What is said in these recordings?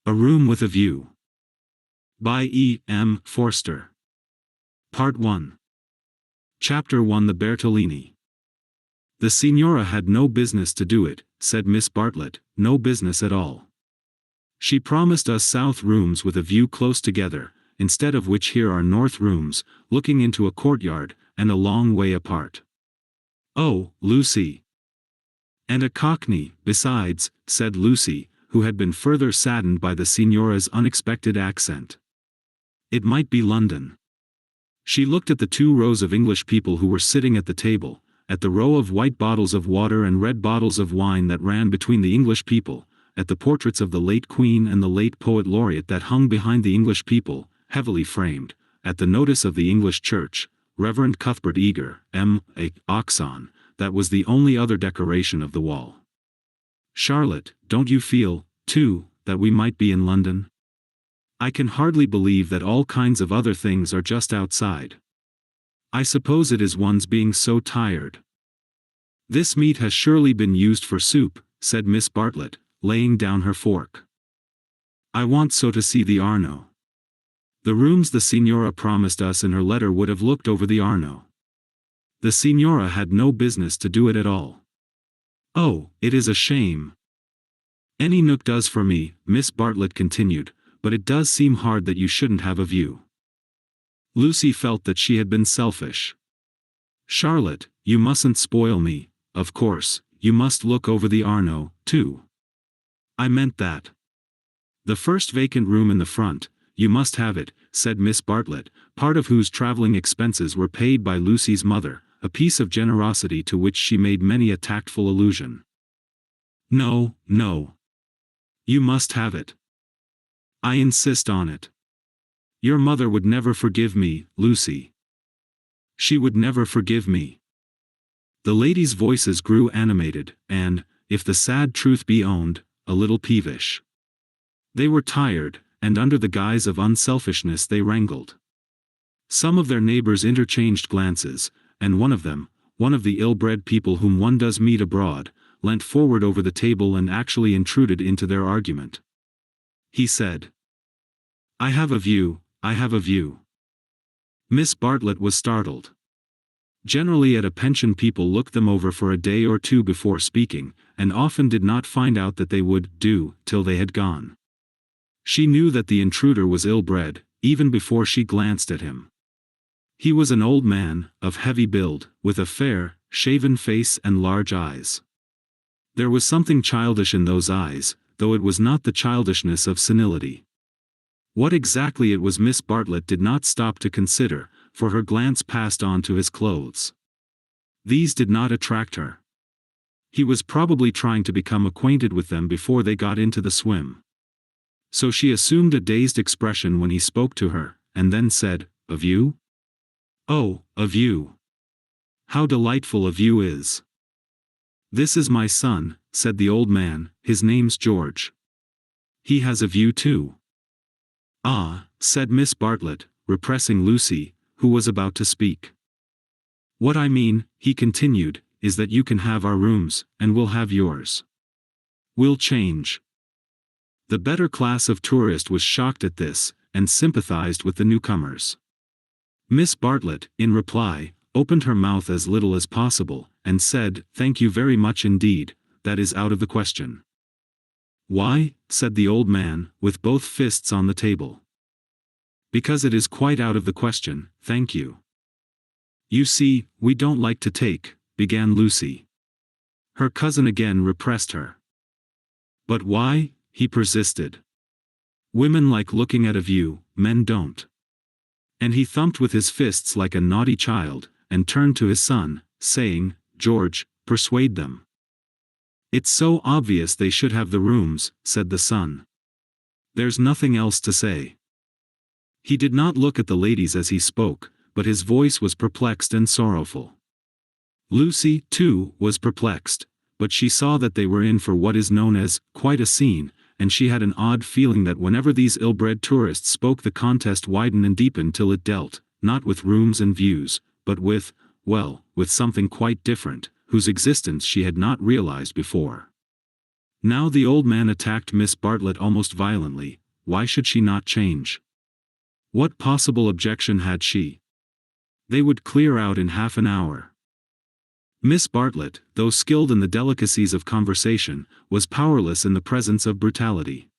A Room with a View. By E.M.Forster. Part 1. Chapter 1. The Bertolini. The Signora had no business to do it, said Miss Bartlett, no business at all. She promised us south rooms with a view close together, instead of which here are north rooms, looking into a courtyard, and a long way apart. Oh, Lucy. And a cockney, besides, said Lucy, who had been further saddened by the Signora's unexpected accent. It might be London. She looked at the 2 rows of English people who were sitting at the table, at the row of white bottles of water and red bottles of wine that ran between the English people, at the portraits of the late Queen and the late Poet Laureate that hung behind the English people, heavily framed, at the notice of the English Church, Reverend Cuthbert Eager, M.A. Oxon, that was the only other decoration of the wall. Charlotte, don't you feel, too, that we might be in London? I can hardly believe that all kinds of other things are just outside. I suppose it is one's being so tired. This meat has surely been used for soup, said Miss Bartlett, laying down her fork. I want so to see the Arno. The rooms the Signora promised us in her letter would have looked over the Arno. The Signora had no business to do it at all. Oh, it is a shame. Any nook does for me, Miss Bartlett continued, but it does seem hard that you shouldn't have a view. Lucy felt that she had been selfish. Charlotte, you mustn't spoil me, of course, you must look over the Arno, too. I meant that. The first vacant room in the front, you must have it, said Miss Bartlett, part of whose traveling expenses were paid by Lucy's mother, a piece of generosity to which she made many a tactful allusion. No, no. You must have it. I insist on it. Your mother would never forgive me, Lucy. She would never forgive me. The ladies' voices grew animated, and, if the sad truth be owned, a little peevish. They were tired, and under the guise of unselfishness they wrangled. Some of their neighbors interchanged glances, and one of them, one of the ill-bred people whom one does meet abroad, leant forward over the table and actually intruded into their argument. He said, I have a view, I have a view. Miss Bartlett was startled. Generally at a pension people looked them over for a day or two before speaking, and often did not find out that they would do till they had gone. She knew that the intruder was ill-bred, even before she glanced at him. He was an old man, of heavy build, with a fair, shaven face and large eyes. There was something childish in those eyes, though it was not the childishness of senility. What exactly it was Miss Bartlett did not stop to consider, for her glance passed on to his clothes. These did not attract her. He was probably trying to become acquainted with them before they got into the swim. So she assumed a dazed expression when he spoke to her, and then said, A view? Oh, a view. How delightful a view is. This is my son, said the old man, his name's George. He has a view too. Ah, said Miss Bartlett, repressing Lucy, who was about to speak. What I mean, he continued, is that you can have our rooms, and we'll have yours. We'll change. The better class of tourist was shocked at this, and sympathized with the newcomers. Miss Bartlett, in reply, opened her mouth as little as possible, and said, Thank you very much indeed, that is out of the question. Why, said the old man, with both fists on the table. Because it is quite out of the question, thank you. You see, we don't like to take, began Lucy. Her cousin again repressed her. But why? He persisted. Women like looking at a view, men don't. And he thumped with his fists like a naughty child, and turned to his son, saying, George, persuade them. It's so obvious they should have the rooms, said the son. There's nothing else to say. He did not look at the ladies as he spoke, but his voice was perplexed and sorrowful. Lucy, too, was perplexed, but she saw that they were in for what is known as, quite a scene, and she had an odd feeling that whenever these ill-bred tourists spoke the contest widened and deepened till it dealt, not with rooms and views, but with, well, with something quite different, whose existence she had not realized before. Now the old man attacked Miss Bartlett almost violently. Why should she not change? What possible objection had she? They would clear out in half an hour. Miss Bartlett, though skilled in the delicacies of conversation, was powerless in the presence of brutality.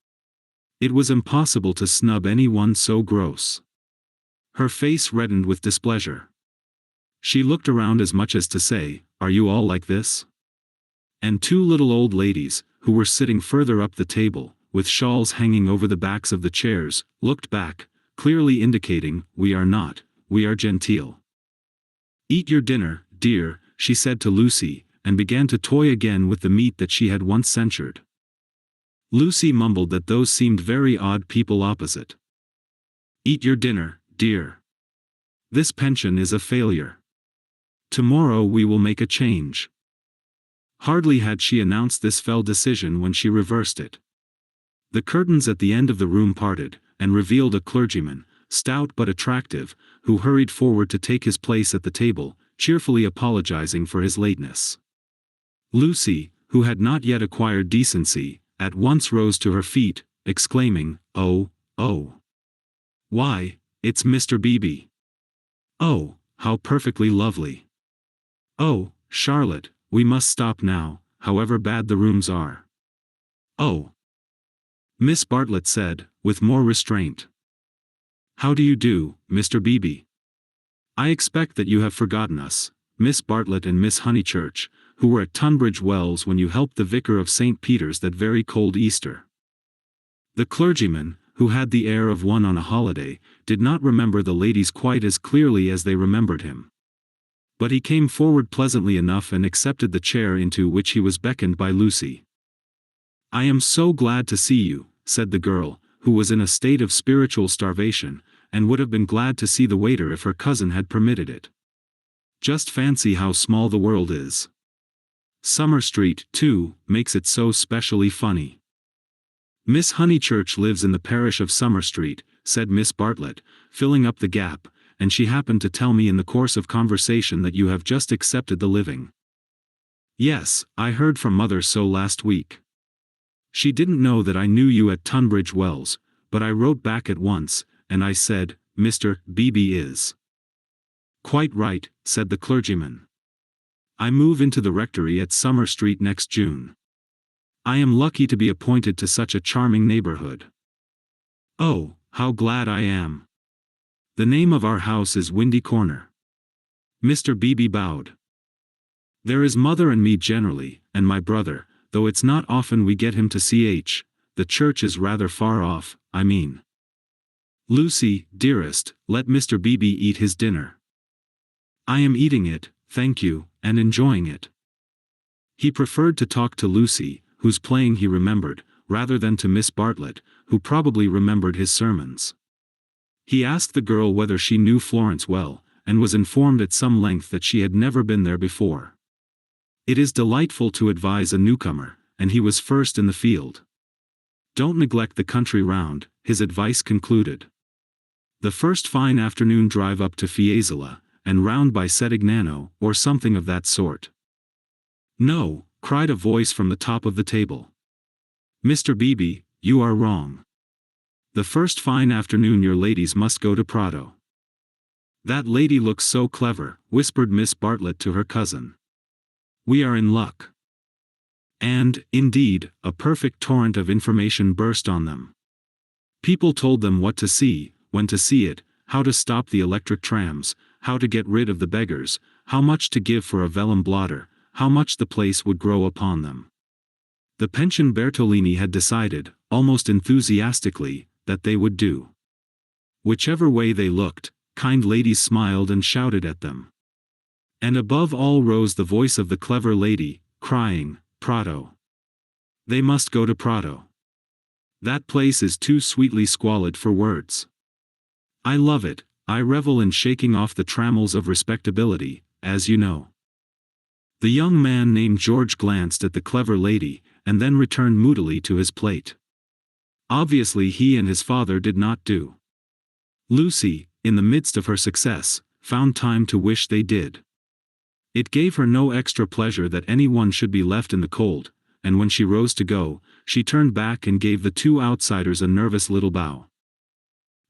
It was impossible to snub anyone so gross. Her face reddened with displeasure. She looked around as much as to say, "Are you all like this?" And two little old ladies, who were sitting further up the table, with shawls hanging over the backs of the chairs, looked back, clearly indicating, "We are not, we are genteel." "Eat your dinner, dear," she said to Lucy, and began to toy again with the meat that she had once censured. Lucy mumbled that those seemed very odd people opposite. "Eat your dinner, dear. This pension is a failure. Tomorrow we will make a change." Hardly had she announced this fell decision when she reversed it. The curtains at the end of the room parted, and revealed a clergyman, stout but attractive, who hurried forward to take his place at the table, cheerfully apologizing for his lateness. Lucy, who had not yet acquired decency, at once rose to her feet, exclaiming, "Oh, oh! Why, it's Mr. Beebe! Oh, how perfectly lovely! Oh, Charlotte, we must stop now, however bad the rooms are." "Oh!" Miss Bartlett said, with more restraint. "How do you do, Mr. Beebe? I expect that you have forgotten us, Miss Bartlett and Miss Honeychurch, who were at Tunbridge Wells when you helped the vicar of St. Peter's that very cold Easter." The clergyman, who had the air of one on a holiday, did not remember the ladies quite as clearly as they remembered him. But he came forward pleasantly enough and accepted the chair into which he was beckoned by Lucy. "I am so glad to see you," said the girl, who was in a state of spiritual starvation, and would have been glad to see the waiter if her cousin had permitted it. "Just fancy how small the world is. Summer Street, too, makes it so specially funny." "Miss Honeychurch lives in the parish of Summer Street," said Miss Bartlett, filling up the gap, "and she happened to tell me in the course of conversation that you have just accepted the living." "Yes, I heard from mother so last week. She didn't know that I knew you at Tunbridge Wells, but I wrote back at once, and I said, 'Mr. Beebe is.'" "Quite right," said the clergyman. "I move into the rectory at Summer Street next June. I am lucky to be appointed to such a charming neighborhood." "Oh, how glad I am. The name of our house is Windy Corner." Mr. Beebe bowed. "There is mother and me generally, and my brother, though it's not often we get him to the church is rather far off, I mean. Lucy, dearest, let Mr. Beebe eat his dinner." "I am eating it, thank you, and enjoying it." He preferred to talk to Lucy, whose playing he remembered, rather than to Miss Bartlett, who probably remembered his sermons. He asked the girl whether she knew Florence well, and was informed at some length that she had never been there before. It is delightful to advise a newcomer, and he was first in the field. "Don't neglect the country round," his advice concluded. "The first fine afternoon drive up to Fiesole, and round by Settignano, or something of that sort." "No," cried a voice from the top of the table. "Mr. Beebe, you are wrong. The first fine afternoon your ladies must go to Prato." "That lady looks so clever," whispered Miss Bartlett to her cousin. "We are in luck." And, indeed, a perfect torrent of information burst on them. People told them what to see, when to see it, how to stop the electric trams, how to get rid of the beggars, how much to give for a vellum blotter, how much the place would grow upon them. The pension Bertolini had decided, almost enthusiastically, that they would do. Whichever way they looked, kind ladies smiled and shouted at them. And above all rose the voice of the clever lady, crying, "Prato! They must go to Prato. That place is too sweetly squalid for words. I love it, I revel in shaking off the trammels of respectability, as you know." The young man named George glanced at the clever lady, and then returned moodily to his plate. Obviously he and his father did not do. Lucy, in the midst of her success, found time to wish they did. It gave her no extra pleasure that anyone should be left in the cold, and when she rose to go, she turned back and gave the two outsiders a nervous little bow.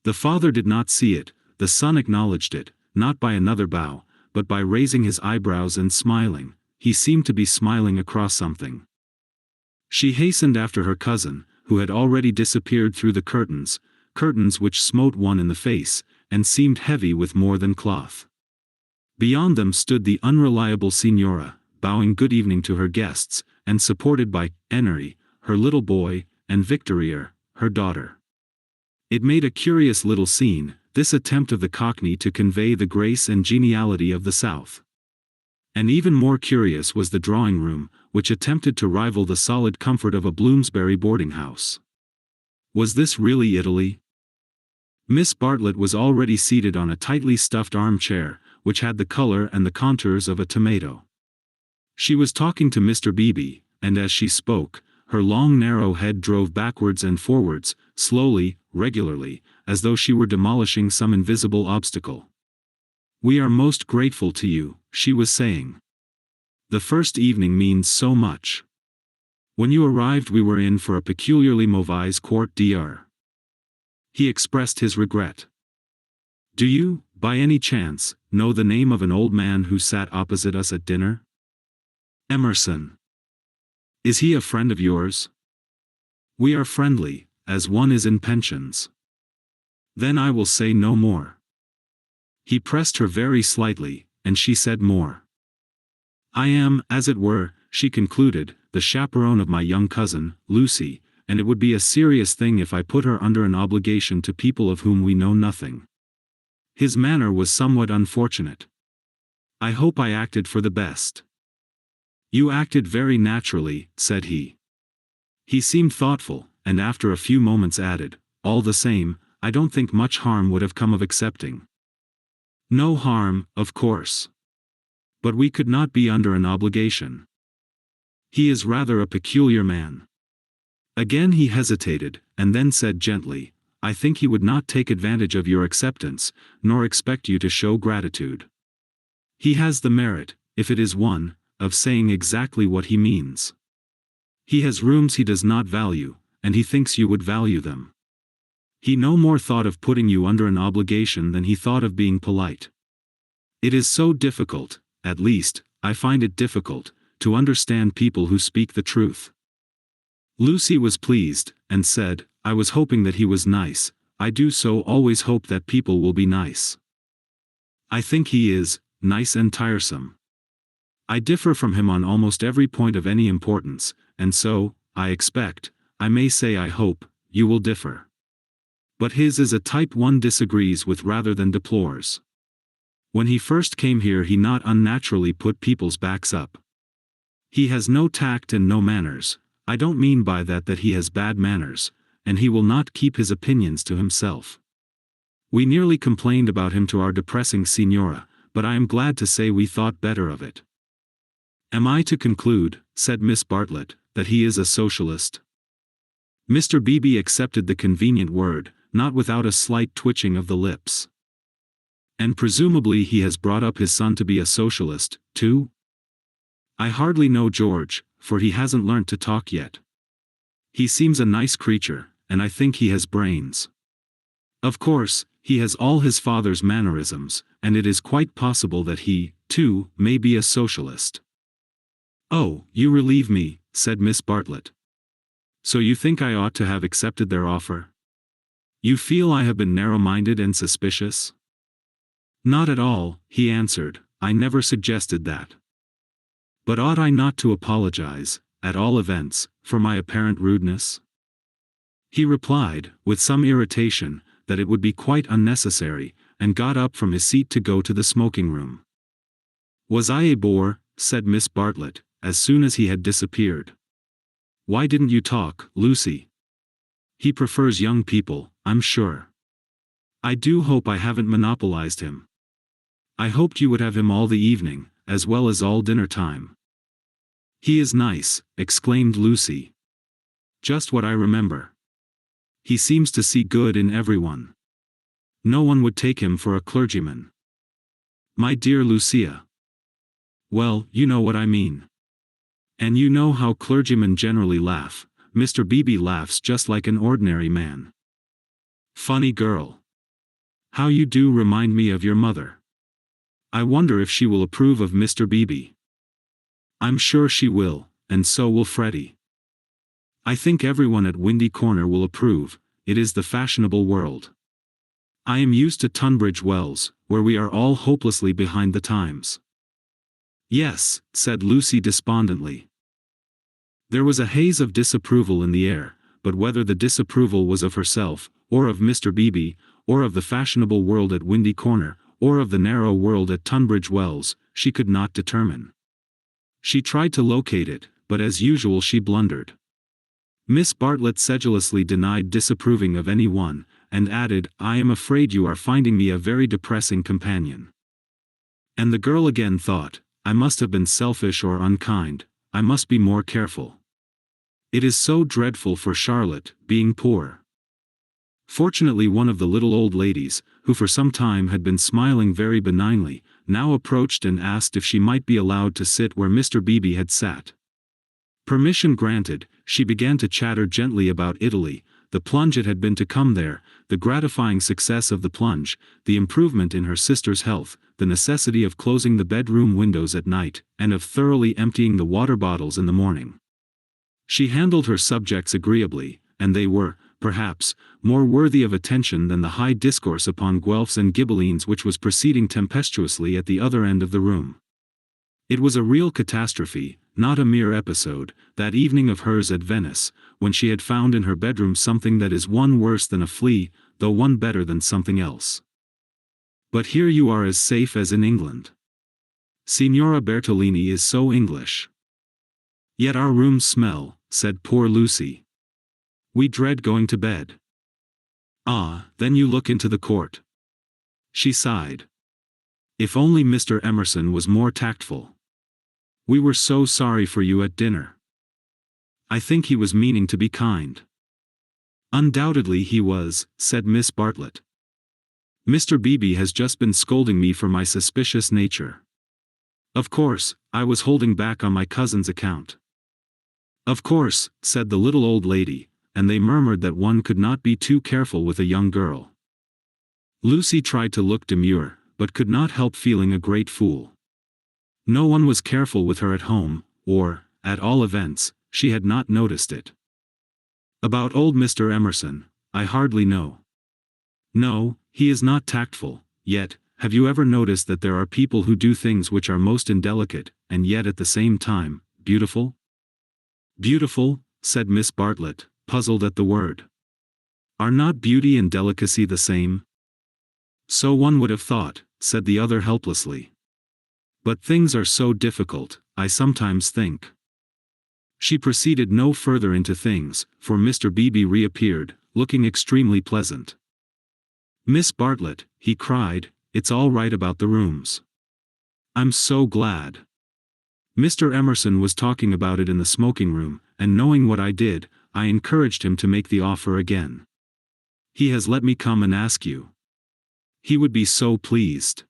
The father did not see it, the son acknowledged it, not by another bow, but by raising his eyebrows and smiling. He seemed to be smiling across something. She hastened after her cousin, who had already disappeared through the curtains which smote one in the face, and seemed heavy with more than cloth. Beyond them stood the unreliable Signora, bowing good evening to her guests, and supported by Enery, her little boy, and Victorier, her daughter. It made a curious little scene, this attempt of the Cockney to convey the grace and geniality of the South. And even more curious was the drawing-room, which attempted to rival the solid comfort of a Bloomsbury boarding-house. Was this really Italy? Miss Bartlett was already seated on a tightly stuffed armchair, which had the color and the contours of a tomato. She was talking to Mr. Beebe, and as she spoke, her long narrow head drove backwards and forwards, slowly, regularly, as though she were demolishing some invisible obstacle. "We are most grateful to you," she was saying. "The first evening means so much. When you arrived we were in for a peculiarly mauvaise quart d'heure." He expressed his regret. "Do you, by any chance, know the name of an old man who sat opposite us at dinner?" "Emerson." "Is he a friend of yours?" "We are friendly, as one is in pensions." "Then I will say no more." He pressed her very slightly, and she said more. "I am, as it were," she concluded, "the chaperone of my young cousin, Lucy, and it would be a serious thing if I put her under an obligation to people of whom we know nothing." His manner was somewhat unfortunate. "I hope I acted for the best." "You acted very naturally," said he. He seemed thoughtful, and after a few moments added, "All the same, I don't think much harm would have come of accepting." "No harm, of course. But we could not be under an obligation. He is rather a peculiar man." Again he hesitated, and then said gently, "I think he would not take advantage of your acceptance, nor expect you to show gratitude. He has the merit, if it is one, of saying exactly what he means. He has rooms he does not value, and he thinks you would value them. He no more thought of putting you under an obligation than he thought of being polite. It is so difficult, at least, I find it difficult, to understand people who speak the truth." Lucy was pleased, and said, "I was hoping that he was nice. I do so always hope that people will be nice. I think he is, nice and tiresome. I differ from him on almost every point of any importance, and so, I expect, I may say I hope, you will differ. But his is a type one disagrees with rather than deplores. When he first came here he not unnaturally put people's backs up. He has no tact and no manners. I don't mean by that he has bad manners, and he will not keep his opinions to himself. We nearly complained about him to our depressing Signora, but I am glad to say we thought better of it." "Am I to conclude," said Miss Bartlett, "that he is a socialist?" Mr. Beebe accepted the convenient word, not without a slight twitching of the lips. "And presumably he has brought up his son to be a socialist, too?" "I hardly know George, for he hasn't learnt to talk yet. He seems a nice creature, and I think he has brains. Of course, he has all his father's mannerisms, and it is quite possible that he, too, may be a socialist." "Oh, you relieve me," said Miss Bartlett. "So you think I ought to have accepted their offer? You feel I have been narrow-minded and suspicious?" "Not at all," he answered, "I never suggested that. But ought I not to apologize, at all events, for my apparent rudeness?" He replied, with some irritation, that it would be quite unnecessary, and got up from his seat to go to the smoking-room. "Was I a bore?" said Miss Bartlett, as soon as he had disappeared. "Why didn't you talk, Lucy? He prefers young people, I'm sure. I do hope I haven't monopolized him. I hoped you would have him all the evening, as well as all dinner time." "He is nice," exclaimed Lucy. "Just what I remember. He seems to see good in everyone. No one would take him for a clergyman." "My dear Lucia." "Well, you know what I mean. And you know how clergymen generally laugh. Mr. Beebe laughs just like an ordinary man. Funny girl. How you do remind me of your mother. I wonder if she will approve of Mr. Beebe. I'm sure she will, and so will Freddie. I think everyone at Windy Corner will approve. It is the fashionable world. I am used to Tunbridge Wells, where we are all hopelessly behind the times. Yes, said Lucy despondently. There was a haze of disapproval in the air, but whether the disapproval was of herself, or of Mr. Beebe, or of the fashionable world at Windy Corner, or of the narrow world at Tunbridge Wells, she could not determine. She tried to locate it, but as usual she blundered. Miss Bartlett sedulously denied disapproving of any one, and added, I am afraid you are finding me a very depressing companion. And the girl again thought, I must have been selfish or unkind, I must be more careful. It is so dreadful for Charlotte, being poor. Fortunately one of the little old ladies, who for some time had been smiling very benignly, now approached and asked if she might be allowed to sit where Mr. Beebe had sat. Permission granted, she began to chatter gently about Italy, the plunge it had been to come there, the gratifying success of the plunge, the improvement in her sister's health, the necessity of closing the bedroom windows at night, and of thoroughly emptying the water bottles in the morning. She handled her subjects agreeably, and they were, perhaps, more worthy of attention than the high discourse upon Guelphs and Ghibellines which was proceeding tempestuously at the other end of the room. It was a real catastrophe, not a mere episode, that evening of hers at Venice, when she had found in her bedroom something that is one worse than a flea, though one better than something else. But here you are as safe as in England. Signora Bertolini is so English. Yet our rooms smell, said poor Lucy. We dread going to bed. Ah, then you look into the court. She sighed. If only Mr. Emerson was more tactful. We were so sorry for you at dinner. I think he was meaning to be kind. Undoubtedly he was, said Miss Bartlett. Mr. Beebe has just been scolding me for my suspicious nature. Of course, I was holding back on my cousin's account. Of course, said the little old lady, and they murmured that one could not be too careful with a young girl. Lucy tried to look demure, but could not help feeling a great fool. No one was careful with her at home, or, at all events, she had not noticed it. About old Mr. Emerson, I hardly know. No, he is not tactful, yet, have you ever noticed that there are people who do things which are most indelicate, and yet at the same time, beautiful? Beautiful, said Miss Bartlett, puzzled at the word. Are not beauty and delicacy the same? So one would have thought, said the other helplessly. But things are so difficult, I sometimes think. She proceeded no further into things, for Mr. Beebe reappeared, looking extremely pleasant. Miss Bartlett, he cried, it's all right about the rooms. I'm so glad. Mr. Emerson was talking about it in the smoking room, and knowing what I did, I encouraged him to make the offer again. He has let me come and ask you. He would be so pleased.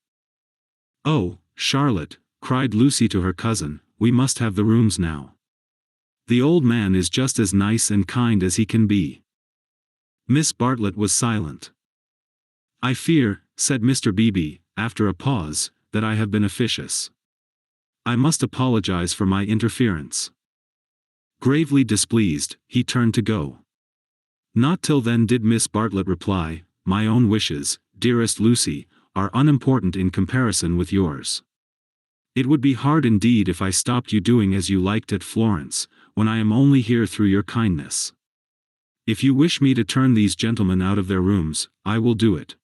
Oh, Charlotte, cried Lucy to her cousin, we must have the rooms now. The old man is just as nice and kind as he can be. Miss Bartlett was silent. I fear, said Mr. Beebe, after a pause, that I have been officious. I must apologize for my interference. Gravely displeased, he turned to go. Not till then did Miss Bartlett reply, my own wishes, dearest Lucy, are unimportant in comparison with yours. It would be hard indeed if I stopped you doing as you liked at Florence, when I am only here through your kindness. If you wish me to turn these gentlemen out of their rooms, I will do it.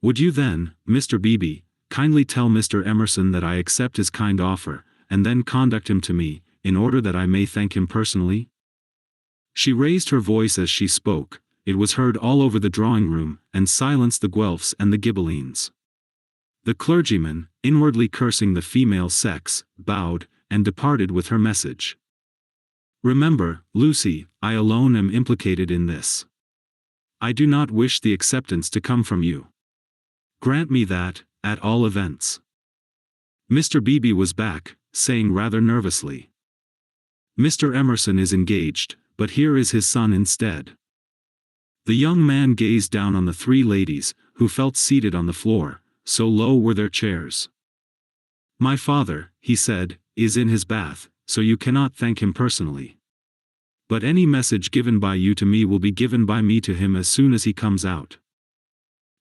Would you then, Mr. Beebe, kindly tell Mr. Emerson that I accept his kind offer, and then conduct him to me, in order that I may thank him personally? She raised her voice as she spoke, it was heard all over the drawing-room, and silenced the Guelphs and the Ghibellines. The clergyman, inwardly cursing the female sex, bowed, and departed with her message. Remember, Lucy, I alone am implicated in this. I do not wish the acceptance to come from you. Grant me that, at all events. Mr. Beebe was back, saying rather nervously. Mr. Emerson is engaged, but here is his son instead." The young man gazed down on the three ladies, who felt seated on the floor, so low were their chairs. "My father," he said, "is in his bath, so you cannot thank him personally. But any message given by you to me will be given by me to him as soon as he comes out."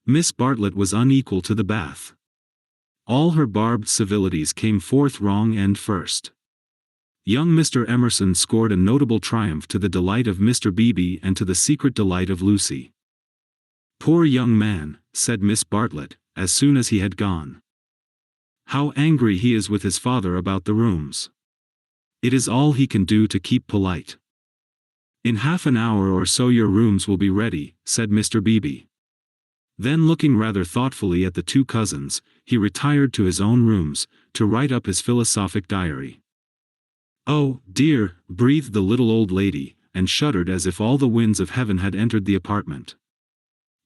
Miss Bartlett was unequal to the bath. All her barbed civilities came forth wrong end first. Young Mr. Emerson scored a notable triumph to the delight of Mr. Beebe and to the secret delight of Lucy. "Poor young man," said Miss Bartlett, as soon as he had gone. "How angry he is with his father about the rooms. It is all he can do to keep polite." "In half an hour or so your rooms will be ready," said Mr. Beebe. Then looking rather thoughtfully at the two cousins, he retired to his own rooms, to write up his philosophic diary. "Oh, dear," breathed the little old lady, and shuddered as if all the winds of heaven had entered the apartment.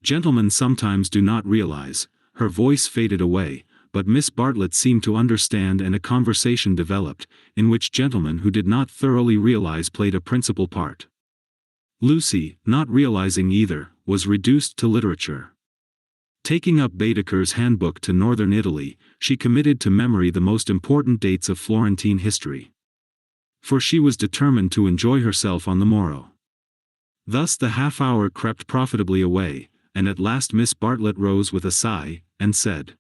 Gentlemen sometimes do not realize. Her voice faded away, but Miss Bartlett seemed to understand, and a conversation developed, in which gentlemen who did not thoroughly realize played a principal part. Lucy, not realizing either, was reduced to literature. Taking up Baedeker's Handbook to Northern Italy, she committed to memory the most important dates of Florentine history. For she was determined to enjoy herself on the morrow. Thus the half-hour crept profitably away, and at last Miss Bartlett rose with a sigh, and said,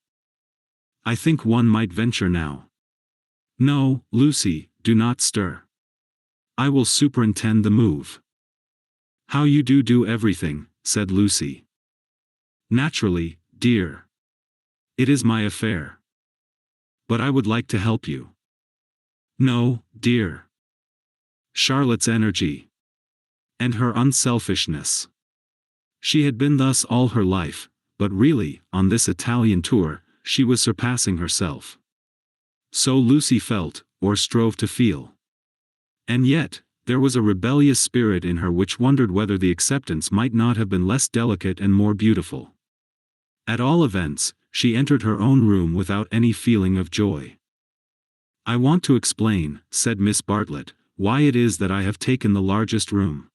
"I think one might venture now." "No, Lucy, do not stir. I will superintend the move." "How you do everything," said Lucy. "Naturally, dear. It is my affair. But I would like to help you." "No, dear." Charlotte's energy. And her unselfishness. She had been thus all her life, but really, on this Italian tour, she was surpassing herself. So Lucy felt, or strove to feel. And yet, there was a rebellious spirit in her which wondered whether the acceptance might not have been less delicate and more beautiful. At all events, she entered her own room without any feeling of joy. "I want to explain," said Miss Bartlett, "why it is that I have taken the largest room.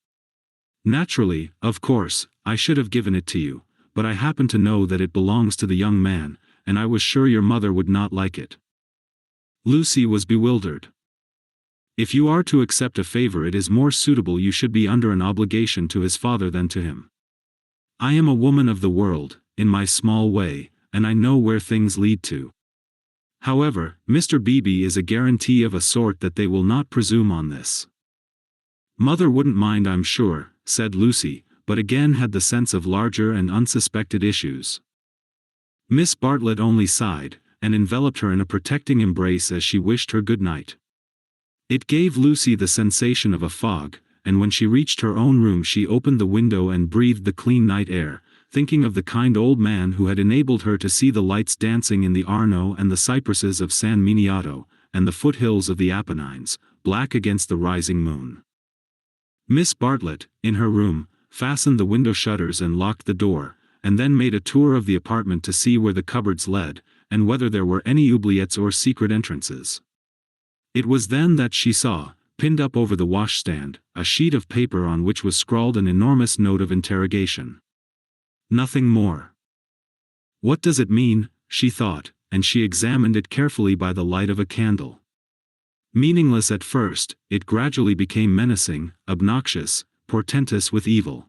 Naturally, of course, I should have given it to you, but I happen to know that it belongs to the young man, and I was sure your mother would not like it." Lucy was bewildered. "If you are to accept a favor, it is more suitable you should be under an obligation to his father than to him. I am a woman of the world, in my small way, and I know where things lead to. However, Mr. Beebe is a guarantee of a sort that they will not presume on this." "Mother wouldn't mind, I'm sure," said Lucy, but again had the sense of larger and unsuspected issues. Miss Bartlett only sighed, and enveloped her in a protecting embrace as she wished her good night. It gave Lucy the sensation of a fog, and when she reached her own room she opened the window and breathed the clean night air, thinking of the kind old man who had enabled her to see the lights dancing in the Arno and the cypresses of San Miniato, and the foothills of the Apennines, black against the rising moon. Miss Bartlett, in her room, fastened the window shutters and locked the door, and then made a tour of the apartment to see where the cupboards led, and whether there were any oubliettes or secret entrances. It was then that she saw, pinned up over the washstand, a sheet of paper on which was scrawled an enormous note of interrogation. Nothing more. "What does it mean?" she thought, and she examined it carefully by the light of a candle. Meaningless at first, it gradually became menacing, obnoxious, portentous with evil.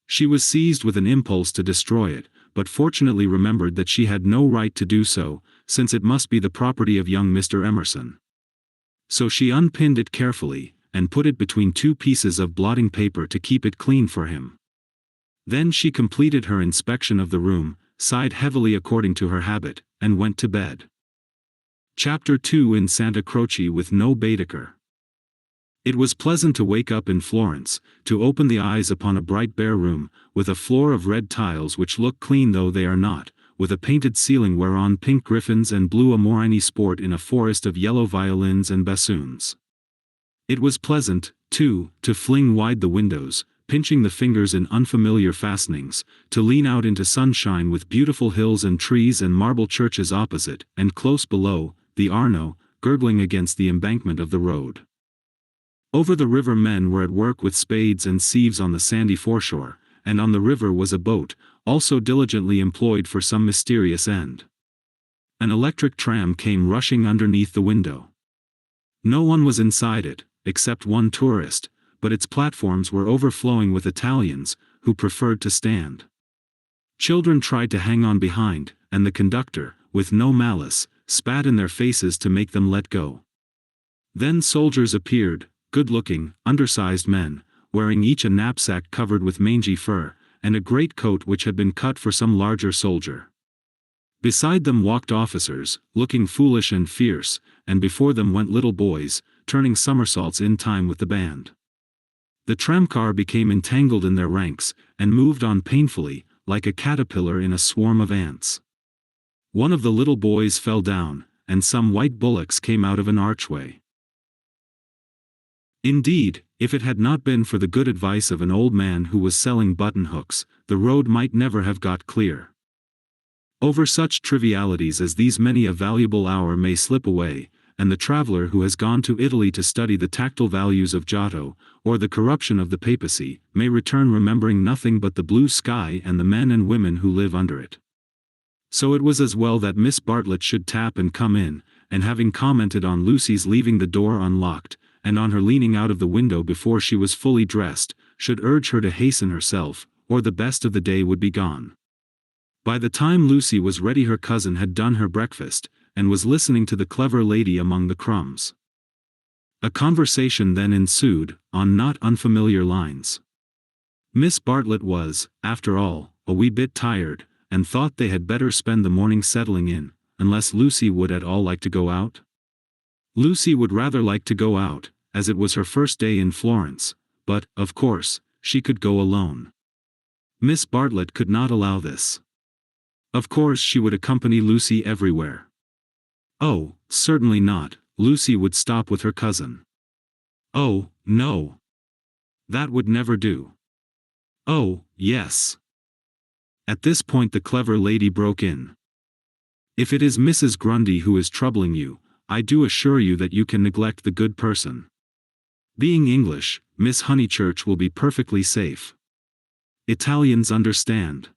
She was seized with an impulse to destroy it, but fortunately remembered that she had no right to do so, since it must be the property of young Mr. Emerson. So she unpinned it carefully, and put it between two pieces of blotting paper to keep it clean for him. Then she completed her inspection of the room, sighed heavily according to her habit, and went to bed. Chapter 2 In Santa Croce with no Baedeker. It was pleasant to wake up in Florence, to open the eyes upon a bright bare room, with a floor of red tiles which look clean though they are not, with a painted ceiling whereon pink griffins and blue amorini sport in a forest of yellow violins and bassoons. It was pleasant, too, to fling wide the windows, pinching the fingers in unfamiliar fastenings, to lean out into sunshine with beautiful hills and trees and marble churches opposite, and close below, the Arno, gurgling against the embankment of the road. Over the river men were at work with spades and sieves on the sandy foreshore, and on the river was a boat, also diligently employed for some mysterious end. An electric tram came rushing underneath the window. No one was inside it, except one tourist, but its platforms were overflowing with Italians, who preferred to stand. Children tried to hang on behind, and the conductor, with no malice, spat in their faces to make them let go. Then soldiers appeared, good-looking, undersized men, wearing each a knapsack covered with mangy fur, and a great coat which had been cut for some larger soldier. Beside them walked officers, looking foolish and fierce, and before them went little boys, turning somersaults in time with the band. The tramcar became entangled in their ranks, and moved on painfully, like a caterpillar in a swarm of ants. One of the little boys fell down, and some white bullocks came out of an archway. Indeed, if it had not been for the good advice of an old man who was selling button-hooks, the road might never have got clear. Over such trivialities as these many a valuable hour may slip away, and the traveler who has gone to Italy to study the tactile values of Giotto, or the corruption of the papacy, may return remembering nothing but the blue sky and the men and women who live under it. So it was as well that Miss Bartlett should tap and come in, and having commented on Lucy's leaving the door unlocked, and on her leaning out of the window before she was fully dressed, should urge her to hasten herself, or the best of the day would be gone. By the time Lucy was ready her cousin had done her breakfast, and was listening to the clever lady among the crumbs. A conversation then ensued, on not unfamiliar lines. Miss Bartlett was, after all, a wee bit tired, and thought they had better spend the morning settling in, unless Lucy would at all like to go out. Lucy would rather like to go out, as it was her first day in Florence, but, of course, she could go alone. Miss Bartlett could not allow this. Of course she would accompany Lucy everywhere. Oh, certainly not, Lucy would stop with her cousin. Oh, no. That would never do. Oh, yes. At this point the clever lady broke in. If it is Mrs. Grundy who is troubling you, I do assure you that you can neglect the good person. Being English, Miss Honeychurch will be perfectly safe. Italians understand.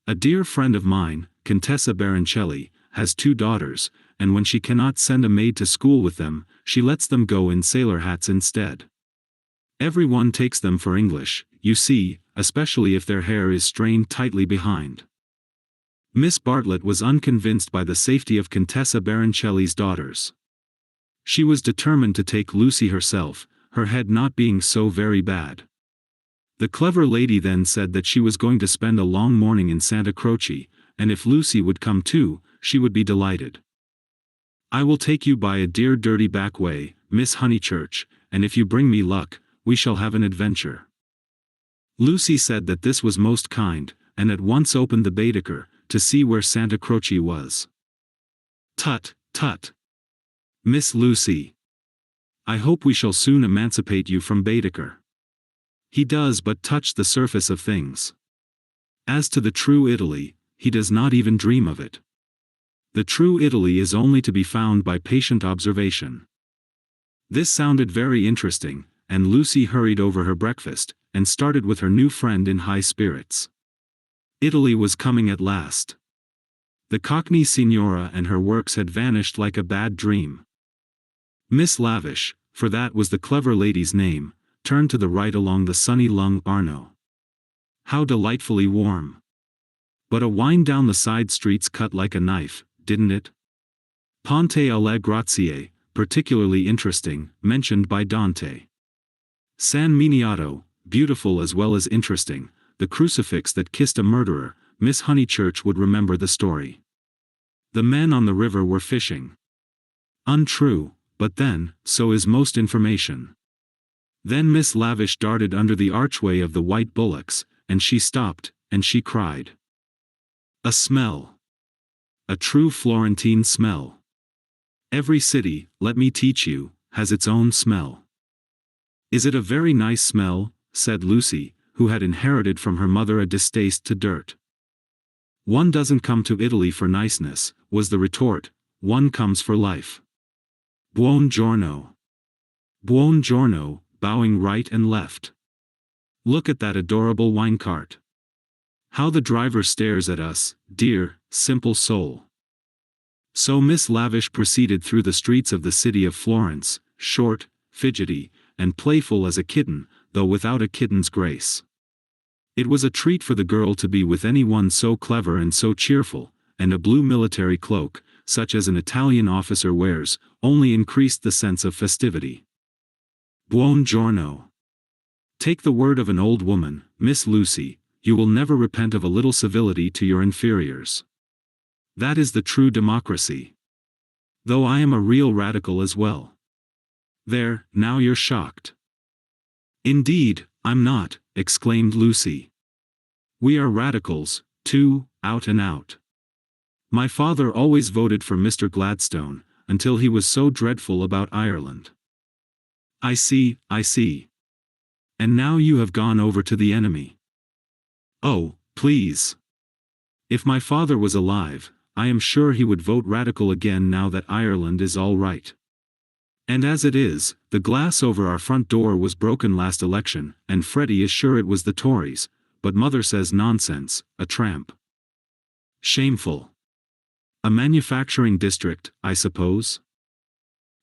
A dear friend of mine, Contessa Baroncelli, has 2 daughters, and when she cannot send a maid to school with them, she lets them go in sailor hats instead. Everyone takes them for English, you see, especially if their hair is strained tightly behind. Miss Bartlett was unconvinced by the safety of Contessa Baroncelli's daughters. She was determined to take Lucy herself, her head not being so very bad. The clever lady then said that she was going to spend a long morning in Santa Croce, and if Lucy would come too, she would be delighted. I will take you by a dear dirty back way, Miss Honeychurch, and if you bring me luck, we shall have an adventure. Lucy said that this was most kind, and at once opened the Baedeker, to see where Santa Croce was. Tut, tut. Miss Lucy. I hope we shall soon emancipate you from Baedeker. He does but touch the surface of things. As to the true Italy, he does not even dream of it. The true Italy is only to be found by patient observation. This sounded very interesting, and Lucy hurried over her breakfast, and started with her new friend in high spirits. Italy was coming at last. The Cockney Signora and her works had vanished like a bad dream. Miss Lavish, for that was the clever lady's name, turned to the right along the sunny Lung Arno. How delightfully warm. But a wind down the side streets cut like a knife, didn't it? Ponte alle Grazie, particularly interesting, mentioned by Dante. San Miniato, beautiful as well as interesting, the crucifix that kissed a murderer, Miss Honeychurch would remember the story. The men on the river were fishing. Untrue, but then, so is most information. Then Miss Lavish darted under the archway of the white bullocks, and she stopped, and she cried. A smell. A true Florentine smell. Every city, let me teach you, has its own smell. Is it a very nice smell? Said Lucy, who had inherited from her mother a distaste to dirt. One doesn't come to Italy for niceness, was the retort, one comes for life. Buon giorno. Buon giorno, bowing right and left. Look at that adorable wine cart. How the driver stares at us, dear, simple soul. So Miss Lavish proceeded through the streets of the city of Florence, short, fidgety, and playful as a kitten, though without a kitten's grace. It was a treat for the girl to be with anyone so clever and so cheerful, and a blue military cloak, such as an Italian officer wears, only increased the sense of festivity. Buon giorno. Take the word of an old woman, Miss Lucy, you will never repent of a little civility to your inferiors. That is the true democracy. Though I am a real radical as well. There, now you're shocked. Indeed, I'm not, exclaimed Lucy. We are radicals, too, out and out. My father always voted for Mr. Gladstone, until he was so dreadful about Ireland. I see, I see. And now you have gone over to the enemy. Oh, please. If my father was alive, I am sure he would vote radical again now that Ireland is all right. And as it is, the glass over our front door was broken last election, and Freddie is sure it was the Tories, but mother says nonsense, a tramp. Shameful. A manufacturing district, I suppose?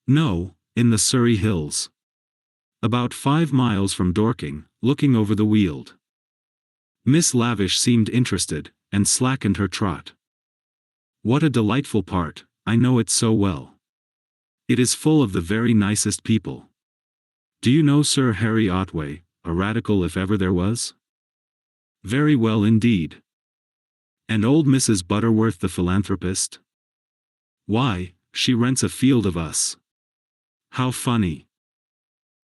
No, in the Surrey Hills. About 5 miles from Dorking, looking over the Weald. Miss Lavish seemed interested, and slackened her trot. What a delightful part, I know it so well. It is full of the very nicest people. Do you know Sir Harry Otway, a radical if ever there was? Very well indeed. And old Mrs. Butterworth the philanthropist? Why, she rents a field of us. How funny.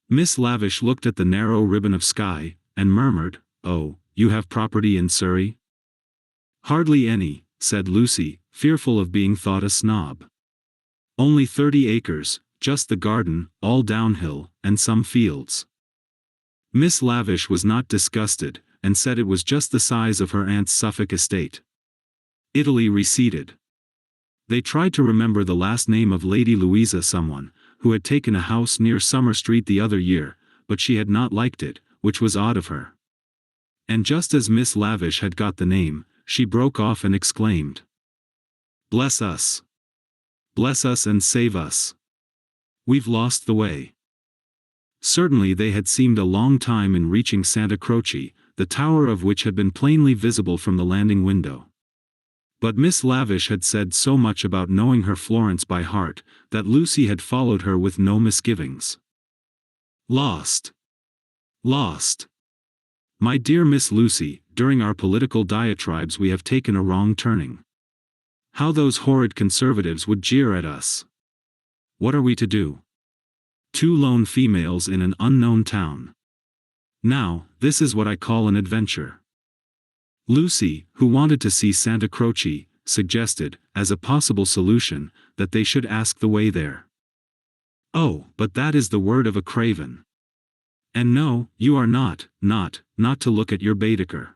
Miss Lavish looked at the narrow ribbon of sky, and murmured, "Oh, you have property in Surrey?" "Hardly any," said Lucy, fearful of being thought a snob. "Only 30 acres, just the garden, all downhill, and some fields." Miss Lavish was not disgusted, and said it was just the size of her aunt's Suffolk estate. Italy receded. They tried to remember the last name of Lady Louisa someone, who had taken a house near Summer Street the other year, but she had not liked it, which was odd of her. And just as Miss Lavish had got the name, she broke off and exclaimed, "Bless us! Bless us and save us! We've lost the way." Certainly they had seemed a long time in reaching Santa Croce, the tower of which had been plainly visible from the landing window. But Miss Lavish had said so much about knowing her Florence by heart, that Lucy had followed her with no misgivings. Lost! Lost! My dear Miss Lucy, during our political diatribes we have taken a wrong turning. How those horrid conservatives would jeer at us! What are we to do? 2 lone females in an unknown town. Now, this is what I call an adventure. Lucy, who wanted to see Santa Croce, suggested, as a possible solution, that they should ask the way there. "Oh, but that is the word of a craven. And no, you are not to look at your Baedeker.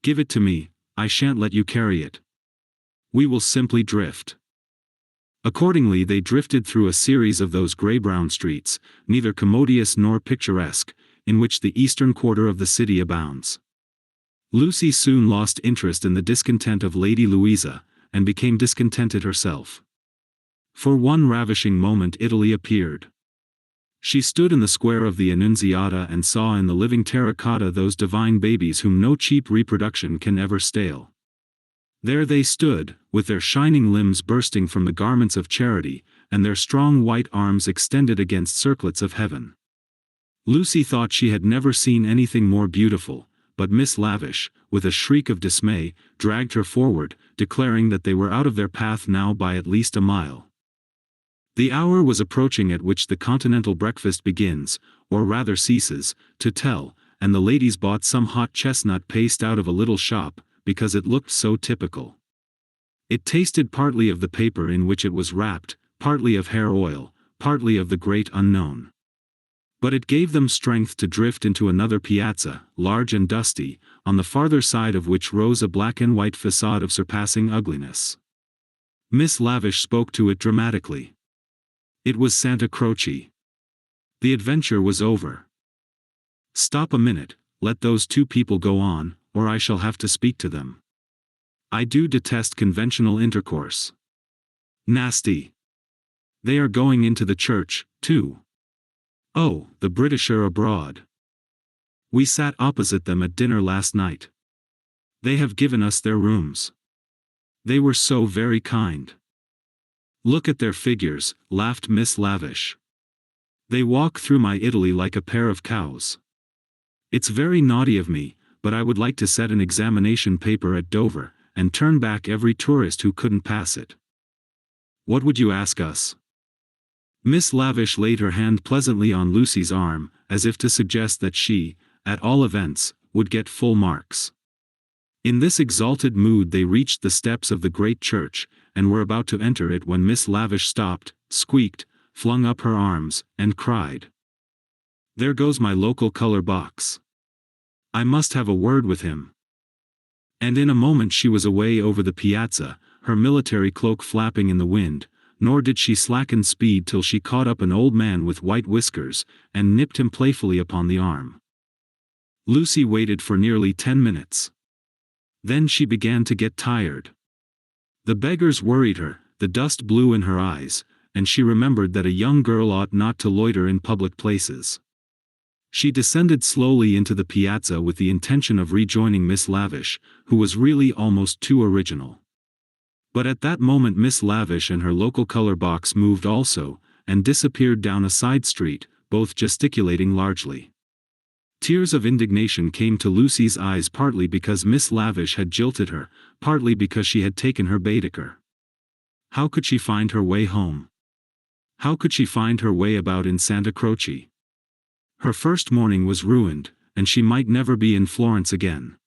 Give it to me, I shan't let you carry it. We will simply drift." Accordingly they drifted through a series of those grey-brown streets, neither commodious nor picturesque, in which the eastern quarter of the city abounds. Lucy soon lost interest in the discontent of Lady Louisa, and became discontented herself. For one ravishing moment Italy appeared. She stood in the square of the Annunziata and saw in the living terracotta those divine babies whom no cheap reproduction can ever stale. There they stood, with their shining limbs bursting from the garments of charity, and their strong white arms extended against circlets of heaven. Lucy thought she had never seen anything more beautiful, but Miss Lavish, with a shriek of dismay, dragged her forward, declaring that they were out of their path now by at least a mile. The hour was approaching at which the continental breakfast begins, or rather ceases, to tell, and the ladies bought some hot chestnut paste out of a little shop, because it looked so typical. It tasted partly of the paper in which it was wrapped, partly of hair oil, partly of the great unknown. But it gave them strength to drift into another piazza, large and dusty, on the farther side of which rose a black and white facade of surpassing ugliness. Miss Lavish spoke to it dramatically. It was Santa Croce. The adventure was over. Stop a minute, let those two people go on, or I shall have to speak to them. I do detest conventional intercourse. Nasty. They are going into the church, too. Oh, the British are abroad. We sat opposite them at dinner last night. They have given us their rooms. They were so very kind. Look at their figures, laughed Miss Lavish. They walk through my Italy like a pair of cows. It's very naughty of me, but I would like to set an examination paper at Dover, and turn back every tourist who couldn't pass it. What would you ask us? Miss Lavish laid her hand pleasantly on Lucy's arm, as if to suggest that she, at all events, would get full marks. In this exalted mood they reached the steps of the great church, and were about to enter it when Miss Lavish stopped, squeaked, flung up her arms, and cried. There goes my local color box. I must have a word with him. And in a moment she was away over the piazza, her military cloak flapping in the wind, nor did she slacken speed till she caught up an old man with white whiskers, and nipped him playfully upon the arm. Lucy waited for nearly 10 minutes. Then she began to get tired. The beggars worried her, the dust blew in her eyes, and she remembered that a young girl ought not to loiter in public places. She descended slowly into the piazza with the intention of rejoining Miss Lavish, who was really almost too original. But at that moment Miss Lavish and her local color box moved also, and disappeared down a side street, both gesticulating largely. Tears of indignation came to Lucy's eyes, partly because Miss Lavish had jilted her, partly because she had taken her Baedeker. How could she find her way home? How could she find her way about in Santa Croce? Her first morning was ruined, and she might never be in Florence again.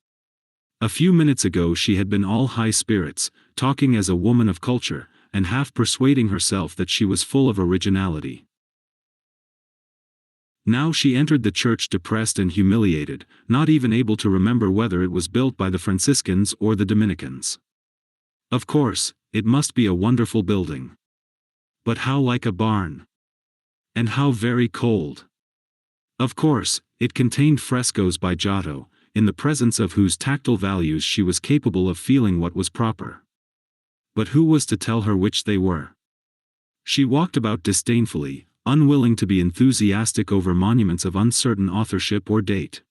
A few minutes ago she had been all high spirits, talking as a woman of culture, and half persuading herself that she was full of originality. Now she entered the church depressed and humiliated, not even able to remember whether it was built by the Franciscans or the Dominicans. Of course, it must be a wonderful building. But how like a barn! And how very cold! Of course, it contained frescoes by Giotto, in the presence of whose tactile values she was capable of feeling what was proper. But who was to tell her which they were? She walked about disdainfully, unwilling to be enthusiastic over monuments of uncertain authorship or date.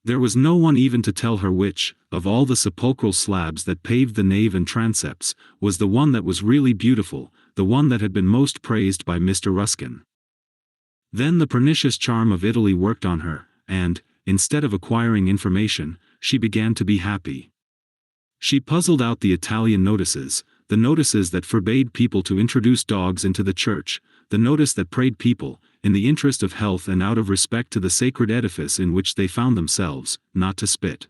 There was no one even to tell her which, of all the sepulchral slabs that paved the nave and transepts, was the one that was really beautiful, the one that had been most praised by Mr. Ruskin. Then the pernicious charm of Italy worked on her, and, instead of acquiring information, she began to be happy. She puzzled out the Italian notices, the notices that forbade people to introduce dogs into the church, the notice that prayed people, in the interest of health and out of respect to the sacred edifice in which they found themselves, not to spit.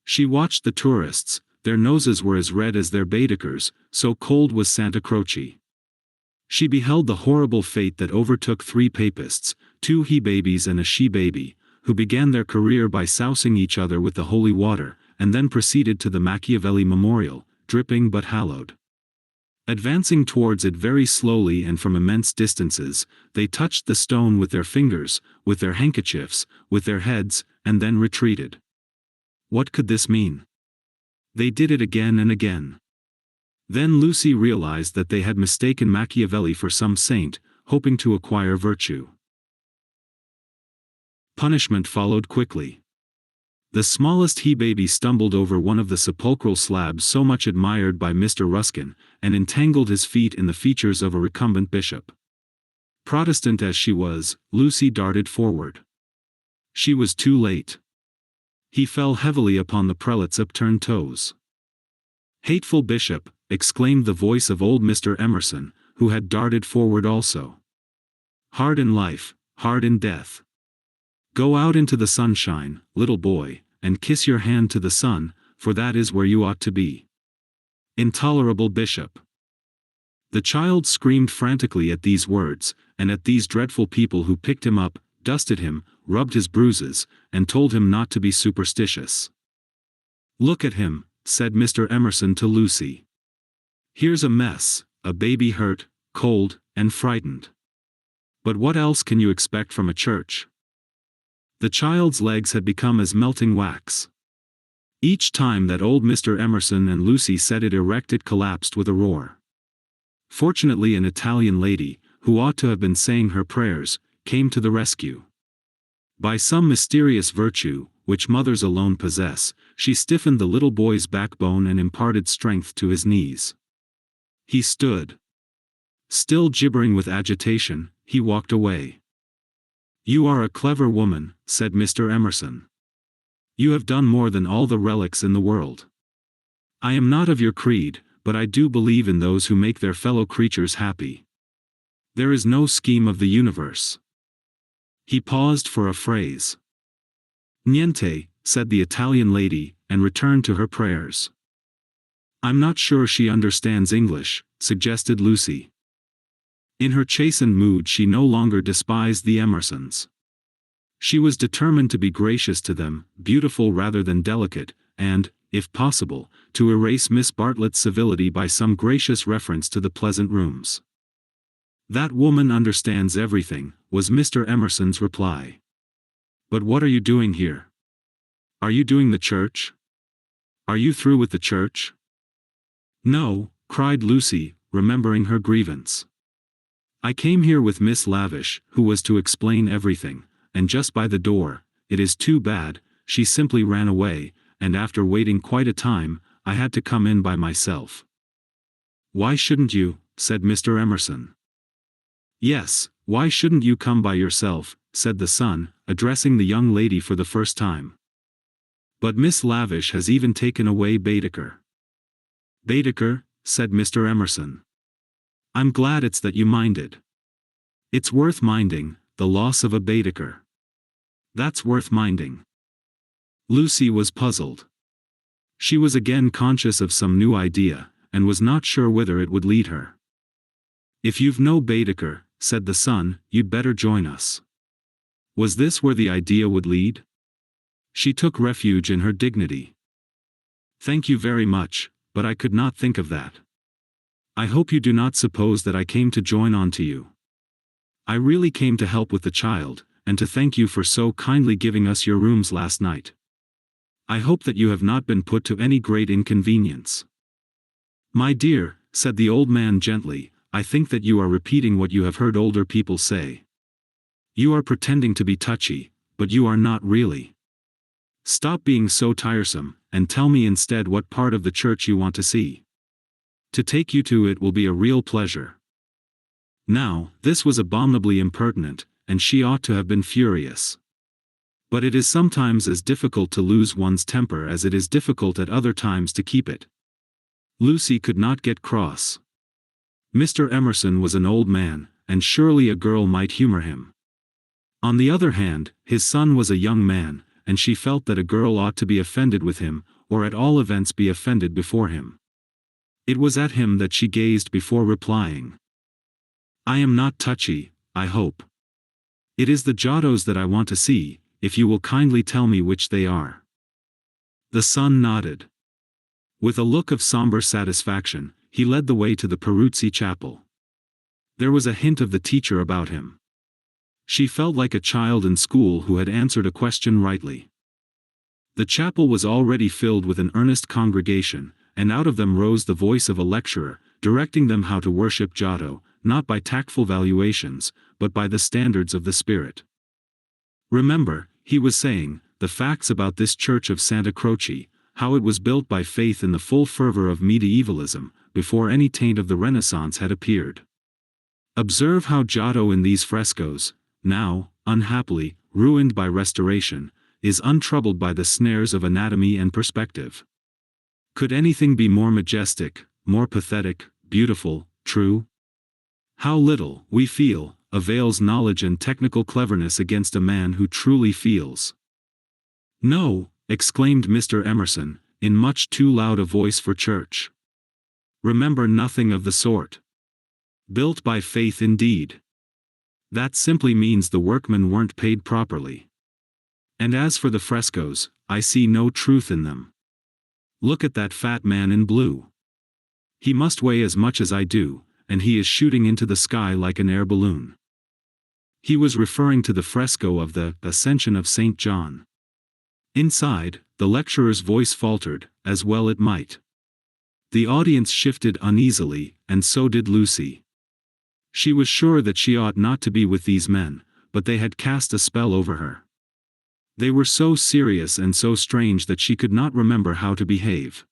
She watched the tourists, their noses were as red as their Baedekers, so cold was Santa Croce. She beheld the horrible fate that overtook 3 papists, 2 he-babies and a she-baby, who began their career by sousing each other with the holy water, and then proceeded to the Machiavelli Memorial, dripping but hallowed. Advancing towards it very slowly and from immense distances, they touched the stone with their fingers, with their handkerchiefs, with their heads, and then retreated. What could this mean? They did it again and again. Then Lucy realized that they had mistaken Machiavelli for some saint, hoping to acquire virtue. Punishment followed quickly. The smallest he-baby stumbled over one of the sepulchral slabs so much admired by Mr. Ruskin, and entangled his feet in the features of a recumbent bishop. Protestant as she was, Lucy darted forward. She was too late. He fell heavily upon the prelate's upturned toes. "Hateful bishop!" exclaimed the voice of old Mr. Emerson, who had darted forward also. "Hard in life, hard in death. Go out into the sunshine, little boy, and kiss your hand to the sun, for that is where you ought to be. Intolerable bishop!" The child screamed frantically at these words, and at these dreadful people who picked him up, dusted him, rubbed his bruises, and told him not to be superstitious. "Look at him," said Mr. Emerson to Lucy. "Here's a mess, a baby hurt, cold, and frightened. But what else can you expect from a church? The child's legs had become as melting wax. Each time that old Mr. Emerson and Lucy set it erect, it collapsed with a roar. Fortunately, an Italian lady, who ought to have been saying her prayers, came to the rescue. By some mysterious virtue, which mothers alone possess, she stiffened the little boy's backbone and imparted strength to his knees. He stood. Still gibbering with agitation, he walked away. "You are a clever woman," said Mr. Emerson. "You have done more than all the relics in the world. I am not of your creed, but I do believe in those who make their fellow creatures happy. There is no scheme of the universe." He paused for a phrase. "Niente," said the Italian lady, and returned to her prayers. "I'm not sure she understands English," suggested Lucy. In her chastened mood, she no longer despised the Emersons. She was determined to be gracious to them, beautiful rather than delicate, and, if possible, to erase Miss Bartlett's civility by some gracious reference to the pleasant rooms. "That woman understands everything," was Mr. Emerson's reply. "But what are you doing here? Are you doing the church? Are you through with the church?" "No," cried Lucy, remembering her grievance. "I came here with Miss Lavish, who was to explain everything, and just by the door, it is too bad, she simply ran away, and after waiting quite a time, I had to come in by myself." "Why shouldn't you?" said Mr. Emerson. "Yes, why shouldn't you come by yourself?" said the son, addressing the young lady for the first time. "But Miss Lavish has even taken away Baedeker." "Baedeker?" said Mr. Emerson. "I'm glad it's that you minded. It's worth minding, the loss of a Baedeker. That's worth minding." Lucy was puzzled. She was again conscious of some new idea, and was not sure whither it would lead her. "If you've no Baedeker," said the son, "you'd better join us." Was this where the idea would lead? She took refuge in her dignity. "Thank you very much, but I could not think of that. I hope you do not suppose that I came to join on to you. I really came to help with the child, and to thank you for so kindly giving us your rooms last night. I hope that you have not been put to any great inconvenience." "My dear," said the old man gently, "I think that you are repeating what you have heard older people say. You are pretending to be touchy, but you are not really. Stop being so tiresome, and tell me instead what part of the church you want to see. To take you to it will be a real pleasure." Now, this was abominably impertinent, and she ought to have been furious. But it is sometimes as difficult to lose one's temper as it is difficult at other times to keep it. Lucy could not get cross. Mr. Emerson was an old man, and surely a girl might humor him. On the other hand, his son was a young man, and she felt that a girl ought to be offended with him, or at all events be offended before him. It was at him that she gazed before replying. "I am not touchy, I hope. It is the Giottos that I want to see, if you will kindly tell me which they are." The son nodded. With a look of somber satisfaction, he led the way to the Peruzzi chapel. There was a hint of the teacher about him. She felt like a child in school who had answered a question rightly. The chapel was already filled with an earnest congregation, and out of them rose the voice of a lecturer, directing them how to worship Giotto, not by tactful valuations, but by the standards of the Spirit. "Remember," he was saying, "the facts about this church of Santa Croce, how it was built by faith in the full fervor of medievalism, before any taint of the Renaissance had appeared. Observe how Giotto in these frescoes, now, unhappily, ruined by restoration, is untroubled by the snares of anatomy and perspective. Could anything be more majestic, more pathetic, beautiful, true? How little, we feel, avails knowledge and technical cleverness against a man who truly feels." "No," exclaimed Mr. Emerson, in much too loud a voice for church. "Remember nothing of the sort. Built by faith indeed. That simply means the workmen weren't paid properly. And as for the frescoes, I see no truth in them. Look at that fat man in blue. He must weigh as much as I do, and he is shooting into the sky like an air balloon. He was referring to the fresco of the Ascension of St. John. Inside, the lecturer's voice faltered, as well it might. The audience shifted uneasily, and so did Lucy. She was sure that she ought not to be with these men, but they had cast a spell over her. They were so serious and so strange that she could not remember how to behave.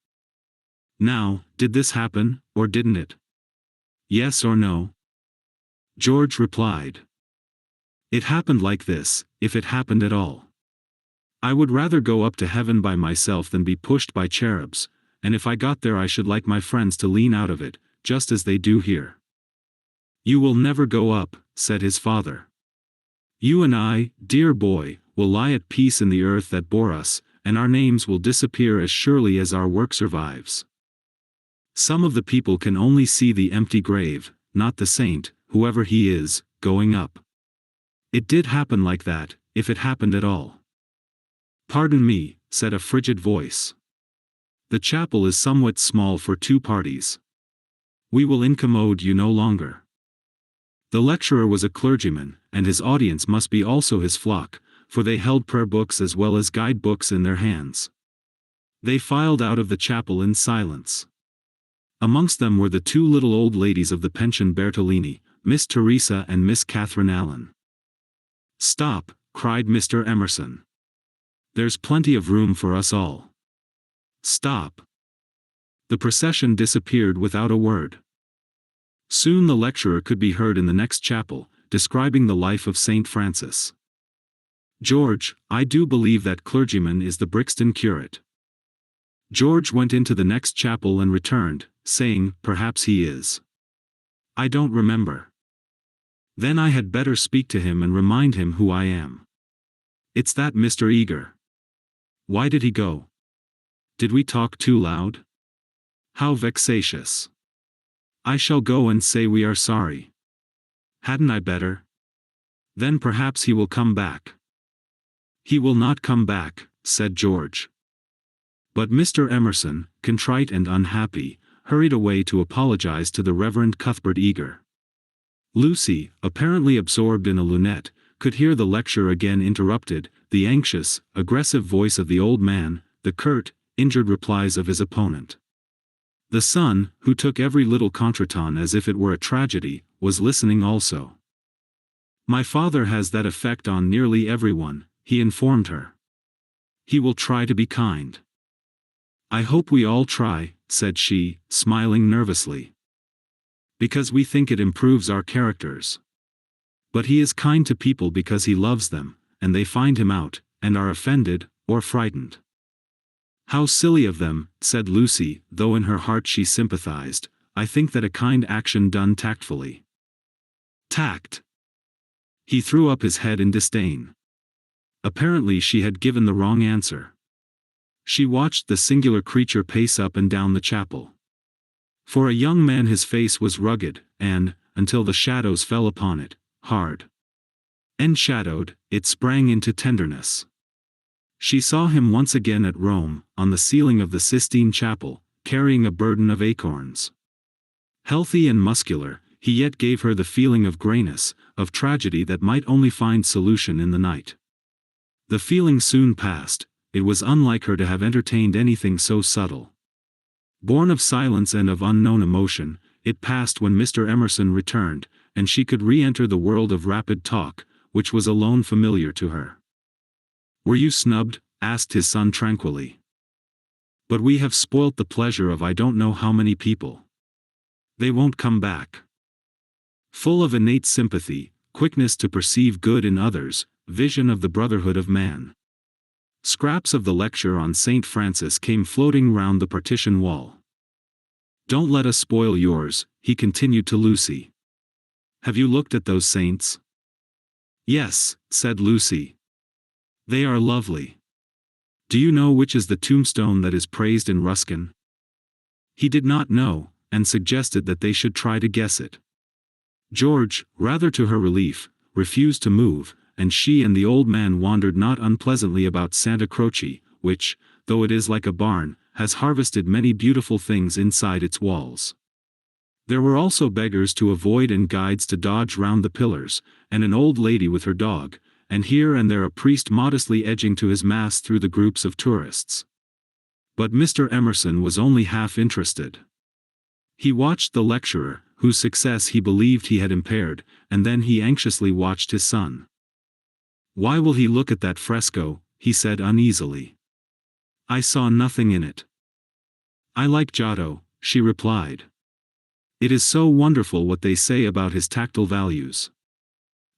Now, did this happen, or didn't it? Yes or no? George replied. It happened like this, if it happened at all. I would rather go up to heaven by myself than be pushed by cherubs, and if I got there I should like my friends to lean out of it, just as they do here. You will never go up, said his father. You and I, dear boy, will lie at peace in the earth that bore us, and our names will disappear as surely as our work survives. Some of the people can only see the empty grave, not the saint, whoever he is, going up. It did happen like that, if it happened at all. Pardon me, said a frigid voice. The chapel is somewhat small for 2 parties. We will incommode you no longer. The lecturer was a clergyman, and his audience must be also his flock, for they held prayer books as well as guide books in their hands. They filed out of the chapel in silence. Amongst them were the 2 little old ladies of the pension Bertolini, Miss Teresa and Miss Catherine Allen. Stop, cried Mr. Emerson. There's plenty of room for us all. Stop. The procession disappeared without a word. Soon the lecturer could be heard in the next chapel, describing the life of St. Francis. George, I do believe that clergyman is the Brixton curate. George went into the next chapel and returned, saying, perhaps he is. I don't remember. Then I had better speak to him and remind him who I am. It's that Mr. Eager. Why did he go? Did we talk too loud? How vexatious. I shall go and say we are sorry. Hadn't I better? Then perhaps he will come back. He will not come back, said George. But Mr. Emerson, contrite and unhappy, hurried away to apologize to the Reverend Cuthbert Eager. Lucy, apparently absorbed in a lunette, could hear the lecture again interrupted, the anxious, aggressive voice of the old man, the curt, injured replies of his opponent. The son, who took every little contretemps as if it were a tragedy, was listening also. My father has that effect on nearly everyone, he informed her. He will try to be kind. I hope we all try, said she, smiling nervously. Because we think it improves our characters. But he is kind to people because he loves them, and they find him out, and are offended, or frightened. How silly of them, said Lucy, though in her heart she sympathized. I think that a kind action done tactfully. Tact. He threw up his head in disdain. Apparently she had given the wrong answer. She watched the singular creature pace up and down the chapel. For a young man his face was rugged, and, until the shadows fell upon it, hard. Enshadowed, it sprang into tenderness. She saw him once again at Rome, on the ceiling of the Sistine Chapel, carrying a burden of acorns. Healthy and muscular, he yet gave her the feeling of grayness, of tragedy that might only find solution in the night. The feeling soon passed. It was unlike her to have entertained anything so subtle. Born of silence and of unknown emotion, it passed when Mr. Emerson returned, and she could re-enter the world of rapid talk, which was alone familiar to her. Were you snubbed? Asked his son tranquilly. But we have spoilt the pleasure of I don't know how many people. They won't come back. Full of innate sympathy, quickness to perceive good in others, vision of the brotherhood of man. Scraps of the lecture on St. Francis came floating round the partition wall. Don't let us spoil yours, he continued to Lucy. Have you looked at those saints? Yes, said Lucy. They are lovely. Do you know which is the tombstone that is praised in Ruskin? He did not know, and suggested that they should try to guess it. George, rather to her relief, refused to move, and she and the old man wandered not unpleasantly about Santa Croce, which, though it is like a barn, has harvested many beautiful things inside its walls. There were also beggars to avoid and guides to dodge round the pillars, and an old lady with her dog, and here and there a priest modestly edging to his mass through the groups of tourists. But Mr. Emerson was only half interested. He watched the lecturer, whose success he believed he had impaired, and then he anxiously watched his son. "Why will he look at that fresco?" he said uneasily. "I saw nothing in it." "I like Giotto," she replied. "It is so wonderful what they say about his tactile values.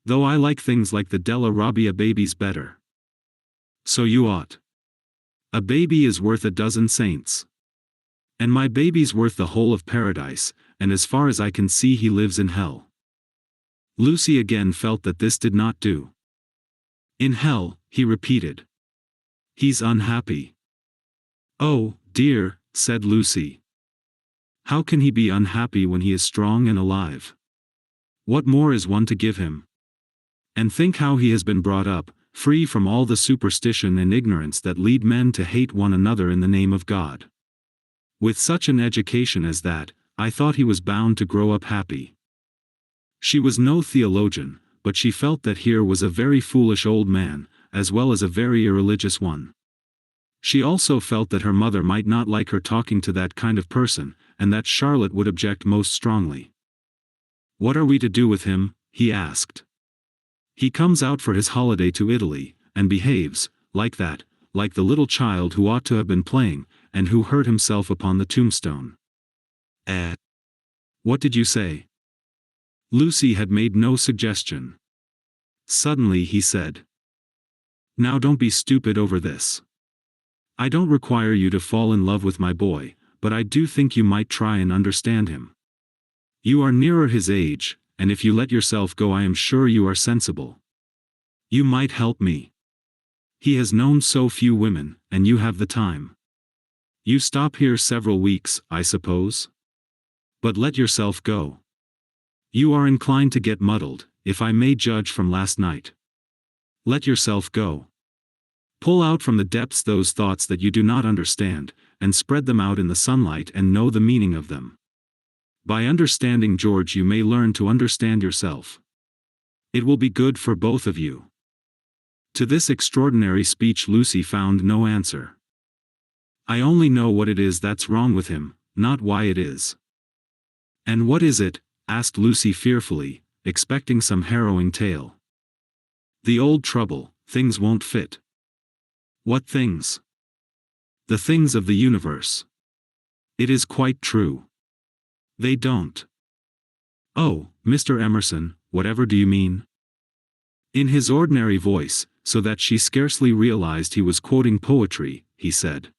Though I like things like the Della Robbia babies better." "So you ought. A baby is worth a dozen saints. And my baby's worth the whole of paradise, and as far as I can see he lives in hell." Lucy again felt that this did not do. "In hell," he repeated. "He's unhappy." "Oh, dear," said Lucy. "How can he be unhappy when he is strong and alive? What more is one to give him? And think how he has been brought up, free from all the superstition and ignorance that lead men to hate one another in the name of God. With such an education as that, I thought he was bound to grow up happy." She was no theologian, but she felt that here was a very foolish old man, as well as a very irreligious one. She also felt that her mother might not like her talking to that kind of person, and that Charlotte would object most strongly. "What are we to do with him?" he asked. "He comes out for his holiday to Italy, and behaves, like that, like the little child who ought to have been playing, and who hurt himself upon the tombstone." "Eh? What did you say?" Lucy had made no suggestion. Suddenly he said, "Now don't be stupid over this. I don't require you to fall in love with my boy, but I do think you might try and understand him. You are nearer his age, and if you let yourself go I am sure you are sensible. You might help me. He has known so few women, and you have the time. You stop here several weeks, I suppose? But let yourself go. You are inclined to get muddled, if I may judge from last night. Let yourself go. Pull out from the depths those thoughts that you do not understand, and spread them out in the sunlight and know the meaning of them. By understanding George you may learn to understand yourself. It will be good for both of you." To this extraordinary speech Lucy found no answer. "I only know what it is that's wrong with him, not why it is." "And what is it?" asked Lucy fearfully, expecting some harrowing tale. "The old trouble, things won't fit." "What things?" "The things of the universe. It is quite true. They don't." "Oh, Mr. Emerson, whatever do you mean?" In his ordinary voice, so that she scarcely realized he was quoting poetry, he said,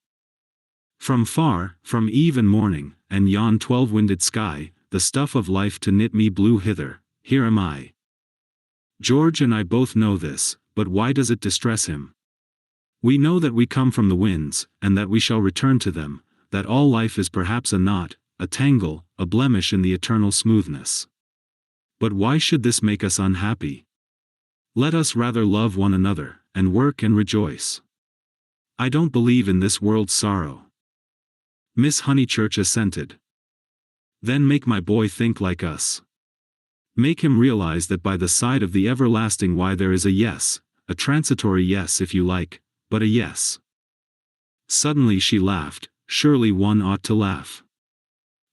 "From far, from eve and morning, and yon 12-winded sky, the stuff of life to knit me blew hither, here am I. George and I both know this, but why does it distress him? We know that we come from the winds, and that we shall return to them, that all life is perhaps a knot, a tangle, a blemish in the eternal smoothness. But why should this make us unhappy? Let us rather love one another, and work and rejoice. I don't believe in this world's sorrow." Miss Honeychurch assented. "Then make my boy think like us. Make him realize that by the side of the everlasting why there is a yes, a transitory yes if you like, but a yes." Suddenly she laughed. Surely one ought to laugh.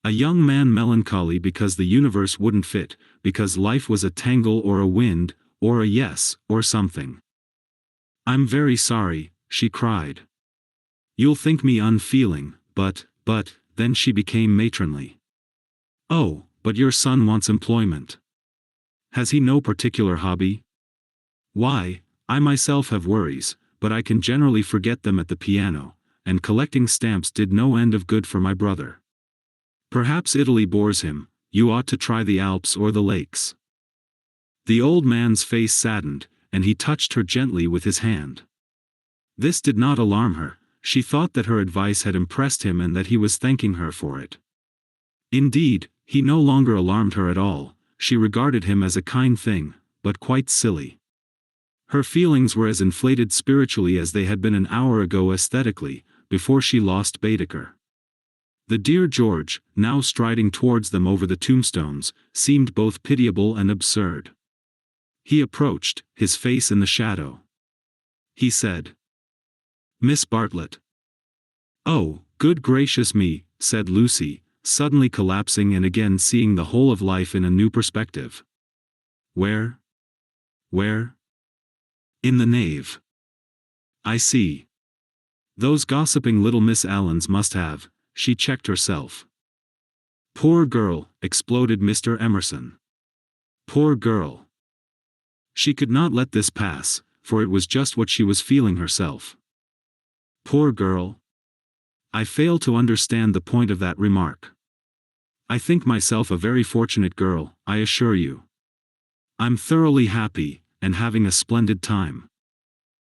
A young man melancholy because the universe wouldn't fit, because life was a tangle or a wind, or a yes, or something. "I'm very sorry," she cried. "You'll think me unfeeling, but, then she became matronly. "Oh, but your son wants employment. Has he no particular hobby?" "Why, I myself have worries, but I can generally forget them at the piano, and collecting stamps did no end of good for my brother. Perhaps Italy bores him. You ought to try the Alps or the lakes." The old man's face saddened, and he touched her gently with his hand. This did not alarm her. She thought that her advice had impressed him and that he was thanking her for it. Indeed, he no longer alarmed her at all. She regarded him as a kind thing, but quite silly. Her feelings were as inflated spiritually as they had been an hour ago aesthetically, before she lost Baedeker. The dear George, now striding towards them over the tombstones, seemed both pitiable and absurd. He approached, his face in the shadow. He said, "Miss Bartlett." "Oh, good gracious me," said Lucy, suddenly collapsing and again seeing the whole of life in a new perspective. "Where? Where?" "In the nave." "I see. Those gossiping little Miss Allens must have—" She checked herself. "Poor girl," exploded Mr. Emerson. "Poor girl." She could not let this pass, for it was just what she was feeling herself. "Poor girl?" I fail to understand the point of that remark. I think myself a very fortunate girl, I assure you. I'm thoroughly happy, and having a splendid time.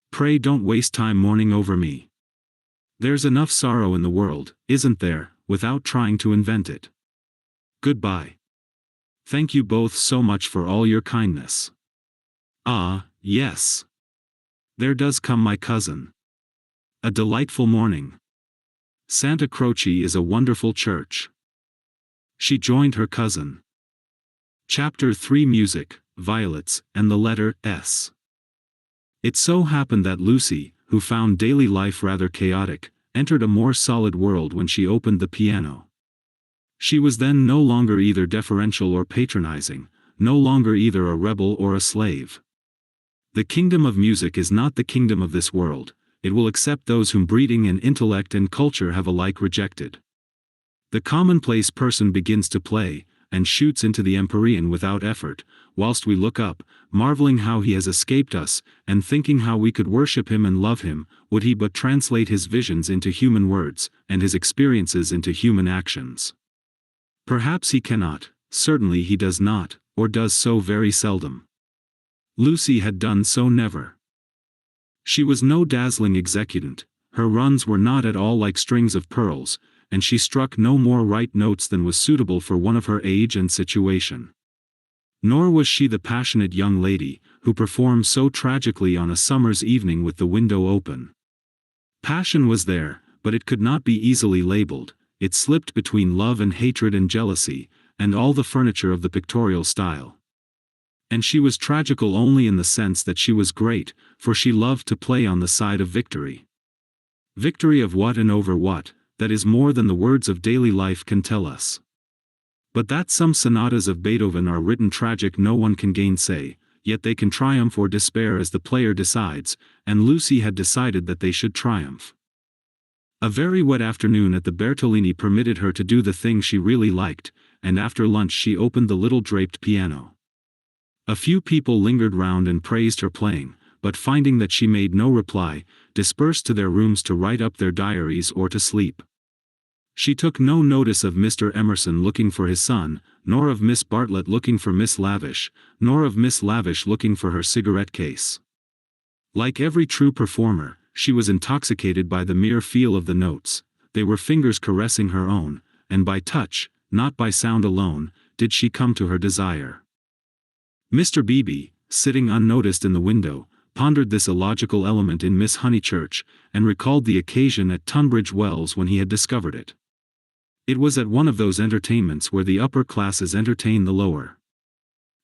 Pray don't waste time mourning over me. There's enough sorrow in the world, isn't there, without trying to invent it. Goodbye. Thank you both so much for all your kindness. Ah, yes. There does come my cousin. A delightful morning. Santa Croce is a wonderful church. She joined her cousin. Chapter 3 Music, Violets, and the letter S. It so happened that Lucy, who found daily life rather chaotic, entered a more solid world when she opened the piano. She was then no longer either deferential or patronizing, no longer either a rebel or a slave. The kingdom of music is not the kingdom of this world, it will accept those whom breeding and intellect and culture have alike rejected. The commonplace person begins to play, and shoots into the empyrean without effort, whilst we look up, marveling how he has escaped us, and thinking how we could worship him and love him, would he but translate his visions into human words, and his experiences into human actions. Perhaps he cannot, certainly he does not, or does so very seldom. Lucy had done so never. She was no dazzling executant, her runs were not at all like strings of pearls, and she struck no more right notes than was suitable for one of her age and situation. Nor was she the passionate young lady, who performed so tragically on a summer's evening with the window open. Passion was there, but it could not be easily labeled, it slipped between love and hatred and jealousy, and all the furniture of the pictorial style. And she was tragical only in the sense that she was great, for she loved to play on the side of victory. Victory of what and over what, that is more than the words of daily life can tell us. But that some sonatas of Beethoven are written tragic no one can gainsay, yet they can triumph or despair as the player decides, and Lucy had decided that they should triumph. A very wet afternoon at the Bertolini permitted her to do the thing she really liked, and after lunch she opened the little draped piano. A few people lingered round and praised her playing, but finding that she made no reply, dispersed to their rooms to write up their diaries or to sleep. She took no notice of Mr. Emerson looking for his son, nor of Miss Bartlett looking for Miss Lavish, nor of Miss Lavish looking for her cigarette case. Like every true performer, she was intoxicated by the mere feel of the notes, they were fingers caressing her own, and by touch, not by sound alone, did she come to her desire. Mr. Beebe, sitting unnoticed in the window, pondered this illogical element in Miss Honeychurch, and recalled the occasion at Tunbridge Wells when he had discovered it. It was at one of those entertainments where the upper classes entertain the lower.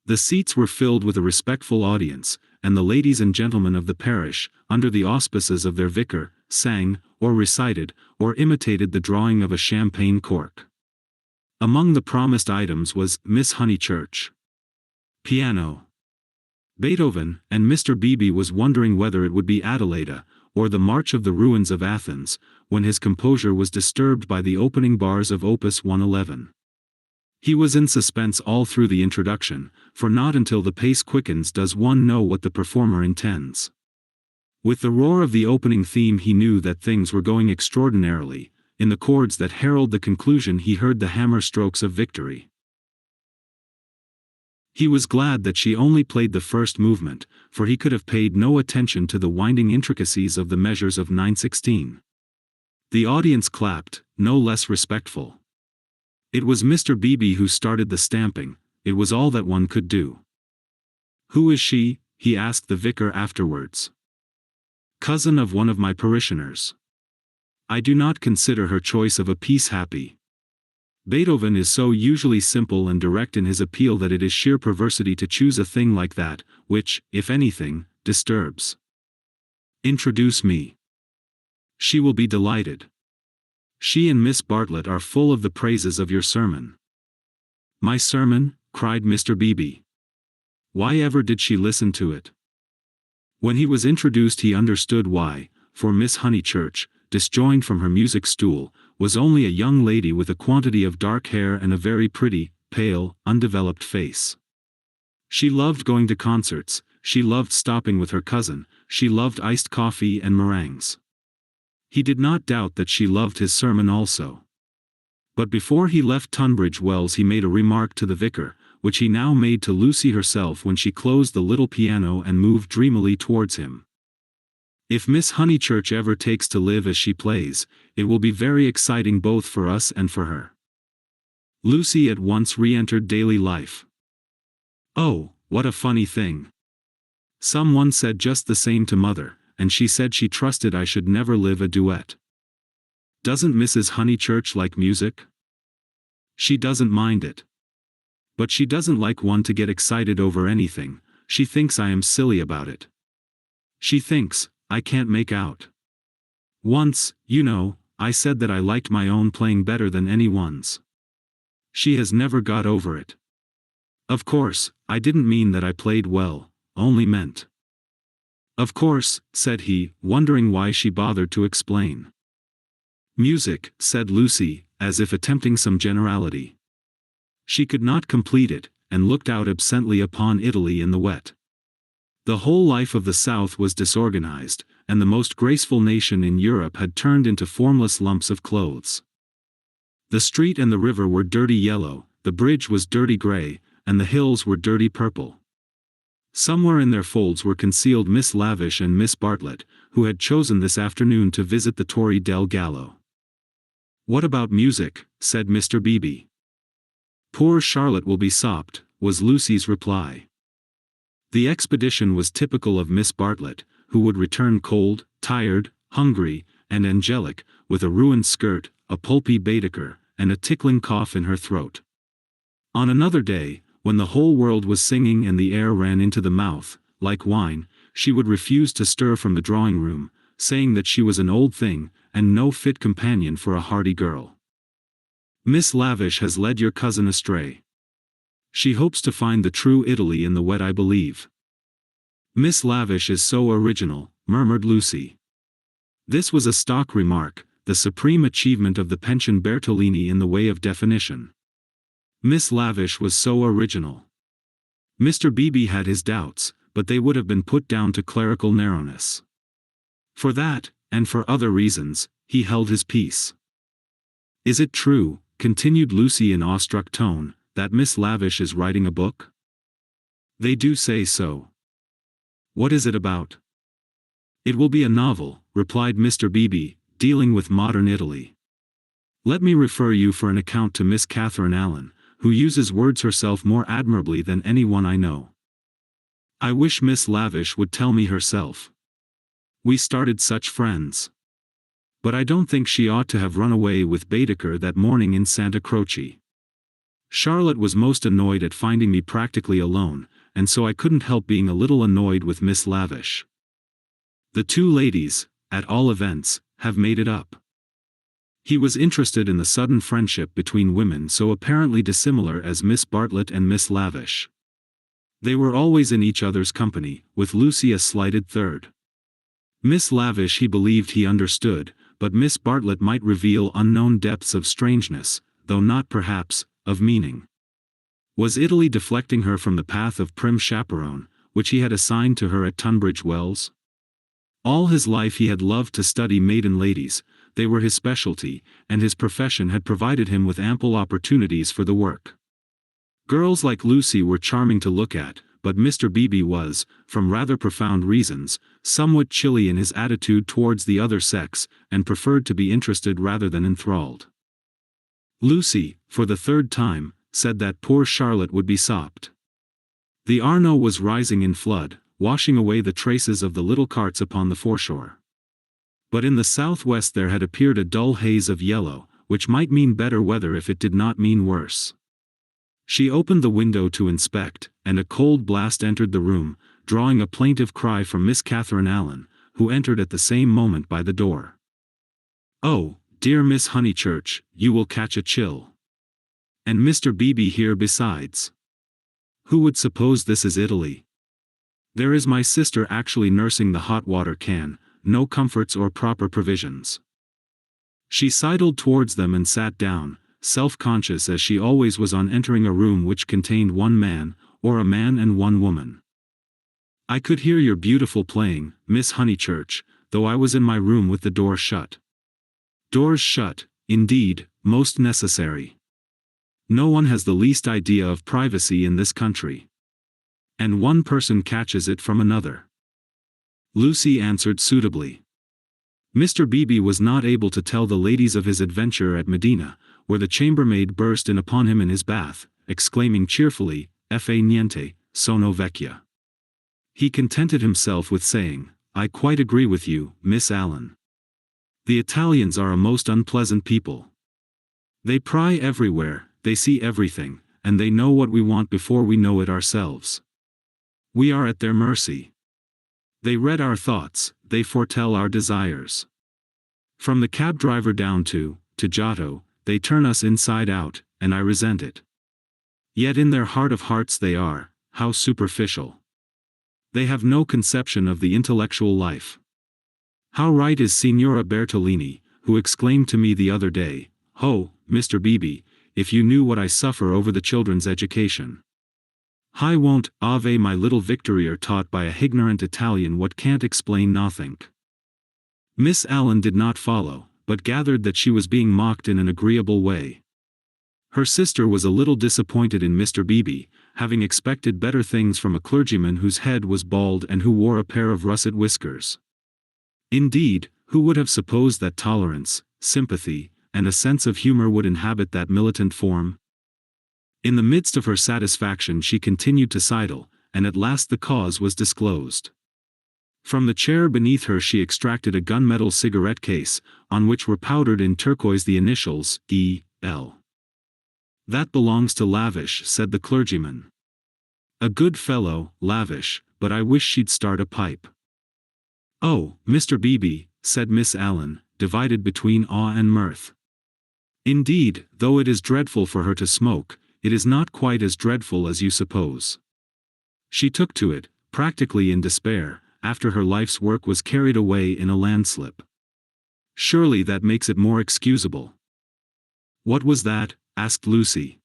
The seats were filled with a respectful audience, and the ladies and gentlemen of the parish, under the auspices of their vicar, sang, or recited, or imitated the drawing of a champagne cork. Among the promised items was Miss Honeychurch. Piano. Beethoven, and Mr. Beebe was wondering whether it would be Adelaida, or the March of the Ruins of Athens, when his composure was disturbed by the opening bars of Opus 111. He was in suspense all through the introduction, for not until the pace quickens does one know what the performer intends. With the roar of the opening theme he knew that things were going extraordinarily, in the chords that herald the conclusion he heard the hammer strokes of victory. He was glad that she only played the first movement, for he could have paid no attention to the winding intricacies of the measures of 9/16. The audience clapped, no less respectful. It was Mr. Beebe who started the stamping, it was all that one could do. "Who is she?" he asked the vicar afterwards. "Cousin of one of my parishioners. I do not consider her choice of a piece happy." Beethoven is so usually simple and direct in his appeal that it is sheer perversity to choose a thing like that, which, if anything, disturbs. Introduce me. She will be delighted. She and Miss Bartlett are full of the praises of your sermon. My sermon? Cried Mr. Beebe. Why ever did she listen to it? When he was introduced he understood why, for Miss Honeychurch, disjoined from her music stool, was only a young lady with a quantity of dark hair and a very pretty, pale, undeveloped face. She loved going to concerts, she loved stopping with her cousin, she loved iced coffee and meringues. He did not doubt that she loved his sermon also. But before he left Tunbridge Wells he made a remark to the vicar, which he now made to Lucy herself when she closed the little piano and moved dreamily towards him. If Miss Honeychurch ever takes to live as she plays, it will be very exciting both for us and for her. Lucy at once re-entered daily life. Oh, what a funny thing. Someone said just the same to Mother, and she said she trusted I should never live a duet. Doesn't Mrs. Honeychurch like music? She doesn't mind it. But she doesn't like one to get excited over anything, she thinks I am silly about it. She thinks, I can't make out. Once, you know, I said that I liked my own playing better than anyone's. She has never got over it. Of course, I didn't mean that I played well, only meant. Of course, said he, wondering why she bothered to explain. Music, said Lucy, as if attempting some generality. She could not complete it, and looked out absently upon Italy in the wet. The whole life of the South was disorganized, and the most graceful nation in Europe had turned into formless lumps of clothes. The street and the river were dirty yellow, the bridge was dirty gray, and the hills were dirty purple. Somewhere in their folds were concealed Miss Lavish and Miss Bartlett, who had chosen this afternoon to visit the Torre del Gallo. What about music? Said Mr. Beebe. Poor Charlotte will be sopped, was Lucy's reply. The expedition was typical of Miss Bartlett, who would return cold, tired, hungry, and angelic, with a ruined skirt, a pulpy Baedeker, and a tickling cough in her throat. On another day, when the whole world was singing and the air ran into the mouth, like wine, she would refuse to stir from the drawing-room, saying that she was an old thing, and no fit companion for a hardy girl. Miss Lavish has led your cousin astray. She hopes to find the true Italy in the wet, I believe. Miss Lavish is so original, murmured Lucy. This was a stock remark, the supreme achievement of the pension Bertolini in the way of definition. Miss Lavish was so original. Mr. Beebe had his doubts, but they would have been put down to clerical narrowness. For that, and for other reasons, he held his peace. Is it true, continued Lucy in awestruck tone, that Miss Lavish is writing a book? They do say so. What is it about? It will be a novel, replied Mr. Beebe, dealing with modern Italy. Let me refer you for an account to Miss Catherine Allen, who uses words herself more admirably than anyone I know. I wish Miss Lavish would tell me herself. We started such friends. But I don't think she ought to have run away with Baedeker that morning in Santa Croce. Charlotte was most annoyed at finding me practically alone, and so I couldn't help being a little annoyed with Miss Lavish. The two ladies, at all events, have made it up. He was interested in the sudden friendship between women so apparently dissimilar as Miss Bartlett and Miss Lavish. They were always in each other's company, with Lucy a slighted third. Miss Lavish he believed he understood, but Miss Bartlett might reveal unknown depths of strangeness, though not perhaps, of meaning. Was Italy deflecting her from the path of prim chaperone, which he had assigned to her at Tunbridge Wells? All his life he had loved to study maiden ladies, they were his specialty, and his profession had provided him with ample opportunities for the work. Girls like Lucy were charming to look at, but Mr. Beebe was, from rather profound reasons, somewhat chilly in his attitude towards the other sex, and preferred to be interested rather than enthralled. Lucy, for the third time, said that poor Charlotte would be sopped. The Arno was rising in flood, washing away the traces of the little carts upon the foreshore. But in the southwest there had appeared a dull haze of yellow, which might mean better weather if it did not mean worse. She opened the window to inspect, and a cold blast entered the room, drawing a plaintive cry from Miss Catherine Allen, who entered at the same moment by the door. "Oh, dear Miss Honeychurch, you will catch a chill. And Mr. Beebe here besides. Who would suppose this is Italy? There is my sister actually nursing the hot water can, no comforts or proper provisions." She sidled towards them and sat down, self-conscious as she always was on entering a room which contained one man, or a man and one woman. "I could hear your beautiful playing, Miss Honeychurch, though I was in my room with the door shut." Doors shut, indeed, most necessary. No one has the least idea of privacy in this country. And one person catches it from another. Lucy answered suitably. Mr. Beebe was not able to tell the ladies of his adventure at Medina, where the chambermaid burst in upon him in his bath, exclaiming cheerfully, "Fa niente, sono vecchia." He contented himself with saying, "I quite agree with you, Miss Allen. The Italians are a most unpleasant people. They pry everywhere, they see everything, and they know what we want before we know it ourselves. We are at their mercy. They read our thoughts, they foretell our desires. From the cab driver down to Giotto, they turn us inside out, and I resent it. Yet in their heart of hearts they are, how superficial. They have no conception of the intellectual life. How right is Signora Bertolini, who exclaimed to me the other day, 'Oh, Mr. Beebe, if you knew what I suffer over the children's education. I won't ave my little Victory taught by a ignorant Italian what can't explain nothink.'" Miss Allen did not follow, but gathered that she was being mocked in an agreeable way. Her sister was a little disappointed in Mr. Beebe, having expected better things from a clergyman whose head was bald and who wore a pair of russet whiskers. Indeed, who would have supposed that tolerance, sympathy, and a sense of humor would inhabit that militant form? In the midst of her satisfaction she continued to sidle, and at last the cause was disclosed. From the chair beneath her she extracted a gunmetal cigarette case, on which were powdered in turquoise the initials, E.L. "That belongs to Lavish," said the clergyman. "A good fellow, Lavish, but I wish she'd start a pipe." "Oh, Mr. Beebe," said Miss Allen, divided between awe and mirth. "Indeed, though it is dreadful for her to smoke, it is not quite as dreadful as you suppose. She took to it, practically in despair, after her life's work was carried away in a landslip. Surely that makes it more excusable." "What was that?" asked Lucy.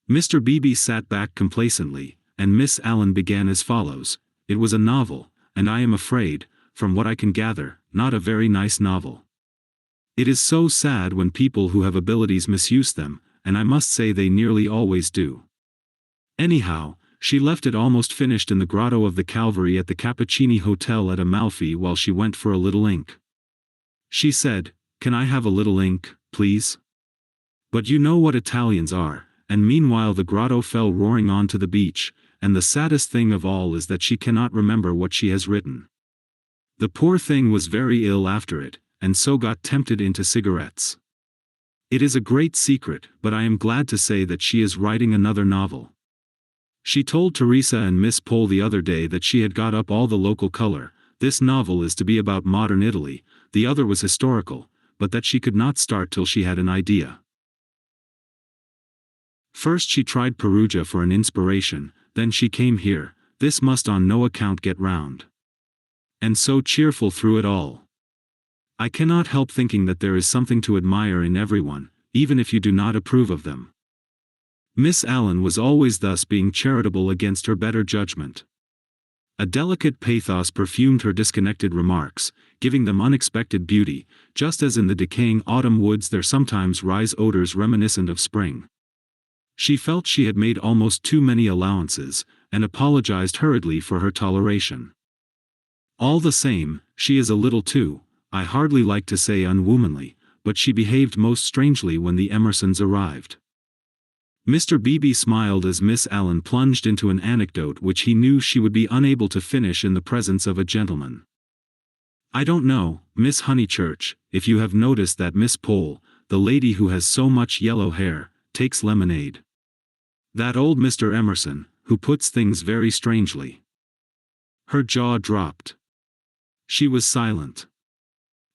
Mr. Beebe sat back complacently, and Miss Allen began as follows, "It was a novel, and I am afraid, from what I can gather, not a very nice novel. It is so sad when people who have abilities misuse them, and I must say they nearly always do. Anyhow, she left it almost finished in the grotto of the Calvary at the Cappuccini Hotel at Amalfi while she went for a little ink. She said, 'Can I have a little ink, please?' But you know what Italians are, and meanwhile the grotto fell roaring on to the beach, and the saddest thing of all is that she cannot remember what she has written. The poor thing was very ill after it, and so got tempted into cigarettes. It is a great secret, but I am glad to say that she is writing another novel. She told Teresa and Miss Pole the other day that she had got up all the local color. This novel is to be about modern Italy, the other was historical, but that she could not start till she had an idea. First she tried Perugia for an inspiration, then she came here, this must on no account get round. And so cheerful through it all. I cannot help thinking that there is something to admire in everyone, even if you do not approve of them." Miss Allen was always thus being charitable against her better judgment. A delicate pathos perfumed her disconnected remarks, giving them unexpected beauty, just as in the decaying autumn woods there sometimes rise odors reminiscent of spring. She felt she had made almost too many allowances, and apologized hurriedly for her toleration. All the same, she is a little too, I hardly like to say unwomanly, but she behaved most strangely when the Emersons arrived. Mr. Beebe smiled as Miss Allen plunged into an anecdote which he knew she would be unable to finish in the presence of a gentleman. "I don't know, Miss Honeychurch, if you have noticed that Miss Pole, the lady who has so much yellow hair, takes lemonade. That old Mr. Emerson, who puts things very strangely. Her jaw dropped. She was silent.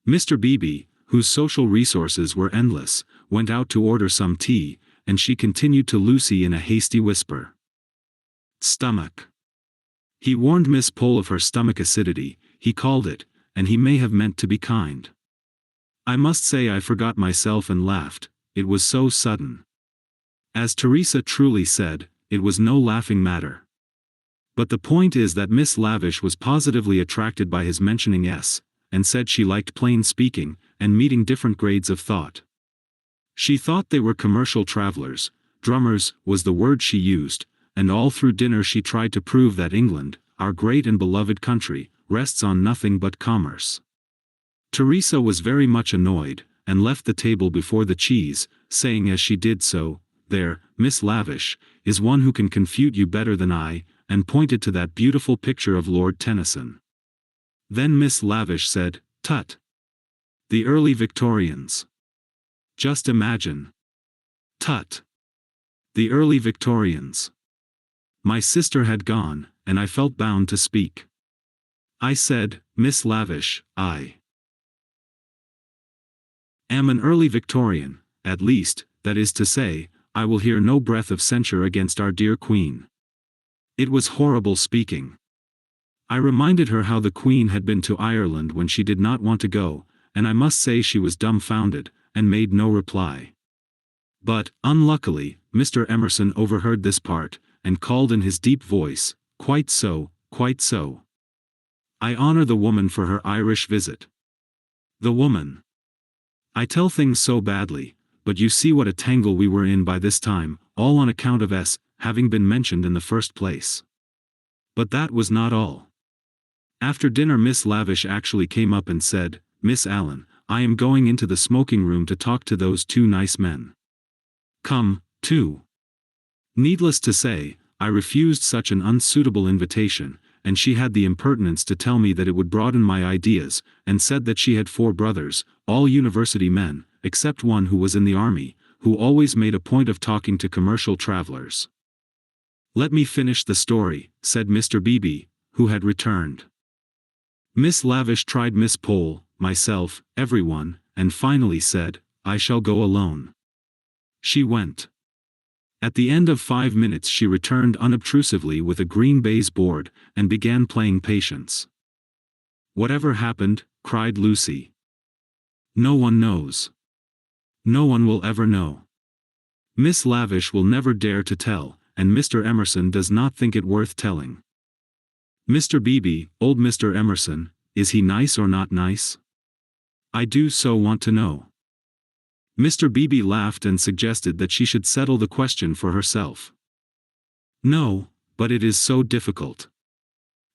Mr. Beebe, whose social resources were endless, went out to order some tea, and she continued to Lucy in a hasty whisper. Stomach. He warned Miss Pole of her stomach acidity, he called it, and he may have meant to be kind. I must say I forgot myself and laughed, it was so sudden. As Teresa truly said, it was no laughing matter. But the point is that Miss Lavish was positively attracted by his mentioning S, and said she liked plain speaking, and meeting different grades of thought. She thought they were commercial travelers, drummers was the word she used, and all through dinner she tried to prove that England, our great and beloved country, rests on nothing but commerce. Teresa was very much annoyed, and left the table before the cheese, saying as she did so, "There, Miss Lavish, is one who can confute you better than I," and pointed to that beautiful picture of Lord Tennyson. Then Miss Lavish said, "Tut! The early Victorians. Just imagine. Tut! The early Victorians." My sister had gone, and I felt bound to speak. I said, "Miss Lavish, I am an early Victorian, at least, that is to say, I will hear no breath of censure against our dear Queen." It was horrible speaking. I reminded her how the Queen had been to Ireland when she did not want to go, and I must say she was dumbfounded, and made no reply. But, unluckily, Mr. Emerson overheard this part, and called in his deep voice, "Quite so, quite so. I honor the woman for her Irish visit." The woman. I tell things so badly, but you see what a tangle we were in by this time, all on account of S having been mentioned in the first place. But that was not all. After dinner Miss Lavish actually came up and said, "Miss Allen, I am going into the smoking room to talk to those two nice men. Come, too." Needless to say, I refused such an unsuitable invitation, and she had the impertinence to tell me that it would broaden my ideas, and said that she had 4 brothers, all university men, except one who was in the army, who always made a point of talking to commercial travelers. "Let me finish the story," said Mr. Beebe, who had returned. Miss Lavish tried Miss Pole, myself, everyone, and finally said, "I shall go alone." She went. At the end of 5 minutes she returned unobtrusively with a green baize board, and began playing Patience. "Whatever happened?" cried Lucy. "No one knows. No one will ever know. Miss Lavish will never dare to tell, and Mr. Emerson does not think it worth telling." "Mr. Beebe, old Mr. Emerson, is he nice or not nice? I do so want to know." Mr. Beebe laughed and suggested that she should settle the question for herself. "No, but it is so difficult.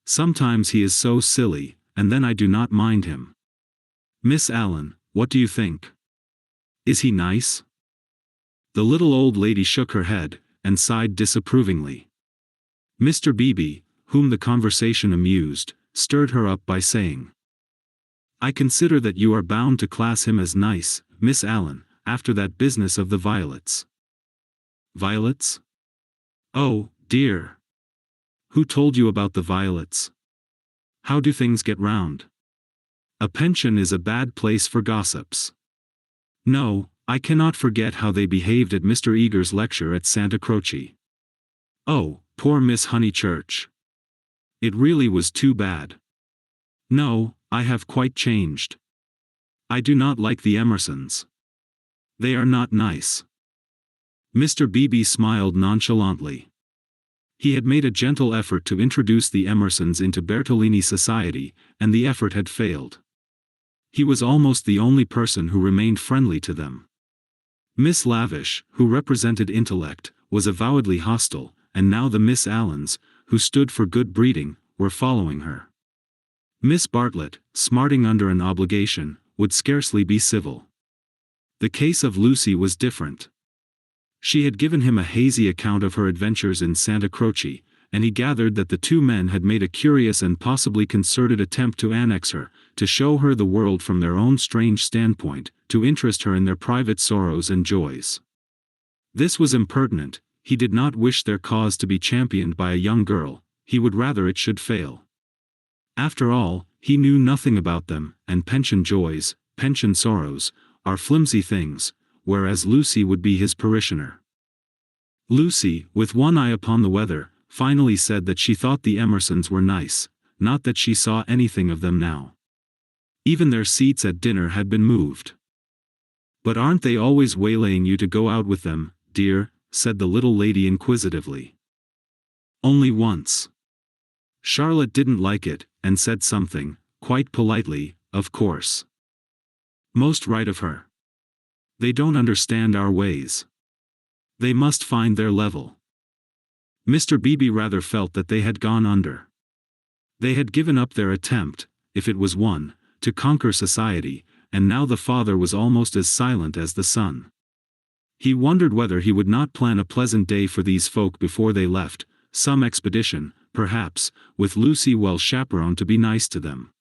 Sometimes he is so silly, and then I do not mind him. Miss Allen, what do you think? Is he nice?" The little old lady shook her head, and sighed disapprovingly. Mr. Beebe, whom the conversation amused, stirred her up by saying, "I consider that you are bound to class him as nice, Miss Allen, after that business of the violets." "Violets? Oh, dear. Who told you about the violets? How do things get round? A pension is a bad place for gossips. No, I cannot forget how they behaved at Mr. Eager's lecture at Santa Croce. Oh, poor Miss Honeychurch. It really was too bad. No, I have quite changed. I do not like the Emersons. They are not nice." Mr. Beebe smiled nonchalantly. He had made a gentle effort to introduce the Emersons into Bertolini society, and the effort had failed. He was almost the only person who remained friendly to them. Miss Lavish, who represented intellect, was avowedly hostile, and now the Miss Allens, who stood for good breeding, were following her. Miss Bartlett, smarting under an obligation, would scarcely be civil. The case of Lucy was different. She had given him a hazy account of her adventures in Santa Croce, and he gathered that the 2 men had made a curious and possibly concerted attempt to annex her, to show her the world from their own strange standpoint, to interest her in their private sorrows and joys. This was impertinent. He did not wish their cause to be championed by a young girl, he would rather it should fail. After all, he knew nothing about them, and pension joys, pension sorrows, are flimsy things, whereas Lucy would be his parishioner. Lucy, with one eye upon the weather, finally said that she thought the Emersons were nice, not that she saw anything of them now. Even their seats at dinner had been moved. "But aren't they always waylaying you to go out with them, dear?" said the little lady inquisitively. "Only once." Charlotte didn't like it, and said something, quite politely, of course. "Most right of her. They don't understand our ways. They must find their level." Mr. Beebe rather felt that they had gone under. They had given up their attempt, if it was one, to conquer society, and now the father was almost as silent as the son. He wondered whether he would not plan a pleasant day for these folk before they left, some expedition, perhaps, with Lucy well chaperoned to be nice to them.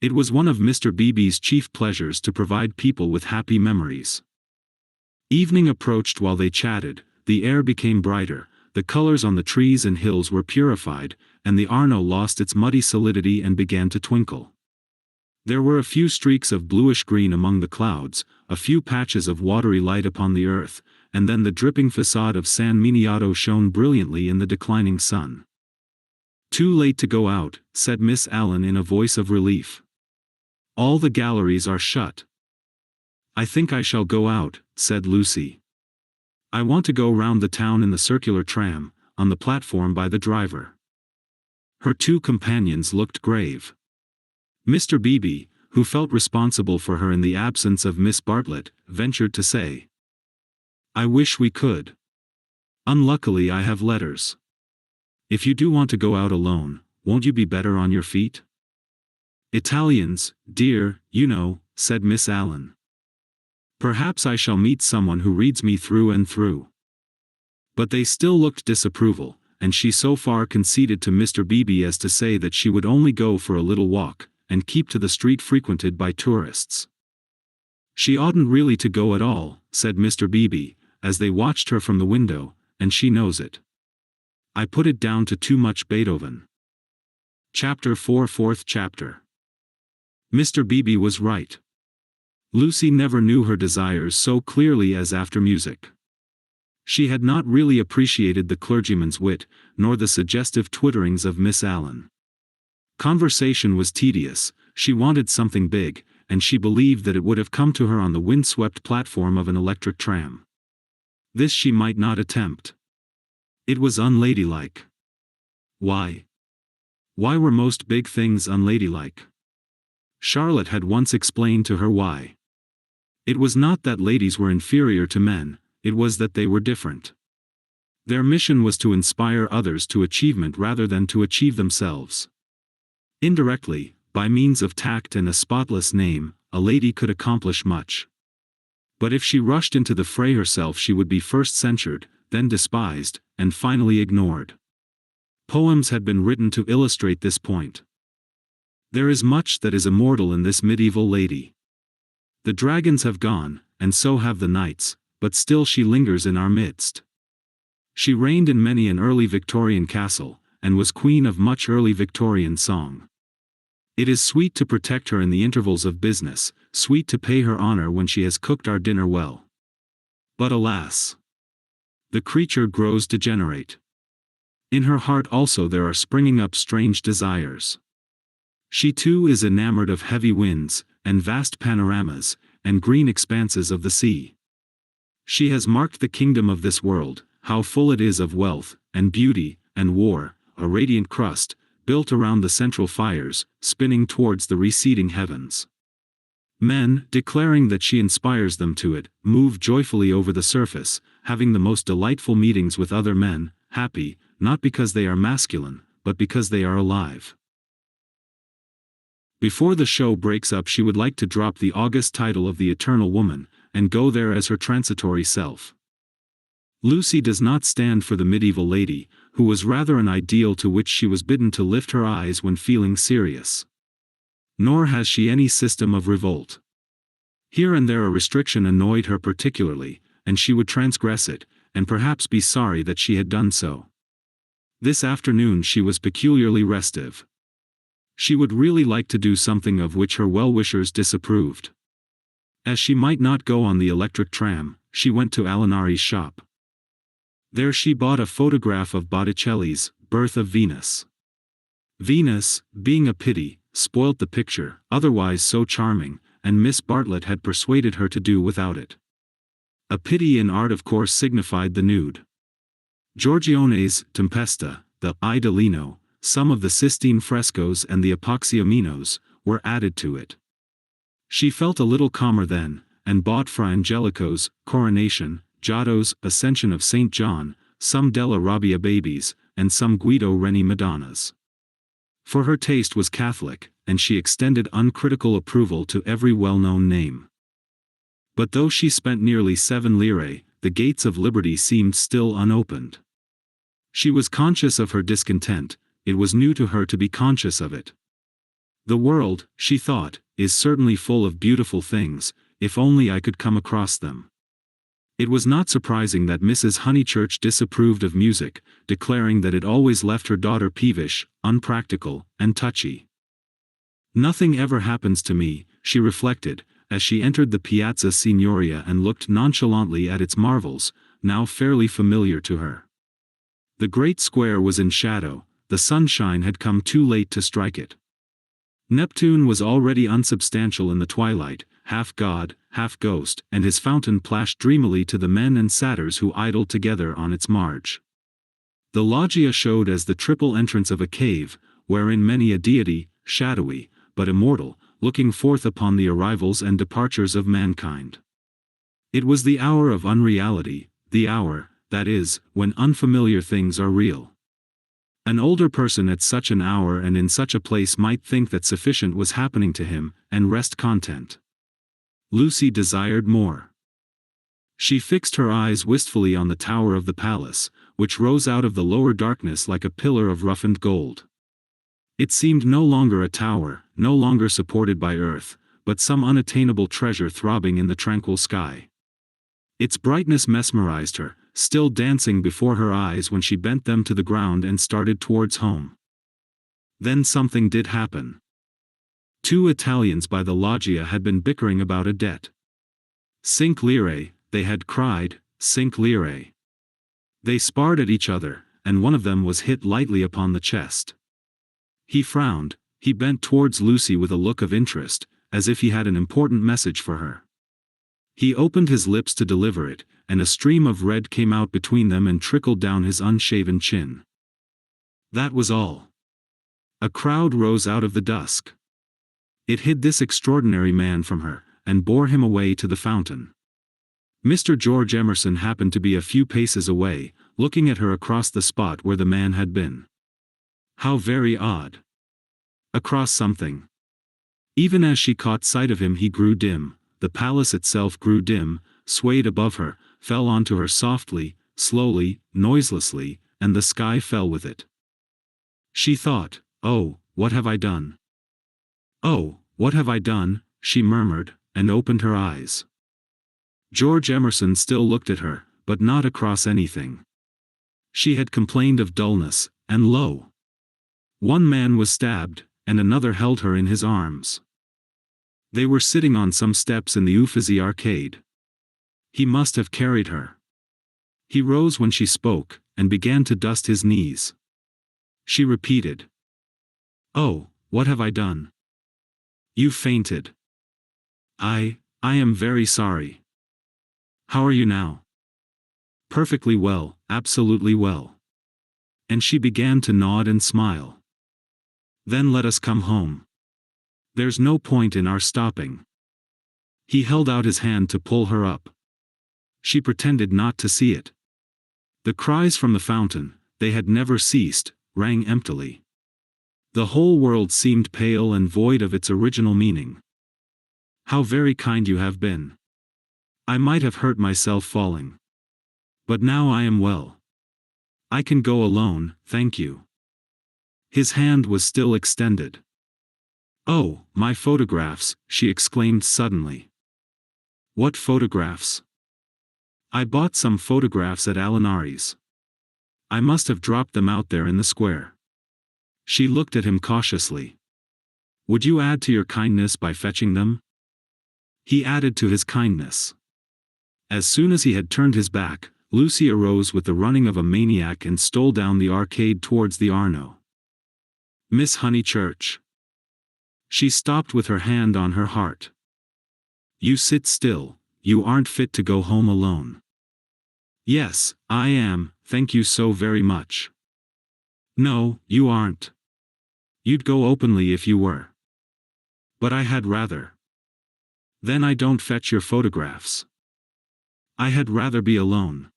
It was one of Mr. Beebe's chief pleasures to provide people with happy memories. Evening approached while they chatted, the air became brighter, the colors on the trees and hills were purified, and the Arno lost its muddy solidity and began to twinkle. There were a few streaks of bluish-green among the clouds, a few patches of watery light upon the earth, and then the dripping facade of San Miniato shone brilliantly in the declining sun. "Too late to go out," said Miss Allen in a voice of relief. "All the galleries are shut." "I think I shall go out," said Lucy. "I want to go round the town in the circular tram, on the platform by the driver." Her two companions looked grave. Mr. Beebe, who felt responsible for her in the absence of Miss Bartlett, ventured to say, "I wish we could. Unluckily I have letters. If you do want to go out alone, won't you be better on your feet?" "Italians, dear, you know," said Miss Allen. "Perhaps I shall meet someone who reads me through and through." But they still looked disapproval, and she so far conceded to Mr. Beebe as to say that she would only go for a little walk, and keep to the street frequented by tourists. "She oughtn't really to go at all," said Mr. Beebe, as they watched her from the window, "and she knows it. I put it down to too much Beethoven." Chapter 4 Fourth chapter. Mr. Beebe was right. Lucy never knew her desires so clearly as after music. She had not really appreciated the clergyman's wit, nor the suggestive twitterings of Miss Allen. Conversation was tedious, she wanted something big, and she believed that it would have come to her on the wind-swept platform of an electric tram. This she might not attempt. It was unladylike. Why? Why were most big things unladylike? Charlotte had once explained to her why. It was not that ladies were inferior to men, it was that they were different. Their mission was to inspire others to achievement rather than to achieve themselves. Indirectly, by means of tact and a spotless name, a lady could accomplish much. But if she rushed into the fray herself, she would be first censured, then despised, and finally ignored. Poems had been written to illustrate this point. There is much that is immortal in this medieval lady. The dragons have gone, and so have the knights, but still she lingers in our midst. She reigned in many an early Victorian castle, and was queen of much early Victorian song. It is sweet to protect her in the intervals of business, sweet to pay her honor when she has cooked our dinner well. But alas! The creature grows degenerate. In her heart also there are springing up strange desires. She too is enamored of heavy winds, and vast panoramas, and green expanses of the sea. She has marked the kingdom of this world, how full it is of wealth, and beauty, and war, a radiant crust, built around the central fires, spinning towards the receding heavens. Men, declaring that she inspires them to it, move joyfully over the surface, having the most delightful meetings with other men, happy, not because they are masculine, but because they are alive. Before the show breaks up, she would like to drop the august title of the Eternal Woman, and go there as her transitory self. Lucy does not stand for the medieval lady, who was rather an ideal to which she was bidden to lift her eyes when feeling serious. nor has she any system of revolt. Here and there a restriction annoyed her particularly, and she would transgress it, and perhaps be sorry that she had done so. This afternoon she was peculiarly restive. She would really like to do something of which her well-wishers disapproved. As she might not go on the electric tram, she went to Alinari's shop. There she bought a photograph of Botticelli's Birth of Venus. Venus, being a pity, spoilt the picture, otherwise so charming, and Miss Bartlett had persuaded her to do without it. A pity in art of course signified the nude. Giorgione's Tempesta, the Idolino, some of the Sistine frescoes and the Apoxiomenos, were added to it. She felt a little calmer then, and bought Fra Angelico's Coronation, Giotto's Ascension of St. John, some Della Robbia babies, and some Guido Reni Madonnas. For her taste was Catholic, and she extended uncritical approval to every well-known name. But though she spent nearly 7 lire, the gates of liberty seemed still unopened. She was conscious of her discontent. It was new to her to be conscious of it. The world, she thought, is certainly full of beautiful things, if only I could come across them. It was not surprising that Mrs. Honeychurch disapproved of music, declaring that it always left her daughter peevish, unpractical, and touchy. Nothing ever happens to me, she reflected, as she entered the Piazza Signoria and looked nonchalantly at its marvels, now fairly familiar to her. The great square was in shadow, the sunshine had come too late to strike it. Neptune was already unsubstantial in the twilight, half god, half ghost, and his fountain plashed dreamily to the men and satyrs who idled together on its marge. The loggia showed as the triple entrance of a cave, wherein many a deity, shadowy, but immortal, looking forth upon the arrivals and departures of mankind. It was the hour of unreality, the hour, that is, when unfamiliar things are real. An older person at such an hour and in such a place might think that sufficient was happening to him, and rest content. Lucy desired more. She fixed her eyes wistfully on the tower of the palace, which rose out of the lower darkness like a pillar of roughened gold. It seemed no longer a tower, no longer supported by earth, but some unattainable treasure throbbing in the tranquil sky. Its brightness mesmerized her, still dancing before her eyes when she bent them to the ground and started towards home. Then something did happen. 2 Italians by the loggia had been bickering about a debt. 5 lire, they had cried, 5 lire. They sparred at each other, and one of them was hit lightly upon the chest. He frowned, he bent towards Lucy with a look of interest, as if he had an important message for her. He opened his lips to deliver it, and a stream of red came out between them and trickled down his unshaven chin. That was all. A crowd rose out of the dusk. It hid this extraordinary man from her, and bore him away to the fountain. Mr. George Emerson happened to be a few paces away, looking at her across the spot where the man had been. How very odd. Across something. Even as she caught sight of him he grew dim, the palace itself grew dim, swayed above her, fell onto her softly, slowly, noiselessly, and the sky fell with it. She thought, "Oh, what have I done? Oh, what have I done?" she murmured, and opened her eyes. George Emerson still looked at her, but not across anything. She had complained of dullness, and lo! One man was stabbed, and another held her in his arms. They were sitting on some steps in the Uffizi arcade. He must have carried her. He rose when she spoke, and began to dust his knees. She repeated, "Oh, what have I done?" "You fainted." I am very sorry." "How are you now?" "Perfectly well, absolutely well." And she began to nod and smile. "Then let us come home. There's no point in our stopping." He held out his hand to pull her up. She pretended not to see it. The cries from the fountain, they had never ceased, rang emptily. The whole world seemed pale and void of its original meaning. "How very kind you have been. I might have hurt myself falling. But now I am well. I can go alone, thank you." His hand was still extended. Oh, my photographs, she exclaimed suddenly. What photographs? I bought some photographs at Alinari's. I must have dropped them out there in the square. She looked at him cautiously. Would you add to your kindness by fetching them? He added to his kindness. As soon as he had turned his back, Lucy arose with the running of a maniac and stole down the arcade towards the Arno. Miss Honeychurch. She stopped with her hand on her heart. You sit still, you aren't fit to go home alone. Yes, I am, thank you so very much. No, you aren't. You'd go openly if you were. But I had rather. Then I don't fetch your photographs. I had rather be alone.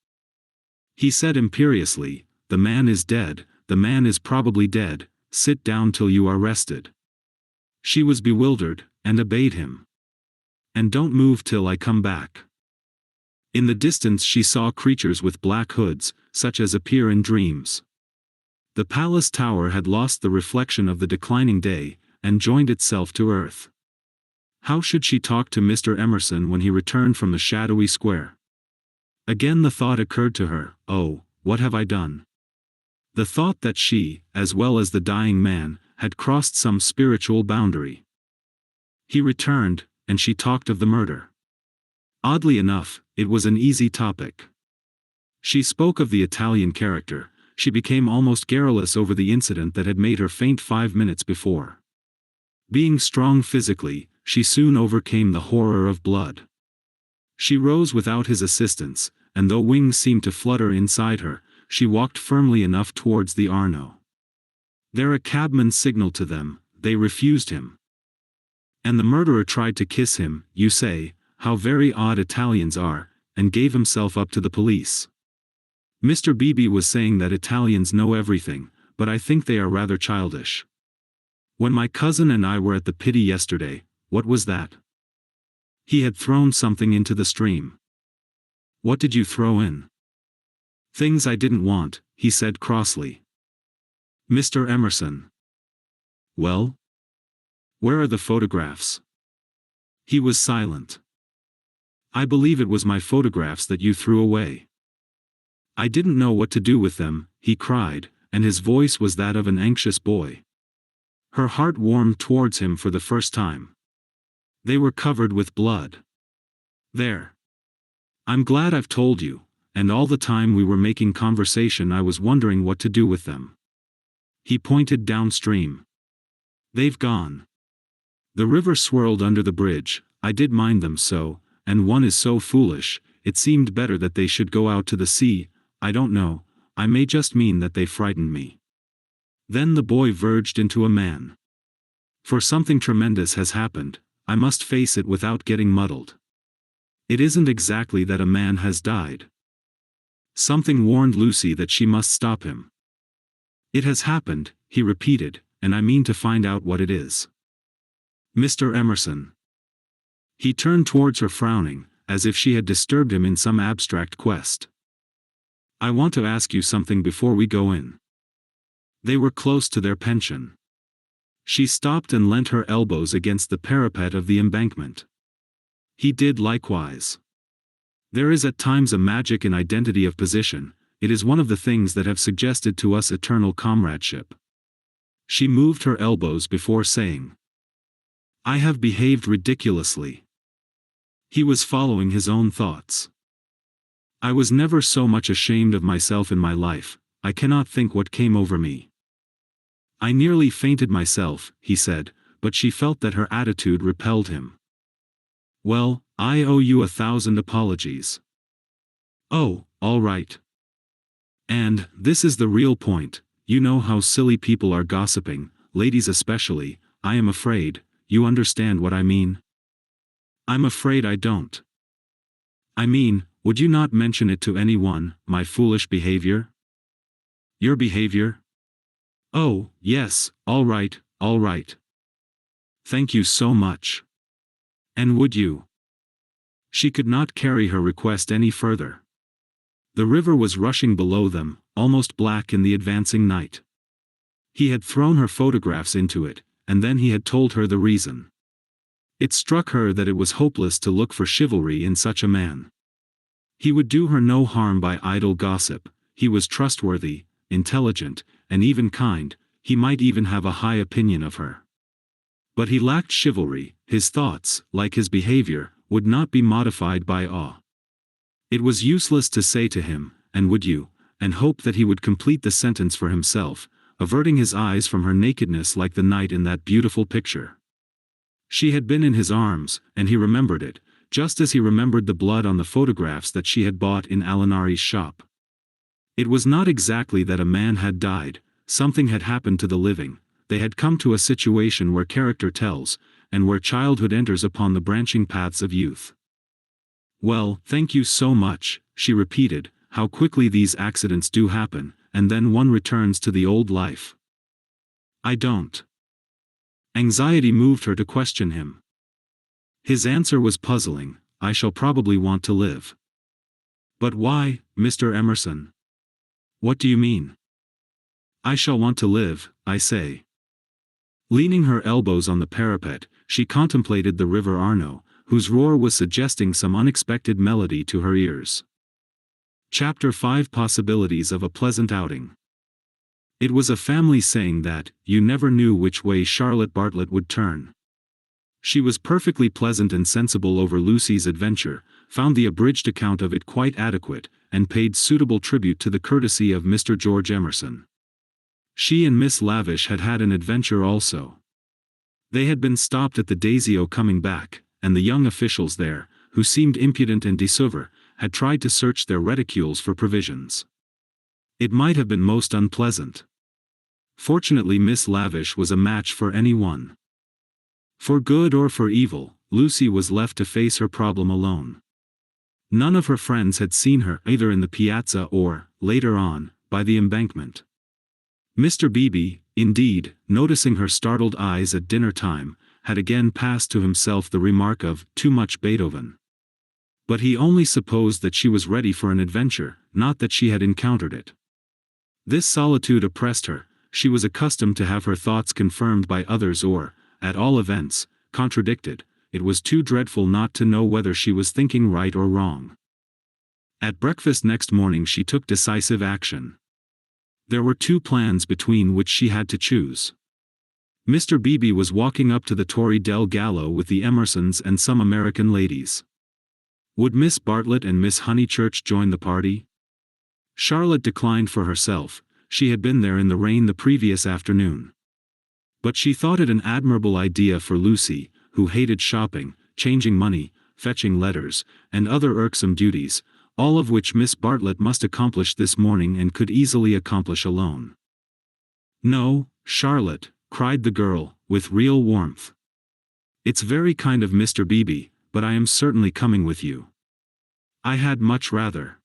He said imperiously, the man is dead, the man is probably dead, sit down till you are rested. She was bewildered, and obeyed him. And don't move till I come back. In the distance she saw creatures with black hoods, such as appear in dreams. The palace tower had lost the reflection of the declining day, and joined itself to earth. How should she talk to Mr. Emerson when he returned from the shadowy square? Again the thought occurred to her, oh, what have I done? The thought that she, as well as the dying man, had crossed some spiritual boundary. He returned, and she talked of the murder. Oddly enough, it was an easy topic. She spoke of the Italian character. She became almost garrulous over the incident that had made her faint 5 minutes before. Being strong physically, she soon overcame the horror of blood. She rose without his assistance, and though wings seemed to flutter inside her, she walked firmly enough towards the Arno. There a cabman signaled to them, they refused him. And the murderer tried to kiss him, you say, how very odd Italians are, and gave himself up to the police. Mr. Beebe was saying that Italians know everything, but I think they are rather childish. When my cousin and I were at the Pitti yesterday, what was that? He had thrown something into the stream. What did you throw in? Things I didn't want, he said crossly. Mr. Emerson. Well? Where are the photographs? He was silent. I believe it was my photographs that you threw away. I didn't know what to do with them, he cried, and his voice was that of an anxious boy. Her heart warmed towards him for the first time. They were covered with blood. There. I'm glad I've told you, and all the time we were making conversation I was wondering what to do with them. He pointed downstream. They've gone. The river swirled under the bridge, I did mind them so, and one is so foolish, it seemed better that they should go out to the sea, I don't know, I may just mean that they frightened me. Then the boy verged into a man. For something tremendous has happened, I must face it without getting muddled. It isn't exactly that a man has died. Something warned Lucy that she must stop him. It has happened, he repeated, and I mean to find out what it is. Mr. Emerson. He turned towards her frowning, as if she had disturbed him in some abstract quest. I want to ask you something before we go in. They were close to their pension. She stopped and leant her elbows against the parapet of the embankment. He did likewise. There is at times a magic in identity of position, it is one of the things that have suggested to us eternal comradeship. She moved her elbows before saying, I have behaved ridiculously. He was following his own thoughts. I was never so much ashamed of myself in my life, I cannot think what came over me. I nearly fainted myself, he said, but she felt that her attitude repelled him. Well, I owe you 1,000 apologies. Oh, all right. And, this is the real point, you know how silly people are gossiping, ladies especially, I am afraid, you understand what I mean? I'm afraid I don't. I mean, would you not mention it to anyone, my foolish behavior? Your behavior? Oh, yes, all right, all right. Thank you so much. And would you? She could not carry her request any further. The river was rushing below them, almost black in the advancing night. He had thrown her photographs into it, and then he had told her the reason. It struck her that it was hopeless to look for chivalry in such a man. He would do her no harm by idle gossip, he was trustworthy, intelligent, and even kind, he might even have a high opinion of her. But he lacked chivalry, his thoughts, like his behavior, would not be modified by awe. It was useless to say to him, "And would you?" and hope that he would complete the sentence for himself, averting his eyes from her nakedness like the knight in that beautiful picture. She had been in his arms, and he remembered it, just as he remembered the blood on the photographs that she had bought in Alinari's shop. It was not exactly that a man had died, something had happened to the living, they had come to a situation where character tells, and where childhood enters upon the branching paths of youth. "Well, thank you so much," she repeated, "how quickly these accidents do happen, and then one returns to the old life." "I don't." Anxiety moved her to question him. His answer was puzzling, "I shall probably want to live." "But why, Mr. Emerson?" "What do you mean?" "I shall want to live, I say." Leaning her elbows on the parapet, she contemplated the river Arno, whose roar was suggesting some unexpected melody to her ears. Chapter 5: Possibilities of a Pleasant Outing. It was a family saying that, you never knew which way Charlotte Bartlett would turn. She was perfectly pleasant and sensible over Lucy's adventure, found the abridged account of it quite adequate, and paid suitable tribute to the courtesy of Mr. George Emerson. She and Miss Lavish had had an adventure also. They had been stopped at the Daisio coming back, and the young officials there, who seemed impudent and décevant, had tried to search their reticules for provisions. It might have been most unpleasant. Fortunately Miss Lavish was a match for any one. For good or for evil, Lucy was left to face her problem alone. None of her friends had seen her either in the piazza or, later on, by the embankment. Mr. Beebe, indeed, noticing her startled eyes at dinner time, had again passed to himself the remark of "too much Beethoven." But he only supposed that she was ready for an adventure, not that she had encountered it. This solitude oppressed her, she was accustomed to have her thoughts confirmed by others or, at all events, contradicted. It was too dreadful not to know whether she was thinking right or wrong. At breakfast next morning she took decisive action. There were two plans between which she had to choose. Mr. Beebe was walking up to the Torre del Gallo with the Emersons and some American ladies. Would Miss Bartlett and Miss Honeychurch join the party? Charlotte declined for herself, she had been there in the rain the previous afternoon. But she thought it an admirable idea for Lucy, who hated shopping, changing money, fetching letters, and other irksome duties, all of which Miss Bartlett must accomplish this morning and could easily accomplish alone. "No, Charlotte," cried the girl, with real warmth. "It's very kind of Mr. Beebe, but I am certainly coming with you. I had much rather."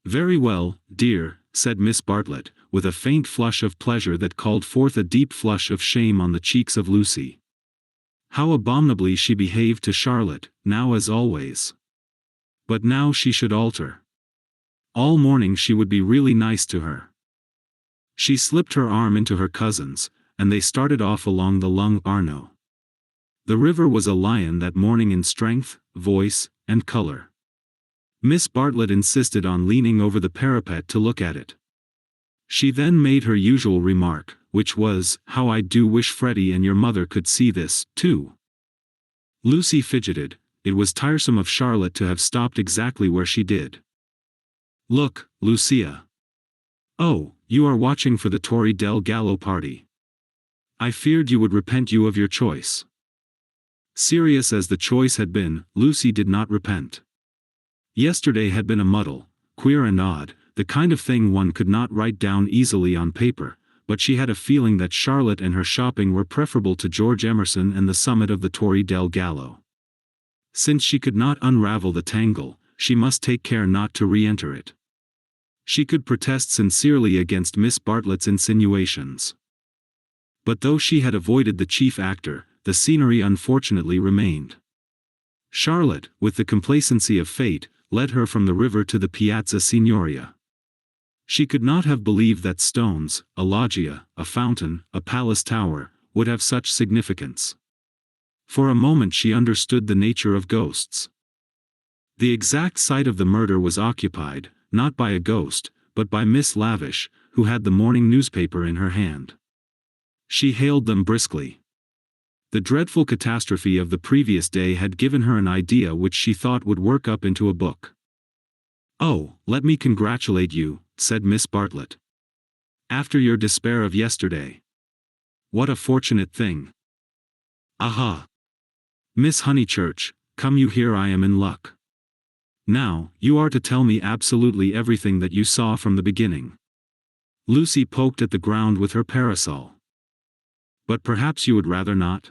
"Very well, dear," said Miss Bartlett, with a faint flush of pleasure that called forth a deep flush of shame on the cheeks of Lucy. How abominably she behaved to Charlotte, now as always. But now she should alter. All morning she would be really nice to her. She slipped her arm into her cousin's, and they started off along the Lung Arno. The river was a lion that morning in strength, voice, and color. Miss Bartlett insisted on leaning over the parapet to look at it. She then made her usual remark, which was, "How I do wish Freddie and your mother could see this, too." Lucy fidgeted. It was tiresome of Charlotte to have stopped exactly where she did. "Look, Lucia. Oh, you are watching for the Torre del Gallo party. I feared you would repent you of your choice." Serious as the choice had been, Lucy did not repent. Yesterday had been a muddle, queer and odd, the kind of thing one could not write down easily on paper, but she had a feeling that Charlotte and her shopping were preferable to George Emerson and the summit of the Torre del Gallo. Since she could not unravel the tangle, she must take care not to re-enter it. She could protest sincerely against Miss Bartlett's insinuations. But though she had avoided the chief actor, the scenery unfortunately remained. Charlotte, with the complacency of fate, led her from the river to the Piazza Signoria. She could not have believed that stones, a loggia, a fountain, a palace tower, would have such significance. For a moment she understood the nature of ghosts. The exact site of the murder was occupied, not by a ghost, but by Miss Lavish, who had the morning newspaper in her hand. She hailed them briskly. The dreadful catastrophe of the previous day had given her an idea which she thought would work up into a book. "Oh, let me congratulate you," said Miss Bartlett. "After your despair of yesterday. What a fortunate thing." "Aha! Miss Honeychurch, come you here, I am in luck. Now, you are to tell me absolutely everything that you saw from the beginning." Lucy poked at the ground with her parasol. "But perhaps you would rather not?"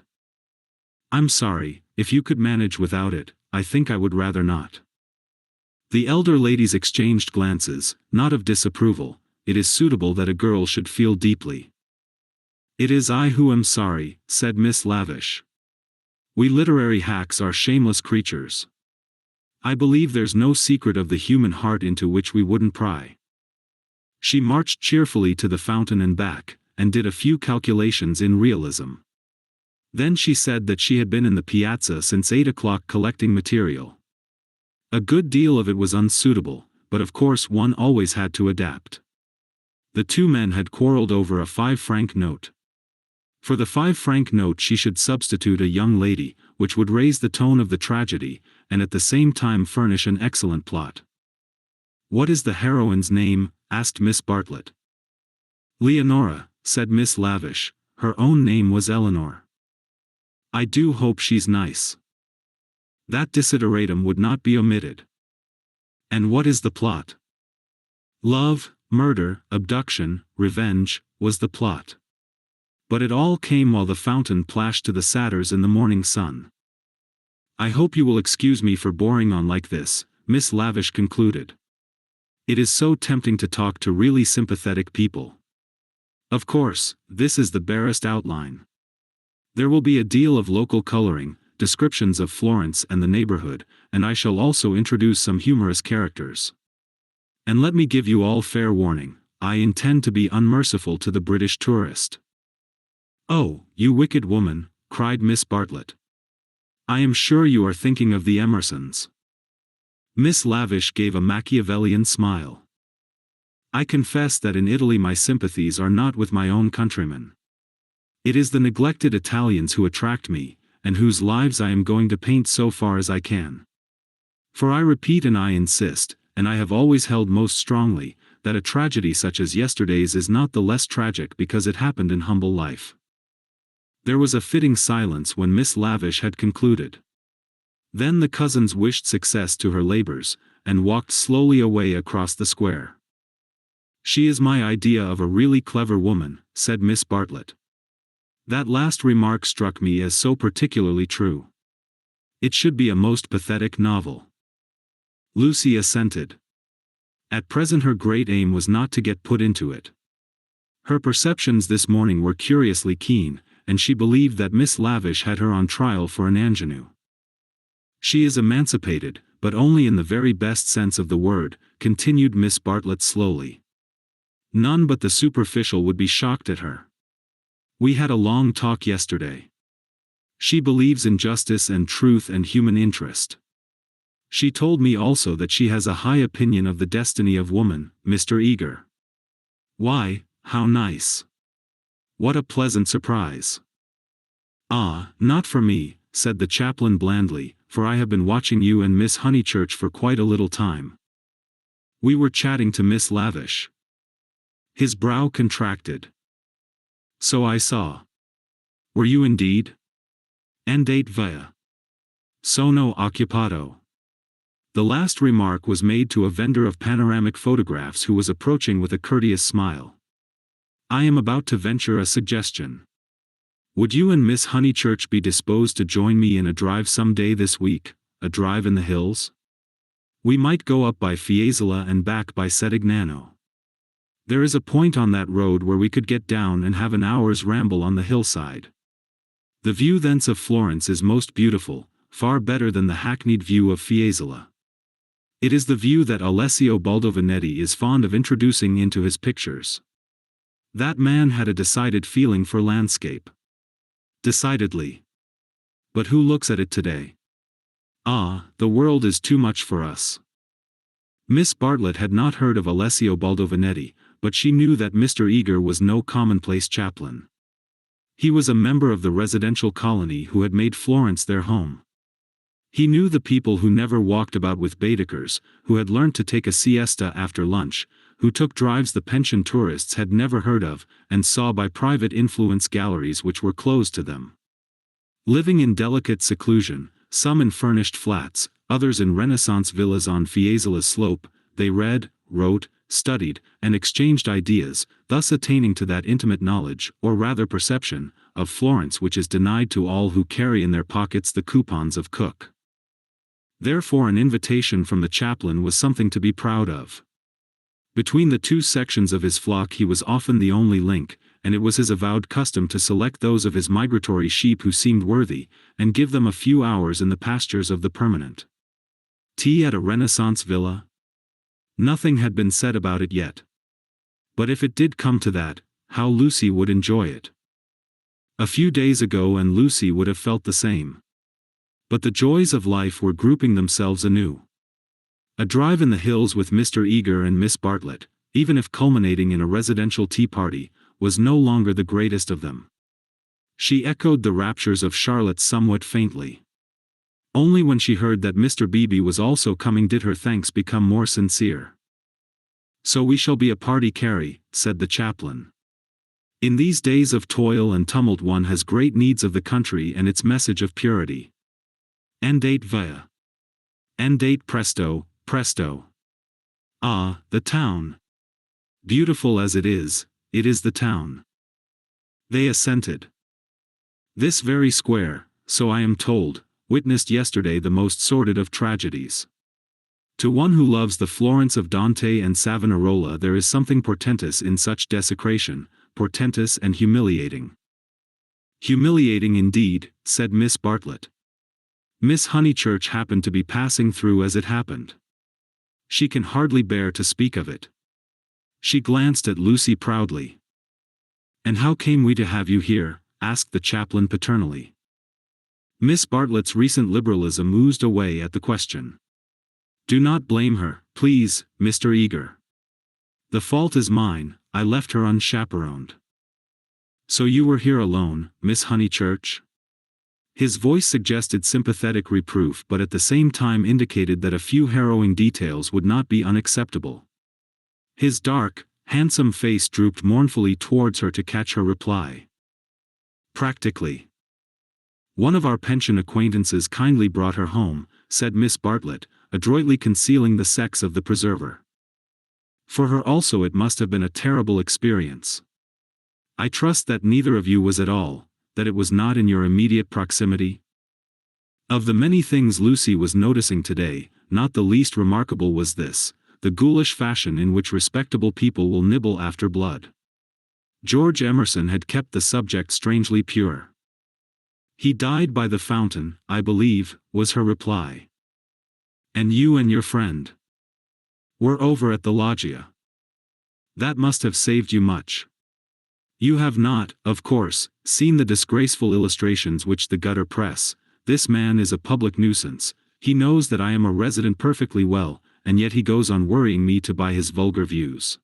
"I'm sorry, if you could manage without it, I think I would rather not." The elder ladies exchanged glances, not of disapproval. It is suitable that a girl should feel deeply. "It is I who am sorry," said Miss Lavish. "We literary hacks are shameless creatures. I believe there's no secret of the human heart into which we wouldn't pry." She marched cheerfully to the fountain and back, and did a few calculations in realism. Then she said that she had been in the piazza since 8 o'clock collecting material. A good deal of it was unsuitable, but of course one always had to adapt. The two men had quarreled over a 5-franc note. For the 5-franc note she should substitute a young lady, which would raise the tone of the tragedy, and at the same time furnish an excellent plot. "What is the heroine's name?" asked Miss Bartlett. "Leonora," said Miss Lavish. "Her own name was Eleanor." "I do hope she's nice." That desideratum would not be omitted. "And what is the plot?" Love, murder, abduction, revenge, was the plot. But it all came while the fountain plashed to the satyrs in the morning sun. "I hope you will excuse me for boring on like this," Miss Lavish concluded. "It is so tempting to talk to really sympathetic people. Of course, this is the barest outline. There will be a deal of local coloring, descriptions of Florence and the neighborhood, and I shall also introduce some humorous characters. And let me give you all fair warning, I intend to be unmerciful to the British tourist." "Oh, you wicked woman," cried Miss Bartlett. "I am sure you are thinking of the Emersons." Miss Lavish gave a Machiavellian smile. "I confess that in Italy my sympathies are not with my own countrymen. It is the neglected Italians who attract me, and whose lives I am going to paint so far as I can. For I repeat and I insist, and I have always held most strongly, that a tragedy such as yesterday's is not the less tragic because it happened in humble life." There was a fitting silence when Miss Lavish had concluded. Then the cousins wished success to her labors, and walked slowly away across the square. "She is my idea of a really clever woman," said Miss Bartlett. That last remark struck me as so particularly true. "It should be a most pathetic novel." Lucy assented. At present her great aim was not to get put into it. Her perceptions this morning were curiously keen, and she believed that Miss Lavish had her on trial for an ingenue. "She is emancipated, but only in the very best sense of the word," continued Miss Bartlett slowly. "None but the superficial would be shocked at her. We had a long talk yesterday. She believes in justice and truth and human interest. She told me also that she has a high opinion of the destiny of woman, Mr. Eager." "Why, how nice! What a pleasant surprise!" "Ah, not for me," said the chaplain blandly, "for I have been watching you and Miss Honeychurch for quite a little time." "We were chatting to Miss Lavish." His brow contracted. "So I saw." "Were you indeed? Andate via. Sono occupato." The last remark was made to a vendor of panoramic photographs who was approaching with a courteous smile. "I am about to venture a suggestion. Would you and Miss Honeychurch be disposed to join me in a drive some day this week, a drive in the hills? We might go up by Fiesole and back by Setignano. There is a point on that road where we could get down and have an hour's ramble on the hillside. The view thence of Florence is most beautiful, far better than the hackneyed view of Fiesole. It is the view that Alessio Baldovinetti is fond of introducing into his pictures. That man had a decided feeling for landscape. Decidedly. But who looks at it today? Ah, the world is too much for us. Miss Bartlett had not heard of Alessio Baldovinetti, but she knew that Mr. Eager was no commonplace chaplain. He was a member of the residential colony who had made Florence their home. He knew the people who never walked about with Baedekers, who had learnt to take a siesta after lunch, who took drives the pension tourists had never heard of, and saw by private influence galleries which were closed to them. Living in delicate seclusion, some in furnished flats, others in Renaissance villas on Fiesola's slope, they read, wrote, studied, and exchanged ideas, thus attaining to that intimate knowledge, or rather perception, of Florence which is denied to all who carry in their pockets the coupons of Cook. Therefore an invitation from the chaplain was something to be proud of. Between the two sections of his flock he was often the only link, and it was his avowed custom to select those of his migratory sheep who seemed worthy, and give them a few hours in the pastures of the permanent. Tea at a Renaissance villa? Nothing had been said about it yet. But if it did come to that, how Lucy would enjoy it. A few days ago and Lucy would have felt the same. But the joys of life were grouping themselves anew. A drive in the hills with Mr. Eager and Miss Bartlett, even if culminating in a residential tea party, was no longer the greatest of them. She echoed the raptures of Charlotte somewhat faintly. Only when she heard that Mr. Beebe was also coming did her thanks become more sincere. "So we shall be a party, Carrie," said the chaplain. "In these days of toil and tumult one has great needs of the country and its message of purity. Andate via. Andate presto, presto. Ah, the town. Beautiful as it is the town." They assented. This very square, so I am told, witnessed yesterday the most sordid of tragedies. To one who loves the Florence of Dante and Savonarola there is something portentous in such desecration, portentous and humiliating. "Humiliating indeed," said Miss Bartlett. Miss Honeychurch happened to be passing through as it happened. She can hardly bear to speak of it. She glanced at Lucy proudly. "And how came we to have you here?" asked the chaplain paternally. Miss Bartlett's recent liberalism oozed away at the question. "Do not blame her, please, Mr. Eager. The fault is mine, I left her unchaperoned." "So you were here alone, Miss Honeychurch?" His voice suggested sympathetic reproof but at the same time indicated that a few harrowing details would not be unacceptable. His dark, handsome face drooped mournfully towards her to catch her reply. "Practically. One of our pension acquaintances kindly brought her home," said Miss Bartlett, adroitly concealing the sex of the preserver. "For her also it must have been a terrible experience. I trust that neither of you was at all, that it was not in your immediate proximity?" Of the many things Lucy was noticing today, not the least remarkable was this, the ghoulish fashion in which respectable people will nibble after blood. George Emerson had kept the subject strangely pure. "He died by the fountain, I believe," was her reply. "And you and your friend were over at the loggia. That must have saved you much. You have not, of course, seen the disgraceful illustrations which the gutter press. This man is a public nuisance. He knows that I am a resident perfectly well, and yet he goes on worrying me to buy his vulgar views."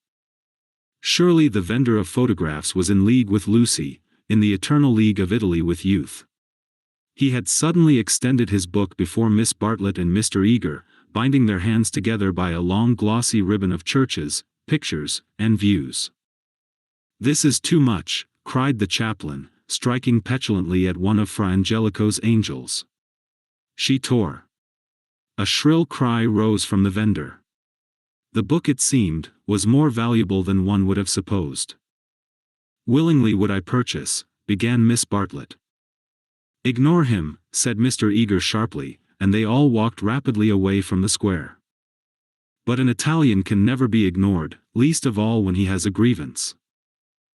Surely the vendor of photographs was in league with Lucy, in the eternal league of Italy with youth. He had suddenly extended his book before Miss Bartlett and Mr. Eager, binding their hands together by a long glossy ribbon of churches, pictures, and views. "This is too much," cried the chaplain, striking petulantly at one of Fra Angelico's angels. She tore. A shrill cry rose from the vendor. The book, it seemed, was more valuable than one would have supposed. "Willingly would I purchase," began Miss Bartlett. "Ignore him," said Mr. Eager sharply, and they all walked rapidly away from the square. But an Italian can never be ignored, least of all when he has a grievance.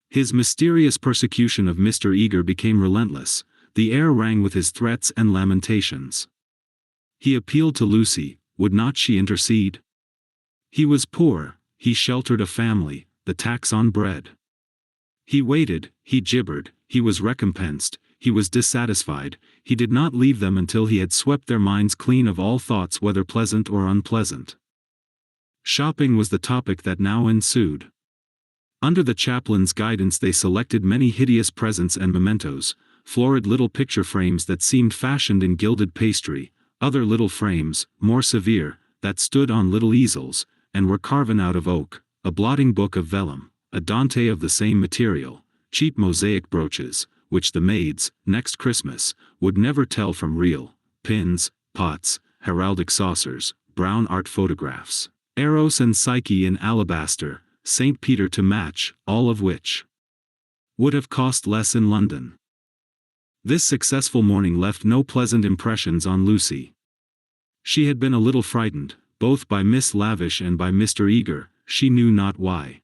His mysterious persecution of Mr. Eager became relentless, the air rang with his threats and lamentations. He appealed to Lucy, would not she intercede? He was poor, he sheltered a family, the tax on bread. He waited, he gibbered, he was recompensed, he was dissatisfied. He did not leave them until he had swept their minds clean of all thoughts whether pleasant or unpleasant. Shopping was the topic that now ensued. Under the chaplain's guidance they selected many hideous presents and mementos, florid little picture frames that seemed fashioned in gilded pastry, other little frames, more severe, that stood on little easels, and were carven out of oak, a blotting book of vellum, a Dante of the same material, cheap mosaic brooches, which the maids, next Christmas, would never tell from real, pins, pots, heraldic saucers, brown art photographs, Eros and Psyche in alabaster, St. Peter to match, all of which would have cost less in London. This successful morning left no pleasant impressions on Lucy. She had been a little frightened, both by Miss Lavish and by Mr. Eager, she knew not why.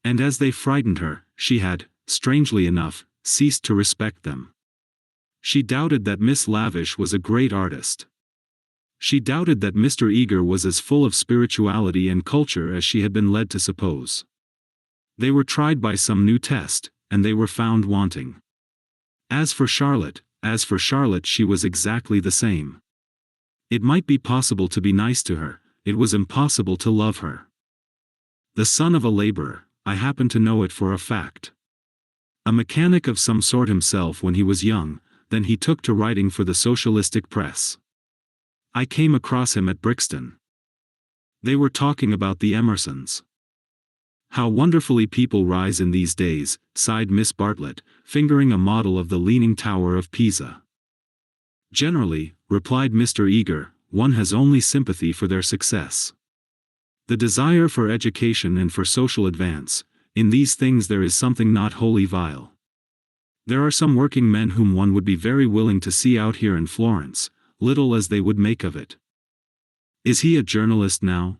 And as they frightened her, she had, strangely enough, ceased to respect them. She doubted that Miss Lavish was a great artist. She doubted that Mr. Eager was as full of spirituality and culture as she had been led to suppose. They were tried by some new test, and they were found wanting. As for Charlotte, she was exactly the same. It might be possible to be nice to her, it was impossible to love her. The son of a laborer, I happen to know it for a fact. A mechanic of some sort himself when he was young, then he took to writing for the socialistic press. I came across him at Brixton. They were talking about the Emersons. How wonderfully people rise in these days, sighed Miss Bartlett, fingering a model of the Leaning Tower of Pisa. Generally, replied Mr. Eager, one has only sympathy for their success. The desire for education and for social advance, in these things there is something not wholly vile. There are some working men whom one would be very willing to see out here in Florence, little as they would make of it. Is he a journalist now?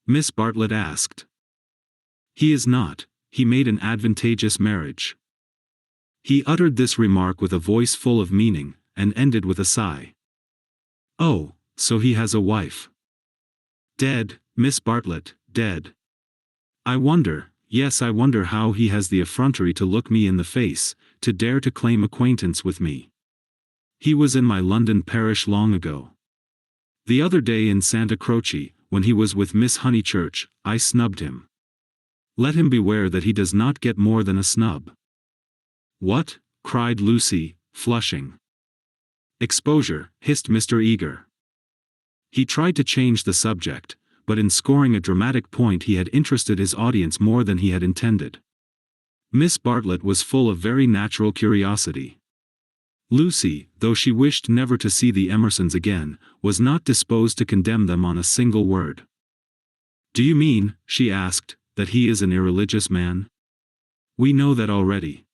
Miss Bartlett asked. He is not, he made an advantageous marriage. He uttered this remark with a voice full of meaning, and ended with a sigh. Oh, so he has a wife. Dead, Miss Bartlett, dead. I wonder, yes, I wonder how he has the effrontery to look me in the face, to dare to claim acquaintance with me. He was in my London parish long ago. The other day in Santa Croce, when he was with Miss Honeychurch, I snubbed him. Let him beware that he does not get more than a snub. What? Cried Lucy, flushing. Exposure, hissed Mr. Eager. He tried to change the subject, but in scoring a dramatic point he had interested his audience more than he had intended. Miss Bartlett was full of very natural curiosity. Lucy, though she wished never to see the Emersons again, was not disposed to condemn them on a single word. Do you mean, she asked, that he is an irreligious man? We know that already.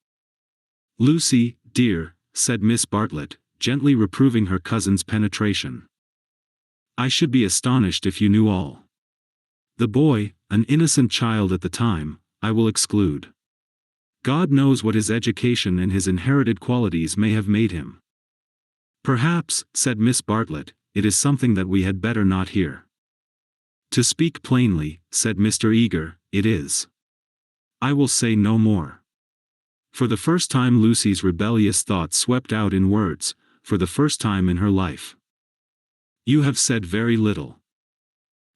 Lucy, dear, said Miss Bartlett, gently reproving her cousin's penetration. I should be astonished if you knew all. The boy, an innocent child at the time, I will exclude. God knows what his education and his inherited qualities may have made him. Perhaps, said Miss Bartlett, it is something that we had better not hear. To speak plainly, said Mr. Eager, it is. I will say no more. For the first time Lucy's rebellious thoughts swept out in words, for the first time in her life. You have said very little.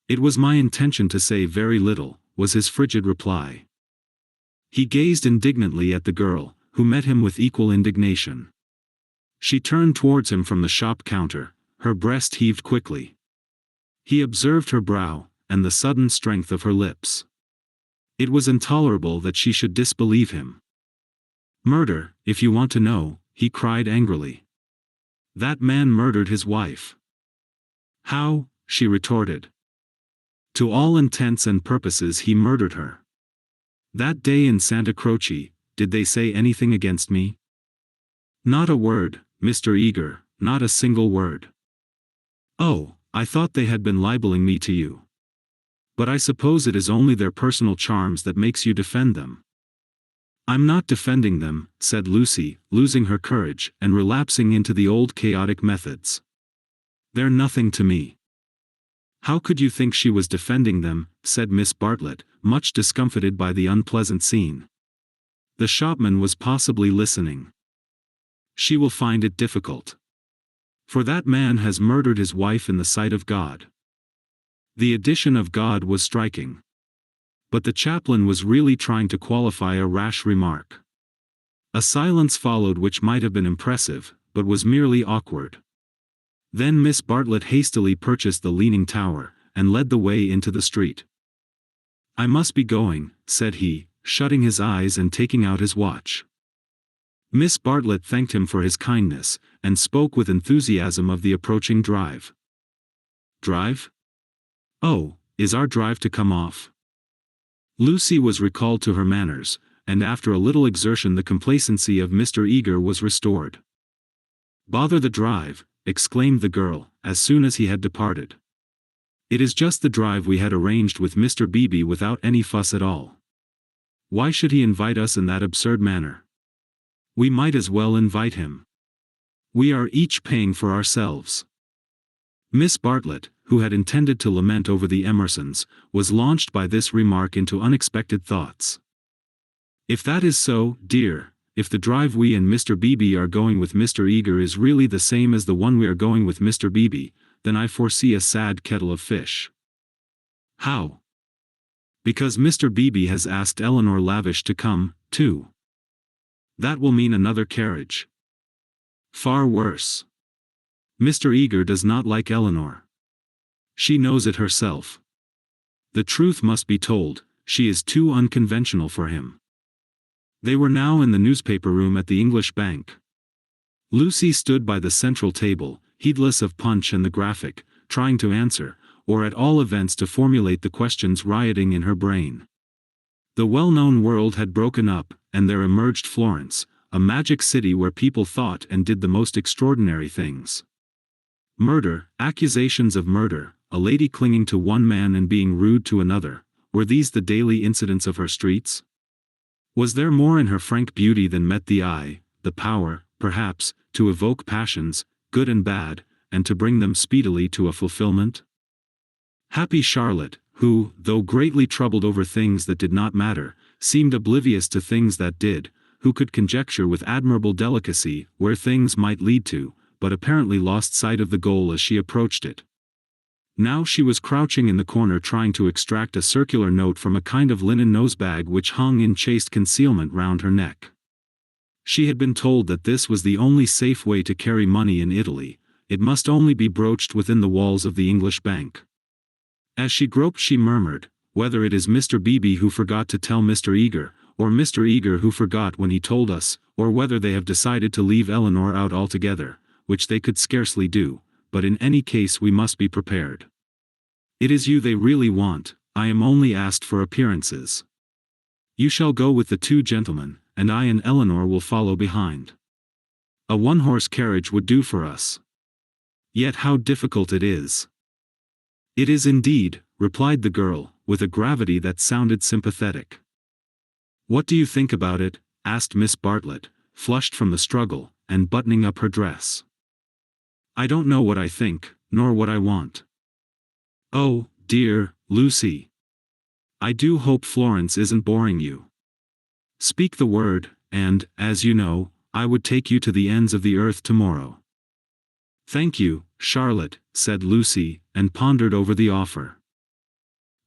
It was my intention to say very little, was his frigid reply. He gazed indignantly at the girl, who met him with equal indignation. She turned towards him from the shop counter, her breast heaved quickly. He observed her brow, and the sudden strength of her lips. It was intolerable that she should disbelieve him. Murder, if you want to know, he cried angrily. That man murdered his wife. How? She retorted. To all intents and purposes he murdered her. That day in Santa Croce, did they say anything against me? Not a word, Mr. Eager, not a single word. Oh, I thought they had been libeling me to you. But I suppose it is only their personal charms that makes you defend them. I'm not defending them, said Lucy, losing her courage and relapsing into the old chaotic methods. They're nothing to me. How could you think she was defending them, said Miss Bartlett, much discomfited by the unpleasant scene. The shopman was possibly listening. She will find it difficult. For that man has murdered his wife in the sight of God. The addition of God was striking. But the chaplain was really trying to qualify a rash remark. A silence followed which might have been impressive, but was merely awkward. Then Miss Bartlett hastily purchased the Leaning Tower, and led the way into the street. "I must be going," said he, shutting his eyes and taking out his watch. Miss Bartlett thanked him for his kindness, and spoke with enthusiasm of the approaching drive. "Drive? Oh, is our drive to come off?" Lucy was recalled to her manners, and after a little exertion the complacency of Mr. Eager was restored. "Bother the drive," exclaimed the girl, as soon as he had departed. "It is just the drive we had arranged with Mr. Beebe without any fuss at all. Why should he invite us in that absurd manner? We might as well invite him. We are each paying for ourselves." Miss Bartlett, who had intended to lament over the Emersons, was launched by this remark into unexpected thoughts. "If that is so, dear, if the drive we and Mr. Beebe are going with Mr. Eager is really the same as the one we are going with Mr. Beebe, then I foresee a sad kettle of fish." "How?" "Because Mr. Beebe has asked Eleanor Lavish to come, too. That will mean another carriage. Far worse. Mr. Eager does not like Eleanor. She knows it herself. The truth must be told, she is too unconventional for him." They were now in the newspaper room at the English Bank. Lucy stood by the central table, heedless of Punch and the Graphic, trying to answer, or at all events to formulate the questions rioting in her brain. The well-known world had broken up, and there emerged Florence, a magic city where people thought and did the most extraordinary things. Murder, accusations of murder, a lady clinging to one man and being rude to another, were these the daily incidents of her streets? Was there more in her frank beauty than met the eye, the power, perhaps, to evoke passions, good and bad, and to bring them speedily to a fulfillment? Happy Charlotte, who, though greatly troubled over things that did not matter, seemed oblivious to things that did, who could conjecture with admirable delicacy where things might lead to, but apparently lost sight of the goal as she approached it. Now she was crouching in the corner trying to extract a circular note from a kind of linen nosebag which hung in chaste concealment round her neck. She had been told that this was the only safe way to carry money in Italy, it must only be broached within the walls of the English Bank. As she groped she murmured, "Whether it is Mr. Beebe who forgot to tell Mr. Eager, or Mr. Eager who forgot when he told us, or whether they have decided to leave Eleanor out altogether, which they could scarcely do, but in any case we must be prepared. It is you they really want, I am only asked for appearances. You shall go with the two gentlemen, and I and Eleanor will follow behind. A one-horse carriage would do for us. Yet how difficult it is." "It is indeed," replied the girl, with a gravity that sounded sympathetic. "What do you think about it?" asked Miss Bartlett, flushed from the struggle, and buttoning up her dress. "I don't know what I think, nor what I want." "Oh, dear, Lucy. I do hope Florence isn't boring you. Speak the word, and, as you know, I would take you to the ends of the earth tomorrow." "Thank you, Charlotte," said Lucy, and pondered over the offer.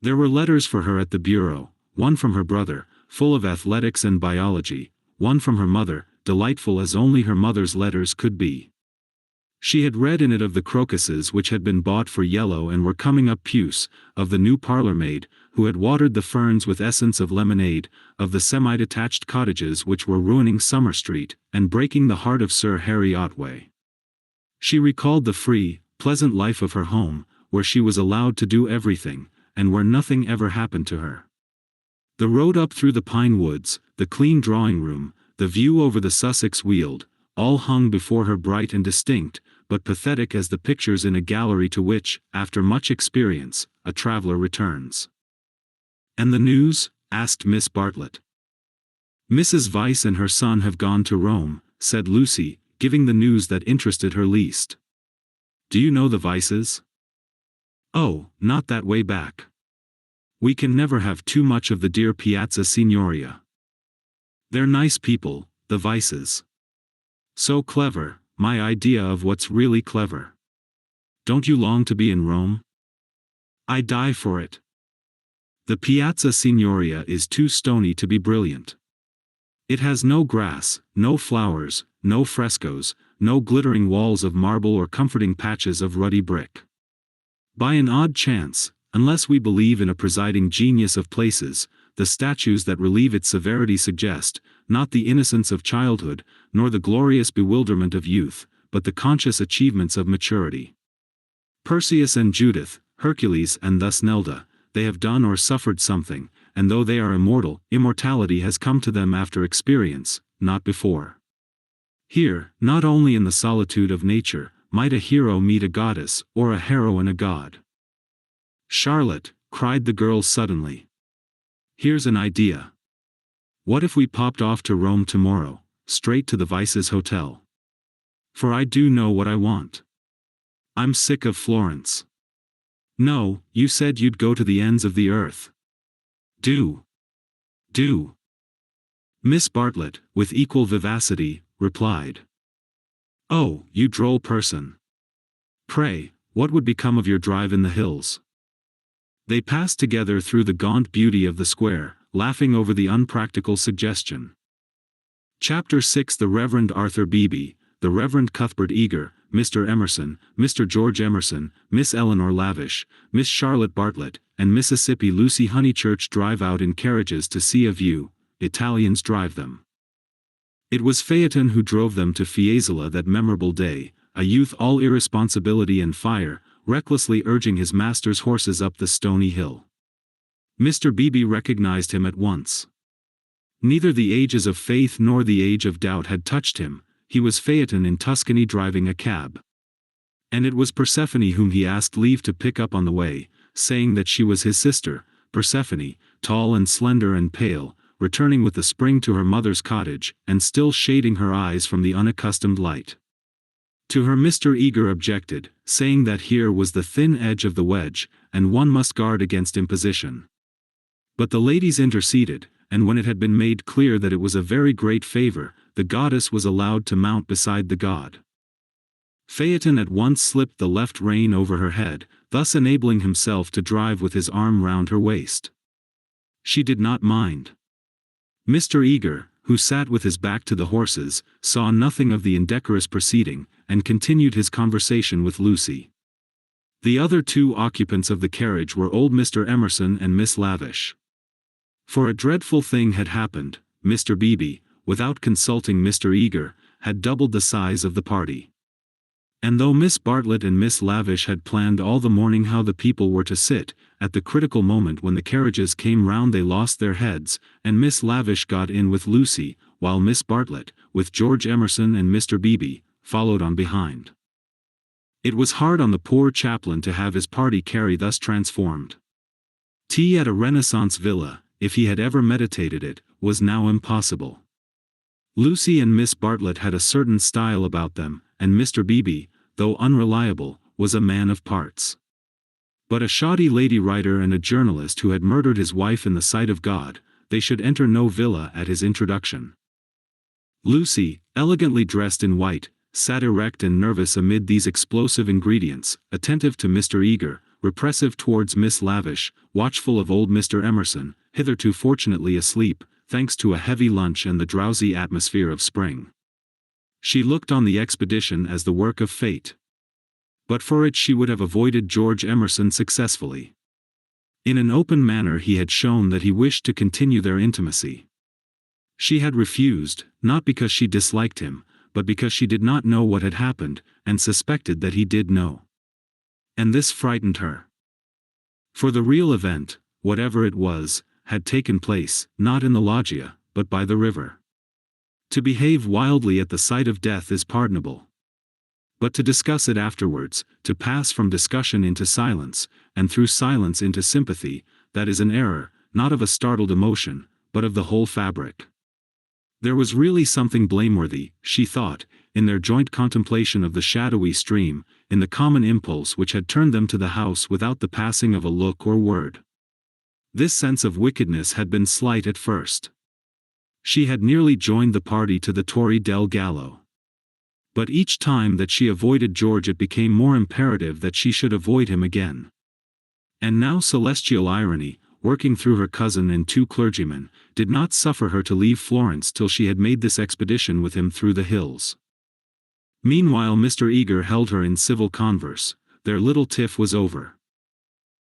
There were letters for her at the bureau, one from her brother, full of athletics and biology, one from her mother, delightful as only her mother's letters could be. She had read in it of the crocuses which had been bought for yellow and were coming up puce, of the new parlour-maid, who had watered the ferns with essence of lemonade, of the semi-detached cottages which were ruining Summer Street, and breaking the heart of Sir Harry Otway. She recalled the free, pleasant life of her home, where she was allowed to do everything, and where nothing ever happened to her. The road up through the pine woods, the clean drawing-room, the view over the Sussex Weald, all hung before her bright and distinct, but pathetic as the pictures in a gallery to which, after much experience, a traveller returns. "And the news?" asked Miss Bartlett. "Mrs. Vyse and her son have gone to Rome," said Lucy, giving the news that interested her least. "Do you know the Vyses?" "Oh, not that way back. We can never have too much of the dear Piazza Signoria. They're nice people, the Vyses. So clever, my idea of what's really clever. Don't you long to be in Rome? I die for it. The Piazza Signoria is too stony to be brilliant. It has no grass, no flowers, no frescoes, no glittering walls of marble or comforting patches of ruddy brick. By an odd chance, unless we believe in a presiding genius of places, the statues that relieve its severity suggest, not the innocence of childhood, nor the glorious bewilderment of youth, but the conscious achievements of maturity. Perseus and Judith, Hercules and thus Nelda, they have done or suffered something, and though they are immortal, immortality has come to them after experience, not before. Here, not only in the solitude of nature, might a hero meet a goddess, or a heroine a god. Charlotte, cried the girl suddenly. Here's an idea. What if we popped off to Rome tomorrow, straight to the Vice's hotel? For I do know what I want. I'm sick of Florence. No, you said you'd go to the ends of the earth. Do. Miss Bartlett, with equal vivacity, replied. Oh, you droll person. Pray, what would become of your drive in the hills? They passed together through the gaunt beauty of the square, laughing over the unpractical suggestion. Chapter 6. The Reverend Arthur Beebe, the Reverend Cuthbert Eager, Mr. Emerson, Mr. George Emerson, Miss Eleanor Lavish, Miss Charlotte Bartlett, and Mississippi Lucy Honeychurch drive out in carriages to see a view. Italians drive them. It was Phaeton who drove them to Fiesole that memorable day, a youth all irresponsibility and fire, recklessly urging his master's horses up the stony hill. Mr. Beebe recognized him at once. Neither the ages of faith nor the age of doubt had touched him. He was Phaeton in Tuscany driving a cab. And it was Persephone whom he asked leave to pick up on the way, saying that she was his sister, Persephone, tall and slender and pale, returning with the spring to her mother's cottage, and still shading her eyes from the unaccustomed light. To her Mr. Eager objected, saying that here was the thin edge of the wedge, and one must guard against imposition. But the ladies interceded, and when it had been made clear that it was a very great favor, the goddess was allowed to mount beside the god. Phaeton at once slipped the left rein over her head, thus enabling himself to drive with his arm round her waist. She did not mind. Mr. Eager, who sat with his back to the horses, saw nothing of the indecorous proceeding, and continued his conversation with Lucy. The other two occupants of the carriage were old Mr. Emerson and Miss Lavish. For a dreadful thing had happened. Mr. Beebe, without consulting Mr. Eager, had doubled the size of the party. And though Miss Bartlett and Miss Lavish had planned all the morning how the people were to sit, at the critical moment when the carriages came round they lost their heads, and Miss Lavish got in with Lucy, while Miss Bartlett, with George Emerson and Mr. Beebe, followed on behind. It was hard on the poor chaplain to have his party carry thus transformed. Tea at a Renaissance villa, if he had ever meditated it, was now impossible. Lucy and Miss Bartlett had a certain style about them, and Mr. Beebe, though unreliable, was a man of parts. But a shoddy lady writer and a journalist who had murdered his wife in the sight of God, they should enter no villa at his introduction. Lucy, elegantly dressed in white, sat erect and nervous amid these explosive ingredients, attentive to Mr. Eager, repressive towards Miss Lavish, watchful of old Mr. Emerson, hitherto fortunately asleep, thanks to a heavy lunch and the drowsy atmosphere of spring. She looked on the expedition as the work of fate. But for it she would have avoided George Emerson successfully. In an open manner he had shown that he wished to continue their intimacy. She had refused, not because she disliked him, but because she did not know what had happened, and suspected that he did know. And this frightened her. For the real event, whatever it was, had taken place, not in the loggia, but by the river. To behave wildly at the sight of death is pardonable. But to discuss it afterwards, to pass from discussion into silence, and through silence into sympathy, that is an error, not of a startled emotion, but of the whole fabric. There was really something blameworthy, she thought, in their joint contemplation of the shadowy stream, in the common impulse which had turned them to the house without the passing of a look or word. This sense of wickedness had been slight at first. She had nearly joined the party to the Torre del Gallo. But each time that she avoided George it became more imperative that she should avoid him again. And now celestial irony, working through her cousin and two clergymen, did not suffer her to leave Florence till she had made this expedition with him through the hills. Meanwhile Mr. Eager held her in civil converse. Their little tiff was over.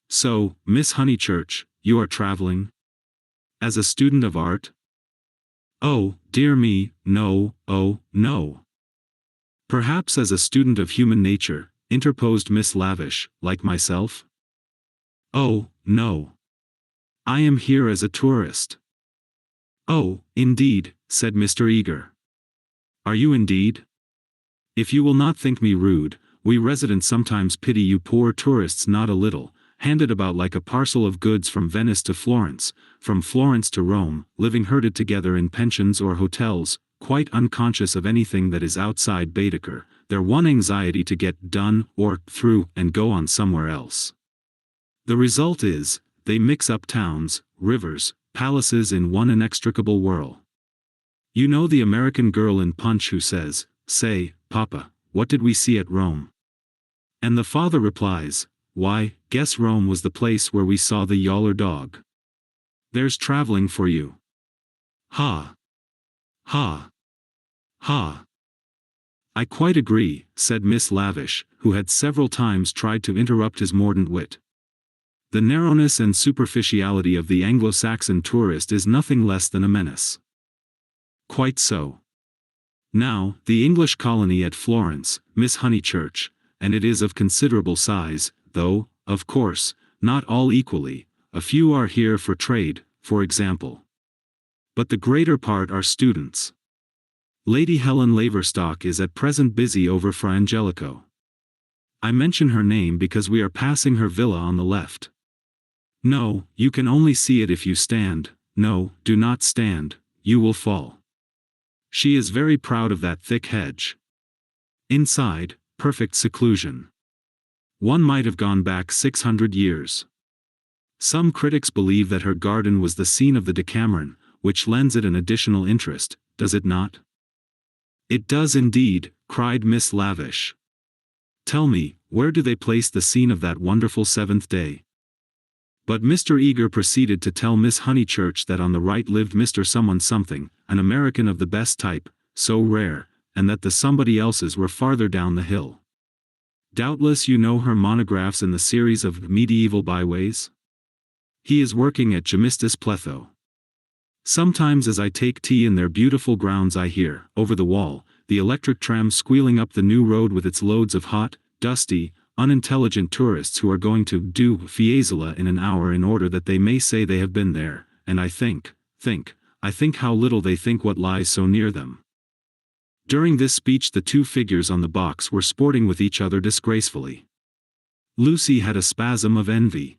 "So, Miss Honeychurch, you are traveling? As a student of art?" "Oh, dear me, no, oh, no. Perhaps as a student of human nature," interposed Miss Lavish, "like myself?" "Oh, no. I am here as a tourist." "Oh, indeed," said Mr. Eager. "Are you indeed? If you will not think me rude, we residents sometimes pity you poor tourists not a little, handed about like a parcel of goods from Venice to Florence, from Florence to Rome, living herded together in pensions or hotels, quite unconscious of anything that is outside Baedeker, their one anxiety to get done, or through, and go on somewhere else. The result is, they mix up towns, rivers, palaces in one inextricable whirl. You know the American girl in Punch who says, 'Say, Papa, what did we see at Rome?' And the father replies, 'Why, guess Rome was the place where we saw the yaller dog.' There's traveling for you. Ha! Ha! Ha!" "I quite agree," said Miss Lavish, who had several times tried to interrupt his mordant wit. "The narrowness and superficiality of the Anglo-Saxon tourist is nothing less than a menace." "Quite so. Now, the English colony at Florence, Miss Honeychurch, and it is of considerable size, though, of course, not all equally. A few are here for trade, for example. But the greater part are students. Lady Helen Laverstock is at present busy over Fra Angelico. I mention her name because we are passing her villa on the left. No, you can only see it if you stand. No, do not stand, you will fall. She is very proud of that thick hedge. Inside, perfect seclusion. One might have gone back 600 years. Some critics believe that her garden was the scene of the Decameron, which lends it an additional interest, does it not?" "It does indeed," cried Miss Lavish. "Tell me, where do they place the scene of that wonderful seventh day?" But Mr. Eager proceeded to tell Miss Honeychurch that on the right lived Mr. Someone Something, an American of the best type, so rare, and that the somebody else's were farther down the hill. Doubtless you know her monographs in the series of Medieval Byways? He is working at Gemistus Pletho. Sometimes as I take tea in their beautiful grounds I hear, over the wall, the electric tram squealing up the new road with its loads of hot, dusty, unintelligent tourists who are going to do Fiesole in an hour in order that they may say they have been there, and I think how little they think what lies so near them. During this speech the two figures on the box were sporting with each other disgracefully. Lucy had a spasm of envy.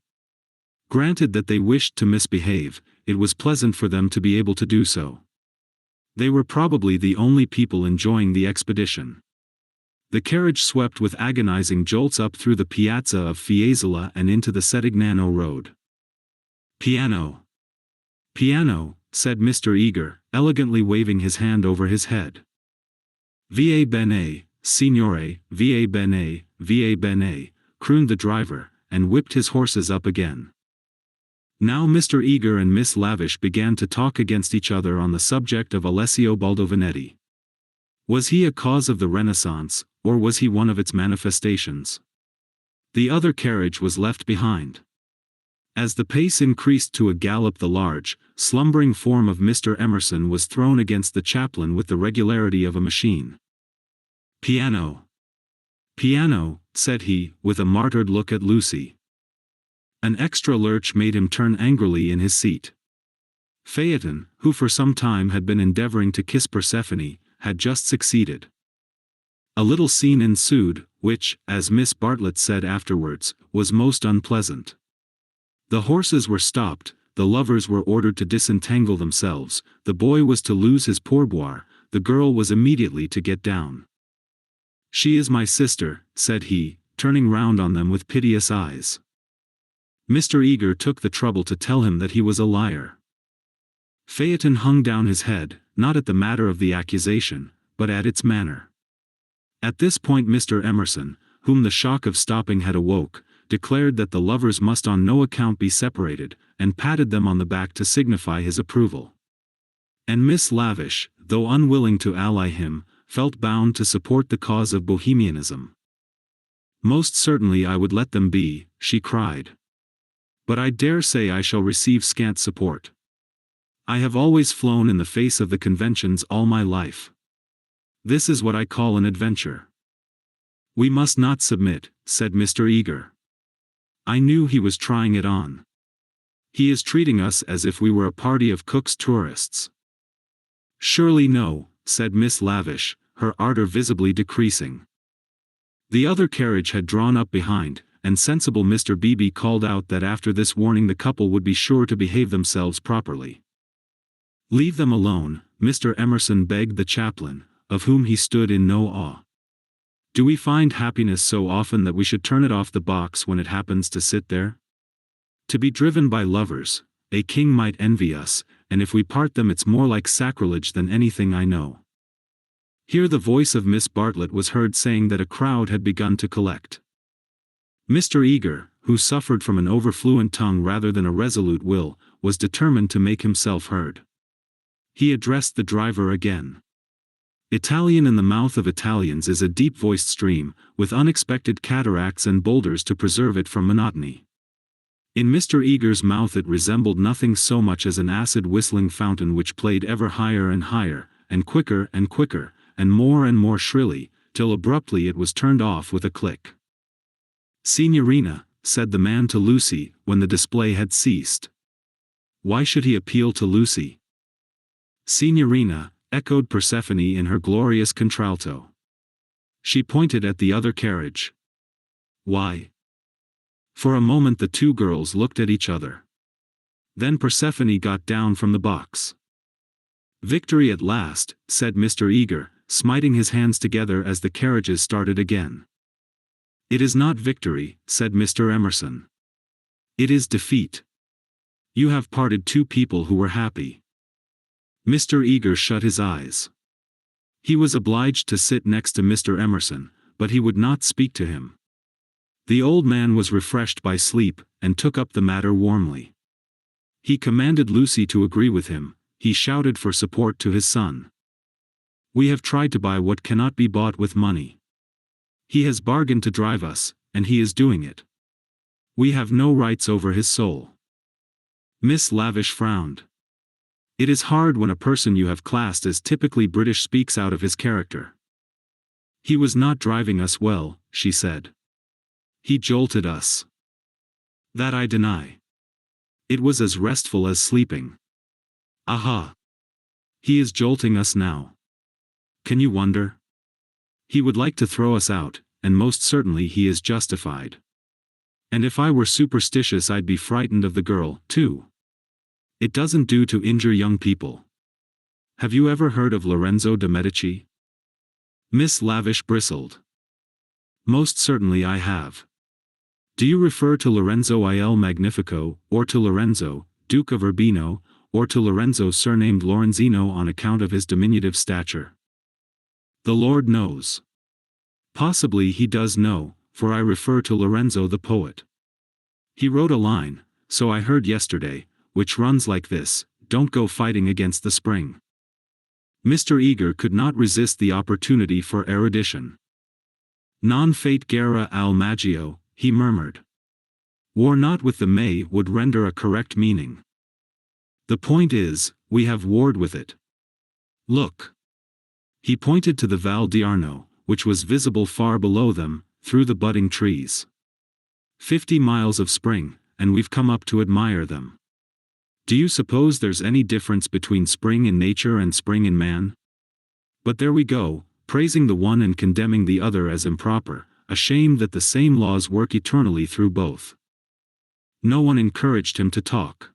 Granted that they wished to misbehave, it was pleasant for them to be able to do so. They were probably the only people enjoying the expedition. The carriage swept with agonizing jolts up through the piazza of Fiesole and into the Settignano road. "Piano! Piano!" said Mr. Eager, elegantly waving his hand over his head. "Va bene, signore, va bene," crooned the driver, and whipped his horses up again. Now Mr. Eager and Miss Lavish began to talk against each other on the subject of Alessio Baldovinetti. Was he a cause of the Renaissance, or was he one of its manifestations? The other carriage was left behind. As the pace increased to a gallop the large, slumbering form of Mr. Emerson was thrown against the chaplain with the regularity of a machine. "Piano! Piano!" said he, with a martyred look at Lucy. An extra lurch made him turn angrily in his seat. Phaeton, who for some time had been endeavoring to kiss Persephone, had just succeeded. A little scene ensued, which, as Miss Bartlett said afterwards, was most unpleasant. The horses were stopped, the lovers were ordered to disentangle themselves, the boy was to lose his pourboire, the girl was immediately to get down. "She is my sister," said he, turning round on them with piteous eyes. Mr. Eager took the trouble to tell him that he was a liar. Phaeton hung down his head, not at the matter of the accusation, but at its manner. At this point Mr. Emerson, whom the shock of stopping had awoke, declared that the lovers must on no account be separated, and patted them on the back to signify his approval. And Miss Lavish, though unwilling to ally him, felt bound to support the cause of Bohemianism. "Most certainly I would let them be," she cried. "But I dare say I shall receive scant support. I have always flown in the face of the conventions all my life. This is what I call an adventure." "We must not submit," said Mr. Eager. "I knew he was trying it on. He is treating us as if we were a party of Cook's tourists." "Surely no," said Miss Lavish, her ardor visibly decreasing. The other carriage had drawn up behind, and sensible Mr. Beebe called out that after this warning the couple would be sure to behave themselves properly. "Leave them alone," Mr. Emerson begged the chaplain, of whom he stood in no awe. "Do we find happiness so often that we should turn it off the box when it happens to sit there? To be driven by lovers, a king might envy us, and if we part them it's more like sacrilege than anything I know." Here the voice of Miss Bartlett was heard saying that a crowd had begun to collect. Mr. Eager, who suffered from an overfluent tongue rather than a resolute will, was determined to make himself heard. He addressed the driver again. Italian in the mouth of Italians is a deep-voiced stream, with unexpected cataracts and boulders to preserve it from monotony. In Mr. Eager's mouth it resembled nothing so much as an acid-whistling fountain which played ever higher and higher, and quicker, and more shrilly, till abruptly it was turned off with a click. "Signorina," said the man to Lucy, when the display had ceased. Why should he appeal to Lucy? "Signorina," echoed Persephone in her glorious contralto. She pointed at the other carriage. "Why?" For a moment the two girls looked at each other. Then Persephone got down from the box. "Victory at last," said Mr. Eager, smiting his hands together as the carriages started again. "It is not victory," said Mr. Emerson. "It is defeat. You have parted two people who were happy." Mr. Eager shut his eyes. He was obliged to sit next to Mr. Emerson, but he would not speak to him. The old man was refreshed by sleep, and took up the matter warmly. He commanded Lucy to agree with him. He shouted for support to his son. "We have tried to buy what cannot be bought with money. He has bargained to drive us, and he is doing it. We have no rights over his soul." Miss Lavish frowned. It is hard when a person you have classed as typically British speaks out of his character. "He was not driving us well," she said. "He jolted us." "That I deny. It was as restful as sleeping." "Aha! He is jolting us now. Can you wonder? He would like to throw us out, and most certainly he is justified. And if I were superstitious I'd be frightened of the girl, too. It doesn't do to injure young people. Have you ever heard of Lorenzo de' Medici?" Miss Lavish bristled. "Most certainly I have. Do you refer to Lorenzo il Magnifico, or to Lorenzo, Duke of Urbino, or to Lorenzo surnamed Lorenzino on account of his diminutive stature? The Lord knows. Possibly he does know, for I refer to Lorenzo the poet. He wrote a line, so I heard yesterday, which runs like this: "Don't go fighting against the spring." Mr. Eager could not resist the opportunity for erudition. "Non fate guerra al maggio," he murmured. "War not with the May" would render a correct meaning. "The point is, we have warred with it. Look." He pointed to the Val d'Arno, which was visible far below them, through the budding trees. 50 miles of spring, and we've come up to admire them. Do you suppose there's any difference between spring in nature and spring in man? But there we go, praising the one and condemning the other as improper, ashamed that the same laws work eternally through both. No one encouraged him to talk.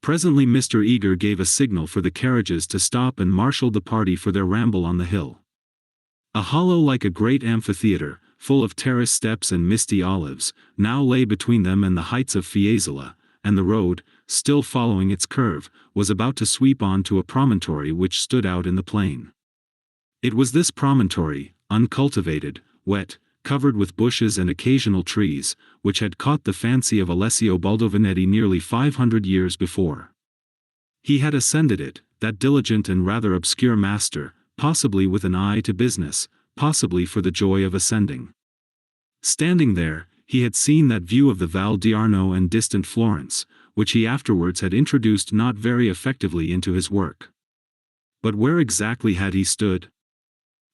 Presently Mr. Eager gave a signal for the carriages to stop and marshaled the party for their ramble on the hill. A hollow like a great amphitheater, full of terrace steps and misty olives, now lay between them and the heights of Fiesole, and the road, still following its curve, was about to sweep on to a promontory which stood out in the plain. It was this promontory, uncultivated, wet, covered with bushes and occasional trees, which had caught the fancy of Alessio Baldovinetti nearly 500 years before. He had ascended it, that diligent and rather obscure master, possibly with an eye to business, possibly for the joy of ascending. Standing there, he had seen that view of the Val d'Arno and distant Florence, which he afterwards had introduced not very effectively into his work. But where exactly had he stood?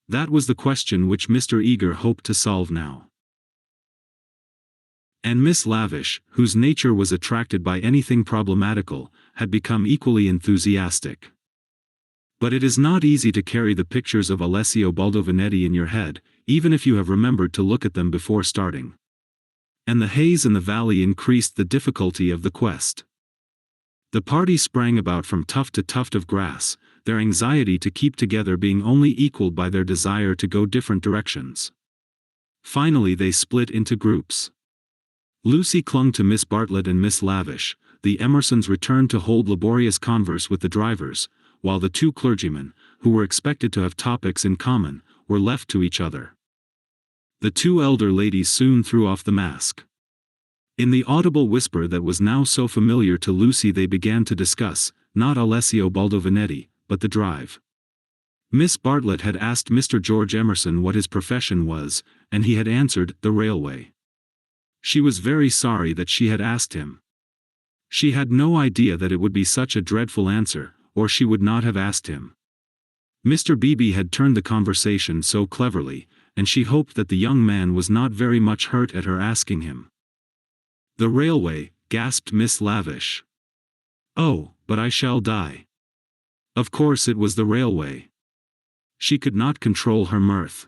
That was the question which Mr. Eager hoped to solve now. And Miss Lavish, whose nature was attracted by anything problematical, had become equally enthusiastic. But it is not easy to carry the pictures of Alessio Baldovinetti in your head, even if you have remembered to look at them before starting. And the haze in the valley increased the difficulty of the quest. The party sprang about from tuft to tuft of grass, their anxiety to keep together being only equaled by their desire to go different directions. Finally they split into groups. Lucy clung to Miss Bartlett and Miss Lavish, the Emersons returned to hold laborious converse with the drivers, while the two clergymen, who were expected to have topics in common, were left to each other. The two elder ladies soon threw off the mask. In the audible whisper that was now so familiar to Lucy they began to discuss, not Alessio Baldovinetti, but the drive. Miss Bartlett had asked Mr. George Emerson what his profession was, and he had answered, the railway. She was very sorry that she had asked him. She had no idea that it would be such a dreadful answer, or she would not have asked him. Mr. Beebe had turned the conversation so cleverly, and she hoped that the young man was not very much hurt at her asking him. The railway, gasped Miss Lavish. Oh, but I shall die. Of course it was the railway. She could not control her mirth.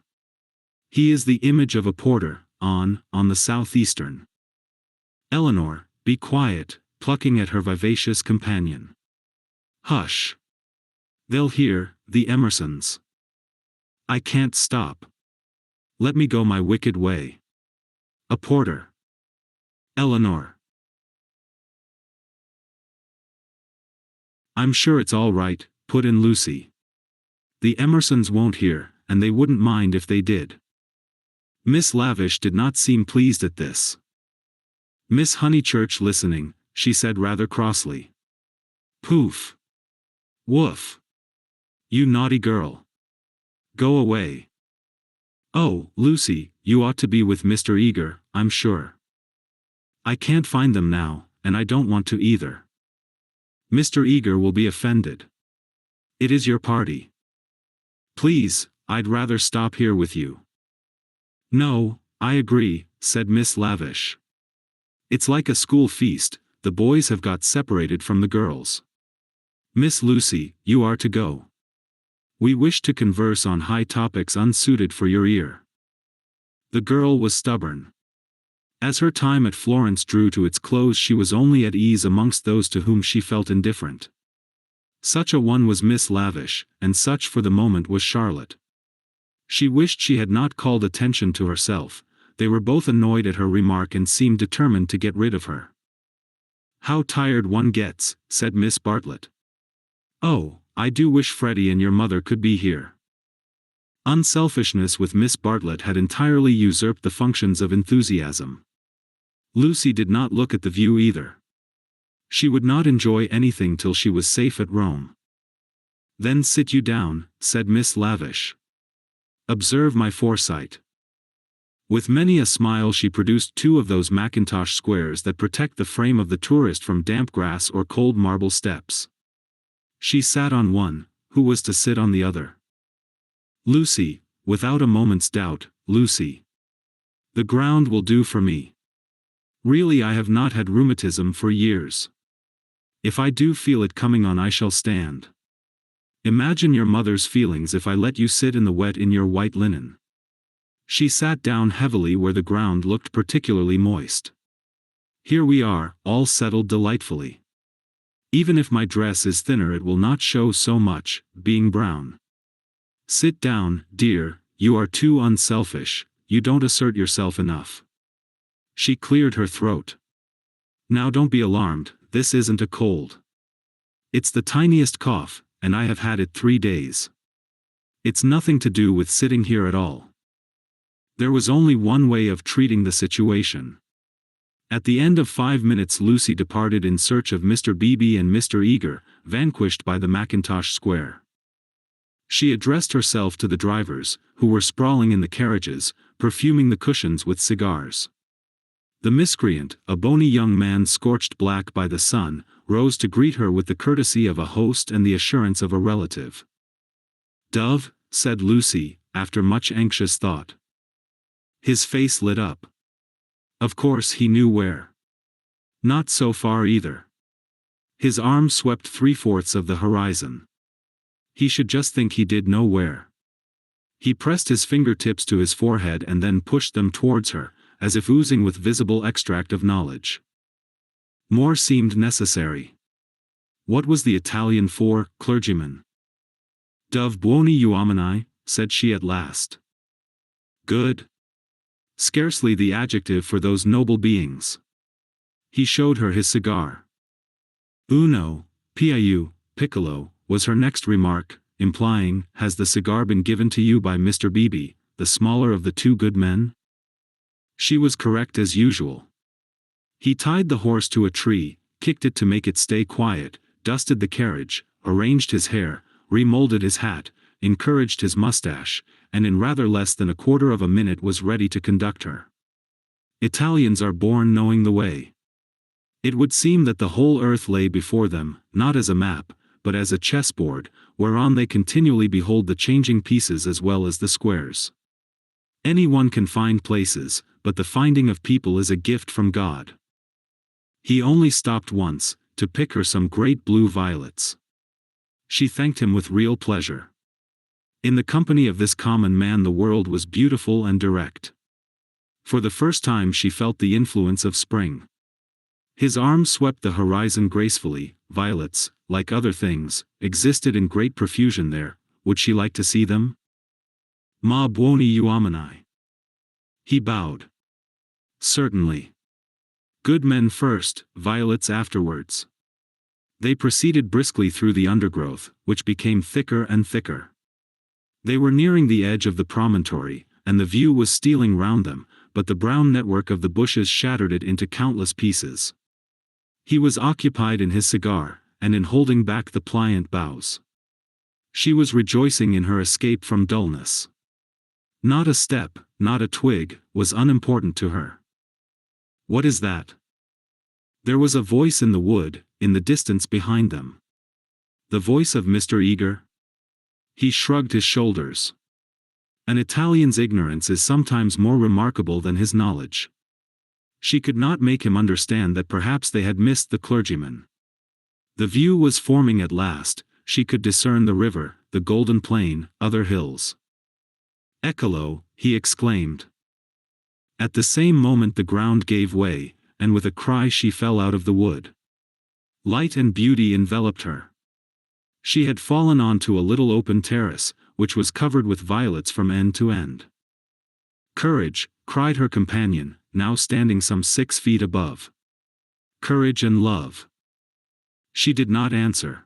He is the image of a porter, on the southeastern. Eleanor, be quiet, plucking at her vivacious companion. Hush. They'll hear, the Emersons. I can't stop. Let me go my wicked way. A porter. Eleanor. I'm sure it's all right, put in Lucy. The Emersons won't hear, and they wouldn't mind if they did. Miss Lavish did not seem pleased at this. Miss Honeychurch listening, she said rather crossly. Poof. Woof. You naughty girl. Go away. Oh, Lucy, you ought to be with Mr. Eager, I'm sure. I can't find them now, and I don't want to either. Mr. Eager will be offended. It is your party. Please, I'd rather stop here with you. No, I agree, said Miss Lavish. It's like a school feast, the boys have got separated from the girls. Miss Lucy, you are to go. We wish to converse on high topics unsuited for your ear. The girl was stubborn. As her time at Florence drew to its close she was only at ease amongst those to whom she felt indifferent. Such a one was Miss Lavish, and such for the moment was Charlotte. She wished she had not called attention to herself, they were both annoyed at her remark and seemed determined to get rid of her. How tired one gets, said Miss Bartlett. Oh, I do wish Freddie and your mother could be here. Unselfishness with Miss Bartlett had entirely usurped the functions of enthusiasm. Lucy did not look at the view either. She would not enjoy anything till she was safe at Rome. Then sit you down, said Miss Lavish. Observe my foresight. With many a smile she produced two of those mackintosh squares that protect the frame of the tourist from damp grass or cold marble steps. She sat on one, who was to sit on the other? Lucy, without a moment's doubt, Lucy. The ground will do for me. Really I have not had rheumatism for years. If I do feel it coming on I shall stand. Imagine your mother's feelings if I let you sit in the wet in your white linen. She sat down heavily where the ground looked particularly moist. Here we are, all settled delightfully. Even if my dress is thinner it will not show so much, being brown. Sit down, dear, you are too unselfish, you don't assert yourself enough. She cleared her throat. Now don't be alarmed, this isn't a cold. It's the tiniest cough, and I have had it 3 days. It's nothing to do with sitting here at all. There was only one way of treating the situation. At the end of 5 minutes Lucy departed in search of Mr. Beebe and Mr. Eager, vanquished by the Mackintosh Square. She addressed herself to the drivers, who were sprawling in the carriages, perfuming the cushions with cigars. The miscreant, a bony young man scorched black by the sun, rose to greet her with the courtesy of a host and the assurance of a relative. "Dove," said Lucy, after much anxious thought. His face lit up. Of course he knew where. Not so far either. His arm swept 3/4 of the horizon. He should just think he did know where. He pressed his fingertips to his forehead and then pushed them towards her, as if oozing with visible extract of knowledge. More seemed necessary. What was the Italian for clergyman? "Dove buoni uomini," said she at last. Good. Scarcely the adjective for those noble beings. He showed her his cigar. "Uno, più, piccolo," was her next remark, implying, "Has the cigar been given to you by Mr. Beebe, the smaller of the two good men?" She was correct as usual. He tied the horse to a tree, kicked it to make it stay quiet, dusted the carriage, arranged his hair, remolded his hat, encouraged his mustache, and in rather less than a quarter of a minute was ready to conduct her. Italians are born knowing the way. It would seem that the whole earth lay before them, not as a map, but as a chessboard, whereon they continually behold the changing pieces as well as the squares. Anyone can find places, but the finding of people is a gift from God. He only stopped once, to pick her some great blue violets. She thanked him with real pleasure. In the company of this common man the world was beautiful and direct. For the first time she felt the influence of spring. His arm swept the horizon gracefully. Violets, like other things, existed in great profusion there. Would she like to see them? "Ma buoni uomini." He bowed. "Certainly. Good men first, violets afterwards." They proceeded briskly through the undergrowth, which became thicker and thicker. They were nearing the edge of the promontory, and the view was stealing round them, but the brown network of the bushes shattered it into countless pieces. He was occupied in his cigar, and in holding back the pliant boughs. She was rejoicing in her escape from dullness. Not a step, not a twig, was unimportant to her. "What is that?" There was a voice in the wood, in the distance behind them. The voice of Mr. Eager? He shrugged his shoulders. An Italian's ignorance is sometimes more remarkable than his knowledge. She could not make him understand that perhaps they had missed the clergyman. The view was forming at last. She could discern the river, the golden plain, other hills. "Eccolo," he exclaimed. At the same moment the ground gave way, and with a cry she fell out of the wood. Light and beauty enveloped her. She had fallen onto a little open terrace, which was covered with violets from end to end. "Courage," cried her companion, now standing some 6 feet above. "Courage and love." She did not answer.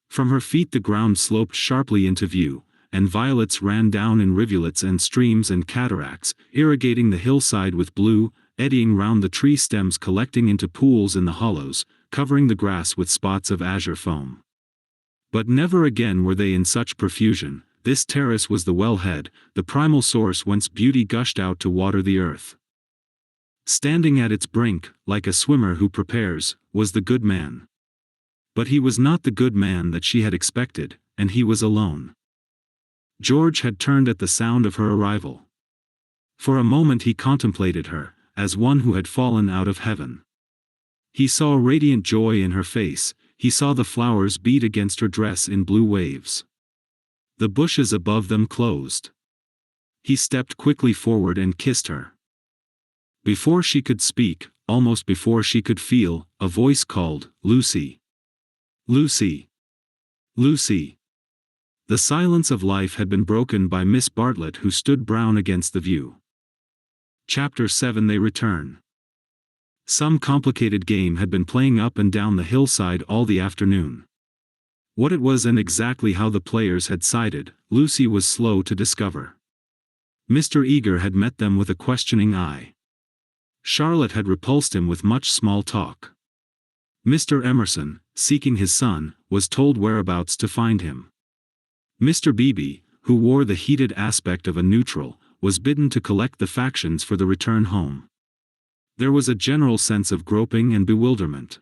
From her feet the ground sloped sharply into view, and violets ran down in rivulets and streams and cataracts, irrigating the hillside with blue, eddying round the tree stems, collecting into pools in the hollows, covering the grass with spots of azure foam. But never again were they in such profusion. This terrace was the wellhead, the primal source whence beauty gushed out to water the earth. Standing at its brink, like a swimmer who prepares, was the good man. But he was not the good man that she had expected, and he was alone. George had turned at the sound of her arrival. For a moment he contemplated her, as one who had fallen out of heaven. He saw radiant joy in her face, he saw the flowers beat against her dress in blue waves. The bushes above them closed. He stepped quickly forward and kissed her. Before she could speak, almost before she could feel, a voice called, "Lucy! Lucy! Lucy!" The silence of life had been broken by Miss Bartlett, who stood brown against the view. Chapter 7. They return. Some complicated game had been playing up and down the hillside all the afternoon. What it was and exactly how the players had sided, Lucy was slow to discover. Mr. Eager had met them with a questioning eye. Charlotte had repulsed him with much small talk. Mr. Emerson, seeking his son, was told whereabouts to find him. Mr. Beebe, who wore the heated aspect of a neutral, was bidden to collect the factions for the return home. There was a general sense of groping and bewilderment.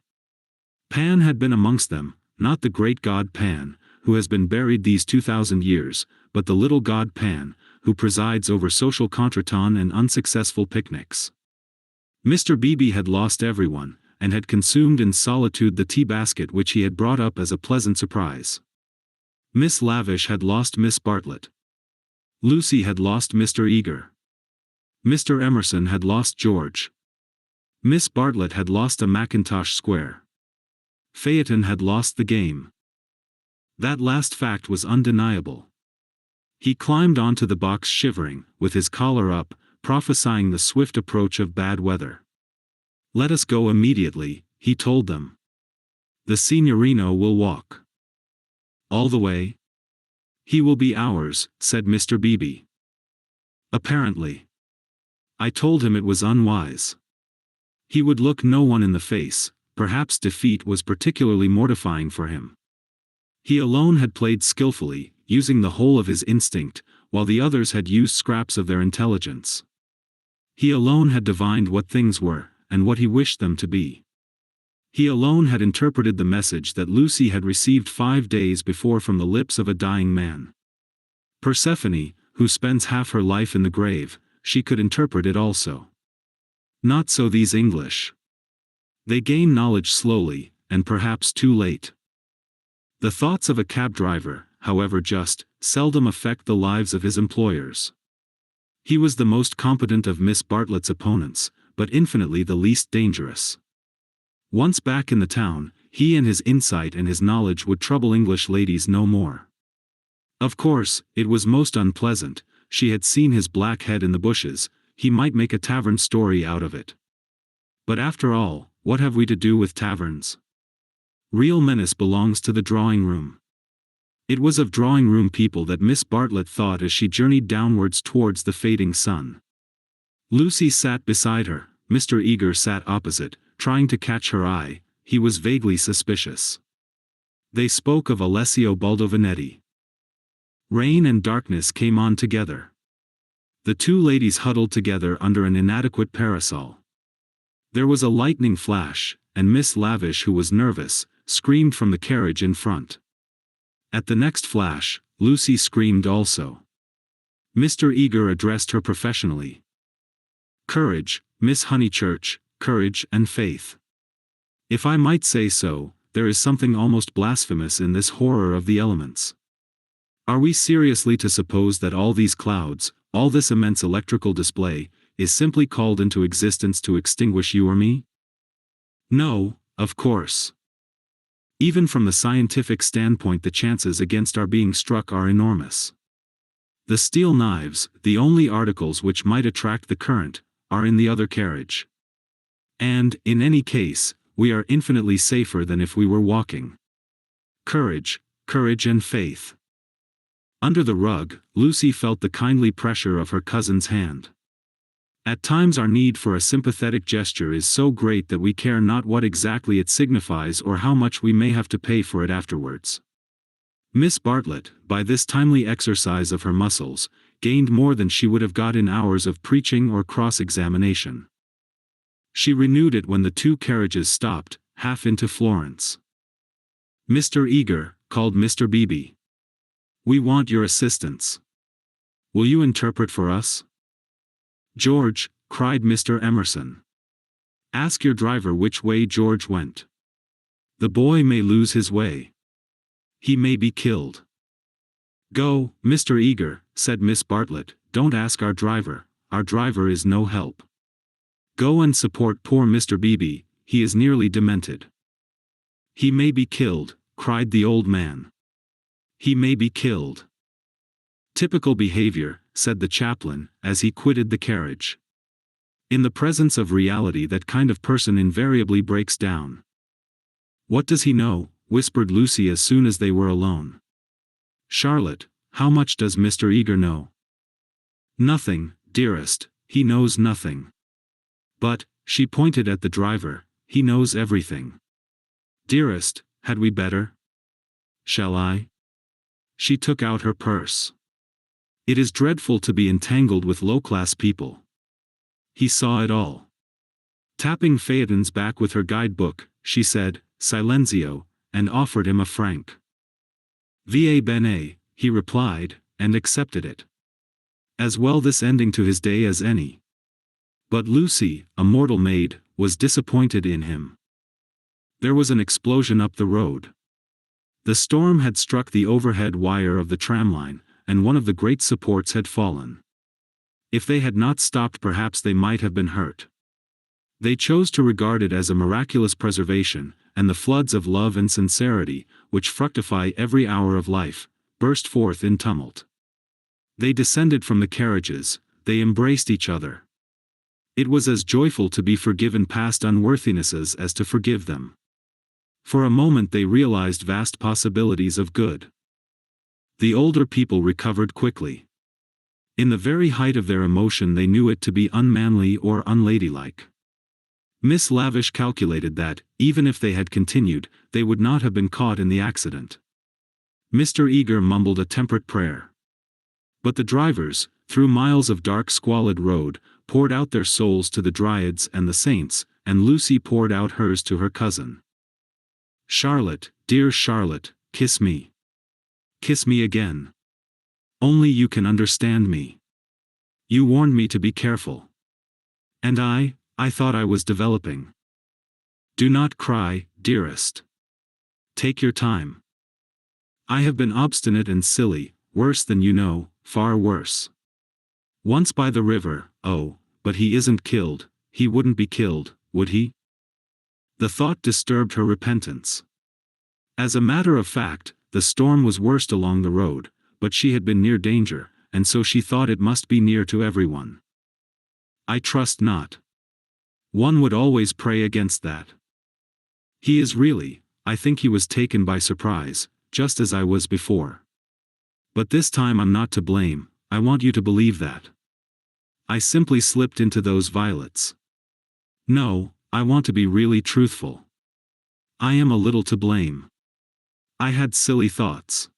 Pan had been amongst them, not the great god Pan, who has been buried these 2,000 years, but the little god Pan, who presides over social contretemps and unsuccessful picnics. Mr. Beebe had lost everyone, and had consumed in solitude the tea basket which he had brought up as a pleasant surprise. Miss Lavish had lost Miss Bartlett. Lucy had lost Mr. Eager. Mr. Emerson had lost George. Miss Bartlett had lost a Mackintosh square. Phaeton had lost the game. That last fact was undeniable. He climbed onto the box shivering, with his collar up, prophesying the swift approach of bad weather. "Let us go immediately," he told them. "The signorino will walk." "All the way?" "He will be ours," said Mr. Beebe. "Apparently. I told him it was unwise. He would look no one in the face, perhaps defeat was particularly mortifying for him. He alone had played skillfully, using the whole of his instinct, while the others had used scraps of their intelligence. He alone had divined what things were, and what he wished them to be. He alone had interpreted the message that Lucy had received 5 days before from the lips of a dying man. Persephone, who spends half her life in the grave, she could interpret it also. Not so these English. They gain knowledge slowly, and perhaps too late. The thoughts of a cab driver, however just, seldom affect the lives of his employers. He was the most competent of Miss Bartlett's opponents, but infinitely the least dangerous. Once back in the town, he and his insight and his knowledge would trouble English ladies no more. Of course, it was most unpleasant, she had seen his black head in the bushes, he might make a tavern story out of it. But after all, what have we to do with taverns? Real menace belongs to the drawing-room. It was of drawing-room people that Miss Bartlett thought as she journeyed downwards towards the fading sun. Lucy sat beside her, Mr. Eager sat opposite, trying to catch her eye, he was vaguely suspicious. They spoke of Alessio Baldovinetti. Rain and darkness came on together. The two ladies huddled together under an inadequate parasol. There was a lightning flash, and Miss Lavish, who was nervous, screamed from the carriage in front. At the next flash, Lucy screamed also. Mr. Eager addressed her professionally. "Courage, Miss Honeychurch, courage and faith. If I might say so, there is something almost blasphemous in this horror of the elements. Are we seriously to suppose that all these clouds, all this immense electrical display, is simply called into existence to extinguish you or me? No, of course. Even from the scientific standpoint the chances against our being struck are enormous. The steel knives, the only articles which might attract the current, are in the other carriage. And, in any case, we are infinitely safer than if we were walking. Courage, courage and faith." Under the rug, Lucy felt the kindly pressure of her cousin's hand. At times our need for a sympathetic gesture is so great that we care not what exactly it signifies or how much we may have to pay for it afterwards. Miss Bartlett, by this timely exercise of her muscles, gained more than she would have got in hours of preaching or cross-examination. She renewed it when the two carriages stopped, half into Florence. "Mr. Eager," called Mr. Beebe. "We want your assistance. Will you interpret for us?" "George," cried Mr. Emerson. "Ask your driver which way George went. The boy may lose his way. He may be killed." "Go, Mr. Eager," said Miss Bartlett, "don't ask our driver is no help. Go and support poor Mr. Beebe, he is nearly demented." "He may be killed," cried the old man. "He may be killed." "Typical behavior," said the chaplain, as he quitted the carriage. "In the presence of reality that kind of person invariably breaks down." "What does he know?" whispered Lucy as soon as they were alone. "Charlotte, how much does Mr. Eager know?" Nothing, dearest, he knows nothing. But, she pointed at the driver, he knows everything. Dearest, had we better? Shall I? She took out her purse. It is dreadful to be entangled with low-class people. He saw it all. Tapping Phaeton's back with her guidebook, she said, Silenzio, and offered him a franc. Va bene, he replied, and accepted it. As well this ending to his day as any. But Lucy, a mortal maid, was disappointed in him. There was an explosion up the road. The storm had struck the overhead wire of the tramline, and one of the great supports had fallen. If they had not stopped, perhaps they might have been hurt. They chose to regard it as a miraculous preservation, and the floods of love and sincerity, which fructify every hour of life, burst forth in tumult. They descended from the carriages, they embraced each other. It was as joyful to be forgiven past unworthinesses as to forgive them. For a moment they realized vast possibilities of good. The older people recovered quickly. In the very height of their emotion they knew it to be unmanly or unladylike. Miss Lavish calculated that, even if they had continued, they would not have been caught in the accident. Mr. Eager mumbled a temperate prayer. But the drivers, through miles of dark squalid road, poured out their souls to the Dryads and the saints, and Lucy poured out hers to her cousin. Charlotte, dear Charlotte, kiss me. Kiss me again. Only you can understand me. You warned me to be careful. And I thought I was developing. Do not cry, dearest. Take your time. I have been obstinate and silly, worse than you know, far worse. Once by the river, oh, but he isn't killed, he wouldn't be killed, would he? The thought disturbed her repentance. As a matter of fact, the storm was worst along the road, but she had been near danger, and so she thought it must be near to everyone. I trust not. One would always pray against that. He is really, I think he was taken by surprise, just as I was before. But this time I'm not to blame, I want you to believe that. I simply slipped into those violets. No, I want to be really truthful. I am a little to blame. I had silly thoughts.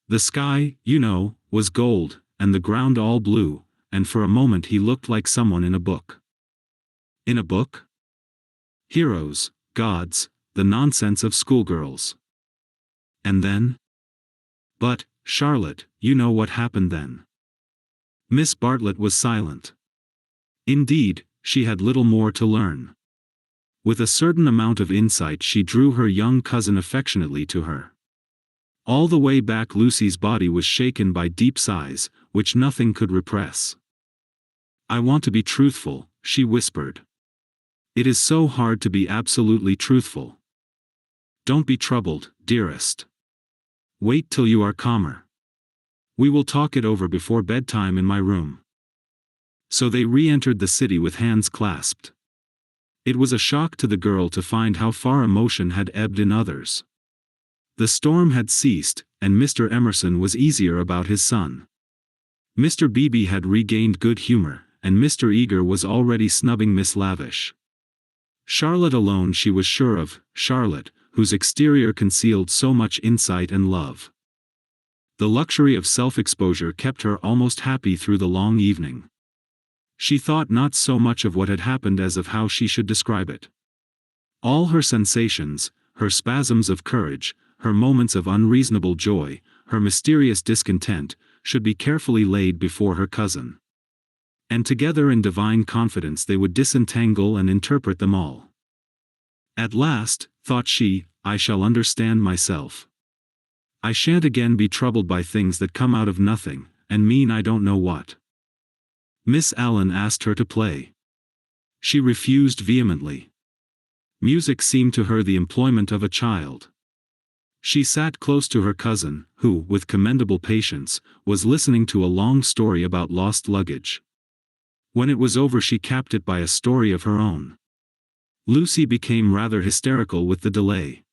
The sky, you know, was gold, and the ground all blue, and for a moment he looked like someone in a book. In a book? Heroes, gods, the nonsense of schoolgirls. And then? But, Charlotte, you know what happened then. Miss Bartlett was silent. Indeed, she had little more to learn. With a certain amount of insight she drew her young cousin affectionately to her. All the way back Lucy's body was shaken by deep sighs, which nothing could repress. I want to be truthful, she whispered. It is so hard to be absolutely truthful. Don't be troubled, dearest. Wait till you are calmer. We will talk it over before bedtime in my room. So they re-entered the city with hands clasped. It was a shock to the girl to find how far emotion had ebbed in others. The storm had ceased, and Mr. Emerson was easier about his son. Mr. Beebe had regained good humor, and Mr. Eager was already snubbing Miss Lavish. Charlotte alone she was sure of, Charlotte, whose exterior concealed so much insight and love. The luxury of self-exposure kept her almost happy through the long evening. She thought not so much of what had happened as of how she should describe it. All her sensations, her spasms of courage, her moments of unreasonable joy, her mysterious discontent, should be carefully laid before her cousin. And together in divine confidence they would disentangle and interpret them all. At last, thought she, I shall understand myself. I shan't again be troubled by things that come out of nothing, and mean I don't know what. Miss Allen asked her to play. She refused vehemently. Music seemed to her the employment of a child. She sat close to her cousin, who, with commendable patience, was listening to a long story about lost luggage. When it was over she capped it by a story of her own. Lucy became rather hysterical with the delay.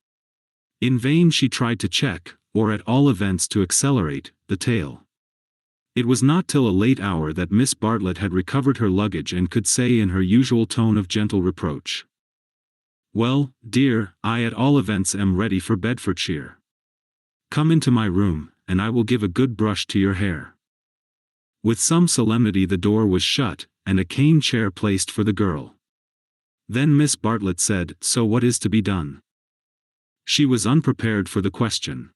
In vain she tried to check, or at all events to accelerate, the tale. It was not till a late hour that Miss Bartlett had recovered her luggage and could say in her usual tone of gentle reproach, "Well, dear, I at all events am ready for Bedfordshire. Come into my room, and I will give a good brush to your hair." With some solemnity the door was shut, and a cane chair placed for the girl. Then Miss Bartlett said, "So what is to be done?" She was unprepared for the question.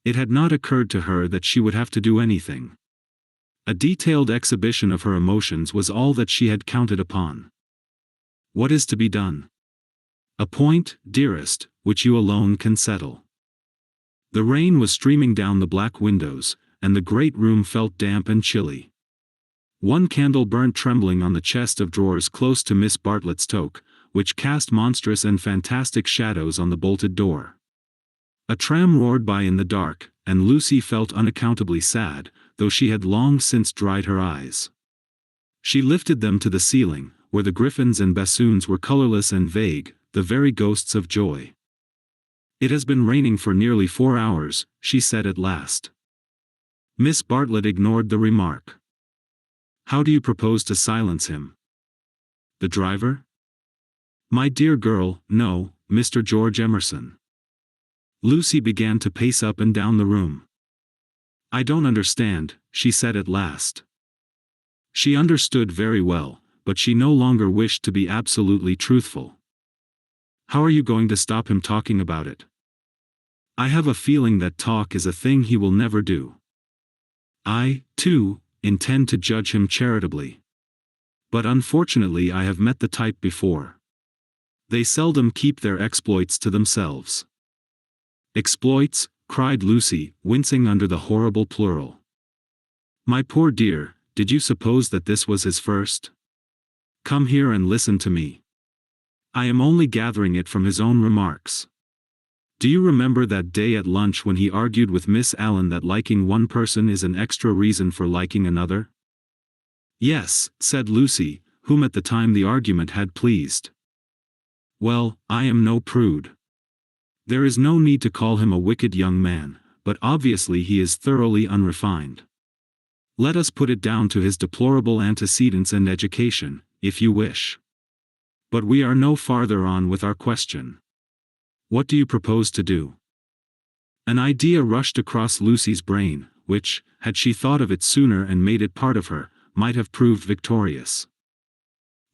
It had not occurred to her that she would have to do anything. A detailed exhibition of her emotions was all that she had counted upon. "What is to be done?" "A point, dearest, which you alone can settle." The rain was streaming down the black windows, and the great room felt damp and chilly. One candle burnt trembling on the chest of drawers close to Miss Bartlett's toque, which cast monstrous and fantastic shadows on the bolted door. A tram roared by in the dark, and Lucy felt unaccountably sad, though she had long since dried her eyes. She lifted them to the ceiling, where the griffins and bassoons were colorless and vague, the very ghosts of joy. "It has been raining for nearly 4 hours," she said at last. Miss Bartlett ignored the remark. "How do you propose to silence him?" "The driver?" "My dear girl, no, Mr. George Emerson." Lucy began to pace up and down the room. "I don't understand," she said at last. She understood very well, but she no longer wished to be absolutely truthful. "How are you going to stop him talking about it?" "I have a feeling that talk is a thing he will never do. I, too, intend to judge him charitably. But unfortunately I have met the type before. They seldom keep their exploits to themselves." "Exploits?" cried Lucy, wincing under the horrible plural. "My poor dear, did you suppose that this was his first? Come here and listen to me. I am only gathering it from his own remarks. Do you remember that day at lunch when he argued with Miss Allen that liking one person is an extra reason for liking another?" "Yes," said Lucy, whom at the time the argument had pleased. "Well, I am no prude. There is no need to call him a wicked young man, but obviously he is thoroughly unrefined. Let us put it down to his deplorable antecedents and education, if you wish. But we are no farther on with our question. What do you propose to do?" An idea rushed across Lucy's brain, which, had she thought of it sooner and made it part of her, might have proved victorious.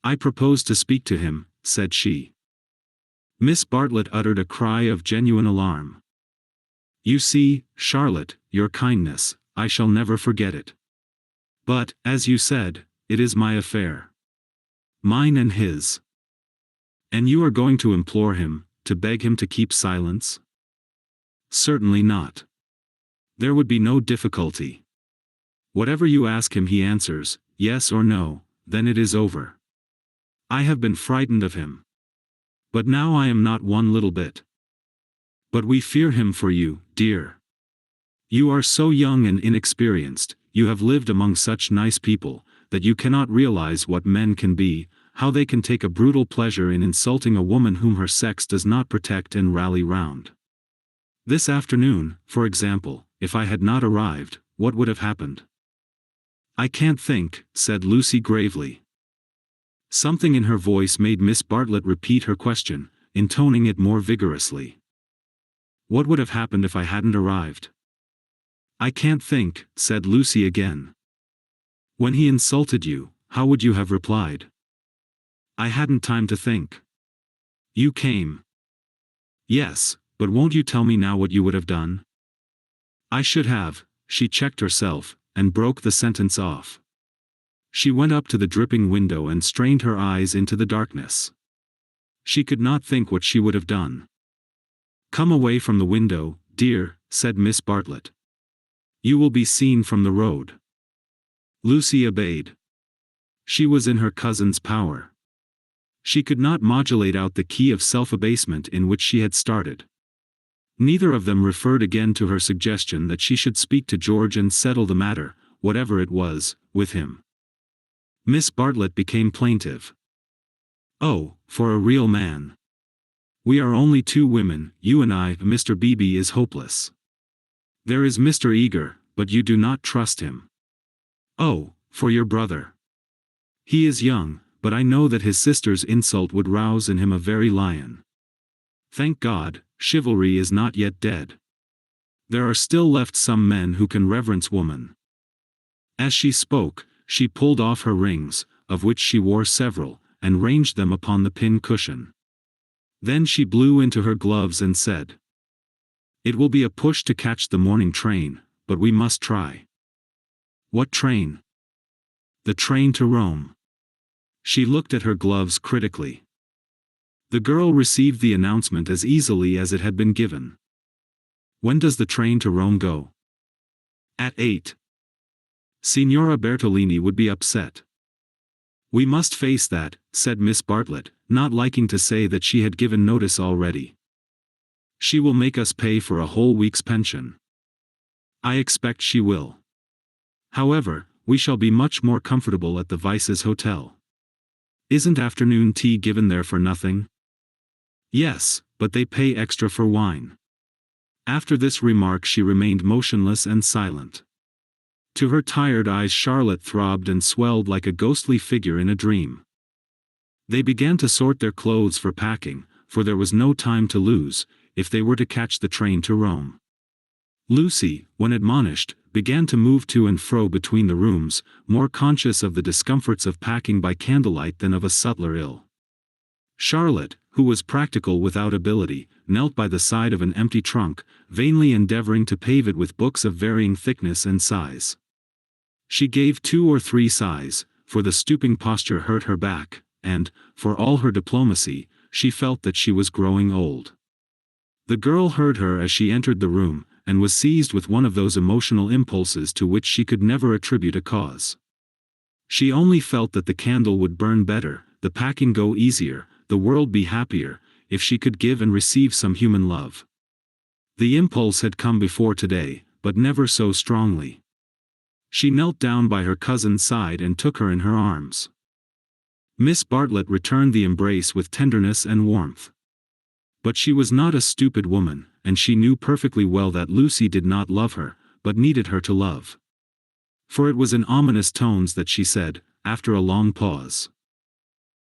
"I propose to speak to him," said she. Miss Bartlett uttered a cry of genuine alarm. "You see, Charlotte, your kindness, I shall never forget it. But, as you said, it is my affair. Mine and his. And you are going to implore him, to beg him to keep silence?" "Certainly not. There would be no difficulty. Whatever you ask him he answers, yes or no, then it is over. I have been frightened of him. But now I am not one little bit. But we fear him for you, dear. You are so young and inexperienced, you have lived among such nice people, that you cannot realize what men can be, how they can take a brutal pleasure in insulting a woman whom her sex does not protect and rally round. This afternoon, for example, if I had not arrived, what would have happened?" "I can't think," said Lucy gravely. Something in her voice made Miss Bartlett repeat her question, intoning it more vigorously. "What would have happened if I hadn't arrived?" "I can't think," said Lucy again. "When he insulted you, how would you have replied?" "I hadn't time to think. You came." "Yes, but won't you tell me now what you would have done?" "I should have," she checked herself, and broke the sentence off. She went up to the dripping window and strained her eyes into the darkness. She could not think what she would have done. "Come away from the window, dear," said Miss Bartlett. "You will be seen from the road." Lucy obeyed. She was in her cousin's power. She could not modulate out the key of self-abasement in which she had started. Neither of them referred again to her suggestion that she should speak to George and settle the matter, whatever it was, with him. Miss Bartlett became plaintive. "Oh, for a real man. We are only 2 women, you and I. Mr. Beebe is hopeless. There is Mr. Eager, but you do not trust him. Oh, for your brother. He is young, but I know that his sister's insult would rouse in him a very lion. Thank God, chivalry is not yet dead. There are still left some men who can reverence woman. As she spoke, she pulled off her rings, of which she wore several, and ranged them upon the pin cushion. Then she blew into her gloves and said, "It will be a push to catch the morning train, but we must try." "What train?" "The train to Rome." She looked at her gloves critically. The girl received the announcement as easily as it had been given. "When does the train to Rome go?" "At 8. Signora Bertolini would be upset." "We must face that," said Miss Bartlett, not liking to say that she had given notice already. "She will make us pay for a whole week's pension." "I expect she will. However, we shall be much more comfortable at the Vice's hotel." "Isn't afternoon tea given there for nothing?" "Yes, but they pay extra for wine." After this remark she remained motionless and silent. To her tired eyes Charlotte throbbed and swelled like a ghostly figure in a dream. They began to sort their clothes for packing, for there was no time to lose, if they were to catch the train to Rome. Lucy, when admonished, began to move to and fro between the rooms, more conscious of the discomforts of packing by candlelight than of a subtler ill. Charlotte, who was practical without ability, knelt by the side of an empty trunk, vainly endeavoring to pave it with books of varying thickness and size. She gave 2 or 3 sighs, for the stooping posture hurt her back, and, for all her diplomacy, she felt that she was growing old. The girl heard her as she entered the room, and was seized with one of those emotional impulses to which she could never attribute a cause. She only felt that the candle would burn better, the packing go easier, the world be happier, if she could give and receive some human love. The impulse had come before today, but never so strongly. She knelt down by her cousin's side and took her in her arms. Miss Bartlett returned the embrace with tenderness and warmth. But she was not a stupid woman, and she knew perfectly well that Lucy did not love her, but needed her to love. For it was in ominous tones that she said, after a long pause,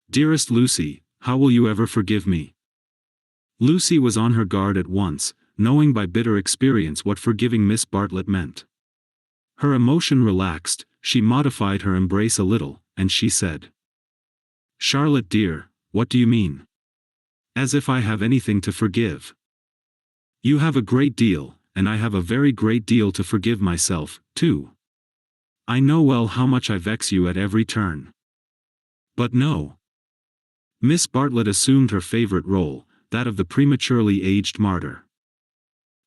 "Dearest Lucy, how will you ever forgive me?" Lucy was on her guard at once, knowing by bitter experience what forgiving Miss Bartlett meant. Her emotion relaxed, she modified her embrace a little, and she said, "Charlotte dear, what do you mean? As if I have anything to forgive." "You have a great deal, and I have a very great deal to forgive myself, too. I know well how much I vex you at every turn. But no." Miss Bartlett assumed her favorite role, that of the prematurely aged martyr.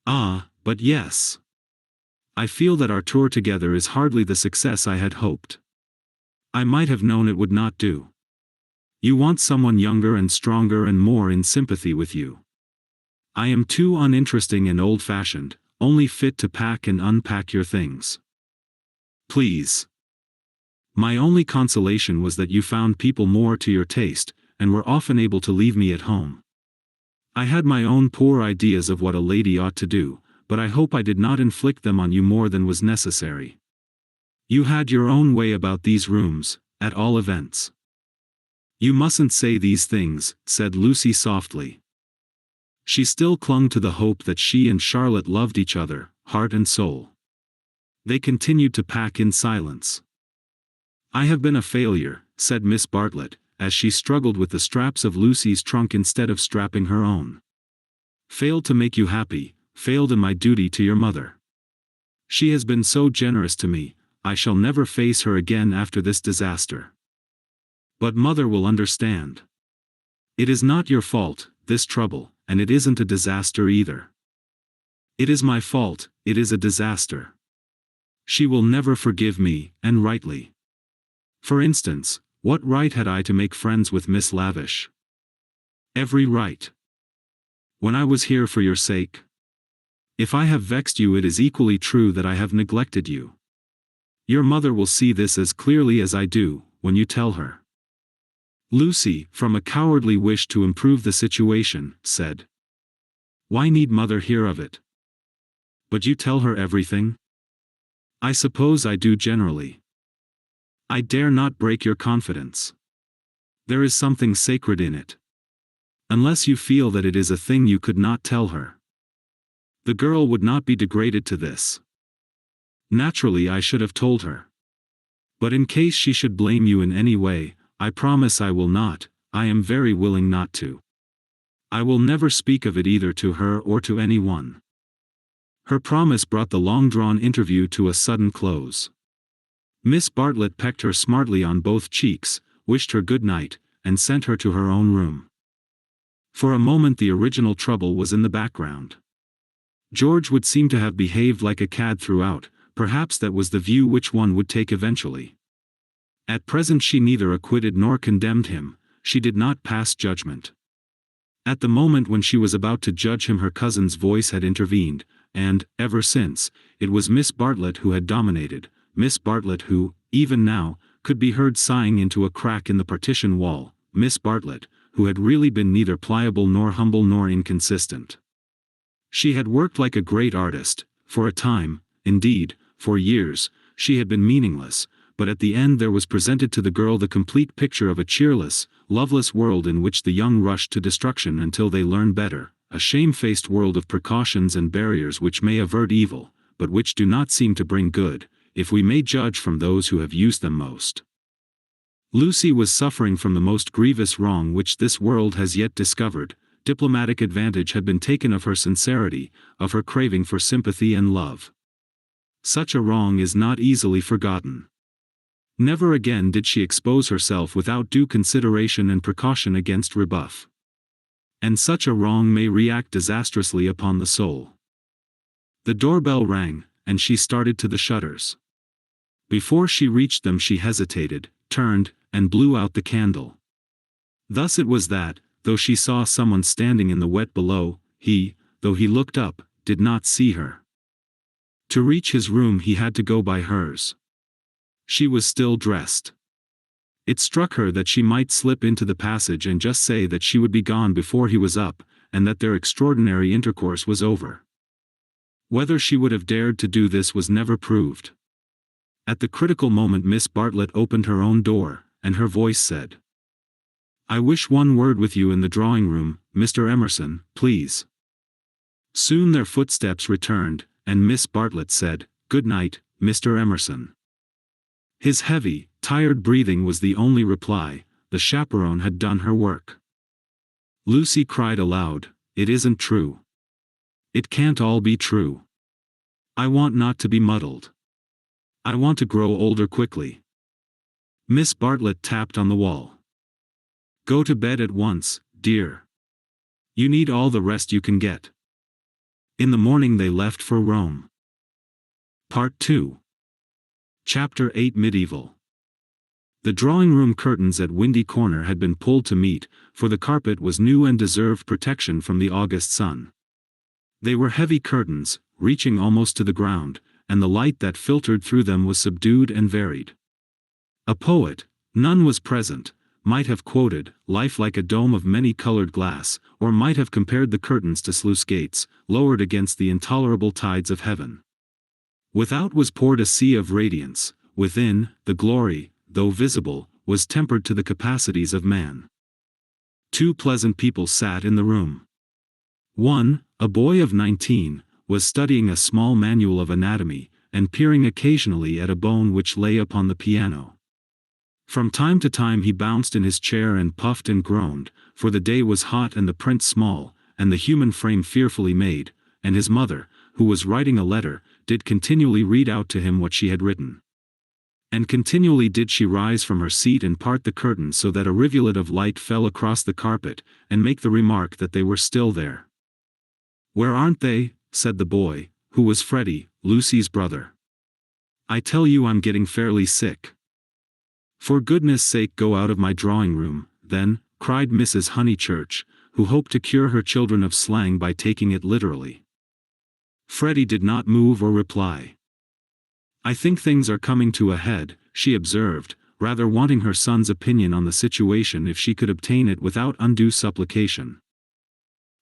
"Ah, but yes. I feel that our tour together is hardly the success I had hoped. I might have known it would not do. You want someone younger and stronger and more in sympathy with you. I am too uninteresting and old-fashioned, only fit to pack and unpack your things. Please. My only consolation was that you found people more to your taste, and were often able to leave me at home. I had my own poor ideas of what a lady ought to do, but I hope I did not inflict them on you more than was necessary. You had your own way about these rooms, at all events." "You mustn't say these things," said Lucy softly. She still clung to the hope that she and Charlotte loved each other, heart and soul. They continued to pack in silence. "I have been a failure," said Miss Bartlett, as she struggled with the straps of Lucy's trunk instead of strapping her own. "Failed to make you happy, failed in my duty to your mother. She has been so generous to me, I shall never face her again after this disaster. But mother will understand. It is not your fault, this trouble, and it isn't a disaster either. It is my fault, it is a disaster. She will never forgive me, and rightly. For instance, what right had I to make friends with Miss Lavish? Every right. When I was here for your sake. If I have vexed you, it is equally true that I have neglected you. Your mother will see this as clearly as I do, when you tell her." Lucy, from a cowardly wish to improve the situation, said, "Why need mother hear of it?" "But you tell her everything?" "I suppose I do generally. I dare not break your confidence. There is something sacred in it. Unless you feel that it is a thing you could not tell her. The girl would not be degraded to this. Naturally, I should have told her. But in case she should blame you in any way, I promise I will not. I am very willing not to. I will never speak of it either to her or to anyone. Her promise brought the long-drawn interview to a sudden close. Miss Bartlett pecked her smartly on both cheeks, wished her good night, and sent her to her own room. For a moment the original trouble was in the background. George would seem to have behaved like a cad throughout. Perhaps that was the view which one would take eventually. At present she neither acquitted nor condemned him, she did not pass judgment. At the moment when she was about to judge him her cousin's voice had intervened, and, ever since, it was Miss Bartlett who had dominated, Miss Bartlett who, even now, could be heard sighing into a crack in the partition wall, Miss Bartlett, who had really been neither pliable nor humble nor inconsistent. She had worked like a great artist, for a time, indeed, for years, she had been meaningless, but at the end there was presented to the girl the complete picture of a cheerless, loveless world in which the young rush to destruction until they learn better, a shamefaced world of precautions and barriers which may avert evil, but which do not seem to bring good, if we may judge from those who have used them most. Lucy was suffering from the most grievous wrong which this world has yet discovered. Diplomatic advantage had been taken of her sincerity, of her craving for sympathy and love. Such a wrong is not easily forgotten. Never again did she expose herself without due consideration and precaution against rebuff. And such a wrong may react disastrously upon the soul. The doorbell rang, and she started to the shutters. Before she reached them she hesitated, turned, and blew out the candle. Thus it was that, though she saw someone standing in the wet below, he, though he looked up, did not see her. To reach his room he had to go by hers. She was still dressed. It struck her that she might slip into the passage and just say that she would be gone before he was up, and that their extraordinary intercourse was over. Whether she would have dared to do this was never proved. At the critical moment Miss Bartlett opened her own door, and her voice said, "I wish one word with you in the drawing-room, Mr. Emerson, please." Soon their footsteps returned, and Miss Bartlett said, "Good night, Mr. Emerson." His heavy, tired breathing was the only reply. The chaperone had done her work. Lucy cried aloud, "It isn't true. It can't all be true. I want not to be muddled. I want to grow older quickly." Miss Bartlett tapped on the wall. "Go to bed at once, dear. You need all the rest you can get." In the morning they left for Rome. Part 2. Chapter 8 Medieval. The drawing-room curtains at Windy Corner had been pulled to meet, for the carpet was new and deserved protection from the August sun. They were heavy curtains, reaching almost to the ground, and the light that filtered through them was subdued and varied. A poet, none was present, might have quoted, "Life like a dome of many-colored glass," or might have compared the curtains to sluice gates, lowered against the intolerable tides of heaven. Without was poured a sea of radiance, within, the glory, though visible, was tempered to the capacities of man. Two pleasant people sat in the room. One, a boy of 19, was studying a small manual of anatomy, and peering occasionally at a bone which lay upon the piano. From time to time he bounced in his chair and puffed and groaned, for the day was hot and the print small, and the human frame fearfully made, and his mother, who was writing a letter, did continually read out to him what she had written. And continually did she rise from her seat and part the curtains so that a rivulet of light fell across the carpet, and make the remark that they were still there. "Where aren't they?" said the boy, who was Freddie, Lucy's brother. "I tell you I'm getting fairly sick." "For goodness sake go out of my drawing-room, then," cried Mrs. Honeychurch, who hoped to cure her children of slang by taking it literally. Freddie did not move or reply. "I think things are coming to a head," she observed, rather wanting her son's opinion on the situation if she could obtain it without undue supplication.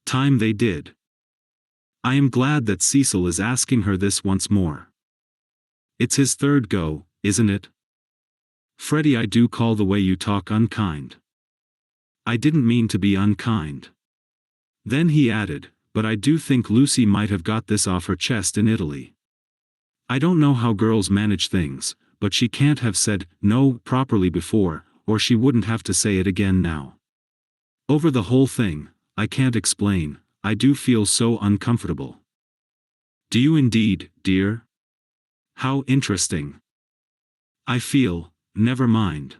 Time they did. "I am glad that Cecil is asking her this once more. It's his third go, isn't it?" Freddie, I do call the way you talk unkind. I didn't mean to be unkind. Then he added, but I do think Lucy might have got this off her chest in Italy. I don't know how girls manage things, but she can't have said no properly before, or she wouldn't have to say it again now. Over the whole thing, I can't explain, I do feel so uncomfortable. Do you indeed, dear? How interesting. I feel, never mind.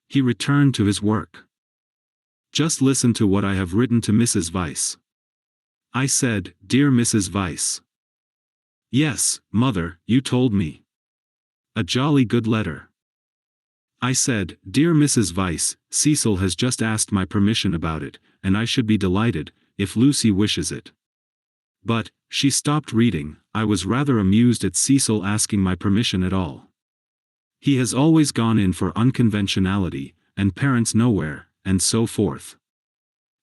He returned to his work. Just listen to what I have written to Mrs. Weiss. I said, Dear Mrs. Weiss. Yes, Mother, you told me. A jolly good letter. I said, Dear Mrs. Weiss, Cecil has just asked my permission about it, and I should be delighted, if Lucy wishes it. But, she stopped reading. I was rather amused at Cecil asking my permission at all. He has always gone in for unconventionality, and parents nowhere, and so forth.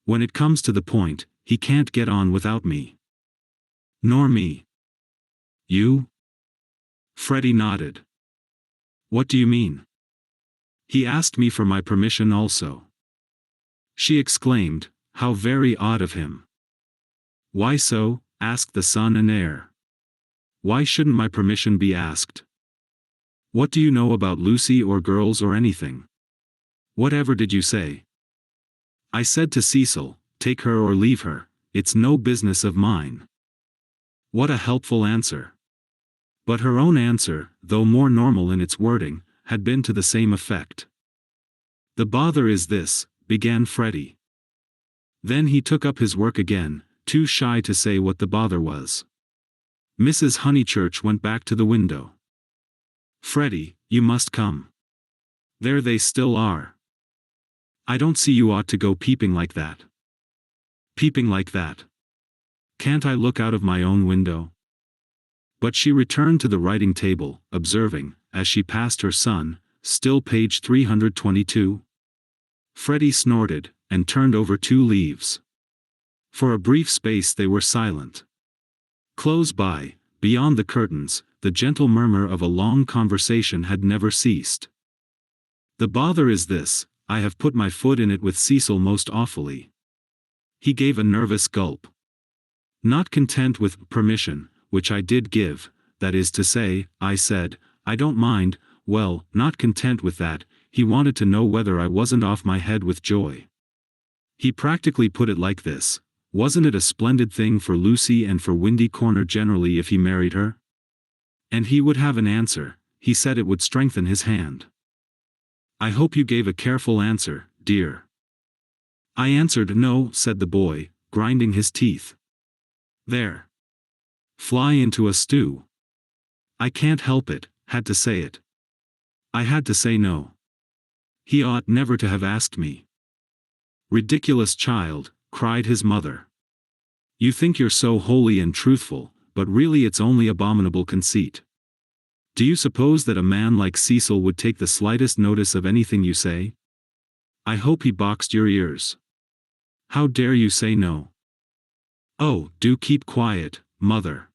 When it comes to the point, he can't get on without me. Nor me. You? Freddie nodded. What do you mean? He asked me for my permission also. She exclaimed, How very odd of him. Why so? Asked the son and heir. Why shouldn't my permission be asked? What do you know about Lucy or girls or anything? Whatever did you say? I said to Cecil, take her or leave her, it's no business of mine. What a helpful answer. But her own answer, though more normal in its wording, had been to the same effect. The bother is this, began Freddie. Then he took up his work again, too shy to say what the bother was. Mrs. Honeychurch went back to the window. Freddie, you must come. There they still are. I don't see you ought to go peeping like that. Peeping like that. Can't I look out of my own window? But she returned to the writing table, observing, as she passed her son, still page 322. Freddie snorted, and turned over 2 leaves. For a brief space they were silent. Close by, beyond the curtains, the gentle murmur of a long conversation had never ceased. The bother is this, I have put my foot in it with Cecil most awfully. He gave a nervous gulp. Not content with permission, which I did give, that is to say, I said, I don't mind, well, not content with that, he wanted to know whether I wasn't off my head with joy. He practically put it like this, wasn't it a splendid thing for Lucy and for Windy Corner generally if he married her? And he would have an answer, he said it would strengthen his hand. I hope you gave a careful answer, dear. I answered no, said the boy, grinding his teeth. There. Fly into a stew. I can't help it, had to say it. I had to say no. He ought never to have asked me. Ridiculous child, cried his mother. You think you're so holy and truthful, but really it's only abominable conceit. Do you suppose that a man like Cecil would take the slightest notice of anything you say? I hope he boxed your ears. How dare you say no? Oh, do keep quiet, mother.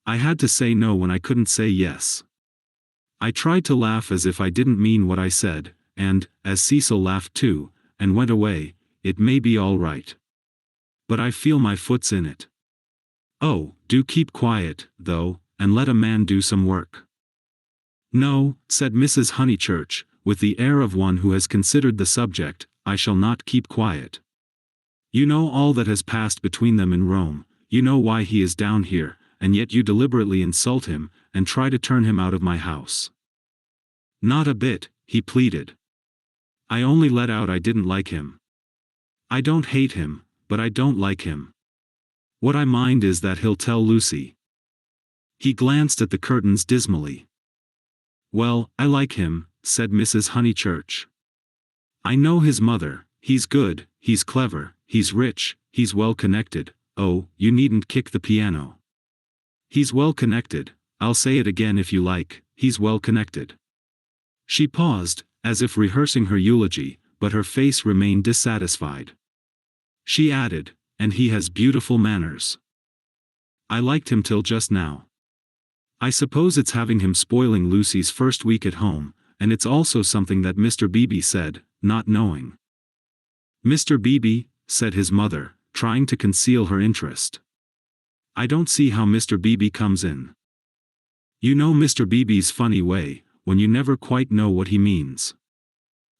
I had to say no when I couldn't say yes. I tried to laugh as if I didn't mean what I said, and, as Cecil laughed too, and went away, it may be all right. But I feel my foot's in it. Oh, do keep quiet, though, and let a man do some work. No, said Mrs. Honeychurch, with the air of one who has considered the subject, I shall not keep quiet. You know all that has passed between them in Rome, you know why he is down here, and yet you deliberately insult him, and try to turn him out of my house. Not a bit, he pleaded. I only let out I didn't like him. I don't hate him, but I don't like him. What I mind is that he'll tell Lucy. He glanced at the curtains dismally. Well, I like him, said Mrs. Honeychurch. I know his mother, he's good, he's clever, he's rich, he's well connected, oh, you needn't kick the piano. He's well connected, I'll say it again if you like, he's well connected. She paused, as if rehearsing her eulogy, but her face remained dissatisfied. She added, and he has beautiful manners. I liked him till just now. I suppose it's having him spoiling Lucy's first week at home, and it's also something that Mr. Beebe said, not knowing. Mr. Beebe, said his mother, trying to conceal her interest. I don't see how Mr. Beebe comes in. You know Mr. Beebe's funny way, when you never quite know what he means.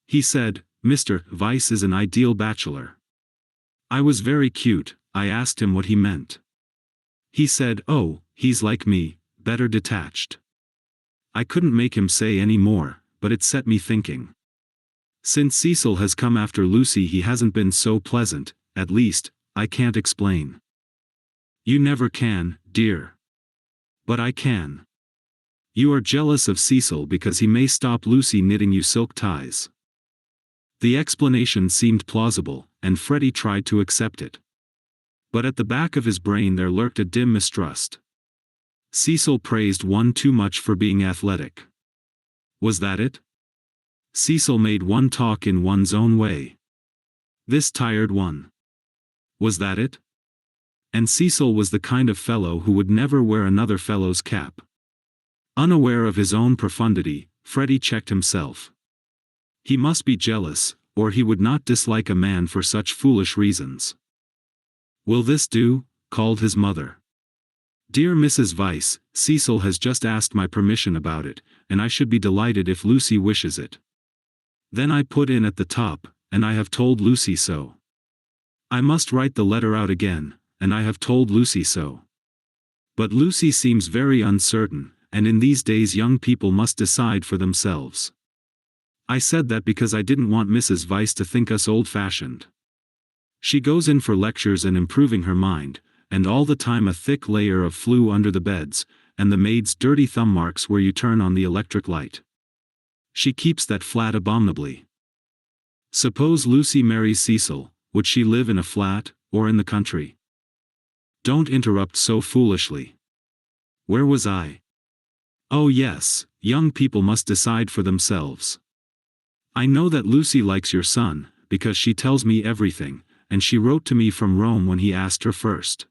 He said, Mr. Vice is an ideal bachelor. I was very cute, I asked him what he meant. He said, oh, he's like me, better detached. I couldn't make him say any more, but it set me thinking. Since Cecil has come after Lucy he hasn't been so pleasant, at least, I can't explain. You never can, dear. But I can. You are jealous of Cecil because he may stop Lucy knitting you silk ties. The explanation seemed plausible, and Freddie tried to accept it. But at the back of his brain there lurked a dim mistrust. Cecil praised one too much for being athletic. Was that it? Cecil made one talk in one's own way. This tired one. Was that it? And Cecil was the kind of fellow who would never wear another fellow's cap. Unaware of his own profundity, Freddie checked himself. He must be jealous, or he would not dislike a man for such foolish reasons. Will this do? Called his mother. Dear Mrs. Vice, Cecil has just asked my permission about it, and I should be delighted if Lucy wishes it. Then I put in at the top, and I have told Lucy so. I must write the letter out again, and I have told Lucy so. But Lucy seems very uncertain, and in these days young people must decide for themselves. I said that because I didn't want Mrs. Vice to think us old-fashioned. She goes in for lectures and improving her mind, and all the time a thick layer of flue under the beds, and the maid's dirty thumb marks where you turn on the electric light. She keeps that flat abominably. Suppose Lucy marries Cecil, would she live in a flat, or in the country? Don't interrupt so foolishly. Where was I? Oh yes, young people must decide for themselves. I know that Lucy likes your son, because she tells me everything, and she wrote to me from Rome when he asked her first.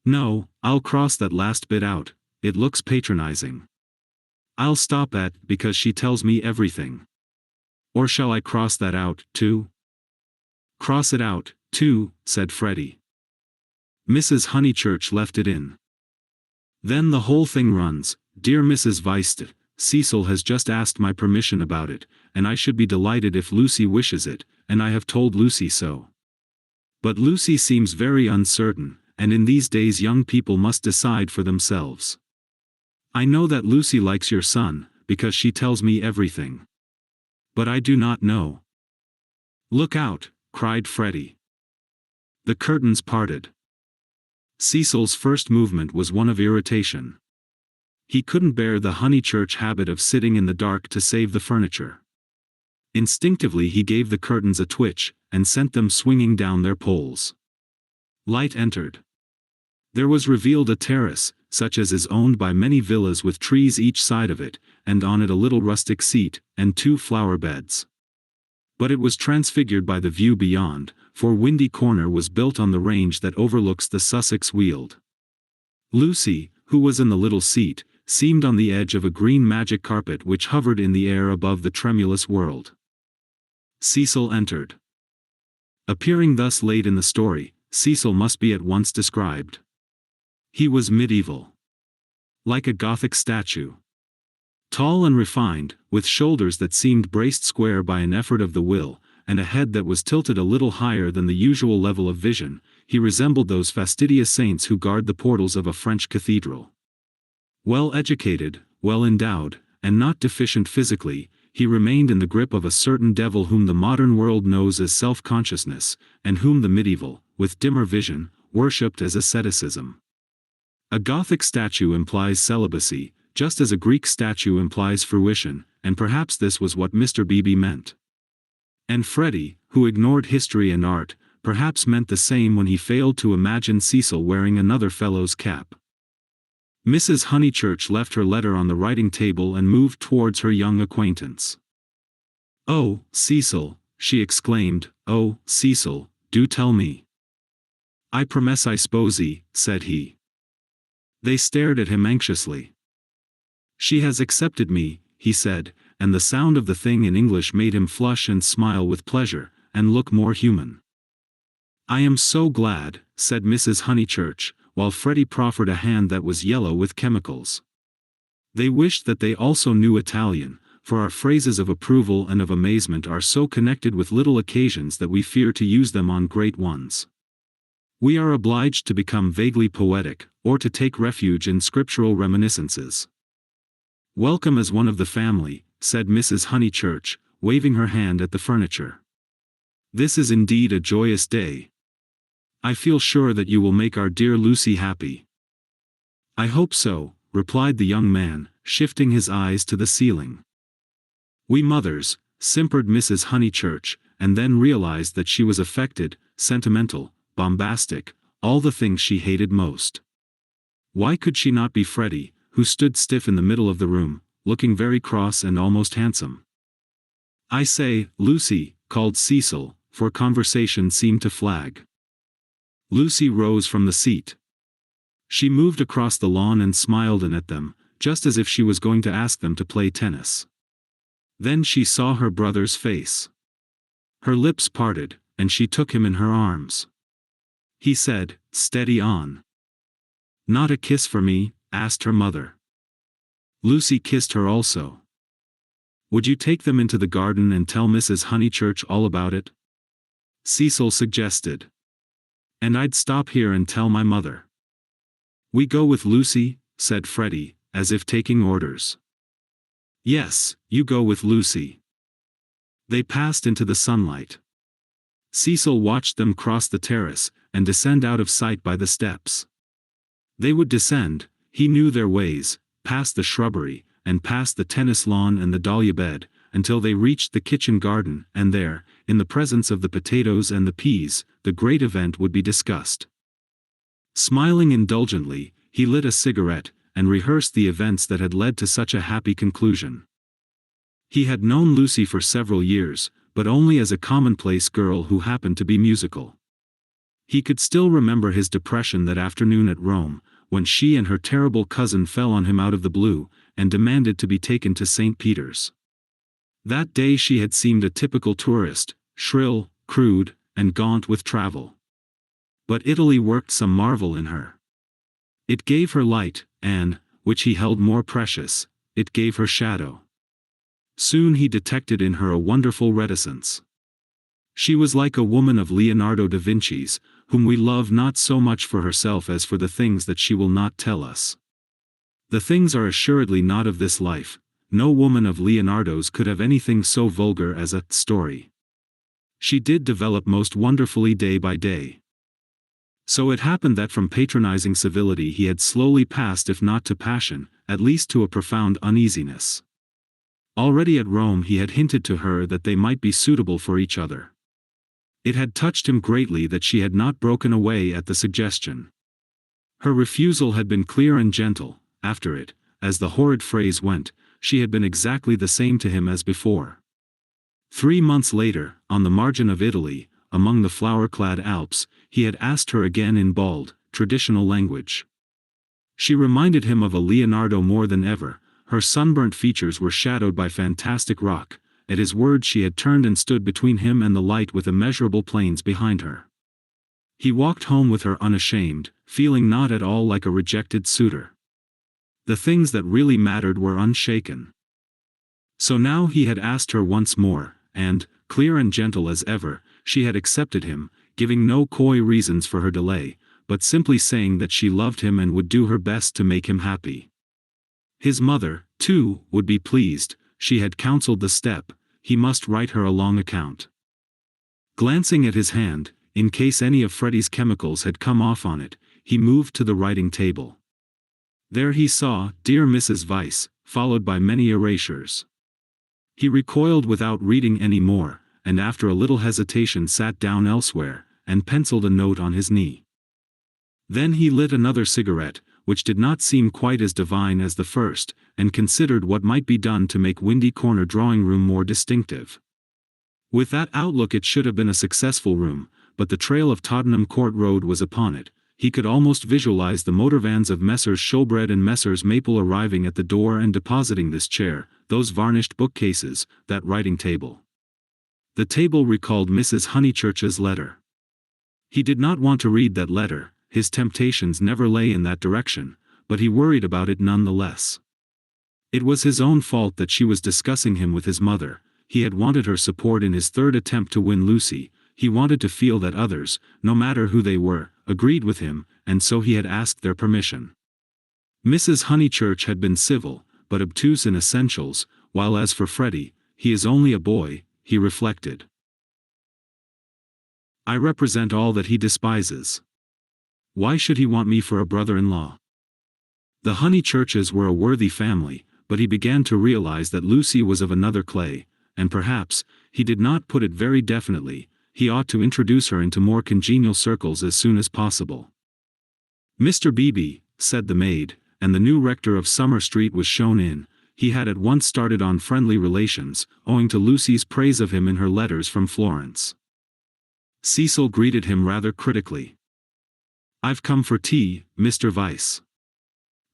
No, I'll cross that last bit out, it looks patronizing. I'll stop at, because she tells me everything. Or shall I cross that out, too? Cross it out, too, said Freddie. Mrs. Honeychurch left it in. Then the whole thing runs, Dear Mrs. Vice, Cecil has just asked my permission about it, and I should be delighted if Lucy wishes it, and I have told Lucy so. But Lucy seems very uncertain, and in these days young people must decide for themselves. I know that Lucy likes your son, because she tells me everything. But I do not know. Look out, cried Freddie. The curtains parted. Cecil's first movement was one of irritation. He couldn't bear the Honeychurch habit of sitting in the dark to save the furniture. Instinctively he gave the curtains a twitch, and sent them swinging down their poles. Light entered. There was revealed a terrace, such as is owned by many villas with trees each side of it, and on it a little rustic seat, and 2 flower beds. But it was transfigured by the view beyond, for Windy Corner was built on the range that overlooks the Sussex Weald. Lucy, who was in the little seat, seemed on the edge of a green magic carpet which hovered in the air above the tremulous world. Cecil entered. Appearing thus late in the story, Cecil must be at once described. He was medieval. Like a Gothic statue. Tall and refined, with shoulders that seemed braced square by an effort of the will, and a head that was tilted a little higher than the usual level of vision, he resembled those fastidious saints who guard the portals of a French cathedral. Well educated, well endowed, and not deficient physically, he remained in the grip of a certain devil whom the modern world knows as self-consciousness, and whom the medieval, with dimmer vision, worshipped as asceticism. A Gothic statue implies celibacy, just as a Greek statue implies fruition, and perhaps this was what Mr. Beebe meant. And Freddie, who ignored history and art, perhaps meant the same when he failed to imagine Cecil wearing another fellow's cap. Mrs. Honeychurch left her letter on the writing table and moved towards her young acquaintance. "Oh, Cecil," she exclaimed, "oh, Cecil, do tell me." "I promise I s'posey," said he. They stared at him anxiously. "She has accepted me," he said, and the sound of the thing in English made him flush and smile with pleasure, and look more human. "I am so glad," said Mrs. Honeychurch, while Freddie proffered a hand that was yellow with chemicals. They wished that they also knew Italian, for our phrases of approval and of amazement are so connected with little occasions that we fear to use them on great ones. We are obliged to become vaguely poetic, or to take refuge in scriptural reminiscences. "Welcome as one of the family," said Mrs. Honeychurch, waving her hand at the furniture. "This is indeed a joyous day. I feel sure that you will make our dear Lucy happy." "I hope so," replied the young man, shifting his eyes to the ceiling. "We mothers," simpered Mrs. Honeychurch, and then realized that she was affected, sentimental, bombastic, all the things she hated most. Why could she not be Freddie, who stood stiff in the middle of the room, looking very cross and almost handsome? "I say, Lucy," called Cecil, for conversation seemed to flag. Lucy rose from the seat. She moved across the lawn and smiled in at them, just as if she was going to ask them to play tennis. Then she saw her brother's face. Her lips parted, and she took him in her arms. He said, "Steady on." "Not a kiss for me?" asked her mother. Lucy kissed her also. "Would you take them into the garden and tell Mrs. Honeychurch all about it?" Cecil suggested. "And I'd stop here and tell my mother." "We go with Lucy?" said Freddie, as if taking orders. "Yes, you go with Lucy." They passed into the sunlight. Cecil watched them cross the terrace, and descend out of sight by the steps. They would descend, he knew their ways, past the shrubbery, and past the tennis lawn and the dahlia bed, until they reached the kitchen garden, and there, in the presence of the potatoes and the peas, the great event would be discussed. Smiling indulgently, he lit a cigarette, and rehearsed the events that had led to such a happy conclusion. He had known Lucy for several years, but only as a commonplace girl who happened to be musical. He could still remember his depression that afternoon at Rome, when she and her terrible cousin fell on him out of the blue, and demanded to be taken to St. Peter's. That day she had seemed a typical tourist, shrill, crude, and gaunt with travel. But Italy worked some marvel in her. It gave her light, and, which he held more precious, it gave her shadow. Soon he detected in her a wonderful reticence. She was like a woman of Leonardo da Vinci's, whom we love not so much for herself as for the things that she will not tell us. The things are assuredly not of this life. No woman of Leonardo's could have anything so vulgar as a story. She did develop most wonderfully day by day. So it happened that from patronizing civility he had slowly passed, if not to passion, at least to a profound uneasiness. Already at Rome he had hinted to her that they might be suitable for each other. It had touched him greatly that she had not broken away at the suggestion. Her refusal had been clear and gentle. After it, as the horrid phrase went, she had been exactly the same to him as before. 3 months later, on the margin of Italy, among the flower-clad Alps, he had asked her again in bald, traditional language. She reminded him of a Leonardo more than ever. Her sunburnt features were shadowed by fantastic rock. At his word she had turned and stood between him and the light with immeasurable plains behind her. He walked home with her unashamed, feeling not at all like a rejected suitor. The things that really mattered were unshaken. So now he had asked her once more, and, clear and gentle as ever, she had accepted him, giving no coy reasons for her delay, but simply saying that she loved him and would do her best to make him happy. His mother, too, would be pleased. She had counseled the step. He must write her a long account. Glancing at his hand, in case any of Freddie's chemicals had come off on it, he moved to the writing table. There he saw, "Dear Mrs. Weiss," followed by many erasures. He recoiled without reading any more, and after a little hesitation sat down elsewhere, and penciled a note on his knee. Then he lit another cigarette, which did not seem quite as divine as the first, and considered what might be done to make Windy Corner drawing room more distinctive. With that outlook it should have been a successful room, but the trail of Tottenham Court Road was upon it. He could almost visualize the motor vans of Messrs. Showbread and Messrs. Maple arriving at the door and depositing this chair, those varnished bookcases, that writing table. The table recalled Mrs. Honeychurch's letter. He did not want to read that letter, his temptations never lay in that direction, but he worried about it nonetheless. It was his own fault that she was discussing him with his mother. He had wanted her support in his third attempt to win Lucy. He wanted to feel that others, no matter who they were, agreed with him, and so he had asked their permission. Mrs. Honeychurch had been civil, but obtuse in essentials, while as for Freddie, he is only a boy, he reflected. I represent all that he despises. Why should he want me for a brother-in-law? The Honeychurches were a worthy family, but he began to realize that Lucy was of another clay, and perhaps, he did not put it very definitely, he ought to introduce her into more congenial circles as soon as possible. Mr. Beebe, said the maid, and the new rector of Summer Street was shown in. He had at once started on friendly relations, owing to Lucy's praise of him in her letters from Florence. Cecil greeted him rather critically. I've come for tea, Mr. Vyse.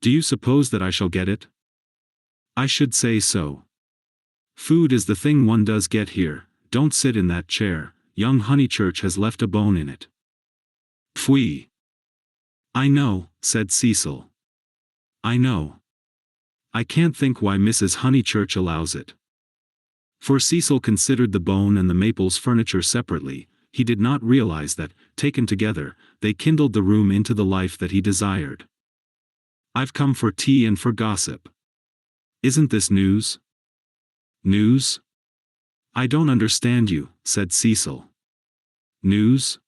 Do you suppose that I shall get it? I should say so. Food is the thing one does get here. Don't sit in that chair, young Honeychurch has left a bone in it. Pfui. I know, said Cecil. I know. I can't think why Mrs. Honeychurch allows it. For Cecil considered the bone and the Maples furniture separately. He did not realize that, taken together, they kindled the room into the life that he desired. I've come for tea and for gossip. Isn't this news? News? I don't understand you, said Cecil. News?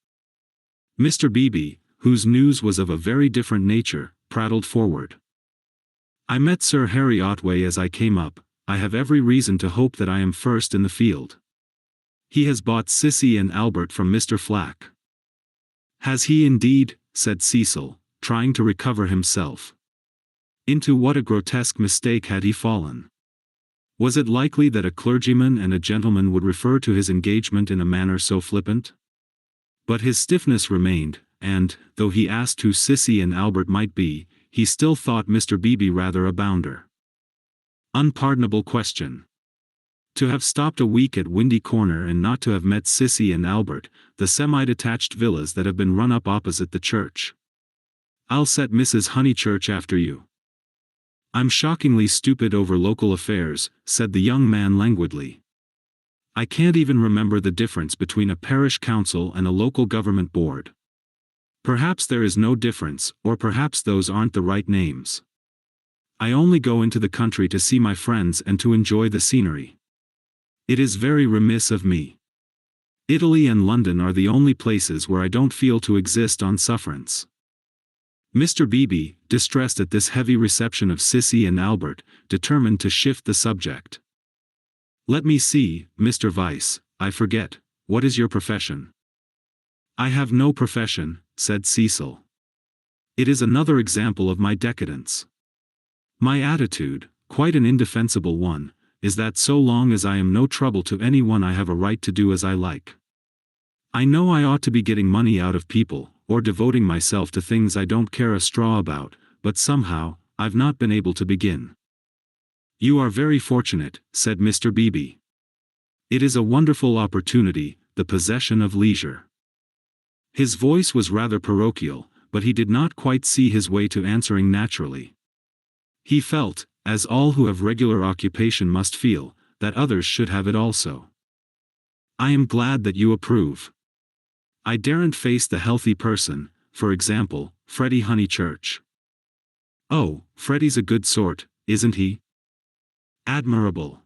Mr. Beebe, whose news was of a very different nature, prattled forward. I met Sir Harry Otway as I came up. I have every reason to hope that I am first in the field. He has bought Sissy and Albert from Mr. Flack. Has he indeed? Said Cecil, trying to recover himself. Into what a grotesque mistake had he fallen? Was it likely that a clergyman and a gentleman would refer to his engagement in a manner so flippant? But his stiffness remained, and, though he asked who Sissy and Albert might be, he still thought Mr. Beebe rather a bounder. Unpardonable question. To have stopped a week at Windy Corner and not to have met Sissy and Albert, the semi-detached villas that have been run up opposite the church. I'll set Mrs. Honeychurch after you. I'm shockingly stupid over local affairs, said the young man languidly. I can't even remember the difference between a parish council and a local government board. Perhaps there is no difference, or perhaps those aren't the right names. I only go into the country to see my friends and to enjoy the scenery. It is very remiss of me. Italy and London are the only places where I don't feel to exist on sufferance. Mr. Beebe, distressed at this heavy reception of Sissy and Albert, determined to shift the subject. Let me see, Mr. Vyse, I forget, what is your profession? I have no profession, said Cecil. It is another example of my decadence. My attitude, quite an indefensible one, is that so long as I am no trouble to anyone I have a right to do as I like. I know I ought to be getting money out of people, or devoting myself to things I don't care a straw about, but somehow, I've not been able to begin. You are very fortunate, said Mr. Beebe. It is a wonderful opportunity, the possession of leisure. His voice was rather parochial, but he did not quite see his way to answering naturally. He felt, as all who have regular occupation must feel, that others should have it also. I am glad that you approve. I daren't face the healthy person, for example, Freddie Honeychurch. Oh, Freddie's a good sort, isn't he? Admirable.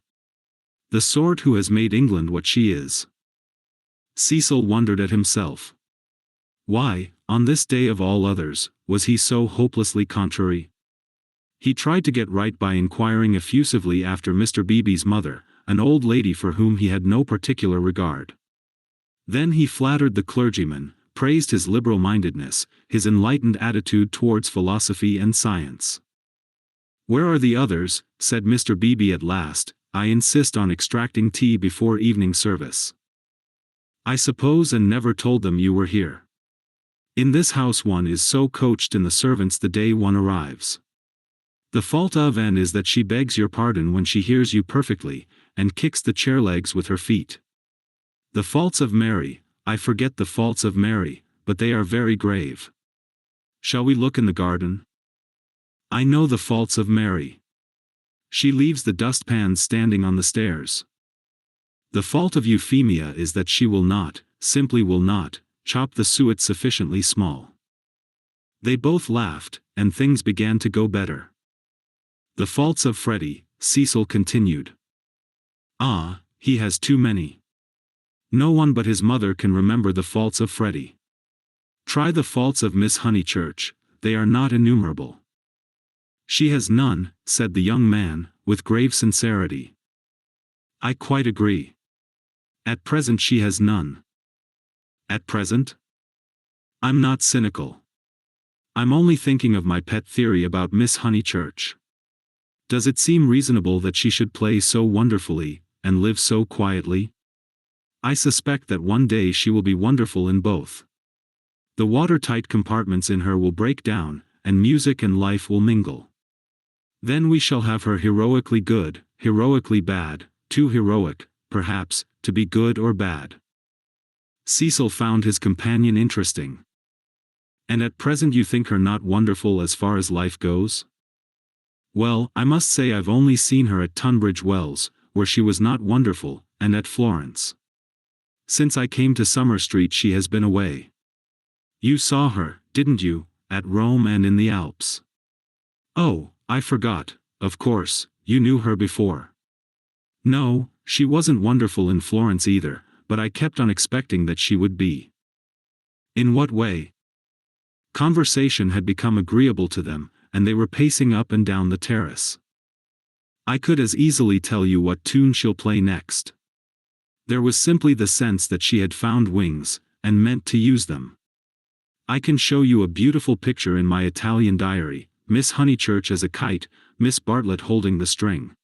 The sort who has made England what she is. Cecil wondered at himself. Why, on this day of all others, was he so hopelessly contrary? He tried to get right by inquiring effusively after Mr. Beebe's mother, an old lady for whom he had no particular regard. Then he flattered the clergyman, praised his liberal-mindedness, his enlightened attitude towards philosophy and science. Where are the others? Said Mr. Beebe at last. I insist on extracting tea before evening service. I suppose and never told them you were here. In this house one is so coached in the servants the day one arrives. The fault of N is that she begs your pardon when she hears you perfectly, and kicks the chair legs with her feet. The faults of Mary, I forget the faults of Mary, but they are very grave. Shall we look in the garden? I know the faults of Mary. She leaves the dustpans standing on the stairs. The fault of Euphemia is that she will not, simply will not, chop the suet sufficiently small. They both laughed, and things began to go better. The faults of Freddie, Cecil continued. Ah, he has too many. No one but his mother can remember the faults of Freddie. Try the faults of Miss Honeychurch, they are not innumerable. She has none, said the young man, with grave sincerity. I quite agree. At present she has none. At present? I'm not cynical. I'm only thinking of my pet theory about Miss Honeychurch. Does it seem reasonable that she should play so wonderfully, and live so quietly? I suspect that one day she will be wonderful in both. The watertight compartments in her will break down, and music and life will mingle. Then we shall have her heroically good, heroically bad, too heroic, perhaps, to be good or bad. Cecil found his companion interesting. And at present you think her not wonderful as far as life goes? Well, I must say I've only seen her at Tunbridge Wells, where she was not wonderful, and at Florence. Since I came to Summer Street she has been away. You saw her, didn't you, at Rome and in the Alps? Oh, I forgot, of course, you knew her before. No, she wasn't wonderful in Florence either, but I kept on expecting that she would be. In what way? Conversation had become agreeable to them, and they were pacing up and down the terrace. I could as easily tell you what tune she'll play next. There was simply the sense that she had found wings, and meant to use them. I can show you a beautiful picture in my Italian diary, Miss Honeychurch as a kite, Miss Bartlett holding the string.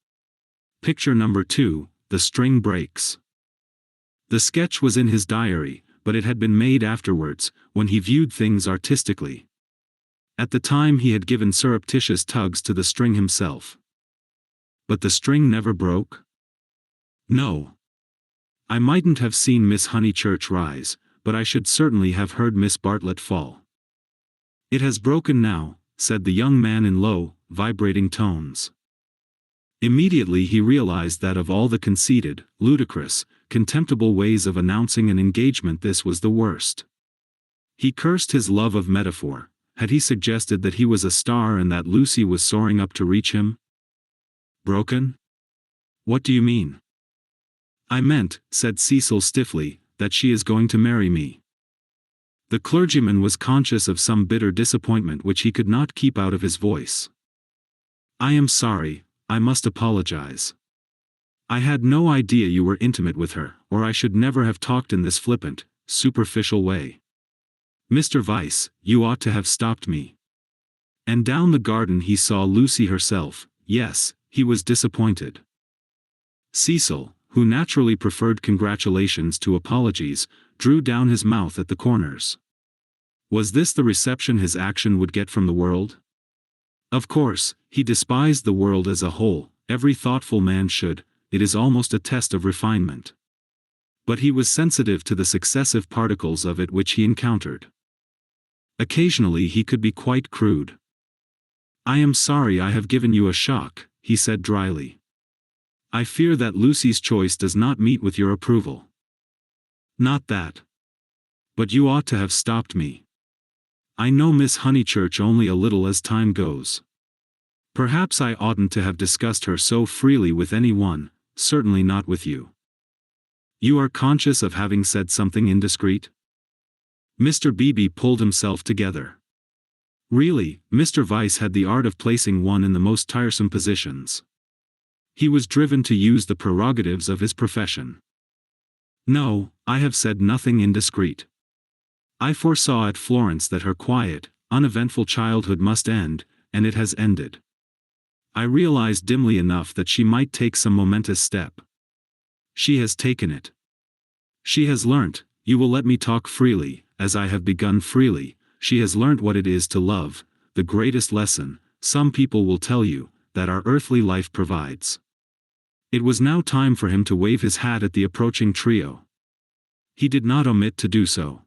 Picture number 2, the string breaks. The sketch was in his diary, but it had been made afterwards, when he viewed things artistically. At the time he had given surreptitious tugs to the string himself. But the string never broke? No. I mightn't have seen Miss Honeychurch rise, but I should certainly have heard Miss Bartlett fall. It has broken now, said the young man in low, vibrating tones. Immediately he realized that of all the conceited, ludicrous, contemptible ways of announcing an engagement this was the worst. He cursed his love of metaphor. Had he suggested that he was a star and that Lucy was soaring up to reach him? Broken? What do you mean? I meant, said Cecil stiffly, that she is going to marry me. The clergyman was conscious of some bitter disappointment which he could not keep out of his voice. I am sorry, I must apologize. I had no idea you were intimate with her, or I should never have talked in this flippant, superficial way. Mr. Vyse, you ought to have stopped me. And down the garden he saw Lucy herself. Yes, he was disappointed. Cecil, who naturally preferred congratulations to apologies, drew down his mouth at the corners. Was this the reception his action would get from the world? Of course, he despised the world as a whole, every thoughtful man should, it is almost a test of refinement. But he was sensitive to the successive particles of it which he encountered. Occasionally he could be quite crude. I am sorry I have given you a shock, he said dryly. I fear that Lucy's choice does not meet with your approval. Not that. But you ought to have stopped me. I know Miss Honeychurch only a little as time goes. Perhaps I oughtn't to have discussed her so freely with any one, certainly not with you. You are conscious of having said something indiscreet? Mr. Beebe pulled himself together. Really, Mr. Vyse had the art of placing one in the most tiresome positions. He was driven to use the prerogatives of his profession. No, I have said nothing indiscreet. I foresaw at Florence that her quiet, uneventful childhood must end, and it has ended. I realized dimly enough that she might take some momentous step. She has taken it. She has learnt, you will let me talk freely, as I have begun freely, she has learnt what it is to love, the greatest lesson, some people will tell you, that our earthly life provides. It was now time for him to wave his hat at the approaching trio. He did not omit to do so.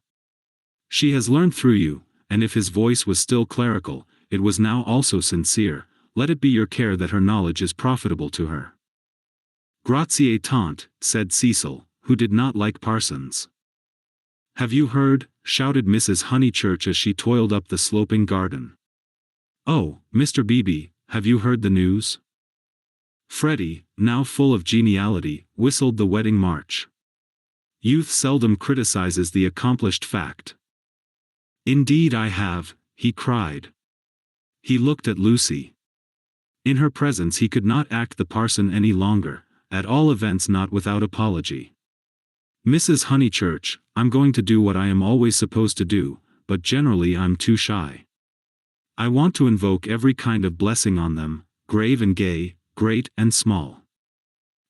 She has learned through you, and if his voice was still clerical, it was now also sincere. Let it be your care that her knowledge is profitable to her. Grazie tante, said Cecil, who did not like parsons. Have you heard? Shouted Mrs. Honeychurch as she toiled up the sloping garden. Oh, Mr. Beebe, have you heard the news? Freddie, now full of geniality, whistled the wedding march. Youth seldom criticizes the accomplished fact. Indeed I have, he cried. He looked at Lucy. In her presence he could not act the parson any longer, at all events not without apology. Mrs. Honeychurch, I'm going to do what I am always supposed to do, but generally I'm too shy. I want to invoke every kind of blessing on them, grave and gay, great and small.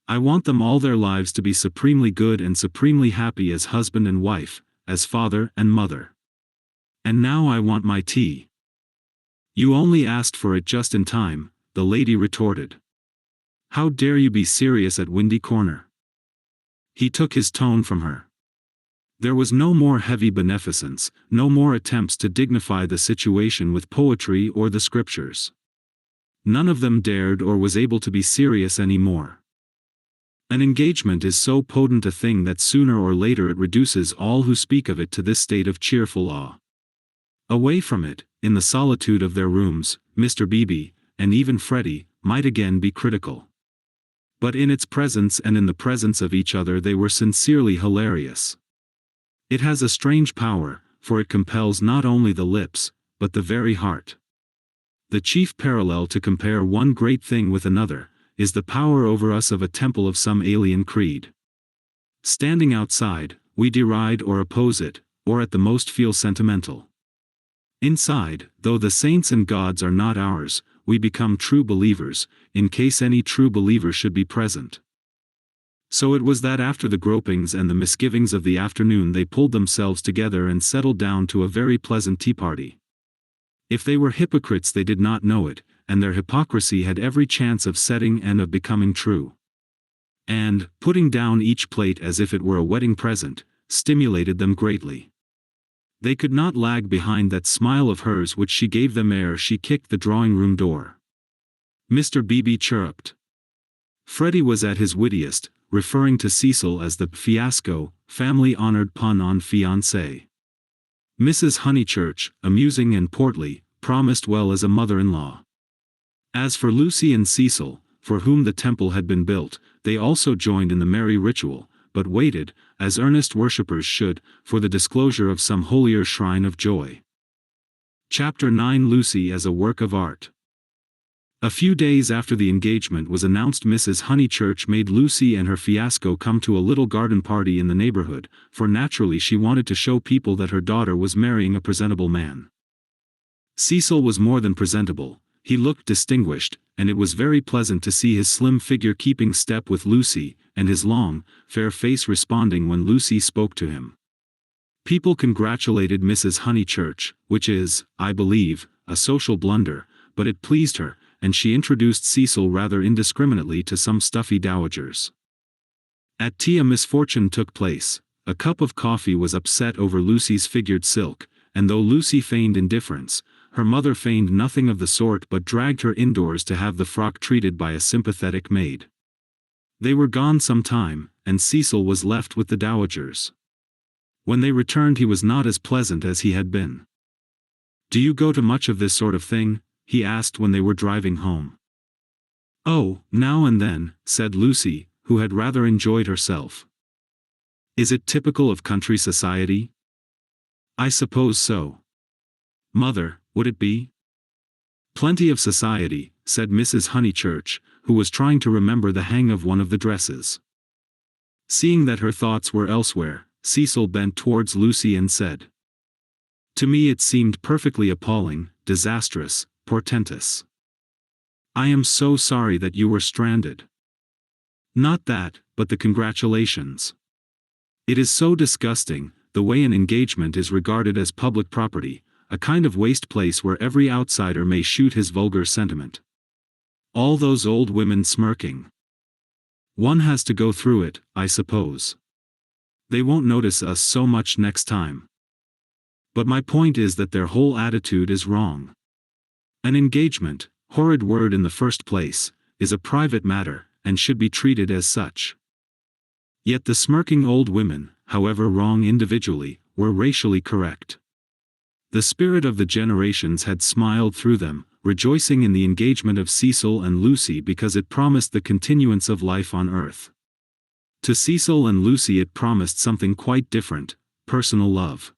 I want them all their lives to be supremely good and supremely happy as husband and wife, as father and mother. And now I want my tea. You only asked for it just in time, the lady retorted. How dare you be serious at Windy Corner? He took his tone from her. There was no more heavy beneficence, no more attempts to dignify the situation with poetry or the scriptures. None of them dared or was able to be serious any more. An engagement is so potent a thing that sooner or later it reduces all who speak of it to this state of cheerful awe. Away from it, in the solitude of their rooms, Mr. Beebe, and even Freddie, might again be critical. But in its presence and in the presence of each other they were sincerely hilarious. It has a strange power, for it compels not only the lips, but the very heart. The chief parallel to compare one great thing with another, is the power over us of a temple of some alien creed. Standing outside, we deride or oppose it, or at the most feel sentimental. Inside, though the saints and gods are not ours, we become true believers, in case any true believer should be present. So it was that after the gropings and the misgivings of the afternoon they pulled themselves together and settled down to a very pleasant tea party. If they were hypocrites they did not know it, and their hypocrisy had every chance of setting and of becoming true. And, putting down each plate as if it were a wedding present, stimulated them greatly. They could not lag behind that smile of hers which she gave them ere she kicked the drawing-room door. Mr. Beebe chirruped. Freddie was at his wittiest, referring to Cecil as the fiasco, family-honored pun on fiancé. Mrs. Honeychurch, amusing and portly, promised well as a mother-in-law. As for Lucy and Cecil, for whom the temple had been built, they also joined in the merry ritual, but waited, as earnest worshippers should, for the disclosure of some holier shrine of joy. Chapter 9 Lucy as a Work of Art. A few days after the engagement was announced Mrs. Honeychurch made Lucy and her fiasco come to a little garden party in the neighborhood, for naturally she wanted to show people that her daughter was marrying a presentable man. Cecil was more than presentable, he looked distinguished, and it was very pleasant to see his slim figure keeping step with Lucy, and his long, fair face responding when Lucy spoke to him. People congratulated Mrs. Honeychurch, which is, I believe, a social blunder, but it pleased her, and she introduced Cecil rather indiscriminately to some stuffy dowagers. At tea a misfortune took place. A cup of coffee was upset over Lucy's figured silk, and though Lucy feigned indifference, her mother feigned nothing of the sort but dragged her indoors to have the frock treated by a sympathetic maid. They were gone some time, and Cecil was left with the dowagers. When they returned he was not as pleasant as he had been. "Do you go to much of this sort of thing?" he asked when they were driving home. "Oh, now and then," said Lucy, who had rather enjoyed herself. "Is it typical of country society?" "I suppose so." "Mother, would it be?" "Plenty of society," said Mrs. Honeychurch, who was trying to remember the hang of one of the dresses. Seeing that her thoughts were elsewhere, Cecil bent towards Lucy and said, "To me it seemed perfectly appalling, disastrous, portentous. I am so sorry that you were stranded." "Not that, but the congratulations. It is so disgusting, the way an engagement is regarded as public property. a kind of waste place where every outsider may shoot his vulgar sentiment. All those old women smirking. One has to go through it, I suppose. They won't notice us so much next time. But my point is that their whole attitude is wrong. An engagement, horrid word in the first place, is a private matter, and should be treated as such. Yet the smirking old women, however wrong individually, were racially correct. The spirit of the generations had smiled through them, rejoicing in the engagement of Cecil and Lucy because it promised the continuance of life on earth. To Cecil and Lucy it promised something quite different, personal love.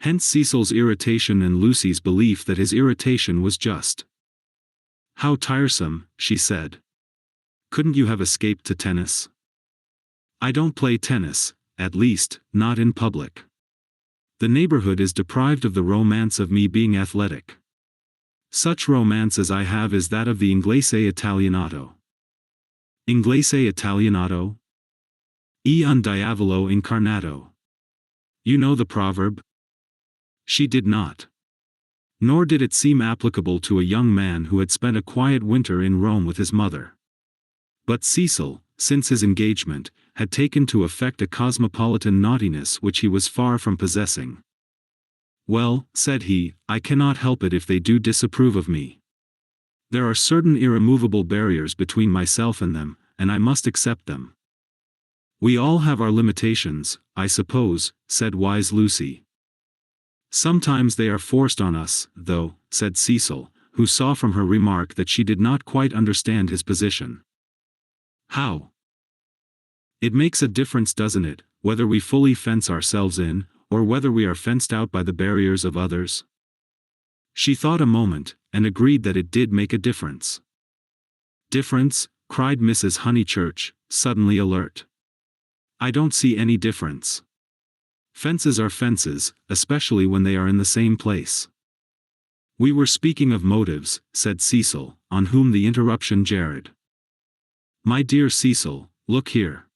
Hence Cecil's irritation and Lucy's belief that his irritation was just. "How tiresome," she said. "Couldn't you have escaped to tennis?" "I don't play tennis, at least, not in public. The neighborhood is deprived of the romance of me being athletic. Such romance as I have is that of the Inglese Italianato." Inglese Italianato? E un diavolo incarnato. You know the proverb? She did not. Nor did it seem applicable to a young man who had spent a quiet winter in Rome with his mother. But Cecil, since his engagement, had taken to affect a cosmopolitan naughtiness which he was far from possessing. "Well," said he, "I cannot help it if they do disapprove of me. There are certain irremovable barriers between myself and them, and I must accept them." "We all have our limitations, I suppose," said wise Lucy. "Sometimes they are forced on us, though," said Cecil, who saw from her remark that she did not quite understand his position. "How?" "It makes a difference, doesn't it, whether we fully fence ourselves in, or whether we are fenced out by the barriers of others?" She thought a moment, and agreed that it did make a difference. "Difference?" cried Mrs. Honeychurch, suddenly alert. "I don't see any difference. Fences are fences, especially when they are in the same place." "We were speaking of motives," said Cecil, on whom the interruption jarred. "My dear Cecil, look here."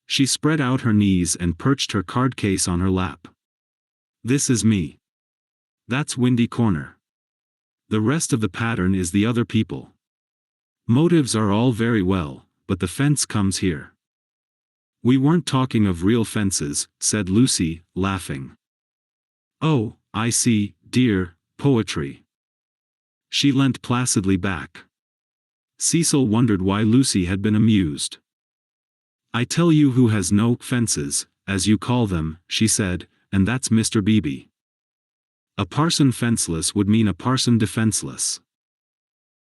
She spread out her knees and perched her card case on her lap. "This is me. That's Windy Corner. The rest of the pattern is the other people. Motives are all very well, but the fence comes here." "We weren't talking of real fences," said Lucy, laughing. "Oh, I see, dear, poetry." She leant placidly back. Cecil wondered why Lucy had been amused. "I tell you who has no fences, as you call them," she said, "and that's Mr. Beebe. A parson fenceless would mean a parson defenseless."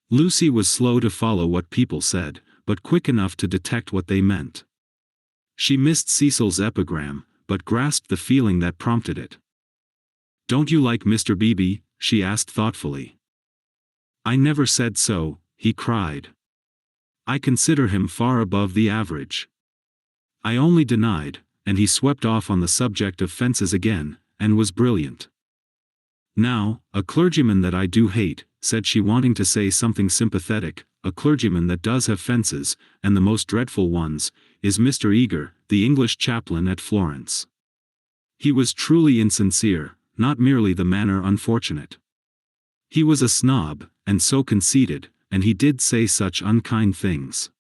Lucy was slow to follow what people said, but quick enough to detect what they meant. She missed Cecil's epigram, but grasped the feeling that prompted it. "Don't you like Mr. Beebe?" she asked thoughtfully. "I never said so," he cried. "I consider him far above the average. I only denied," and he swept off on the subject of fences again, and was brilliant. "Now, a clergyman that I do hate," said she, wanting to say something sympathetic, "a clergyman that does have fences, and the most dreadful ones, is Mr. Eager, the English chaplain at Florence. He was truly insincere, not merely the manner unfortunate. He was a snob, and so conceited, and he did say such unkind things."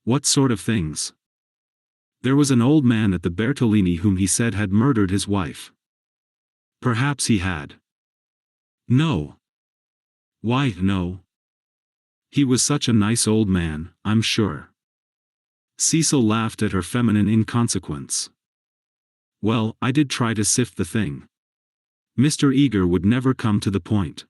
"What sort of things?" "There was an old man at the Bertolini whom he said had murdered his wife." "Perhaps he had." "No." "Why, no. He was such a nice old man, I'm sure." Cecil laughed at her feminine inconsequence. "Well, I did try to sift the thing. Mr. Eager would never come to the point.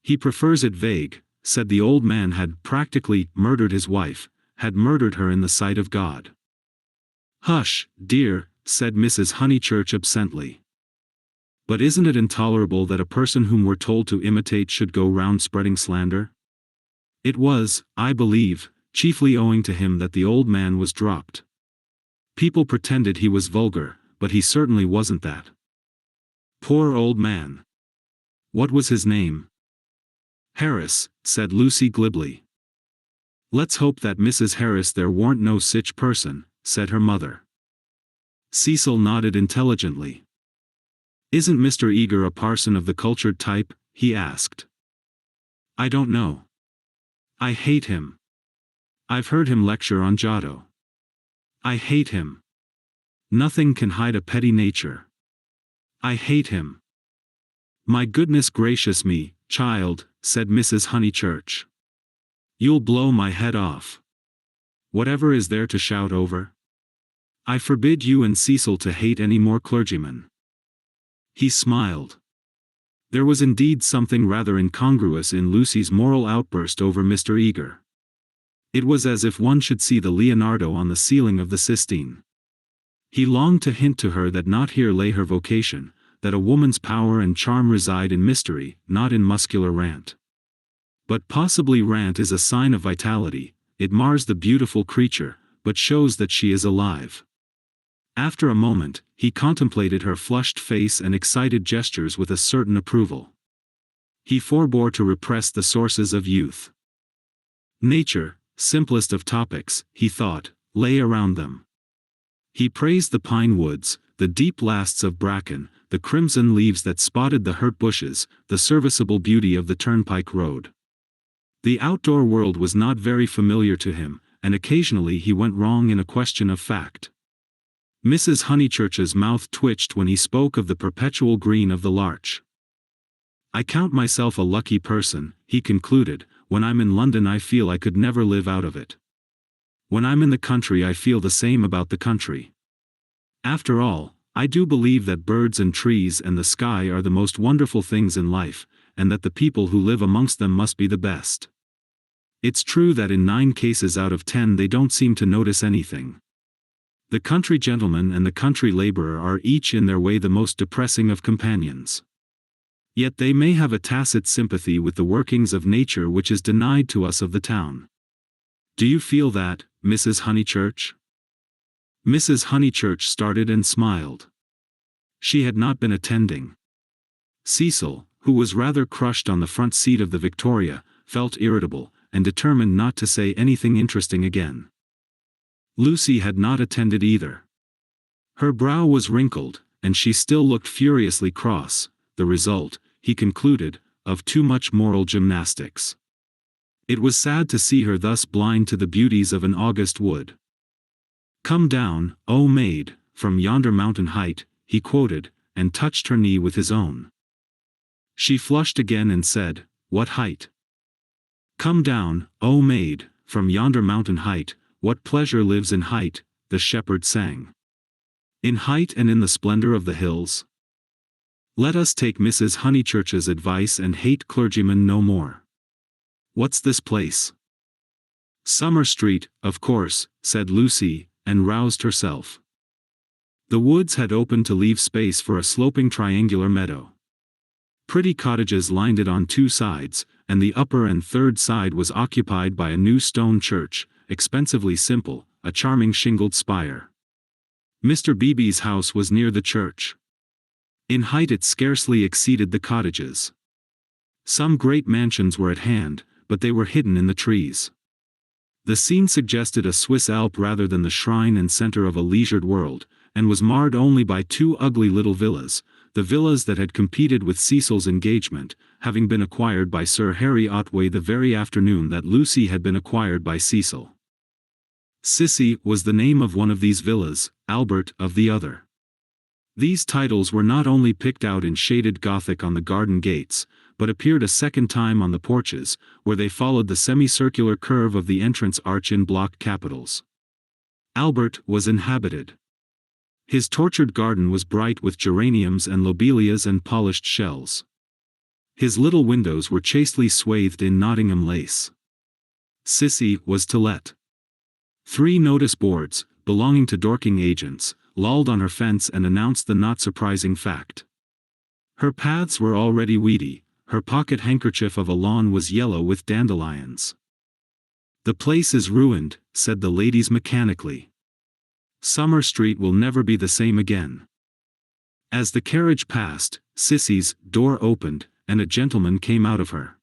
He prefers it vague, said the old man had practically murdered his wife, had murdered her in the sight of God." "Hush, dear," said Mrs. Honeychurch absently. "But isn't it intolerable that a person whom we're told to imitate should go round spreading slander? It was, I believe, chiefly owing to him that the old man was dropped. People pretended he was vulgar, but he certainly wasn't that." "Poor old man. What was his name?" "Harris," said Lucy glibly. "Let's hope that Mrs. Harris there warn't no sich person," said her mother. Cecil nodded intelligently. Isn't Mr. Eager a parson of the cultured type? He asked. I don't know. I hate him. I've heard him lecture on Giotto. I hate him. Nothing can hide a petty nature. I hate him. My goodness gracious me, child, said Mrs. Honeychurch. You'll blow my head off. Whatever is there to shout over? I forbid you and Cecil to hate any more clergymen. He smiled. There was indeed something rather incongruous in Lucy's moral outburst over Mr. Eager. It was as if one should see the Leonardo on the ceiling of the Sistine. He longed to hint to her that not here lay her vocation, that a woman's power and charm reside in mystery, not in muscular rant. But possibly rant is a sign of vitality, it mars the beautiful creature, but shows that she is alive. After a moment, he contemplated her flushed face and excited gestures with a certain approval. He forbore to repress the sources of youth. Nature, simplest of topics, he thought, lay around them. He praised the pine woods, the deep lasts of bracken, the crimson leaves that spotted the hurt bushes, the serviceable beauty of the turnpike road. The outdoor world was not very familiar to him, and occasionally he went wrong in a question of fact. Mrs. Honeychurch's mouth twitched when he spoke of the perpetual green of the larch. I count myself a lucky person, he concluded. When I'm in London I feel I could never live out of it. When I'm in the country I feel the same about the country. After all, I do believe that birds and trees and the sky are the most wonderful things in life, and that the people who live amongst them must be the best. It's true that in 9 cases out of 10 they don't seem to notice anything. The country gentleman and the country laborer are each in their way the most depressing of companions. Yet they may have a tacit sympathy with the workings of nature which is denied to us of the town. Do you feel that, Mrs. Honeychurch? Mrs. Honeychurch started and smiled. She had not been attending. Cecil, who was rather crushed on the front seat of the Victoria, felt irritable, and determined not to say anything interesting again. Lucy had not attended either. Her brow was wrinkled, and she still looked furiously cross, the result, he concluded, of too much moral gymnastics. It was sad to see her thus blind to the beauties of an August wood. Come down, O maid, from yonder mountain height, he quoted, and touched her knee with his own. She flushed again and said, What height? Come down, O maid, from yonder mountain height, what pleasure lives in height, the shepherd sang. In height and in the splendor of the hills. Let us take Mrs. Honeychurch's advice and hate clergymen no more. What's this place? Summer Street, of course, said Lucy, and roused herself. The woods had opened to leave space for a sloping triangular meadow. Pretty cottages lined it on 2 sides, and the upper and third side was occupied by a new stone church, expensively simple, a charming shingled spire. Mr. Beebe's house was near the church. In height it scarcely exceeded the cottages. Some great mansions were at hand, but they were hidden in the trees. The scene suggested a Swiss Alp rather than the shrine and center of a leisured world, and was marred only by 2 ugly little villas, the villas that had competed with Cecil's engagement, having been acquired by Sir Harry Otway the very afternoon that Lucy had been acquired by Cecil. Sissy was the name of one of these villas, Albert of the other. These titles were not only picked out in shaded Gothic on the garden gates, but appeared a second time on the porches, where they followed the semicircular curve of the entrance arch in block capitals. Albert was inhabited. His tortured garden was bright with geraniums and lobelias and polished shells. His little windows were chastely swathed in Nottingham lace. Sissy was to let. 3 notice boards, belonging to Dorking agents, lolled on her fence and announced the not surprising fact. Her paths were already weedy, her pocket handkerchief of a lawn was yellow with dandelions. The place is ruined, said the ladies mechanically. Summer Street will never be the same again. As the carriage passed, Sissy's door opened, and a gentleman came out of her.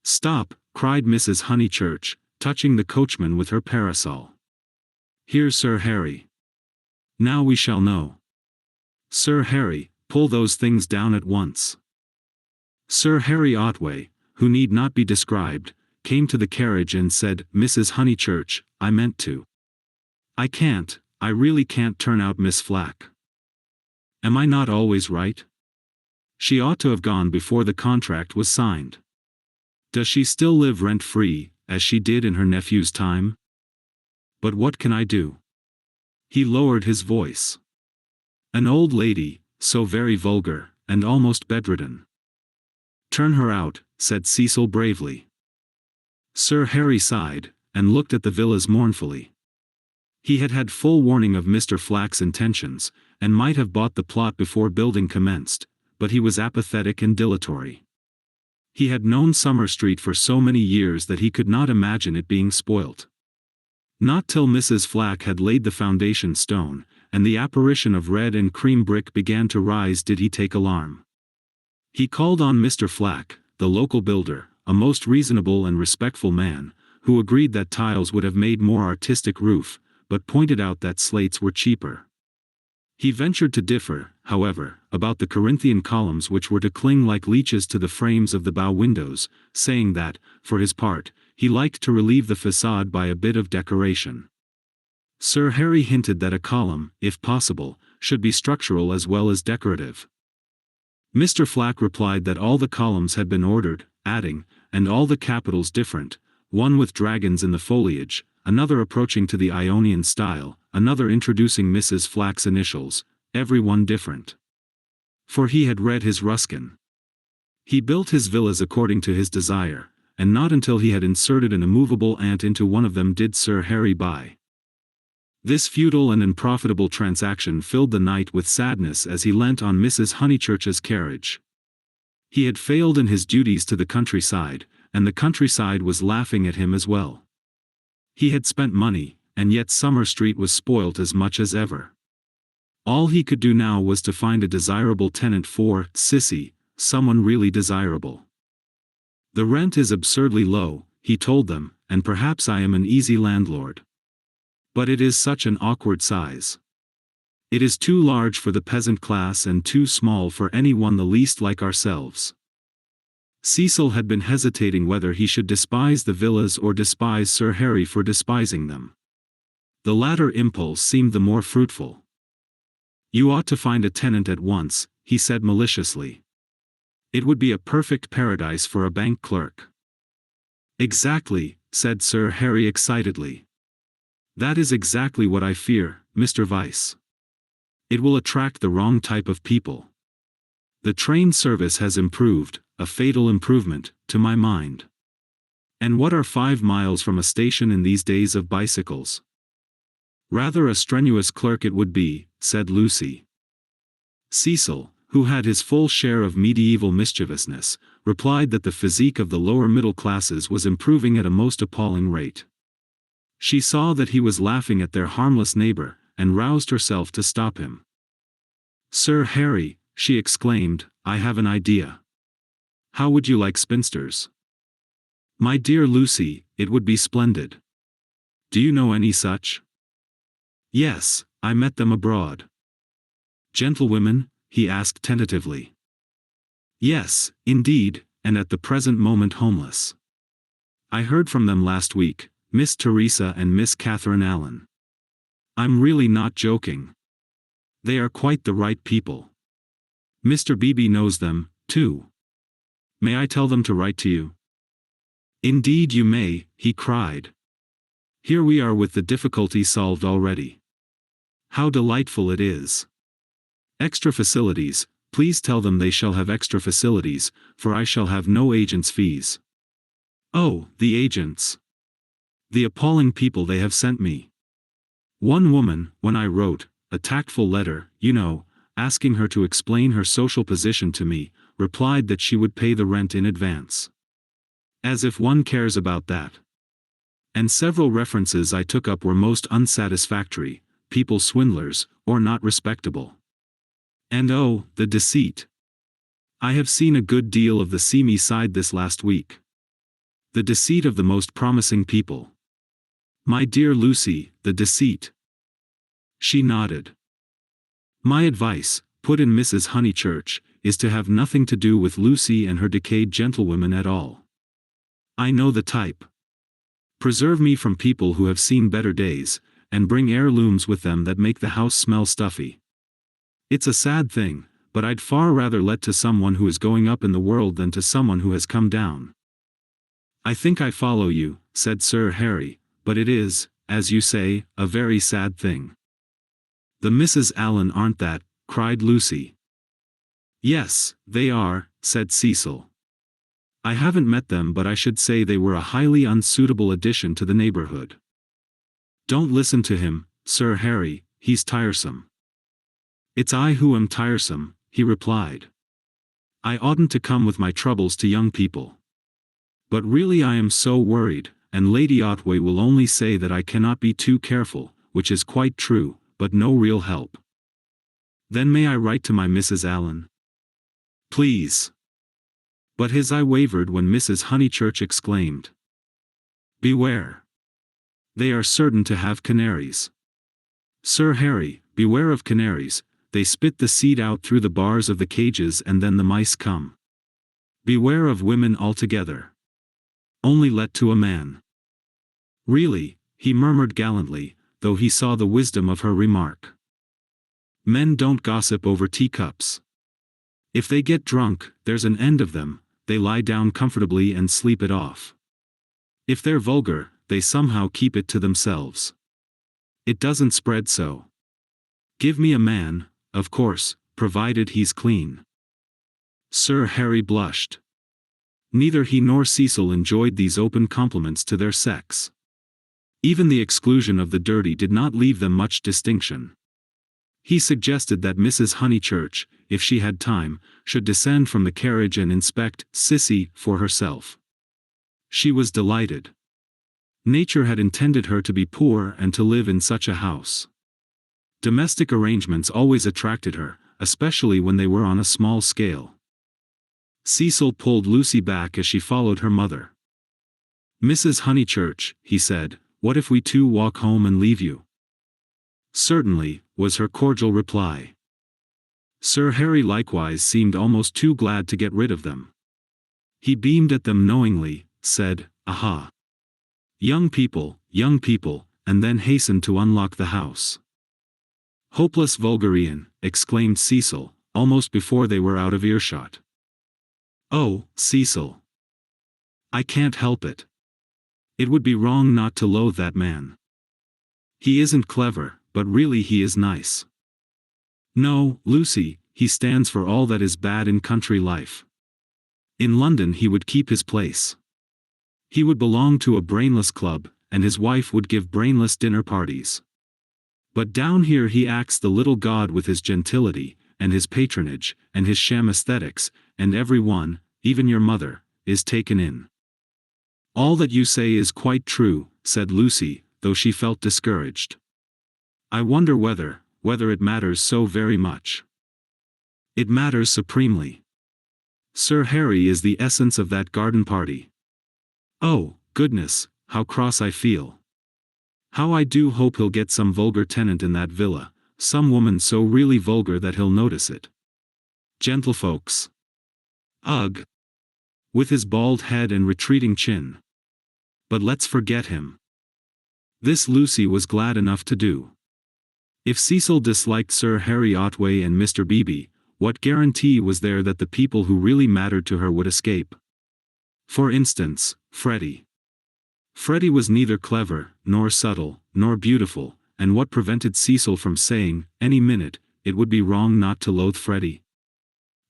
Stop, cried Mrs. Honeychurch, touching the coachman with her parasol. Here's Sir Harry. Now we shall know. Sir Harry, Pull those things down at once. Sir Harry Otway, who need not be described, came to the carriage and said, "Mrs. Honeychurch, I meant to. I really can't turn out Miss Flack. Am I not always right? She ought to have gone before the contract was signed. Does she still live rent-free, as she did in her nephew's time? But what can I do?" He lowered his voice. "An old lady, so very vulgar, and almost bedridden." "Turn her out," said Cecil bravely. Sir Harry sighed, and looked at the villas mournfully. He had had full warning of Mr. Flack's intentions, and might have bought the plot before building commenced, but he was apathetic and dilatory. He had known Summer Street for so many years that he could not imagine it being spoilt. Not till Mrs. Flack had laid the foundation stone, and the apparition of red and cream brick began to rise, did he take alarm. He called on Mr. Flack, the local builder, a most reasonable and respectful man, who agreed that tiles would have made more artistic roof, but pointed out that slates were cheaper. He ventured to differ, however, about the Corinthian columns which were to cling like leeches to the frames of the bow windows, saying that, for his part, he liked to relieve the facade by a bit of decoration. Sir Harry hinted that a column, if possible, should be structural as well as decorative. Mr. Flack replied that all the columns had been ordered, adding, and all the capitals different, one with dragons in the foliage, another approaching to the Ionian style, another introducing Mrs. Flack's initials, every one different. For he had read his Ruskin. He built his villas according to his desire, and not until he had inserted an immovable ant into one of them did Sir Harry buy. This futile and unprofitable transaction filled the knight with sadness as he leant on Mrs. Honeychurch's carriage. He had failed in his duties to the countryside, and the countryside was laughing at him as well. He had spent money, and yet Summer Street was spoilt as much as ever. All he could do now was to find a desirable tenant for Sissy, someone really desirable. "The rent is absurdly low," he told them, "and perhaps I am an easy landlord. But it is such an awkward size. It is too large for the peasant class and too small for anyone the least like ourselves." Cecil had been hesitating whether he should despise the villas or despise Sir Harry for despising them. The latter impulse seemed the more fruitful. "You ought to find a tenant at once," he said maliciously. "It would be a perfect paradise for a bank clerk." "Exactly," said Sir Harry excitedly. "That is exactly what I fear, Mr. Vyse. It will attract the wrong type of people. The train service has improved, a fatal improvement, to my mind. And what are 5 miles from a station in these days of bicycles?" "Rather a strenuous clerk it would be," said Lucy. Cecil, who had his full share of medieval mischievousness, replied that the physique of the lower middle classes was improving at a most appalling rate. She saw that he was laughing at their harmless neighbor, and roused herself to stop him. "Sir Harry," she exclaimed, "I have an idea. How would you like spinsters?" "My dear Lucy, it would be splendid. Do you know any such?" "Yes, I met them abroad." "Gentlewomen?" he asked tentatively. "Yes, indeed, and at the present moment homeless. I heard from them last week, Miss Teresa and Miss Catherine Allen. I'm really not joking. They are quite the right people. Mr. Beebe knows them, too. May I tell them to write to you?" "Indeed you may," he cried. "Here we are with the difficulty solved already. How delightful it is. Extra facilities, please tell them they shall have extra facilities, for I shall have no agents' fees. Oh, the agents! The appalling people they have sent me. One woman, when I wrote, a tactful letter, you know, asking her to explain her social position to me, replied that she would pay the rent in advance. As if one cares about that. And several references I took up were most unsatisfactory, people swindlers, or not respectable. And oh, the deceit! I have seen a good deal of the seamy side this last week. The deceit of the most promising people. My dear Lucy, the deceit." She nodded. "My advice, put in Mrs. Honeychurch, is to have nothing to do with Lucy and her decayed gentlewomen at all. I know the type. Preserve me from people who have seen better days, and bring heirlooms with them that make the house smell stuffy. It's a sad thing, but I'd far rather let to someone who is going up in the world than to someone who has come down. I think I follow you, said Sir Harry, but it is, as you say, a very sad thing. The Misses Allen aren't that, cried Lucy. Yes, they are, said Cecil. I haven't met them, but I should say they were a highly unsuitable addition to the neighborhood. Don't listen to him, Sir Harry, he's tiresome. It's I who am tiresome, he replied. I oughtn't to come with my troubles to young people. But really I am so worried, and Lady Otway will only say that I cannot be too careful, which is quite true, but no real help. Then may I write to my Mrs. Allen? Please. But his eye wavered when Mrs. Honeychurch exclaimed. Beware. They are certain to have canaries. Sir Harry, beware of canaries, they spit the seed out through the bars of the cages and then the mice come. Beware of women altogether. Only let to a man. Really, he murmured gallantly, though he saw the wisdom of her remark. Men don't gossip over teacups. If they get drunk, there's an end of them, they lie down comfortably and sleep it off. If they're vulgar, they somehow keep it to themselves. It doesn't spread so. Give me a man, of course, provided he's clean. Sir Harry blushed. Neither he nor Cecil enjoyed these open compliments to their sex. Even the exclusion of the dirty did not leave them much distinction. He suggested that Mrs. Honeychurch, if she had time, should descend from the carriage and inspect Sissy for herself. She was delighted. Nature had intended her to be poor and to live in such a house. Domestic arrangements always attracted her, especially when they were on a small scale. Cecil pulled Lucy back as she followed her mother. Mrs. Honeychurch, he said, what if we two walk home and leave you? Certainly, was her cordial reply. Sir Harry likewise seemed almost too glad to get rid of them. He beamed at them knowingly, said, aha! Young people, and then hastened to unlock the house. Hopeless vulgarian, exclaimed Cecil, almost before they were out of earshot. Oh, Cecil. I can't help it. It would be wrong not to loathe that man. He isn't clever, but really he is nice. No, Lucy, he stands for all that is bad in country life. In London he would keep his place. He would belong to a brainless club, and his wife would give brainless dinner parties. But down here he acts the little god with his gentility, and his patronage, and his sham aesthetics, and every one, even your mother, is taken in. All that you say is quite true, said Lucy, though she felt discouraged. I wonder whether it matters so very much. It matters supremely. Sir Harry is the essence of that garden party. Oh, goodness, how cross I feel. How I do hope he'll get some vulgar tenant in that villa, some woman so really vulgar that he'll notice it. Gentlefolks. Ugh. With his bald head and retreating chin. But let's forget him. This Lucy was glad enough to do. If Cecil disliked Sir Harry Otway and Mr. Beebe, what guarantee was there that the people who really mattered to her would escape? For instance, Freddie. Freddie was neither clever, nor subtle, nor beautiful, and what prevented Cecil from saying, any minute, it would be wrong not to loathe Freddie?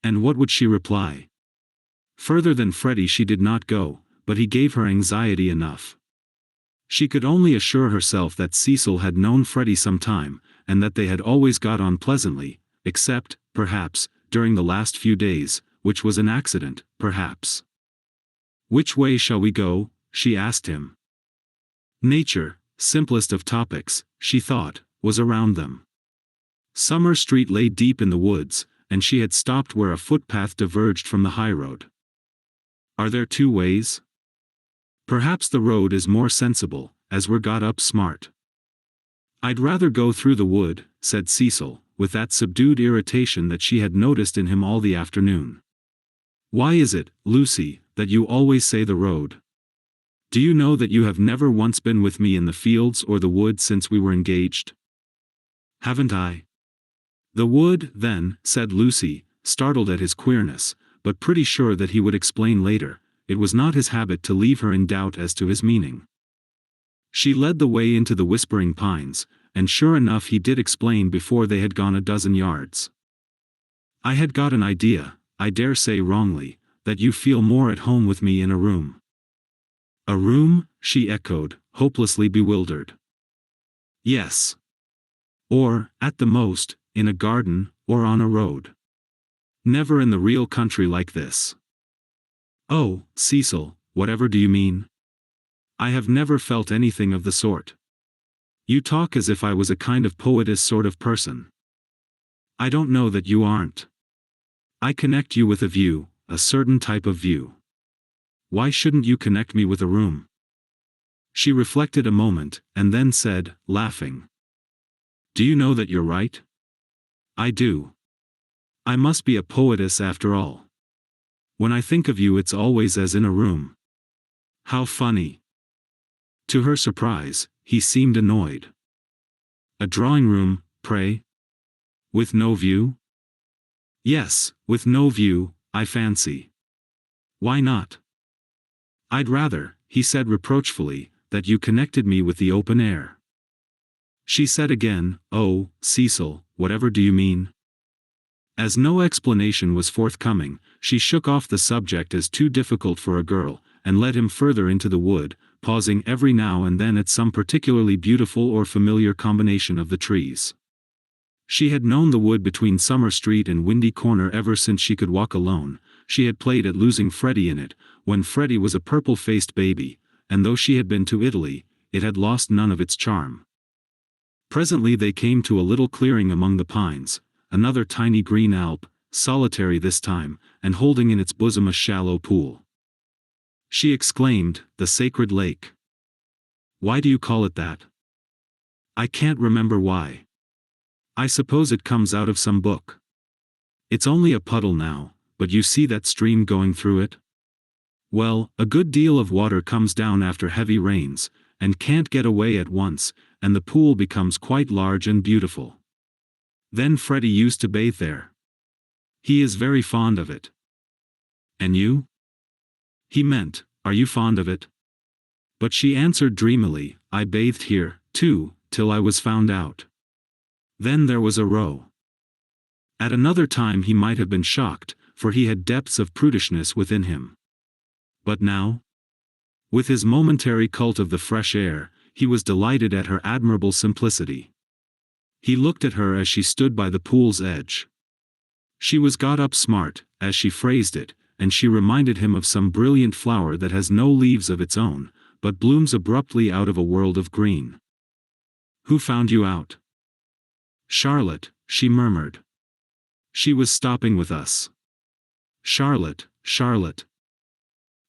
And what would she reply? Further than Freddie she did not go, but he gave her anxiety enough. She could only assure herself that Cecil had known Freddie some time, and that they had always got on pleasantly, except, perhaps, during the last few days, which was an accident, perhaps. Which way shall we go? She asked him. Nature, simplest of topics, she thought, was around them. Summer Street lay deep in the woods, and she had stopped where a footpath diverged from the highroad. Are there two ways? Perhaps the road is more sensible, as we're got up smart. I'd rather go through the wood, said Cecil, with that subdued irritation that she had noticed in him all the afternoon. "Why is it, Lucy, that you always say the road? Do you know that you have never once been with me in the fields or the wood since we were engaged?" "Haven't I?" "The wood, then," said Lucy, startled at his queerness, but pretty sure that he would explain later. It was not his habit to leave her in doubt as to his meaning. She led the way into the whispering pines, and sure enough he did explain before they had gone a dozen yards. "I had got an idea, I dare say wrongly, that you feel more at home with me in a room." "A room?" she echoed, hopelessly bewildered. "Yes. Or, at the most, in a garden, or on a road. Never in the real country like this." "Oh, Cecil, whatever do you mean? I have never felt anything of the sort. You talk as if I was a kind of poetess sort of person. I don't know that you aren't. I connect you with a view, a certain type of view. Why shouldn't you connect me with a room?" She reflected a moment, and then said, laughing, "Do you know that you're right? I do. I must be a poetess after all. When I think of you it's always as in a room." "How funny." To her surprise, he seemed annoyed. "A drawing room, pray? With no view?" "Yes, with no view, I fancy." "Why not?" "I'd rather," he said reproachfully, "that you connected me with the open air." She said again, "Oh, Cecil, whatever do you mean?" As no explanation was forthcoming, she shook off the subject as too difficult for a girl, and led him further into the wood, pausing every now and then at some particularly beautiful or familiar combination of the trees. She had known the wood between Summer Street and Windy Corner ever since she could walk alone. She had played at losing Freddie in it, when Freddie was a purple-faced baby, and though she had been to Italy, it had lost none of its charm. Presently they came to a little clearing among the pines, another tiny green alp, solitary this time, and holding in its bosom a shallow pool. She exclaimed, "The sacred lake." "Why do you call it that?" "I can't remember why. I suppose it comes out of some book. It's only a puddle now, but you see that stream going through it? Well, a good deal of water comes down after heavy rains, and can't get away at once, and the pool becomes quite large and beautiful. Then Freddie used to bathe there. He is very fond of it." "And you?" He meant, "Are you fond of it?" But she answered dreamily, "I bathed here, too, till I was found out." Then there was a row. At another time he might have been shocked, for he had depths of prudishness within him. But now? With his momentary cult of the fresh air, he was delighted at her admirable simplicity. He looked at her as she stood by the pool's edge. She was got up smart, as she phrased it, and she reminded him of some brilliant flower that has no leaves of its own, but blooms abruptly out of a world of green. "Who found you out?" "Charlotte," she murmured. "She was stopping with us." "Charlotte, Charlotte.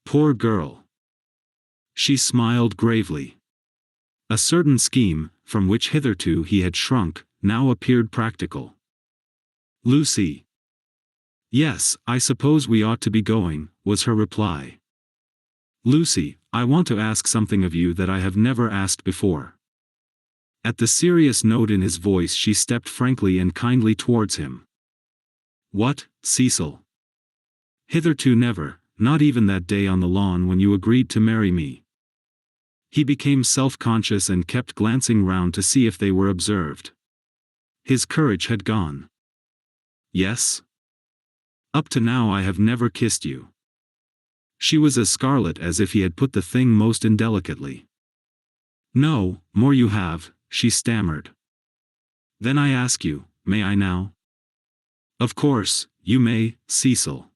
Poor girl." She smiled gravely. A certain scheme, from which hitherto he had shrunk, now appeared practical. "Lucy." "Yes, I suppose we ought to be going," was her reply. "Lucy, I want to ask something of you that I have never asked before." At the serious note in his voice she stepped frankly and kindly towards him. "What, Cecil?" "Hitherto never, not even that day on the lawn when you agreed to marry me." He became self-conscious and kept glancing round to see if they were observed. His courage had gone. "Yes? Up to now I have never kissed you." She was as scarlet as if he had put the thing most indelicately. "No, more you have," she stammered. "Then I ask you, may I now?" "Of course, you may, Cecil.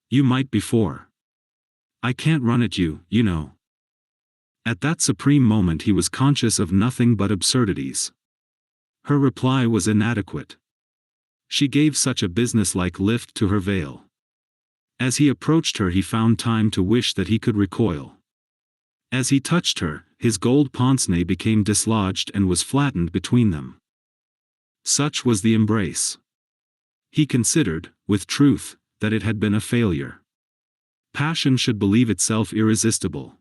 You might before. I can't run at you, you know." At that supreme moment he was conscious of nothing but absurdities. Her reply was inadequate. She gave such a businesslike lift to her veil. As he approached her he found time to wish that he could recoil. As he touched her, his gold pince-nez became dislodged and was flattened between them. Such was the embrace. He considered, with truth, that it had been a failure. Passion should believe itself irresistible.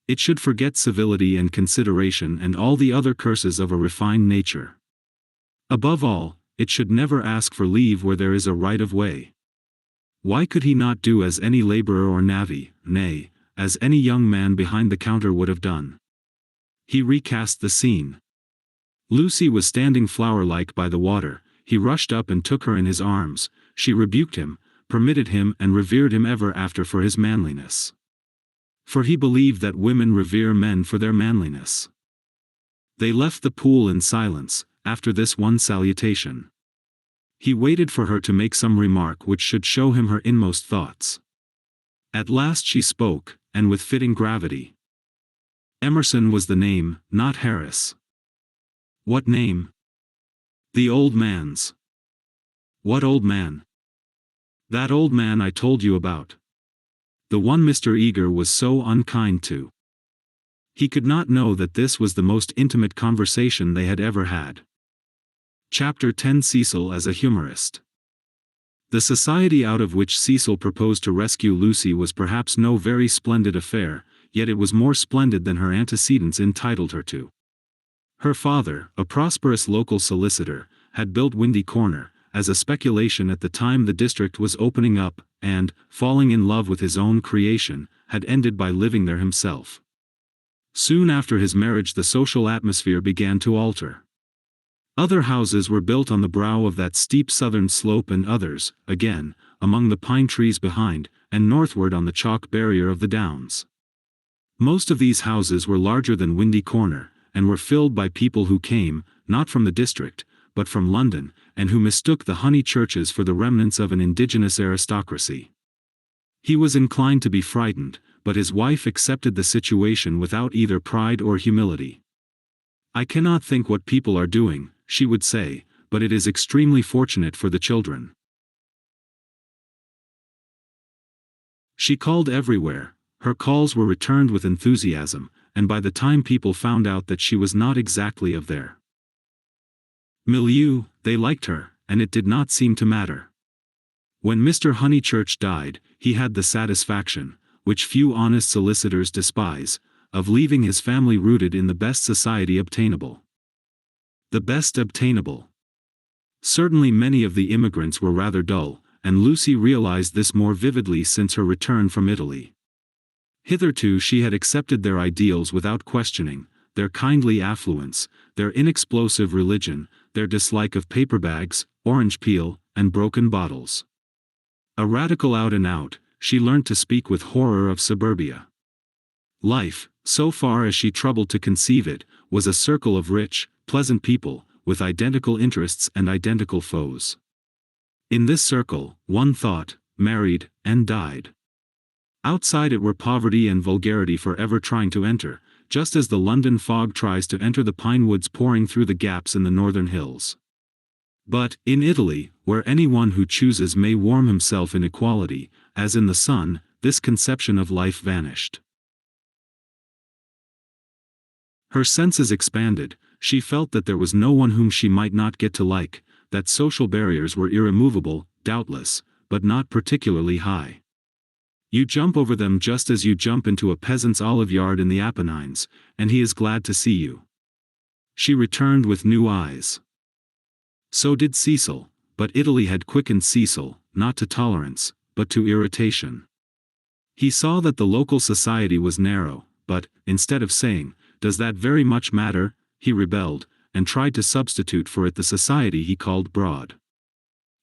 It should forget civility and consideration and all the other curses of a refined nature. Above all, it should never ask for leave where there is a right of way. Why could he not do as any laborer or navvy, nay, as any young man behind the counter would have done? He recast the scene. Lucy was standing flower-like by the water. He rushed up and took her in his arms. She rebuked him, permitted him and revered him ever after for his manliness. For he believed that women revere men for their manliness. They left the pool in silence, after this one salutation. He waited for her to make some remark which should show him her inmost thoughts. At last she spoke, and with fitting gravity. Emerson was the name, not Harris. What name? The old man's. What old man? That old man I told you about. The one Mr. Eager was so unkind to. He could not know that this was the most intimate conversation they had ever had. Chapter 10. Cecil as a humorist. The society out of which Cecil proposed to rescue Lucy was perhaps no very splendid affair, yet it was more splendid than her antecedents entitled her to. Her father, a prosperous local solicitor, had built Windy Corner, as a speculation at the time the district was opening up, and, falling in love with his own creation, had ended by living there himself. Soon after his marriage the social atmosphere began to alter. Other houses were built on the brow of that steep southern slope and others, again, among the pine trees behind, and northward on the chalk barrier of the downs. Most of these houses were larger than Windy Corner, and were filled by people who came, not from the district, but from London, and who mistook the honey churches for the remnants of an indigenous aristocracy. He was inclined to be frightened, but his wife accepted the situation without either pride or humility. "I cannot think what people are doing," she would say, "but it is extremely fortunate for the children." She called everywhere. Her calls were returned with enthusiasm, and by the time people found out that she was not exactly of their milieu, they liked her, and it did not seem to matter. When Mr. Honeychurch died, he had the satisfaction, which few honest solicitors despise, of leaving his family rooted in the best society obtainable. The best obtainable. Certainly many of the immigrants were rather dull, and Lucy realized this more vividly since her return from Italy. Hitherto she had accepted their ideals without questioning, their kindly affluence, their inexplosive religion, their dislike of paper bags, orange peel, and broken bottles. A radical out and out, she learnt to speak with horror of suburbia. Life, so far as she troubled to conceive it, was a circle of rich, pleasant people, with identical interests and identical foes. In this circle, one thought, married, and died. Outside it were poverty and vulgarity forever trying to enter, just as the London fog tries to enter the pine woods pouring through the gaps in the northern hills. But, in Italy, where anyone who chooses may warm himself in equality, as in the sun, this conception of life vanished. Her senses expanded, she felt that there was no one whom she might not get to like, that social barriers were irremovable, doubtless, but not particularly high. You jump over them just as you jump into a peasant's olive yard in the Apennines, and he is glad to see you. She returned with new eyes. So did Cecil, but Italy had quickened Cecil, not to tolerance, but to irritation. He saw that the local society was narrow, but, instead of saying, "Does that very much matter?" he rebelled, and tried to substitute for it the society he called broad.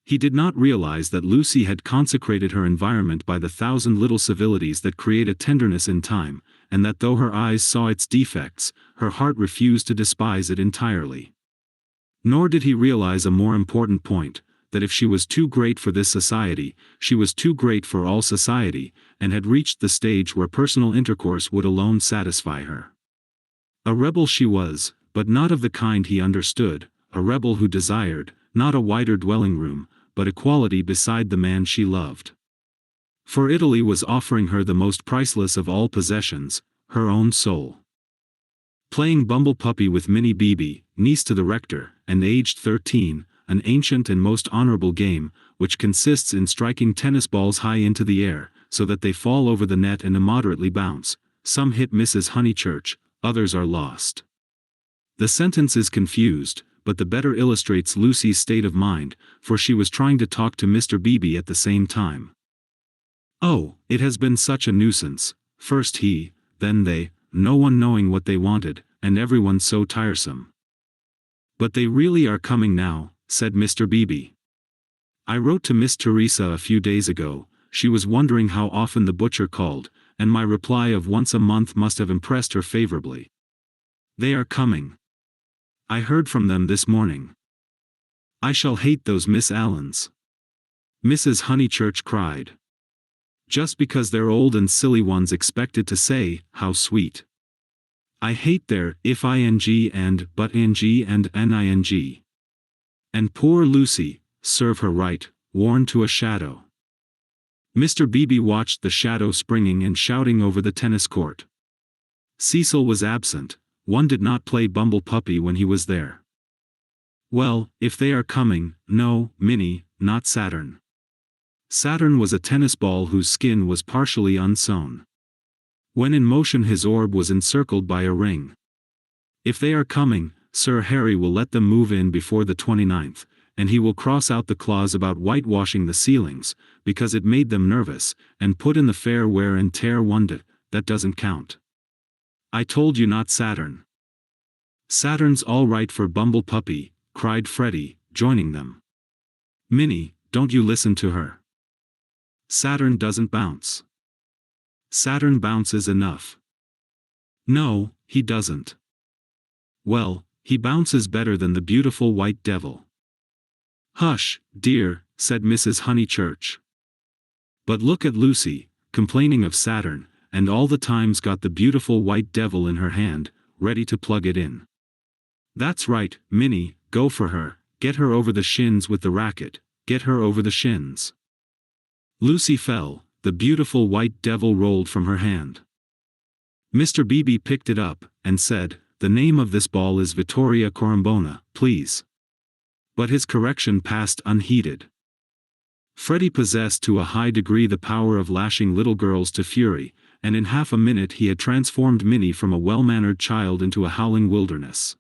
He did not realize that Lucy had consecrated her environment by the thousand little civilities that create a tenderness in time, and that though her eyes saw its defects, her heart refused to despise it entirely. Nor did he realize a more important point, that if she was too great for this society, she was too great for all society, and had reached the stage where personal intercourse would alone satisfy her. A rebel she was, but not of the kind he understood, a rebel who desired, not a wider dwelling room, but equality beside the man she loved. For Italy was offering her the most priceless of all possessions, her own soul. Playing Bumble Puppy with Minnie Beebe, niece to the rector, and aged 13, an ancient and most honorable game, which consists in striking tennis balls high into the air, so that they fall over the net and immoderately bounce. Some hit Mrs. Honeychurch, others are lost. The sentence is confused, but the better illustrates Lucy's state of mind, for she was trying to talk to Mr. Beebe at the same time. Oh, it has been such a nuisance, first he, then they, no one knowing what they wanted, and everyone so tiresome. But they really are coming now, said Mr. Beebe. I wrote to Miss Teresa a few days ago. She was wondering how often the butcher called, and my reply of once a month must have impressed her favorably. They are coming. I heard from them this morning. I shall hate those Miss Allens. Mrs. Honeychurch cried. Just because they're old and silly ones expected to say, how sweet. I hate their if-ing and but-ing and ning. And poor Lucy, serve her right, worn to a shadow. Mr. Beebe watched the shadow springing and shouting over the tennis court. Cecil was absent. One did not play Bumble Puppy when he was there. Well, if they are coming, no, Minnie, not Saturn. Saturn was a tennis ball whose skin was partially unsewn. When in motion his orb was encircled by a ring. If they are coming, Sir Harry will let them move in before the 29th, and he will cross out the clause about whitewashing the ceilings, because it made them nervous, and put in the fair wear and tear one that doesn't count. I told you not Saturn. Saturn's all right for Bumble Puppy, cried Freddie, joining them. Minnie, don't you listen to her. Saturn doesn't bounce. Saturn bounces enough. No, he doesn't. Well, he bounces better than the beautiful white devil. Hush, dear, said Mrs. Honeychurch. But look at Lucy, complaining of Saturn, and all the time's got the beautiful white devil in her hand, ready to plug it in. That's right, Minnie, go for her, get her over the shins with the racket, get her over the shins. Lucy fell, the beautiful white devil rolled from her hand. Mr. Beebe picked it up, and said, the name of this ball is Vittoria Corombona, please. But his correction passed unheeded. Freddie possessed to a high degree the power of lashing little girls to fury, and in half a minute he had transformed Minnie from a well-mannered child into a howling wilderness.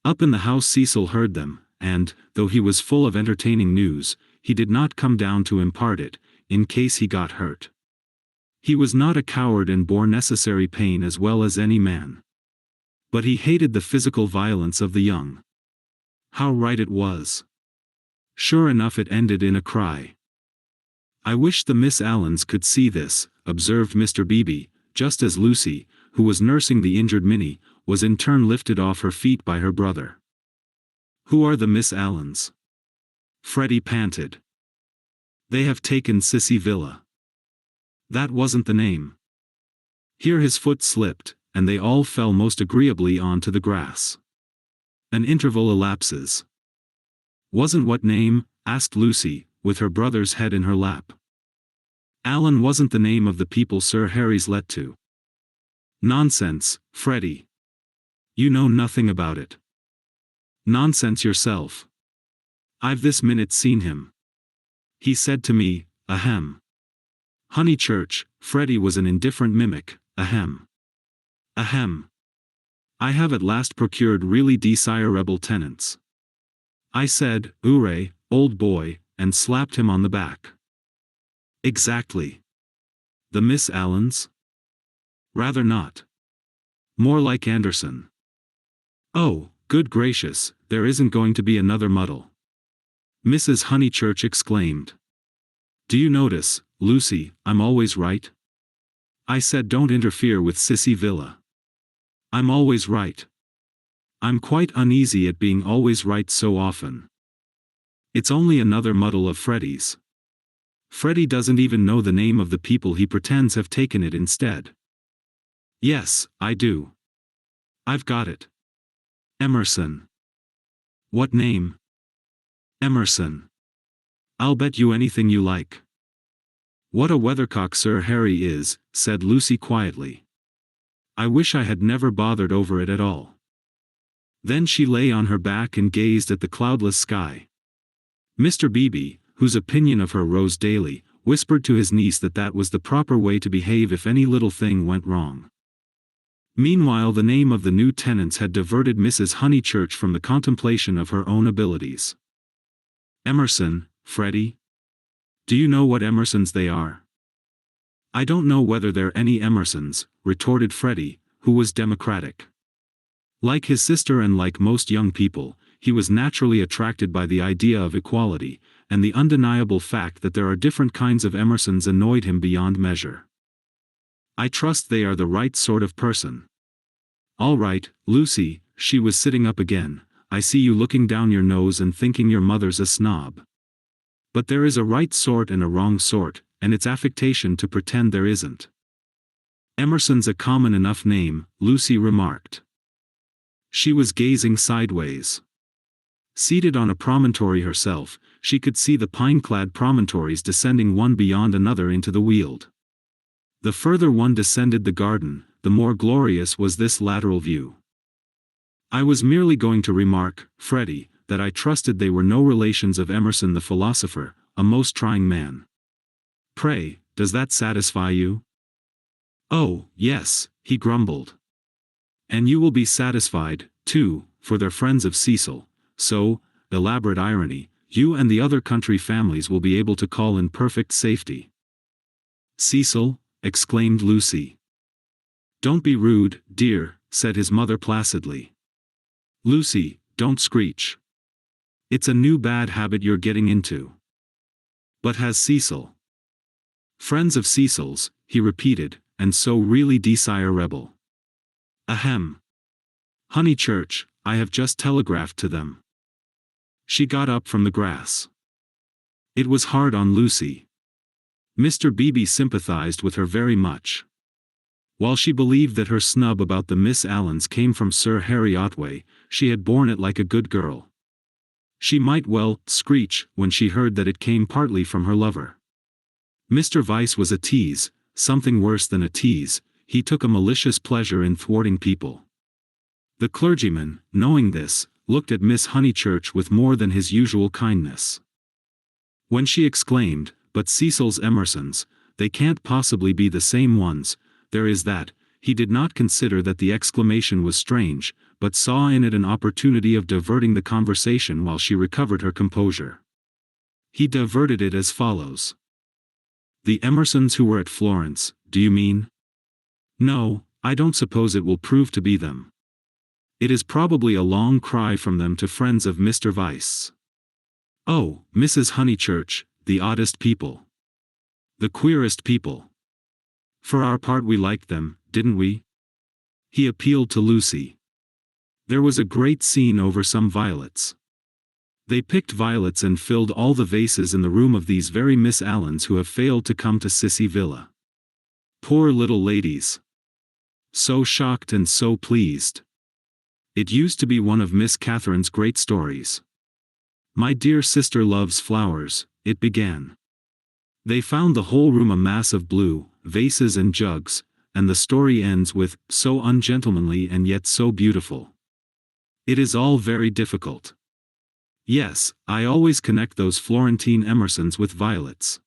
Up in the house Cecil heard them, and, though he was full of entertaining news, he did not come down to impart it, in case he got hurt. He was not a coward and bore necessary pain as well as any man. But he hated the physical violence of the young. How right it was. Sure enough it ended in a cry. I wish the Miss Allens could see this, observed Mr. Beebe, just as Lucy, who was nursing the injured Minnie, was in turn lifted off her feet by her brother. Who are the Miss Allens? Freddie panted. They have taken Sissy Villa. That wasn't the name. Here his foot slipped, and they all fell most agreeably on to the grass. An interval elapses. Wasn't what name? Asked Lucy, with her brother's head in her lap. Allen wasn't the name of the people Sir Harry's let to. Nonsense, Freddie. You know nothing about it. Nonsense yourself. I've this minute seen him. He said to me, ahem. Honeychurch, Freddie was an indifferent mimic, ahem. Ahem. I have at last procured really desirable tenants. I said, "Hooray, old boy," and slapped him on the back. Exactly. The Miss Allens? Rather not. More like Anderson. Oh, good gracious, there isn't going to be another muddle. Mrs. Honeychurch exclaimed. Do you notice, Lucy, I'm always right? I said don't interfere with Sissy Villa. I'm always right. I'm quite uneasy at being always right so often. It's only another muddle of Freddie's. Freddie doesn't even know the name of the people he pretends have taken it instead. Yes, I do. I've got it. Emerson. What name? Emerson. I'll bet you anything you like. What a weathercock Sir Harry is, said Lucy quietly. I wish I had never bothered over it at all." Then she lay on her back and gazed at the cloudless sky. Mr. Beebe, whose opinion of her rose daily, whispered to his niece that that was the proper way to behave if any little thing went wrong. Meanwhile, the name of the new tenants had diverted Mrs. Honeychurch from the contemplation of her own abilities. "Emerson, Freddie? Do you know what Emersons they are?" "I don't know whether they're any Emersons," retorted Freddie, who was democratic. Like his sister and like most young people, he was naturally attracted by the idea of equality, and the undeniable fact that there are different kinds of Emersons annoyed him beyond measure. "I trust they are the right sort of person." "All right, Lucy," she was sitting up again, "I see you looking down your nose and thinking your mother's a snob. But there is a right sort and a wrong sort, and it's affectation to pretend there isn't." "Emerson's a common enough name," Lucy remarked. She was gazing sideways. Seated on a promontory herself, she could see the pine-clad promontories descending one beyond another into the Weald. The further one descended the garden, the more glorious was this lateral view. "I was merely going to remark, Freddie, that I trusted they were no relations of Emerson the philosopher, a most trying man. Pray, does that satisfy you?" "Oh, yes," he grumbled. "And you will be satisfied, too, for they're friends of Cecil, so, elaborate irony, you and the other country families will be able to call in perfect safety." "Cecil?" exclaimed Lucy. "Don't be rude, dear," said his mother placidly. "Lucy, don't screech. It's a new bad habit you're getting into." "But has Cecil—" "Friends of Cecil's," he repeated, "and so really desirable." "Ahem. Honeychurch, I have just telegraphed to them." She got up from the grass. It was hard on Lucy. Mr. Beebe sympathized with her very much. While she believed that her snub about the Miss Allens came from Sir Harry Otway, she had borne it like a good girl. She might well screech when she heard that it came partly from her lover. Mr. Vyse was a tease, something worse than a tease. He took a malicious pleasure in thwarting people. The clergyman, knowing this, looked at Miss Honeychurch with more than his usual kindness. When she exclaimed, "But Cecil's Emersons, they can't possibly be the same ones, there is that," he did not consider that the exclamation was strange, but saw in it an opportunity of diverting the conversation while she recovered her composure. He diverted it as follows. "The Emersons who were at Florence, do you mean?" "No, I don't suppose it will prove to be them. It is probably a long cry from them to friends of Mr. Vyse." "Oh, Mrs. Honeychurch, the oddest people. The queerest people. For our part we liked them, didn't we?" He appealed to Lucy. "There was a great scene over some violets. They picked violets and filled all the vases in the room of these very Miss Allens who have failed to come to Sissy Villa. Poor little ladies. So shocked and so pleased. It used to be one of Miss Catherine's great stories. 'My dear sister loves flowers,' it began. They found the whole room a mass of blue, vases and jugs, and the story ends with, 'so ungentlemanly and yet so beautiful.' It is all very difficult. Yes, I always connect those Florentine Emersons with violets."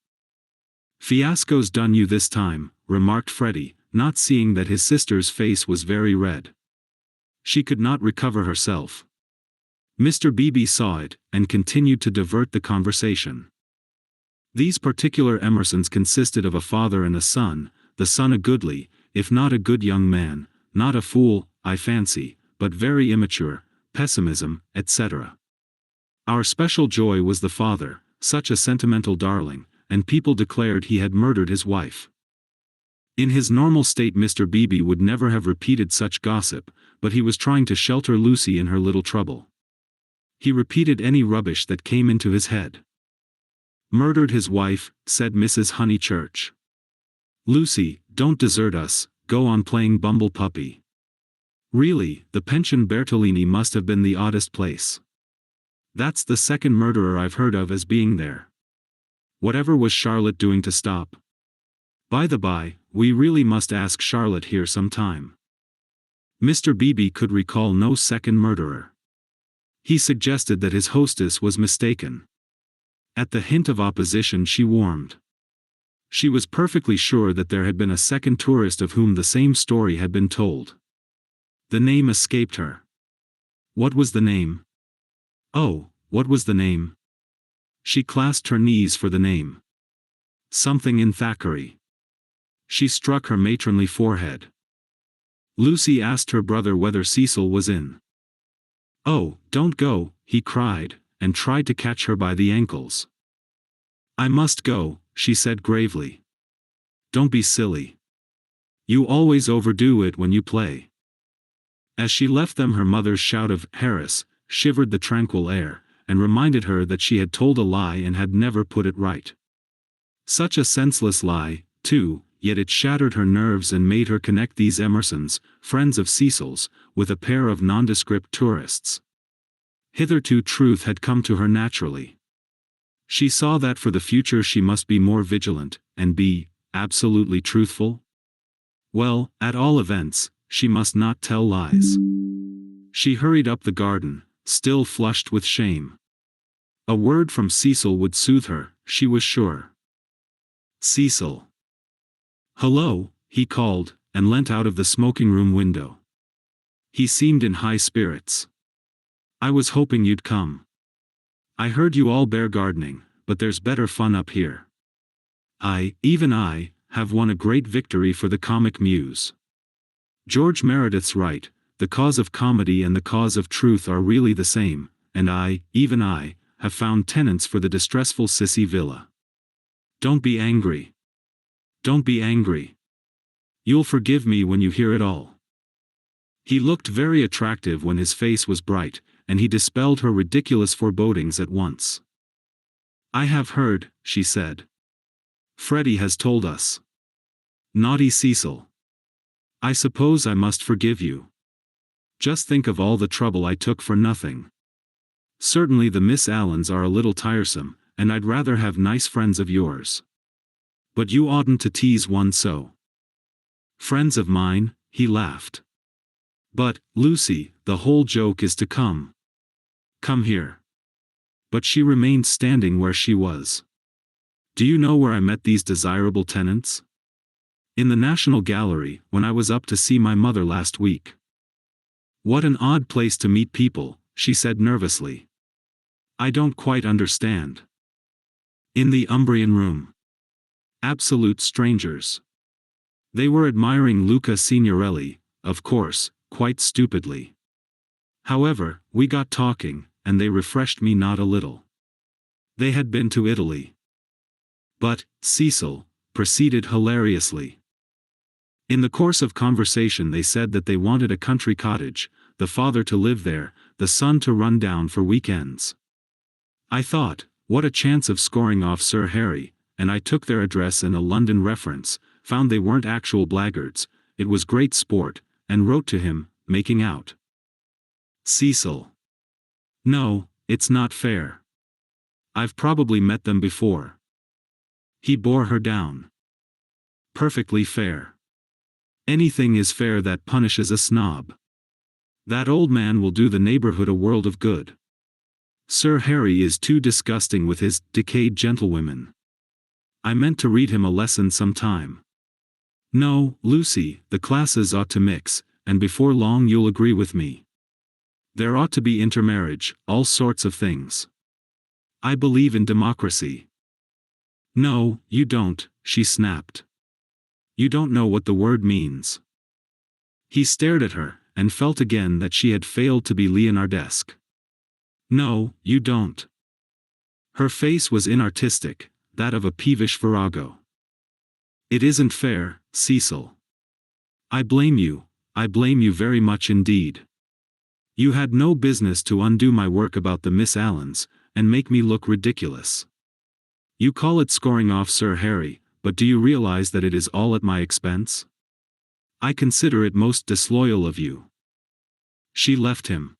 "Fiasco's done you this time," remarked Freddie, not seeing that his sister's face was very red. She could not recover herself. Mr. Beebe saw it, and continued to divert the conversation. These particular Emersons consisted of a father and a son, the son a goodly, if not a good young man, not a fool, I fancy, but very immature, pessimism, etc. Our special joy was the father, such a sentimental darling, and people declared he had murdered his wife. In his normal state Mr. Beebe would never have repeated such gossip, but he was trying to shelter Lucy in her little trouble. He repeated any rubbish that came into his head. "Murdered his wife," said Mrs. Honeychurch. "Lucy, don't desert us, go on playing bumble puppy. Really, the Pension Bertolini must have been the oddest place. That's the second murderer I've heard of as being there. Whatever was Charlotte doing to stop? By the by, we really must ask Charlotte here some time. Mr. Beebe could recall no second murderer. He suggested that his hostess was mistaken. At the hint of opposition she warmed. She was perfectly sure that there had been a second tourist of whom the same story had been told. The name escaped her. What was the name? Oh, what was the name? She clasped her knees for the name. Something in Thackeray. She struck her matronly forehead. Lucy asked her brother whether Cecil was in. "Oh, don't go," he cried, and tried to catch her by the ankles. "I must go," she said gravely. "Don't be silly. You always overdo it when you play." As she left them, her mother's shout of "Harris" shivered the tranquil air, and reminded her that she had told a lie and had never put it right. Such a senseless lie, too, yet it shattered her nerves and made her connect these Emersons, friends of Cecil's, with a pair of nondescript tourists. Hitherto truth had come to her naturally. She saw that for the future she must be more vigilant, and be absolutely truthful. Well, at all events, she must not tell lies. She hurried up the garden, still flushed with shame. A word from Cecil would soothe her, she was sure. "Cecil." "Hello," he called, and leant out of the smoking-room window. He seemed in high spirits. "I was hoping you'd come. I heard you all bear gardening, but there's better fun up here. Even I, have won a great victory for the comic muse. George Meredith's right, the cause of comedy and the cause of truth are really the same, and even I, have found tenants for the distressful Sissy Villa. Don't be angry. Don't be angry. You'll forgive me when you hear it all." He looked very attractive when his face was bright, and he dispelled her ridiculous forebodings at once. "I have heard," she said. "Freddie has told us." "Naughty Cecil. I suppose I must forgive you. Just think of all the trouble I took for nothing. Certainly the Miss Allens are a little tiresome, and I'd rather have nice friends of yours. But you oughtn't to tease one so." "Friends of mine," he laughed. "But, Lucy, the whole joke is to come. Come here." But she remained standing where she was. "Do you know where I met these desirable tenants?" "In the National Gallery, when I was up to see my mother last week." "What an odd place to meet people," she said nervously. "I don't quite understand." "In the Umbrian Room. Absolute strangers. They were admiring Luca Signorelli, of course, quite stupidly. However, we got talking, and they refreshed me not a little. They had been to Italy." "But," Cecil proceeded hilariously. "In the course of conversation they said that they wanted a country cottage, the father to live there, the son to run down for weekends. I thought, what a chance of scoring off Sir Harry, and I took their address and a London reference, found they weren't actual blackguards, it was great sport, and wrote to him, making out." "Cecil. No, it's not fair. I've probably met them before." He bore her down. "Perfectly fair. Anything is fair that punishes a snob. That old man will do the neighborhood a world of good. Sir Harry is too disgusting with his decayed gentlewomen. I meant to read him a lesson sometime. No, Lucy, the classes ought to mix, and before long you'll agree with me. There ought to be intermarriage, all sorts of things. I believe in democracy." "No, you don't," she snapped. "You don't know what the word means." He stared at her, and felt again that she had failed to be Leonardesque. "No, you don't." Her face was inartistic, that of a peevish virago. "It isn't fair, Cecil. I blame you very much indeed. You had no business to undo my work about the Miss Allens, and make me look ridiculous. You call it scoring off Sir Harry, but do you realize that it is all at my expense? I consider it most disloyal of you." She left him.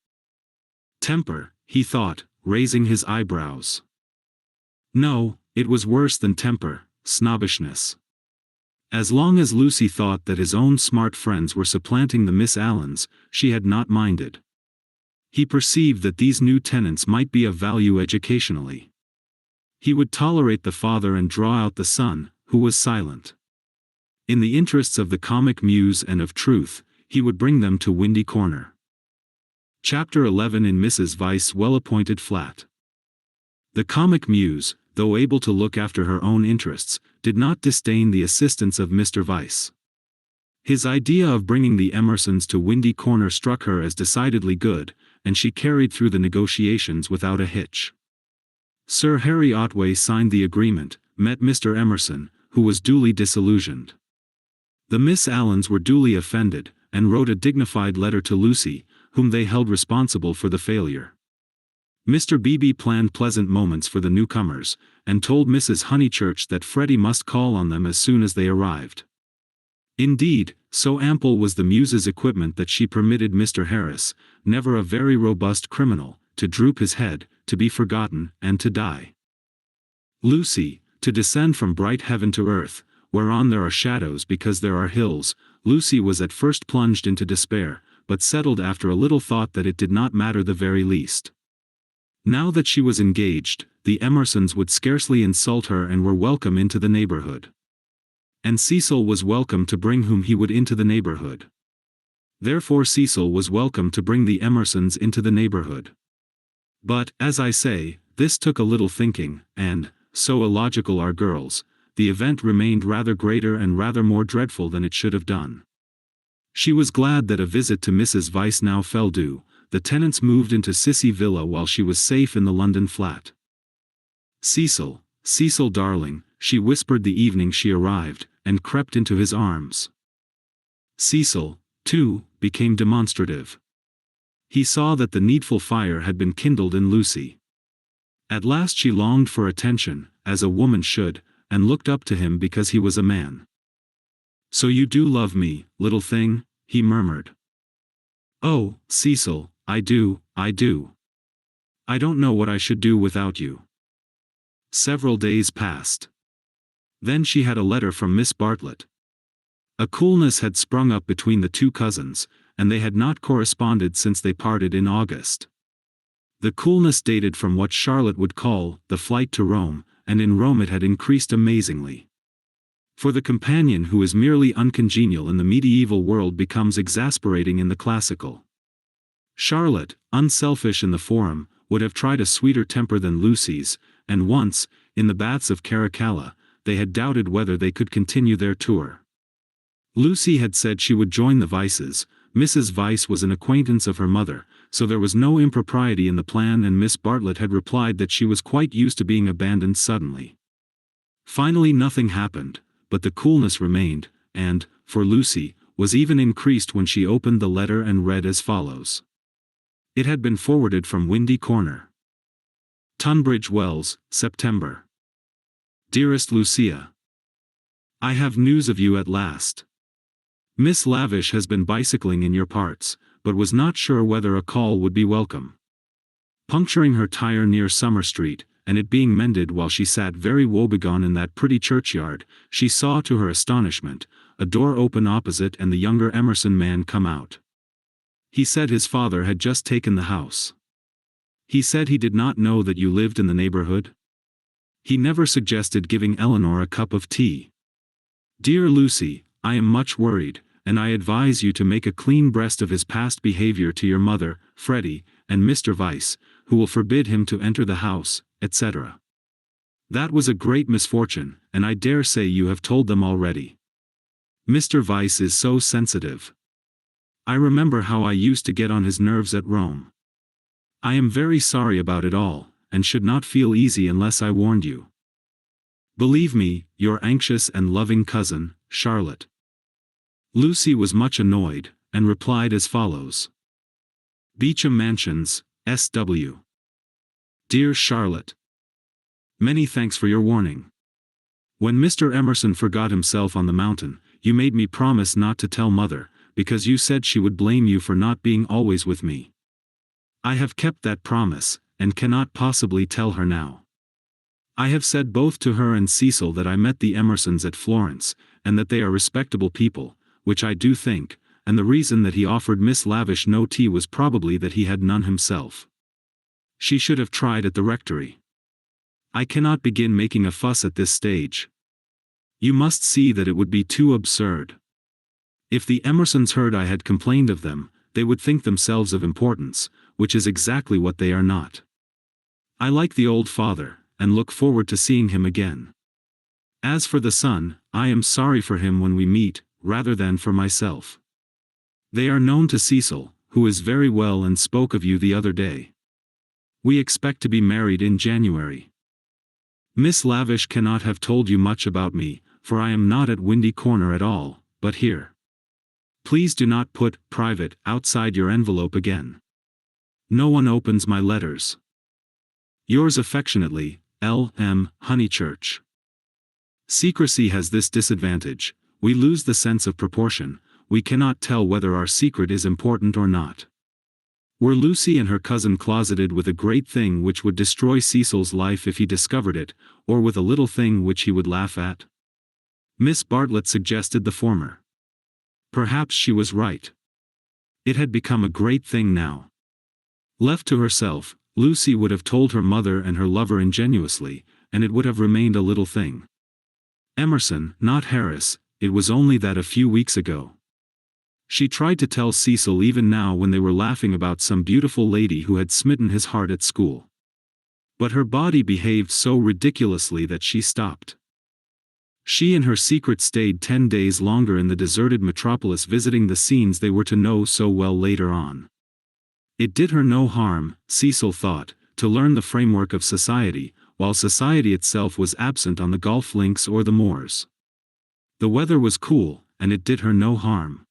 Temper, he thought, raising his eyebrows. No, it was worse than temper, snobbishness. As long as Lucy thought that his own smart friends were supplanting the Miss Allens, she had not minded. He perceived that these new tenants might be of value educationally. He would tolerate the father and draw out the son, who was silent. In the interests of the comic muse and of truth, he would bring them to Windy Corner. Chapter 11 In Mrs. Vyse's well-appointed flat. The comic muse, though able to look after her own interests, did not disdain the assistance of Mr. Vyse. His idea of bringing the Emersons to Windy Corner struck her as decidedly good, and she carried through the negotiations without a hitch. Sir Harry Otway signed the agreement, met Mr. Emerson, who was duly disillusioned. The Miss Allens were duly offended, and wrote a dignified letter to Lucy, whom they held responsible for the failure. Mr. Beebe planned pleasant moments for the newcomers, and told Mrs. Honeychurch that Freddie must call on them as soon as they arrived. Indeed, so ample was the muse's equipment that she permitted Mr. Harris, never a very robust criminal, to droop his head, to be forgotten, and to die. Lucy, to descend from bright heaven to earth, whereon there are shadows because there are hills. Lucy was at first plunged into despair, but settled after a little thought that it did not matter the very least. Now that she was engaged, the Emersons would scarcely insult her and were welcome into the neighborhood. And Cecil was welcome to bring whom he would into the neighborhood. Therefore Cecil was welcome to bring the Emersons into the neighborhood. But, as I say, this took a little thinking, and, so illogical are girls, the event remained rather greater and rather more dreadful than it should have done. She was glad that a visit to Mrs. Vyse now fell due. The tenants moved into Sissy Villa while she was safe in the London flat. "Cecil, Cecil darling," she whispered the evening she arrived, and crept into his arms. Cecil, too, became demonstrative. He saw that the needful fire had been kindled in Lucy. At last she longed for attention, as a woman should, and looked up to him because he was a man. "So you do love me, little thing?" he murmured. "Oh, Cecil, I do, I do. I don't know what I should do without you." Several days passed. Then she had a letter from Miss Bartlett. A coolness had sprung up between the two cousins, and they had not corresponded since they parted in August. The coolness dated from what Charlotte would call the flight to Rome, and in Rome it had increased amazingly. For the companion who is merely uncongenial in the medieval world becomes exasperating in the classical. Charlotte, unselfish in the forum, would have tried a sweeter temper than Lucy's, and once, in the baths of Caracalla, they had doubted whether they could continue their tour. Lucy had said she would join the Vyses. Mrs. Vyse was an acquaintance of her mother, so there was no impropriety in the plan, and Miss Bartlett had replied that she was quite used to being abandoned suddenly. Finally nothing happened, but the coolness remained, and, for Lucy, was even increased when she opened the letter and read as follows. It had been forwarded from Windy Corner. Tunbridge Wells, September. Dearest Lucia, I have news of you at last. Miss Lavish has been bicycling in your parts, but was not sure whether a call would be welcome. Puncturing her tire near Summer Street, and it being mended while she sat very woebegone in that pretty churchyard, she saw to her astonishment, a door open opposite and the younger Emerson man come out. He said his father had just taken the house. He said he did not know that you lived in the neighborhood. He never suggested giving Eleanor a cup of tea. Dear Lucy, I am much worried, and I advise you to make a clean breast of his past behavior to your mother, Freddie, and Mr. Vyse, who will forbid him to enter the house, etc. That was a great misfortune, and I dare say you have told them already. Mr. Vyse is so sensitive. I remember how I used to get on his nerves at Rome. I am very sorry about it all, and should not feel easy unless I warned you. Believe me, your anxious and loving cousin, Charlotte. Lucy was much annoyed, and replied as follows. Beecham Mansions, S.W. Dear Charlotte. Many thanks for your warning. When Mr. Emerson forgot himself on the mountain, you made me promise not to tell Mother, because you said she would blame you for not being always with me. I have kept that promise, and cannot possibly tell her now. I have said both to her and Cecil that I met the Emersons at Florence, and that they are respectable people, which I do think, and the reason that he offered Miss Lavish no tea was probably that he had none himself. She should have tried at the rectory. I cannot begin making a fuss at this stage. You must see that it would be too absurd. If the Emersons heard I had complained of them, they would think themselves of importance, which is exactly what they are not. I like the old father, and look forward to seeing him again. As for the son, I am sorry for him when we meet, rather than for myself. They are known to Cecil, who is very well and spoke of you the other day. We expect to be married in January. Miss Lavish cannot have told you much about me, for I am not at Windy Corner at all, but here. Please do not put "private" outside your envelope again. No one opens my letters. Yours affectionately, L.M. Honeychurch. Secrecy has this disadvantage: we lose the sense of proportion, we cannot tell whether our secret is important or not. Were Lucy and her cousin closeted with a great thing which would destroy Cecil's life if he discovered it, or with a little thing which he would laugh at? Miss Bartlett suggested the former. Perhaps she was right. It had become a great thing now. Left to herself, Lucy would have told her mother and her lover ingenuously, and it would have remained a little thing. Emerson, not Harris, it was only that a few weeks ago. She tried to tell Cecil even now when they were laughing about some beautiful lady who had smitten his heart at school. But her body behaved so ridiculously that she stopped. She and her secret stayed 10 days longer in the deserted metropolis, visiting the scenes they were to know so well later on. It did her no harm, Cecil thought, to learn the framework of society, while society itself was absent on the golf links or the moors. The weather was cool, and it did her no harm.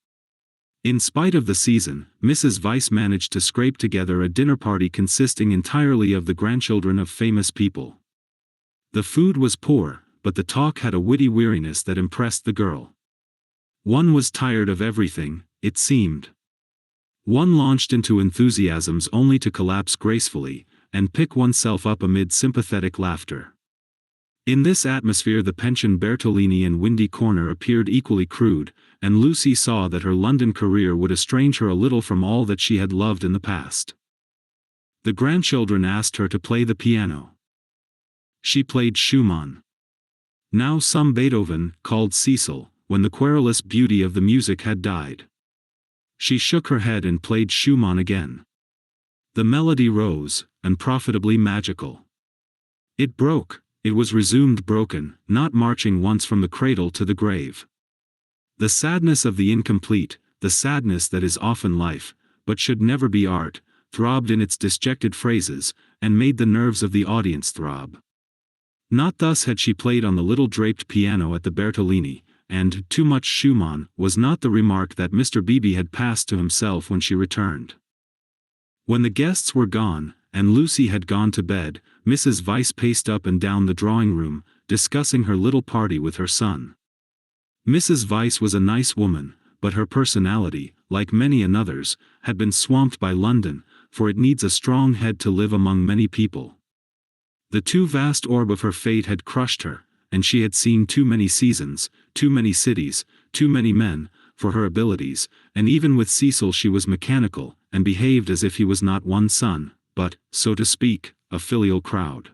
In spite of the season, Mrs. Vyse managed to scrape together a dinner party consisting entirely of the grandchildren of famous people. The food was poor, but the talk had a witty weariness that impressed the girl. One was tired of everything, it seemed. One launched into enthusiasms only to collapse gracefully, and pick oneself up amid sympathetic laughter. In this atmosphere the pension Bertolini and Windy Corner appeared equally crude, and Lucy saw that her London career would estrange her a little from all that she had loved in the past. The grandchildren asked her to play the piano. She played Schumann. Now some Beethoven, called Cecil, when the querulous beauty of the music had died. She shook her head and played Schumann again. The melody rose, unprofitably magical. It broke. It was resumed broken, not marching once from the cradle to the grave. The sadness of the incomplete, the sadness that is often life, but should never be art, throbbed in its disjected phrases, and made the nerves of the audience throb. Not thus had she played on the little draped piano at the Bertolini, and "too much Schumann" was not the remark that Mr. Beebe had passed to himself when she returned. When the guests were gone, and Lucy had gone to bed, Mrs. Vyse paced up and down the drawing-room, discussing her little party with her son. Mrs. Vyse was a nice woman, but her personality, like many another's, had been swamped by London, for it needs a strong head to live among many people. The too vast orb of her fate had crushed her, and she had seen too many seasons, too many cities, too many men, for her abilities, and even with Cecil she was mechanical, and behaved as if he was not one son, but, so to speak, a filial crowd.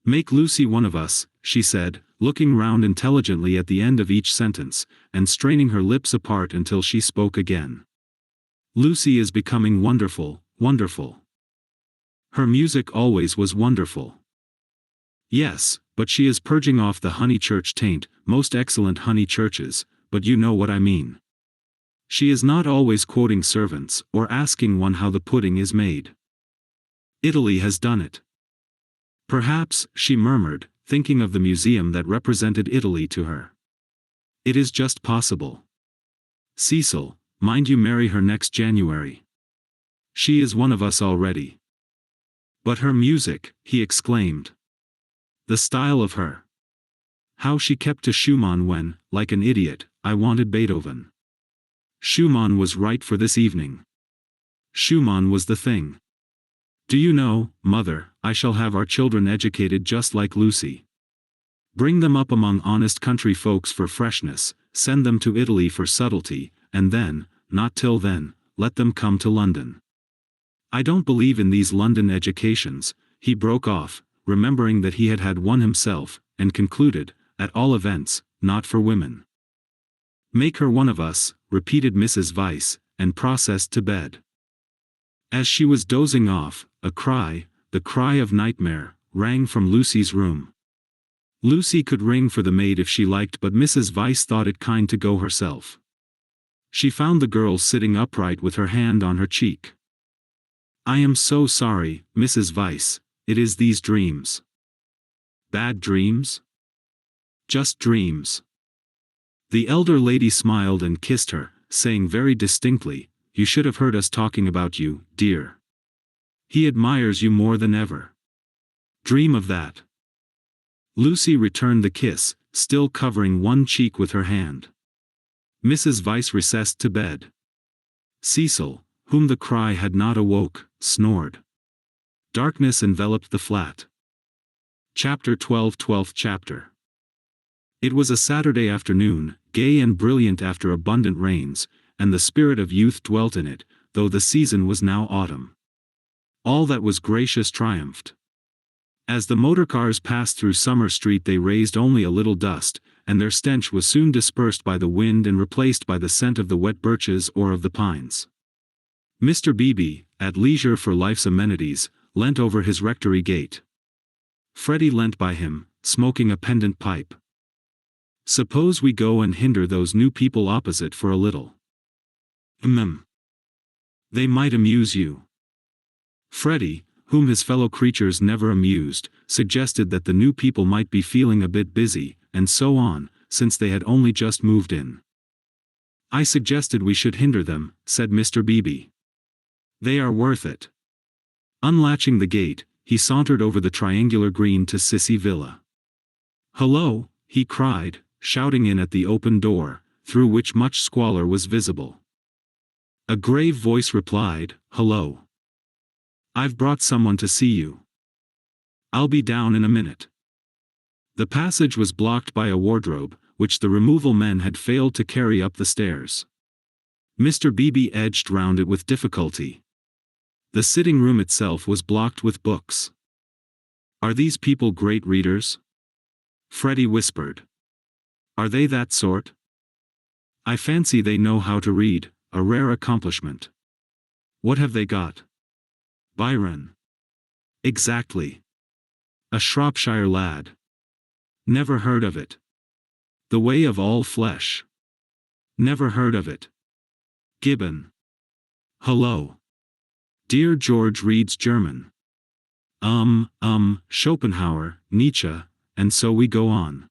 "Make Lucy one of us," she said, looking round intelligently at the end of each sentence, and straining her lips apart until she spoke again. "Lucy is becoming wonderful, wonderful. Her music always was wonderful." "Yes, but she is purging off the Honeychurch taint, most excellent Honeychurches, but you know what I mean. She is not always quoting servants, or asking one how the pudding is made. Italy has done it." "Perhaps," she murmured, thinking of the museum that represented Italy to her. "It is just possible. Cecil, mind you marry her next January. She is one of us already." "But her music," he exclaimed. "The style of her. How she kept to Schumann when, like an idiot, I wanted Beethoven. Schumann was right for this evening. Schumann was the thing. Do you know, Mother, I shall have our children educated just like Lucy. Bring them up among honest country folks for freshness, send them to Italy for subtlety, and then, not till then, let them come to London. I don't believe in these London educations," he broke off, remembering that he had had one himself, and concluded, "at all events, not for women." "Make her one of us," repeated Mrs. Vyse, and processed to bed. As she was dozing off, a cry, the cry of nightmare, rang from Lucy's room. Lucy could ring for the maid if she liked, but Mrs. Vyse thought it kind to go herself. She found the girl sitting upright with her hand on her cheek. "I am so sorry, Mrs. Vyse, it is these dreams." "Bad dreams?" "Just dreams." The elder lady smiled and kissed her, saying very distinctly, "You should have heard us talking about you, dear. He admires you more than ever. Dream of that." Lucy returned the kiss, still covering one cheek with her hand. Mrs. Vyse recessed to bed. Cecil, whom the cry had not awoke, snored. Darkness enveloped the flat. Chapter 12. 12th chapter. It was a Saturday afternoon, gay and brilliant after abundant rains, and the spirit of youth dwelt in it, though the season was now autumn. All that was gracious triumphed. As the motorcars passed through Summer Street they raised only a little dust, and their stench was soon dispersed by the wind and replaced by the scent of the wet birches or of the pines. Mr. Beebe, at leisure for life's amenities, leant over his rectory gate. Freddie leant by him, smoking a pendant pipe. "Suppose we go and hinder those new people opposite for a little." They might amuse you." Freddie, whom his fellow creatures never amused, suggested that the new people might be feeling a bit busy, and so on, since they had only just moved in. "I suggested we should hinder them," said Mr. Beebe. "They are worth it." Unlatching the gate, he sauntered over the triangular green to Sissy Villa. "Hello," he cried, shouting in at the open door, through which much squalor was visible. A grave voice replied, "Hello. I've brought someone to see you. I'll be down in a minute." The passage was blocked by a wardrobe, which the removal men had failed to carry up the stairs. Mr. Beebe edged round it with difficulty. The sitting room itself was blocked with books. "Are these people great readers?" Freddie whispered. "Are they that sort?" "I fancy they know how to read, a rare accomplishment." "What have they got?" "Byron." "Exactly. A Shropshire lad." "Never heard of it." "The Way of All Flesh." "Never heard of it." "Gibbon." "Hello. Dear George reads German." Schopenhauer, Nietzsche, and so we go on."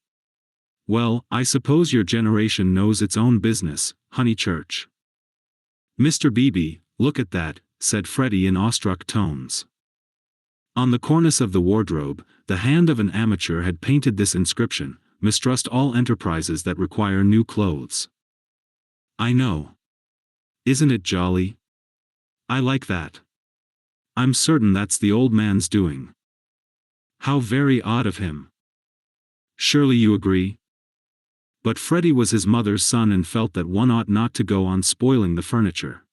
"Well, I suppose your generation knows its own business, Honeychurch." "Mr. Beebe, look at that," said Freddie in awestruck tones. On the cornice of the wardrobe, the hand of an amateur had painted this inscription: "Mistrust all enterprises that require new clothes." "I know. Isn't it jolly? I like that. I'm certain that's the old man's doing." "How very odd of him." "Surely you agree?" But Freddie was his mother's son and felt that one ought not to go on spoiling the furniture.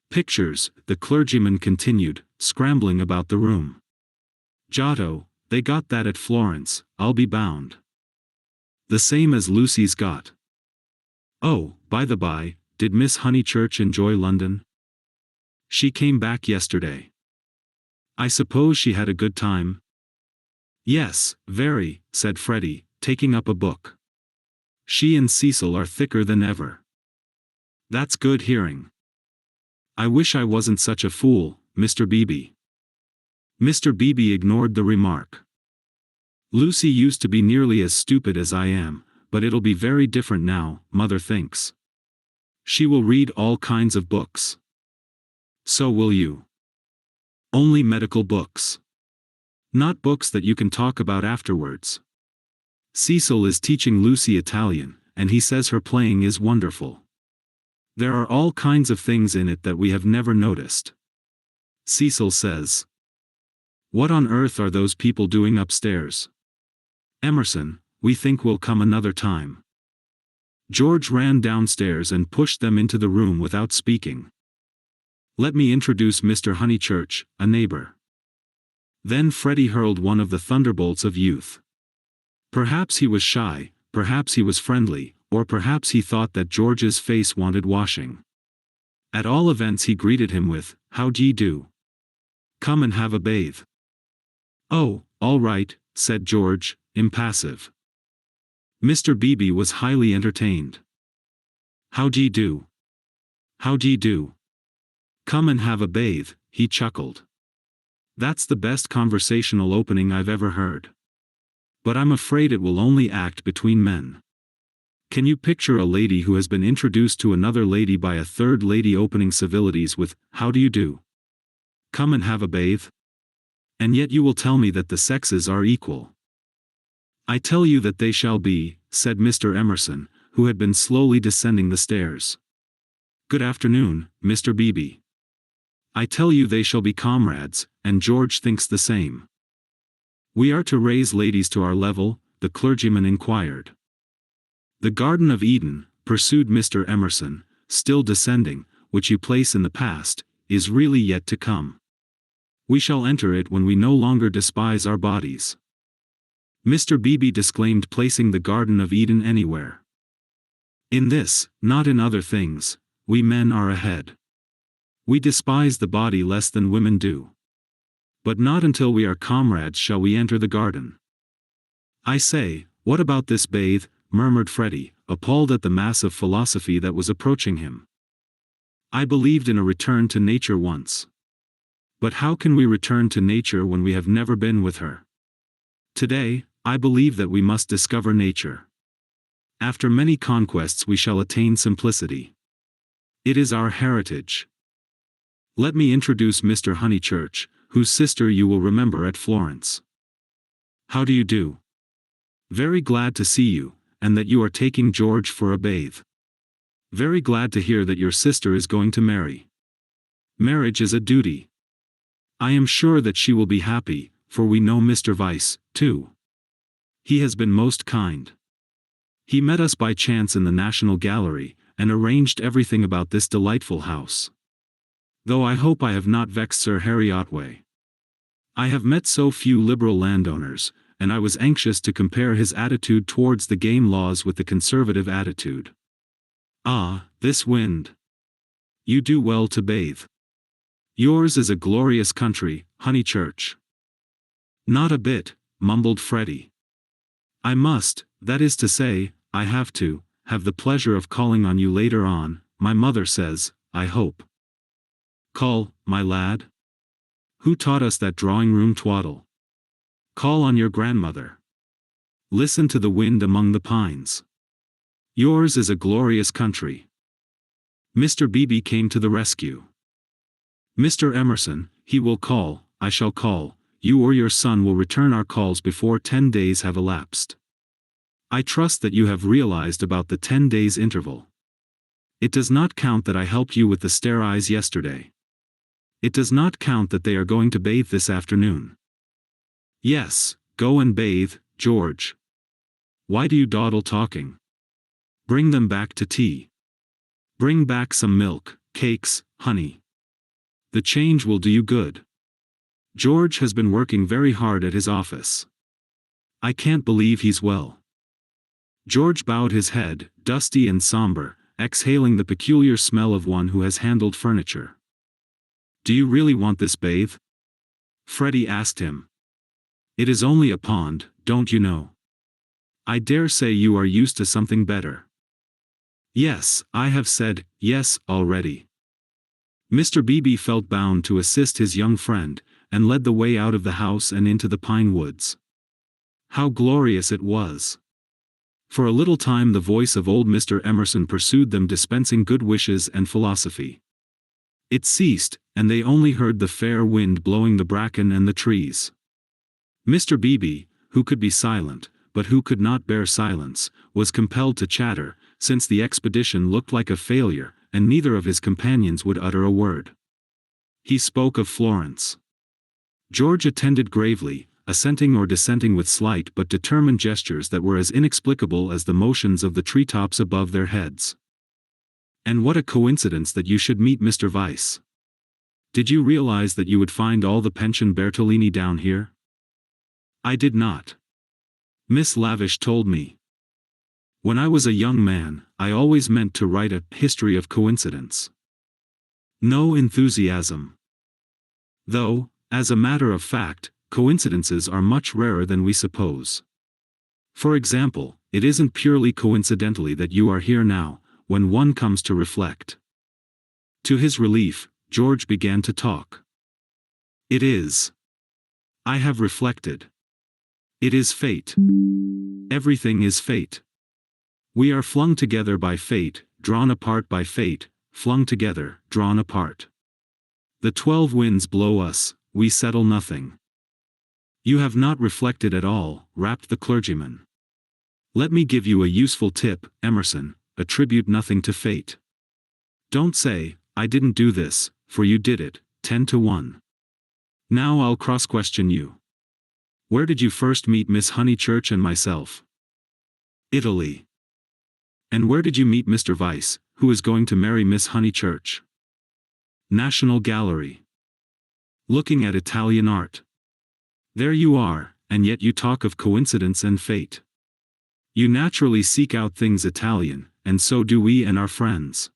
"Pictures," the clergyman continued, scrambling about the room. "Giotto, they got that at Florence, I'll be bound." "The same as Lucy's got." "Oh, by the by, did Miss Honeychurch enjoy London?" "She came back yesterday." "I suppose she had a good time?" "Yes, very," said Freddie, taking up a book. "She and Cecil are thicker than ever." "That's good hearing." "I wish I wasn't such a fool, Mr. Beebe." Mr. Beebe ignored the remark. "Lucy used to be nearly as stupid as I am, but it'll be very different now, Mother thinks. She will read all kinds of books." "So will you." "Only medical books. Not books that you can talk about afterwards. Cecil is teaching Lucy Italian, and he says her playing is wonderful. There are all kinds of things in it that we have never noticed. Cecil says, 'What on earth are those people doing upstairs?' Emerson, we think we'll come another time. George ran downstairs and pushed them into the room without speaking. Let me introduce Mr. Honeychurch, a neighbor. Then Freddie hurled one of the thunderbolts of youth. Perhaps he was shy, perhaps he was friendly, or perhaps he thought that George's face wanted washing. At all events he greeted him with, "How d'ye do? Come and have a bathe." "Oh, all right," said George, impassive. Mr. Beebe was highly entertained. "How d'ye do? How d'ye do? Come and have a bathe," he chuckled. "That's the best conversational opening I've ever heard. But I'm afraid it will only act between men. Can you picture a lady who has been introduced to another lady by a third lady opening civilities with, 'How do you do? Come and have a bathe?' And yet you will tell me that the sexes are equal." "I tell you that they shall be," said Mr. Emerson, who had been slowly descending the stairs. "Good afternoon, Mr. Beebe. I tell you they shall be comrades, and George thinks the same." "We are to raise ladies to our level?" the clergyman inquired. "The Garden of Eden," pursued Mr. Emerson, still descending, "which you place in the past, is really yet to come. We shall enter it when we no longer despise our bodies." Mr. Beebe disclaimed placing the Garden of Eden anywhere. "In this, not in other things, we men are ahead. We despise the body less than women do. But not until we are comrades shall we enter the garden." "I say, what about this bathe?" murmured Freddie, appalled at the mass of philosophy that was approaching him. "I believed in a return to nature once. But how can we return to nature when we have never been with her? Today, I believe that we must discover nature. After many conquests we shall attain simplicity. It is our heritage. Let me introduce Mr. Honeychurch, whose sister you will remember at Florence. How do you do? Very glad to see you, and that you are taking George for a bathe. Very glad to hear that your sister is going to marry. Marriage is a duty. I am sure that she will be happy, for we know Mr. Weiss, too. He has been most kind. He met us by chance in the National Gallery, and arranged everything about this delightful house. Though I hope I have not vexed Sir Harry Otway. I have met so few liberal landowners, and I was anxious to compare his attitude towards the game laws with the conservative attitude. Ah, this wind. You do well to bathe. Yours is a glorious country, Honeychurch." "Not a bit," mumbled Freddie. "I must, that is to say, I have to, have the pleasure of calling on you later on, my mother says, I hope." "Call, my lad? Who taught us that drawing-room twaddle? Call on your grandmother. Listen to the wind among the pines. Yours is a glorious country." Mr. Beebe came to the rescue. "Mr. Emerson, he will call, I shall call, you or your son will return our calls before 10 days have elapsed. I trust that you have realized about the 10 days interval. It does not count that I helped you with the stair-eyes yesterday. It does not count that they are going to bathe this afternoon. Yes, go and bathe, George. Why do you dawdle talking? Bring them back to tea. Bring back some milk, cakes, honey. The change will do you good. George has been working very hard at his office. I can't believe he's well." George bowed his head, dusty and somber, exhaling the peculiar smell of one who has handled furniture. "Do you really want this bathe?" Freddie asked him. "It is only a pond, don't you know? I dare say you are used to something better." "Yes, I have said, yes, already." Mr. Beebe felt bound to assist his young friend, and led the way out of the house and into the pine woods. How glorious it was! For a little time the voice of old Mr. Emerson pursued them, dispensing good wishes and philosophy. It ceased, and they only heard the fair wind blowing the bracken and the trees. Mr. Beebe, who could be silent, but who could not bear silence, was compelled to chatter, since the expedition looked like a failure, and neither of his companions would utter a word. He spoke of Florence. George attended gravely, assenting or dissenting with slight but determined gestures that were as inexplicable as the motions of the treetops above their heads. And what a coincidence that you should meet Mr. Weiss. Did you realize that you would find all the pension Bertolini down here? I did not. Miss Lavish told me. When I was a young man, I always meant to write a history of coincidence. No enthusiasm. Though, as a matter of fact, coincidences are much rarer than we suppose. For example, it isn't purely coincidentally that you are here now, when one comes to reflect. To his relief, George began to talk. It is. I have reflected. It is fate. Everything is fate. We are flung together by fate, drawn apart by fate, flung together, drawn apart. The 12 winds blow us, we settle nothing. You have not reflected at all, rapped the clergyman. Let me give you a useful tip, Emerson, attribute nothing to fate. Don't say, I didn't do this, for you did it, 10 to 1. Now I'll cross-question you. Where did you first meet Miss Honeychurch and myself? Italy. And where did you meet Mr. Weiss, who is going to marry Miss Honeychurch? National Gallery. Looking at Italian art. There you are, and yet you talk of coincidence and fate. You naturally seek out things Italian, and so do we and our friends.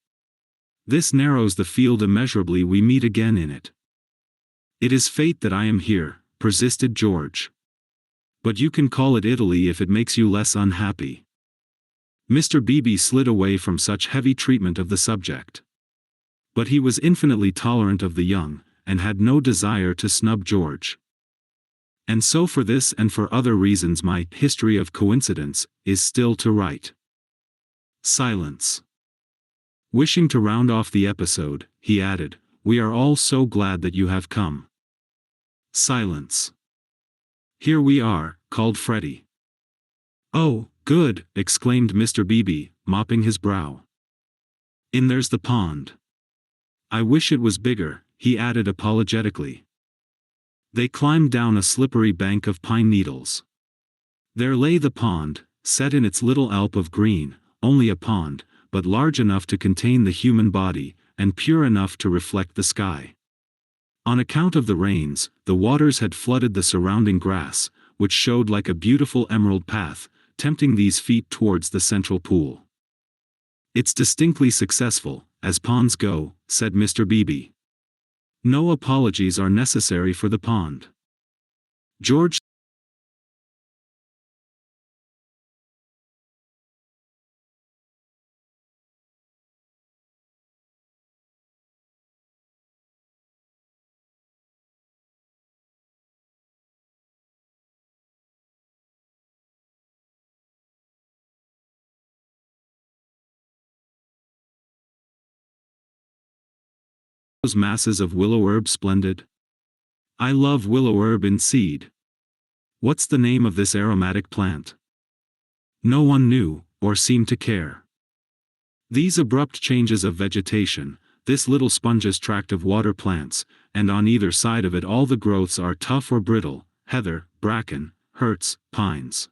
This narrows the field immeasurably we meet again in it. It is fate that I am here, persisted George. But you can call it Italy if it makes you less unhappy. Mr. Beebe slid away from such heavy treatment of the subject. But he was infinitely tolerant of the young, and had no desire to snub George. And so for this and for other reasons my history of coincidence is still to write. Silence. Wishing to round off the episode, he added, we are all so glad that you have come. Silence. Here we are, called Freddie. Oh, good, exclaimed Mr. Beebe, mopping his brow. In there's the pond. I wish it was bigger, he added apologetically. They climbed down a slippery bank of pine needles. There lay the pond, set in its little alp of green, only a pond, but large enough to contain the human body, and pure enough to reflect the sky. On account of the rains, the waters had flooded the surrounding grass, which showed like a beautiful emerald path, tempting these feet towards the central pool. It's distinctly successful, as ponds go, said Mr. Beebe. No apologies are necessary for the pond. George those masses of willow herb splendid? I love willow herb in seed. What's the name of this aromatic plant? No one knew, or seemed to care. These abrupt changes of vegetation, this little spongeous tract of water plants, and on either side of it all the growths are tough or brittle, heather, bracken, hurts, pines.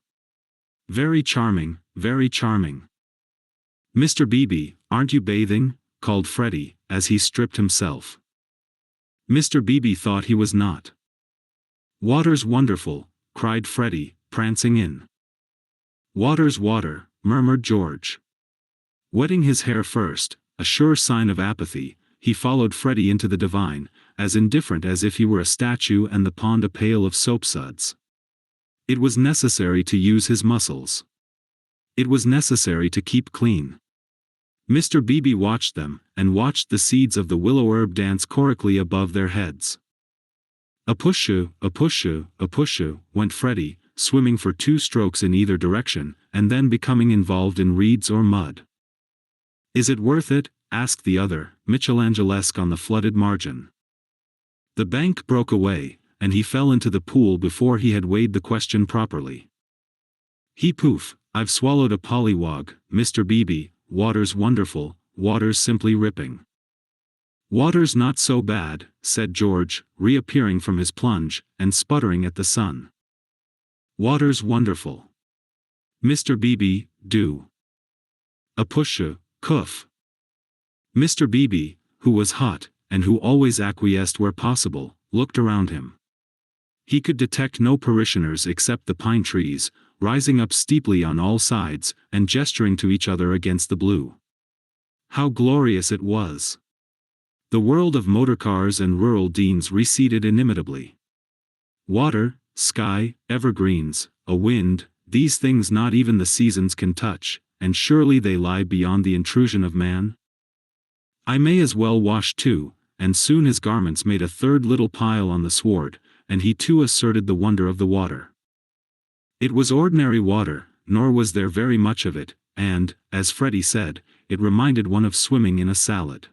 Very charming, very charming. Mr. Beebe, aren't you bathing? Called Freddie, as he stripped himself. Mr. Beebe thought he was not. Water's wonderful, cried Freddie, prancing in. Water's water, murmured George. Wetting his hair first, a sure sign of apathy, he followed Freddie into the divine, as indifferent as if he were a statue and the pond a pail of soapsuds. It was necessary to use his muscles. It was necessary to keep clean. Mr. Beebe watched them, and watched the seeds of the willow herb dance chorically above their heads. A pushu, a pushu, a pushu, went Freddie, swimming for 2 strokes in either direction, and then becoming involved in reeds or mud. Is it worth it? Asked the other, Michelangelesque on the flooded margin. The bank broke away, and he fell into the pool before he had weighed the question properly. He poof, I've swallowed a pollywog, Mr. Beebe. Water's wonderful, water's simply ripping. Water's not so bad, said George, reappearing from his plunge, and sputtering at the sun. Water's wonderful. Mr. Beebe, do. A pusha, cuff. Mr. Beebe, who was hot, and who always acquiesced where possible, looked around him. He could detect no parishioners except the pine trees, rising up steeply on all sides, and gesturing to each other against the blue. How glorious it was! The world of motorcars and rural deans receded inimitably. Water, sky, evergreens, a wind, these things not even the seasons can touch, and surely they lie beyond the intrusion of man? I may as well wash too, and soon his garments made a third little pile on the sward, and he too asserted the wonder of the water. It was ordinary water, nor was there very much of it, and, as Freddie said, it reminded one of swimming in a salad.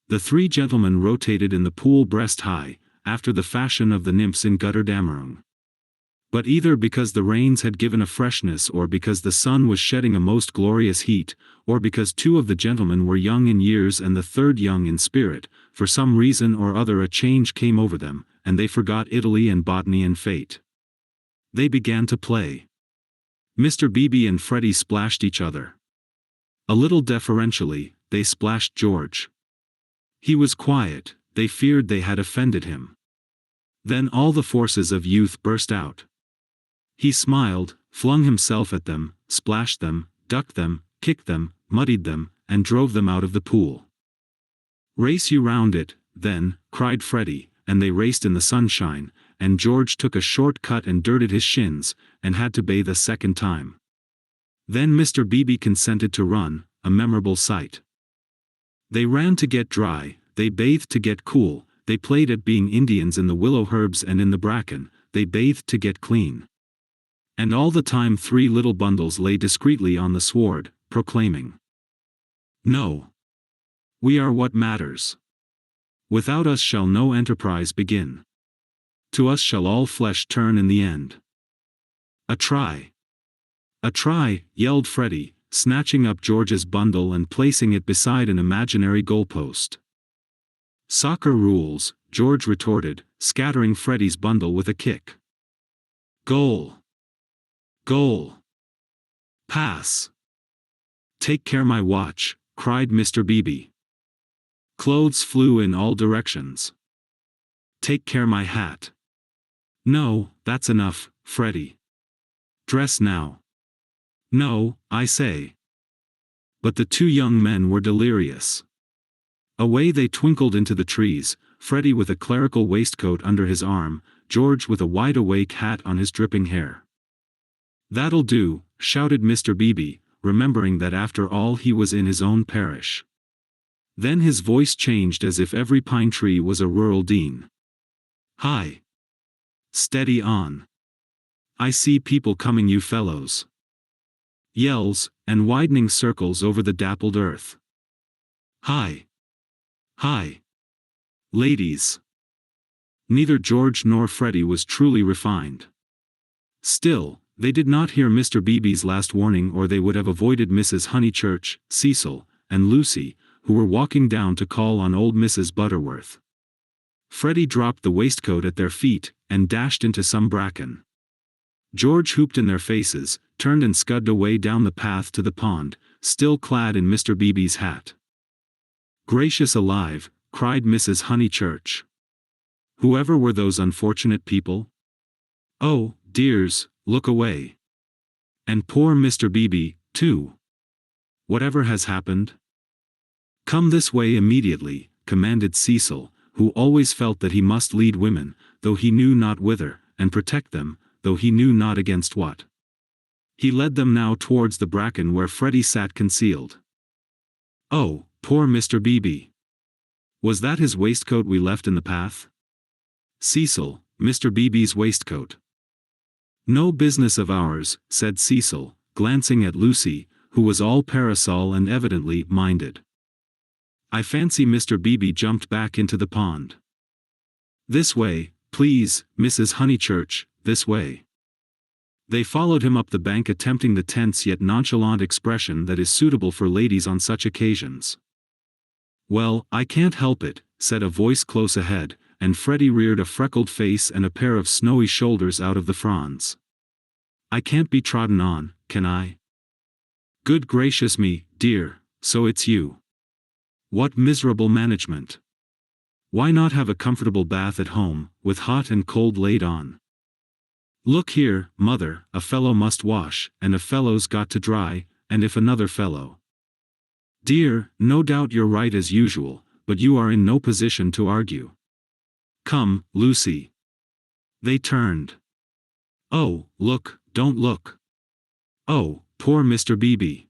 The three gentlemen rotated in the pool breast high, after the fashion of the nymphs in Götterdämmerung. But either because the rains had given a freshness or because the sun was shedding a most glorious heat, or because two of the gentlemen were young in years and the third young in spirit, for some reason or other a change came over them, and they forgot Italy and botany and fate. They began to play. Mr. Beebe and Freddie splashed each other. A little deferentially, they splashed George. He was quiet, they feared they had offended him. Then all the forces of youth burst out. He smiled, flung himself at them, splashed them, ducked them, kicked them, muddied them, and drove them out of the pool. "Race you round it, then," cried Freddie, and they raced in the sunshine, and George took a short cut and dirted his shins, and had to bathe a second time. Then Mr. Beebe consented to run, a memorable sight. They ran to get dry, they bathed to get cool, they played at being Indians in the willow herbs and in the bracken, they bathed to get clean. And all the time 3 little bundles lay discreetly on the sward, proclaiming, "No. We are what matters. Without us shall no enterprise begin. To us shall all flesh turn in the end." "A try! A try!" yelled Freddie, snatching up George's bundle and placing it beside an imaginary goalpost. "Soccer rules," George retorted, scattering Freddie's bundle with a kick. "Goal! Goal! Pass! Take care my watch," cried Mr. Beebe. Clothes flew in all directions. "Take care my hat." "No, that's enough, Freddie. Dress now." "No, I say." But the 2 young men were delirious. Away they twinkled into the trees, Freddie with a clerical waistcoat under his arm, George with a wide-awake hat on his dripping hair. "That'll do," shouted Mr. Beebe, remembering that after all he was in his own parish. Then his voice changed as if every pine tree was a rural dean. "Hi! Steady on! I see people coming, you fellows!" Yells, and widening circles over the dappled earth. "Hi! Hi! Ladies!" Neither George nor Freddie was truly refined. Still, they did not hear Mr. Beebe's last warning, or they would have avoided Mrs. Honeychurch, Cecil, and Lucy, who were walking down to call on old Mrs. Butterworth. Freddie dropped the waistcoat at their feet, and dashed into some bracken. George hooped in their faces, turned and scudded away down the path to the pond, still clad in Mr. Beebe's hat. "Gracious alive!" cried Mrs. Honeychurch. "Whoever were those unfortunate people? Oh, dears, look away. And poor Mr. Beebe, too. Whatever has happened?" "Come this way immediately," commanded Cecil, who always felt that he must lead women, though he knew not whither, and protect them, though he knew not against what. He led them now towards the bracken where Freddie sat concealed. "Oh, poor Mr. Beebe. Was that his waistcoat we left in the path?" "Cecil, Mr. Beebe's waistcoat." "No business of ours," said Cecil, glancing at Lucy, who was all parasol and evidently minded. "I fancy Mr. Beebe jumped back into the pond." "This way, please, Mrs. Honeychurch, this way." They followed him up the bank, attempting the tense yet nonchalant expression that is suitable for ladies on such occasions. "Well, I can't help it," said a voice close ahead, and Freddie reared a freckled face and a pair of snowy shoulders out of the fronds. I can't be trodden on, can I? Good gracious me, dear, so it's you. What miserable management. Why not have a comfortable bath at home, with hot and cold laid on? Look here, mother, a fellow must wash, and a fellow's got to dry, and if another fellow. Dear, no doubt you're right as usual, but you are in no position to argue. Come, Lucy. They turned. Oh, look, don't look. Oh, poor Mr. Beebe.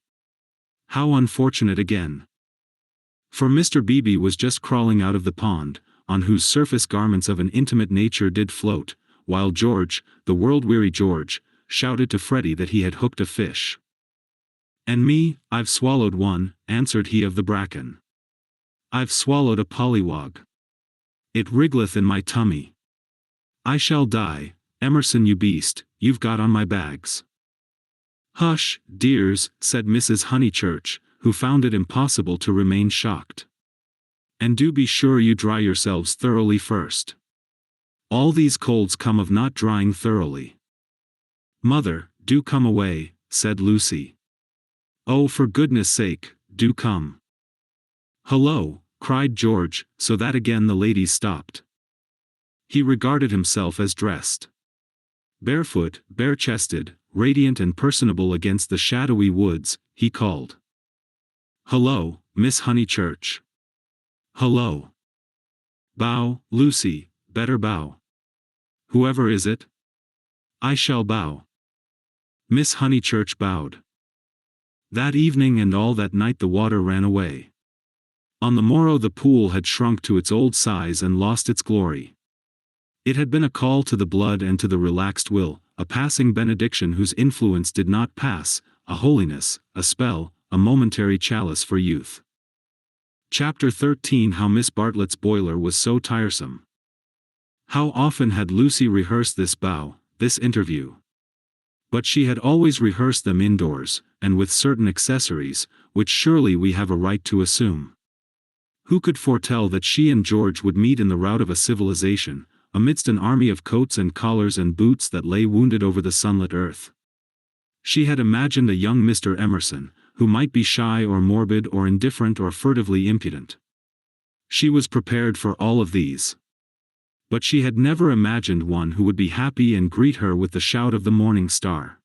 How unfortunate again. For Mr. Beebe was just crawling out of the pond, on whose surface garments of an intimate nature did float, while George, the world-weary George, shouted to Freddie that he had hooked a fish. And me, I've swallowed one, answered he of the bracken. I've swallowed a pollywog. It wriggleth in my tummy. I shall die, Emerson you beast, you've got on my bags. Hush, dears, said Mrs. Honeychurch, who found it impossible to remain shocked. And do be sure you dry yourselves thoroughly first. All these colds come of not drying thoroughly. Mother, do come away, said Lucy. Oh, for goodness sake, do come. Hullo, cried George, so that again the ladies stopped. He regarded himself as dressed. Barefoot, bare-chested, radiant and personable against the shadowy woods, he called. Hullo, Miss Honeychurch. Hullo. Bow, Lucy, better bow. Whoever is it? I shall bow. Miss Honeychurch bowed. That evening and all that night the water ran away. On the morrow the pool had shrunk to its old size and lost its glory. It had been a call to the blood and to the relaxed will, a passing benediction whose influence did not pass, a holiness, a spell, a momentary chalice for youth. Chapter 13 How Miss Bartlett's boiler was so tiresome. How often had Lucy rehearsed this bow, this interview? But she had always rehearsed them indoors, and with certain accessories, which surely we have a right to assume. Who could foretell that she and George would meet in the rout of a civilization, amidst an army of coats and collars and boots that lay wounded over the sunlit earth? She had imagined a young Mr. Emerson, who might be shy or morbid or indifferent or furtively impudent. She was prepared for all of these. But she had never imagined one who would be happy and greet her with the shout of the morning star.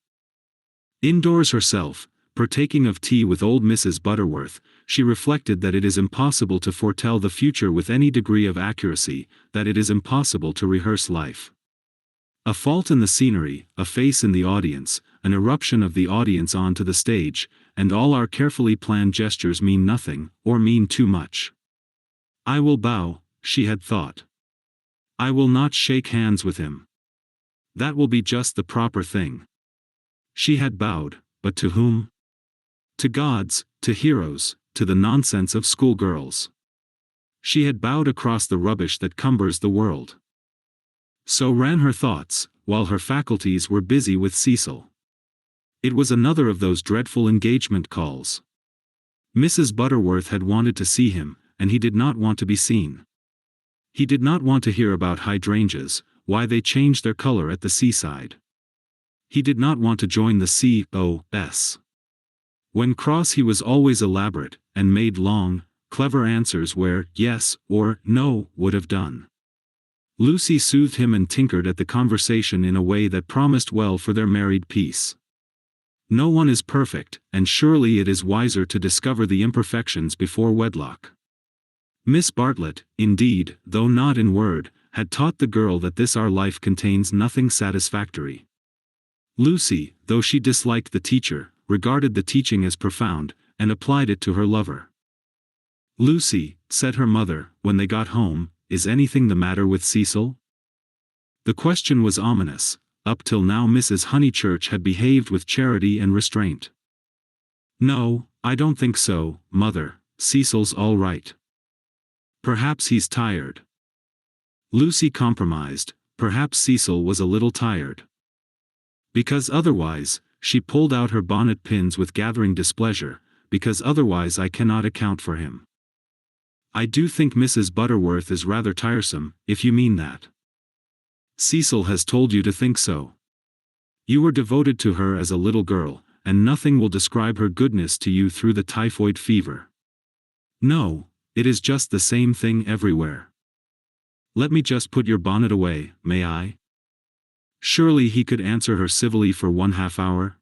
Indoors herself, partaking of tea with old Mrs. Butterworth, she reflected that it is impossible to foretell the future with any degree of accuracy, that it is impossible to rehearse life. A fault in the scenery, a face in the audience, an eruption of the audience onto the stage, and all our carefully planned gestures mean nothing, or mean too much. I will bow, she had thought. I will not shake hands with him. That will be just the proper thing. She had bowed, but to whom? To gods, to heroes, to the nonsense of schoolgirls. She had bowed across the rubbish that cumbers the world. So ran her thoughts, while her faculties were busy with Cecil. It was another of those dreadful engagement calls. Mrs. Butterworth had wanted to see him, and he did not want to be seen. He did not want to hear about hydrangeas, why they changed their color at the seaside. He did not want to join the C.O.S. When cross he was always elaborate, and made long, clever answers where yes or no would have done. Lucy soothed him and tinkered at the conversation in a way that promised well for their married peace. No one is perfect, and surely it is wiser to discover the imperfections before wedlock. Miss Bartlett, indeed, though not in word, had taught the girl that this our life contains nothing satisfactory. Lucy, though she disliked the teacher, regarded the teaching as profound, and applied it to her lover. Lucy, said her mother, when they got home, is anything the matter with Cecil? The question was ominous. Up till now Mrs. Honeychurch had behaved with charity and restraint. No, I don't think so, mother, Cecil's all right. Perhaps he's tired. Lucy compromised, perhaps Cecil was a little tired. Because otherwise, she pulled out her bonnet pins with gathering displeasure, because otherwise I cannot account for him. I do think Mrs. Butterworth is rather tiresome, if you mean that. Cecil has told you to think so. You were devoted to her as a little girl, and nothing will describe her goodness to you through the typhoid fever. No, it is just the same thing everywhere. Let me just put your bonnet away, may I? Surely he could answer her civilly for 1/2 hour?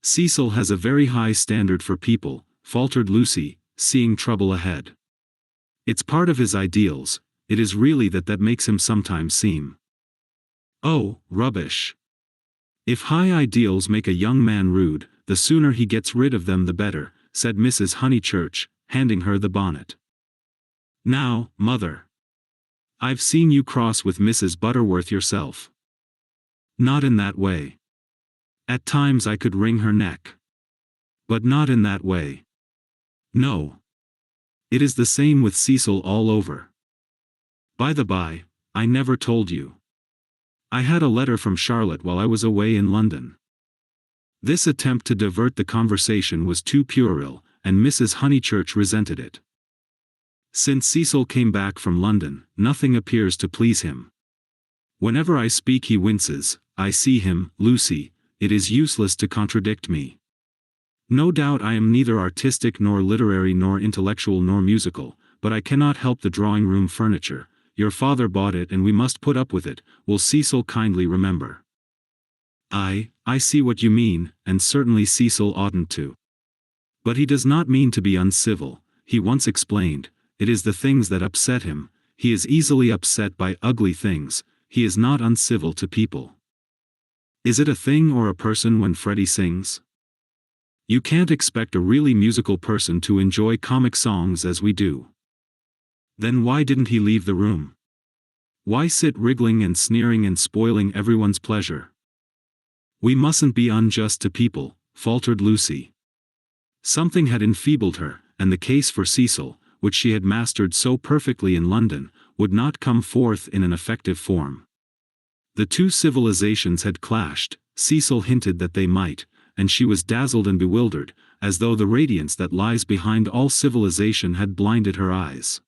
Cecil has a very high standard for people, faltered Lucy, seeing trouble ahead. It's part of his ideals, it is really that makes him sometimes seem. Oh, rubbish. If high ideals make a young man rude, the sooner he gets rid of them the better, said Mrs. Honeychurch, handing her the bonnet. Now, mother. I've seen you cross with Mrs. Butterworth yourself. Not in that way. At times I could wring her neck. But not in that way. No. It is the same with Cecil all over. By the by, I never told you. I had a letter from Charlotte while I was away in London. This attempt to divert the conversation was too puerile, and Mrs. Honeychurch resented it. Since Cecil came back from London, nothing appears to please him. Whenever I speak he winces. I see him, Lucy, it is useless to contradict me. No doubt I am neither artistic nor literary nor intellectual nor musical, but I cannot help the drawing-room furniture. Your father bought it and we must put up with it, will Cecil kindly remember. I see what you mean, and certainly Cecil oughtn't to. But he does not mean to be uncivil, he once explained, it is the things that upset him, he is easily upset by ugly things, he is not uncivil to people. Is it a thing or a person when Freddie sings? You can't expect a really musical person to enjoy comic songs as we do. Then why didn't he leave the room? Why sit wriggling and sneering and spoiling everyone's pleasure? We mustn't be unjust to people, faltered Lucy. Something had enfeebled her, and the case for Cecil, which she had mastered so perfectly in London, would not come forth in an effective form. The two civilizations had clashed, Cecil hinted that they might, and she was dazzled and bewildered, as though the radiance that lies behind all civilization had blinded her eyes.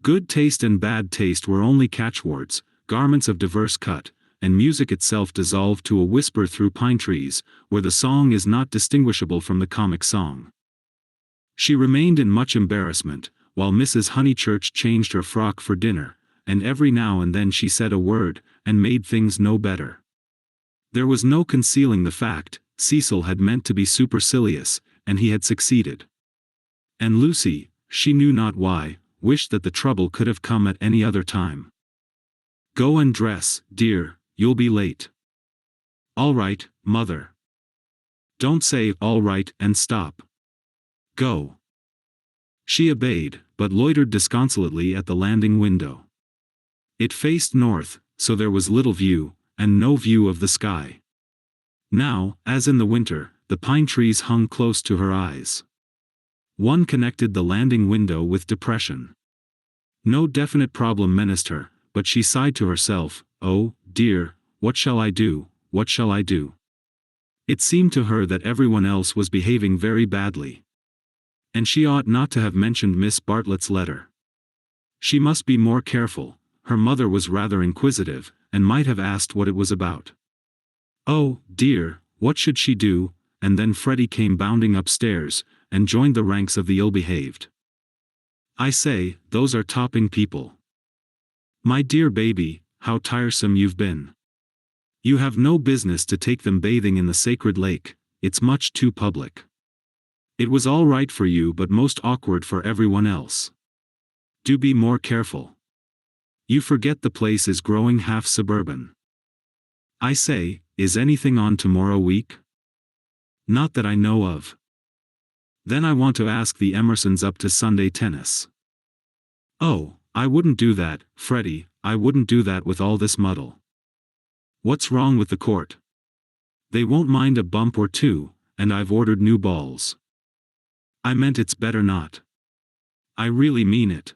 Good taste and bad taste were only catchwords, garments of diverse cut, and music itself dissolved to a whisper through pine trees, where the song is not distinguishable from the comic song. She remained in much embarrassment, while Mrs. Honeychurch changed her frock for dinner, and every now and then she said a word, and made things no better. There was no concealing the fact, Cecil had meant to be supercilious, and he had succeeded. And Lucy, she knew not why, wished that the trouble could have come at any other time. Go and dress, dear, you'll be late. All right, mother. Don't say all right and stop. Go. She obeyed, but loitered disconsolately at the landing window. It faced north, so there was little view, and no view of the sky. Now, as in the winter, the pine trees hung close to her eyes. One connected the landing window with depression. No definite problem menaced her, but she sighed to herself, oh, dear, what shall I do, what shall I do? It seemed to her that everyone else was behaving very badly. And she ought not to have mentioned Miss Bartlett's letter. She must be more careful. Her mother was rather inquisitive, and might have asked what it was about. Oh, dear, what should she do? And then Freddie came bounding upstairs, and joined the ranks of the ill-behaved. I say, those are topping people. My dear baby, how tiresome you've been. You have no business to take them bathing in the sacred lake, it's much too public. It was all right for you but most awkward for everyone else. Do be more careful. You forget the place is growing half suburban. I say, is anything on tomorrow week? Not that I know of. Then I want to ask the Emersons up to Sunday tennis. Oh, I wouldn't do that, Freddie, I wouldn't do that with all this muddle. What's wrong with the court? They won't mind a bump or two, and I've ordered new balls. I meant it's better not. I really mean it.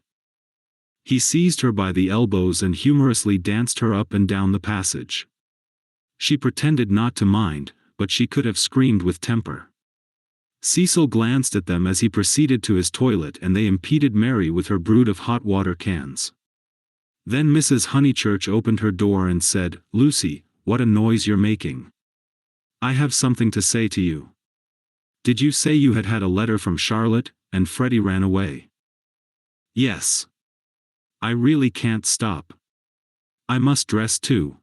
He seized her by the elbows and humorously danced her up and down the passage. She pretended not to mind, but she could have screamed with temper. Cecil glanced at them as he proceeded to his toilet and they impeded Mary with her brood of hot water cans. Then Mrs. Honeychurch opened her door and said, Lucy, what a noise you're making. I have something to say to you. Did you say you had had a letter from Charlotte, and Freddie ran away? Yes. I really can't stop. I must dress too.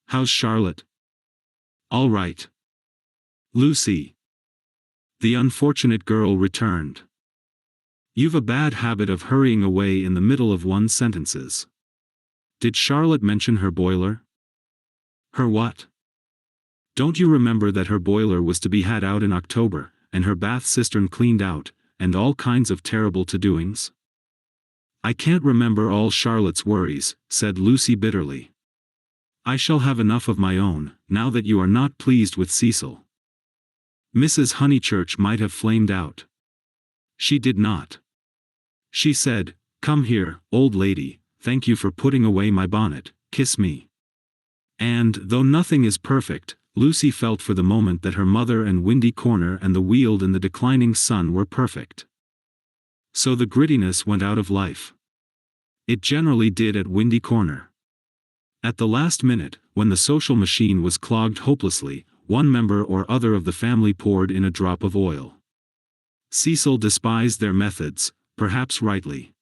How's Charlotte? All right. Lucy. The unfortunate girl returned. You've a bad habit of hurrying away in the middle of one's sentences. Did Charlotte mention her boiler? Her what? Don't you remember that her boiler was to be had out in October, and her bath cistern cleaned out, and all kinds of terrible to-doings? I can't remember all Charlotte's worries, said Lucy bitterly. I shall have enough of my own, now that you are not pleased with Cecil. Mrs. Honeychurch might have flamed out. She did not. She said, "Come here, old lady, thank you for putting away my bonnet, kiss me." And, though nothing is perfect, Lucy felt for the moment that her mother and Windy Corner and the Weald in the declining sun were perfect. So the grittiness went out of life. It generally did at Windy Corner. At the last minute, when the social machine was clogged hopelessly, one member or other of the family poured in a drop of oil. Cecil despised their methods, perhaps rightly.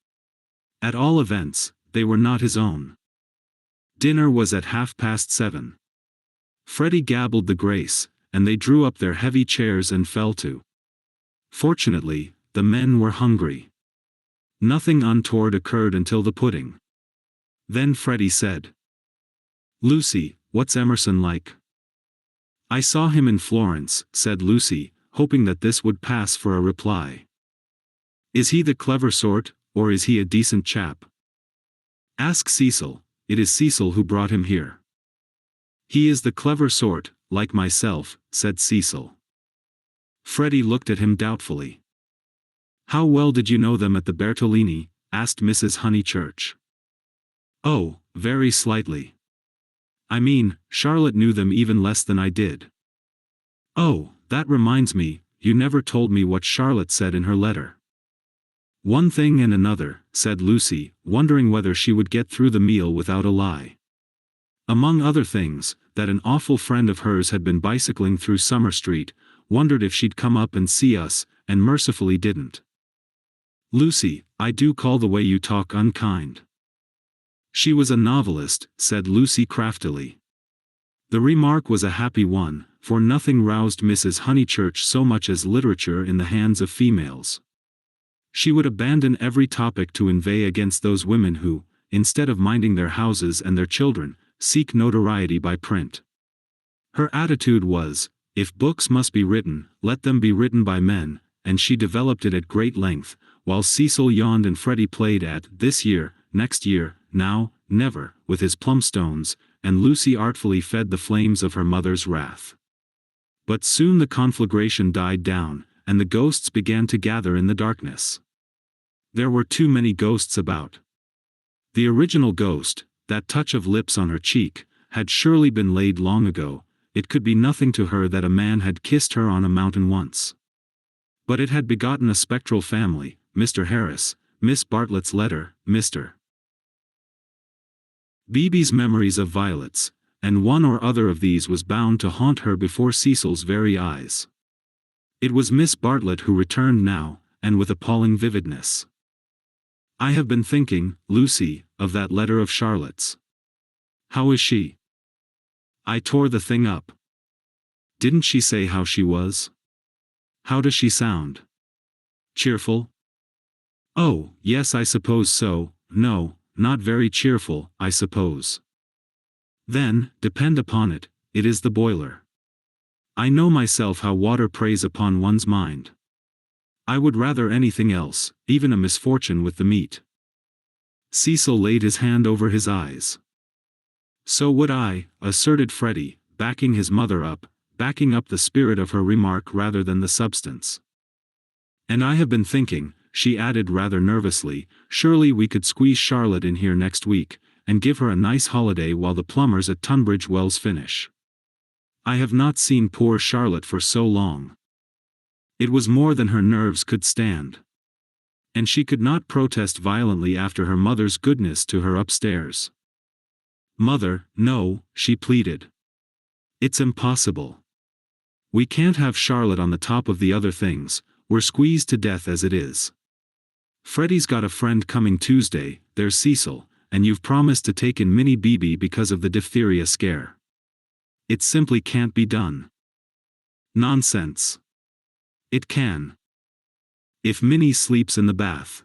At all events, they were not his own. Dinner was at 7:30. Freddie gabbled the grace, and they drew up their heavy chairs and fell to. Fortunately, the men were hungry. Nothing untoward occurred until the pudding. Then Freddie said, "Lucy, what's Emerson like?" "I saw him in Florence," said Lucy, hoping that this would pass for a reply. "Is he the clever sort, or is he a decent chap?" "Ask Cecil. It is Cecil who brought him here." "He is the clever sort, like myself," said Cecil. Freddie looked at him doubtfully. "How well did you know them at the Bertolini?" asked Mrs. Honeychurch. "Oh, very slightly. I mean, Charlotte knew them even less than I did." "Oh, that reminds me, you never told me what Charlotte said in her letter." "One thing and another," said Lucy, wondering whether she would get through the meal without a lie. "Among other things, that an awful friend of hers had been bicycling through Summer Street, wondered if she'd come up and see us, and mercifully didn't." "Lucy, I do call the way you talk unkind." "She was a novelist," said Lucy craftily. The remark was a happy one, for nothing roused Mrs. Honeychurch so much as literature in the hands of females. She would abandon every topic to inveigh against those women who, instead of minding their houses and their children, seek notoriety by print. Her attitude was, if books must be written, let them be written by men, and she developed it at great length, while Cecil yawned and Freddie played at this year, next year, now, never, with his plumstones, and Lucy artfully fed the flames of her mother's wrath. But soon the conflagration died down, and the ghosts began to gather in the darkness. There were too many ghosts about. The original ghost, that touch of lips on her cheek, had surely been laid long ago. It could be nothing to her that a man had kissed her on a mountain once. But it had begotten a spectral family, Mr. Harris, Miss Bartlett's letter, Mr. Beebe's memories of violets, and one or other of these was bound to haunt her before Cecil's very eyes. It was Miss Bartlett who returned now, and with appalling vividness. "I have been thinking, Lucy, of that letter of Charlotte's. How is she?" "I tore the thing up." "Didn't she say how she was?" "How does she sound?" "Cheerful?" "Oh, yes, I suppose so. No, not very cheerful, I suppose." "Then, depend upon it, it is the boiler. I know myself how water preys upon one's mind. I would rather anything else, even a misfortune with the meat." Cecil laid his hand over his eyes. "So would I," asserted Freddie, backing his mother up, backing up the spirit of her remark rather than the substance. "And I have been thinking," she added rather nervously, "surely we could squeeze Charlotte in here next week, and give her a nice holiday while the plumbers at Tunbridge Wells finish. I have not seen poor Charlotte for so long." It was more than her nerves could stand. And she could not protest violently after her mother's goodness to her upstairs. Mother, no, she pleaded. It's impossible. We can't have Charlotte on the top of the other things, we're squeezed to death as it is. Freddie's got a friend coming Tuesday, there's Cecil, and you've promised to take in Minnie Beebe because of the diphtheria scare. It simply can't be done. Nonsense. It can. If Minnie sleeps in the bath.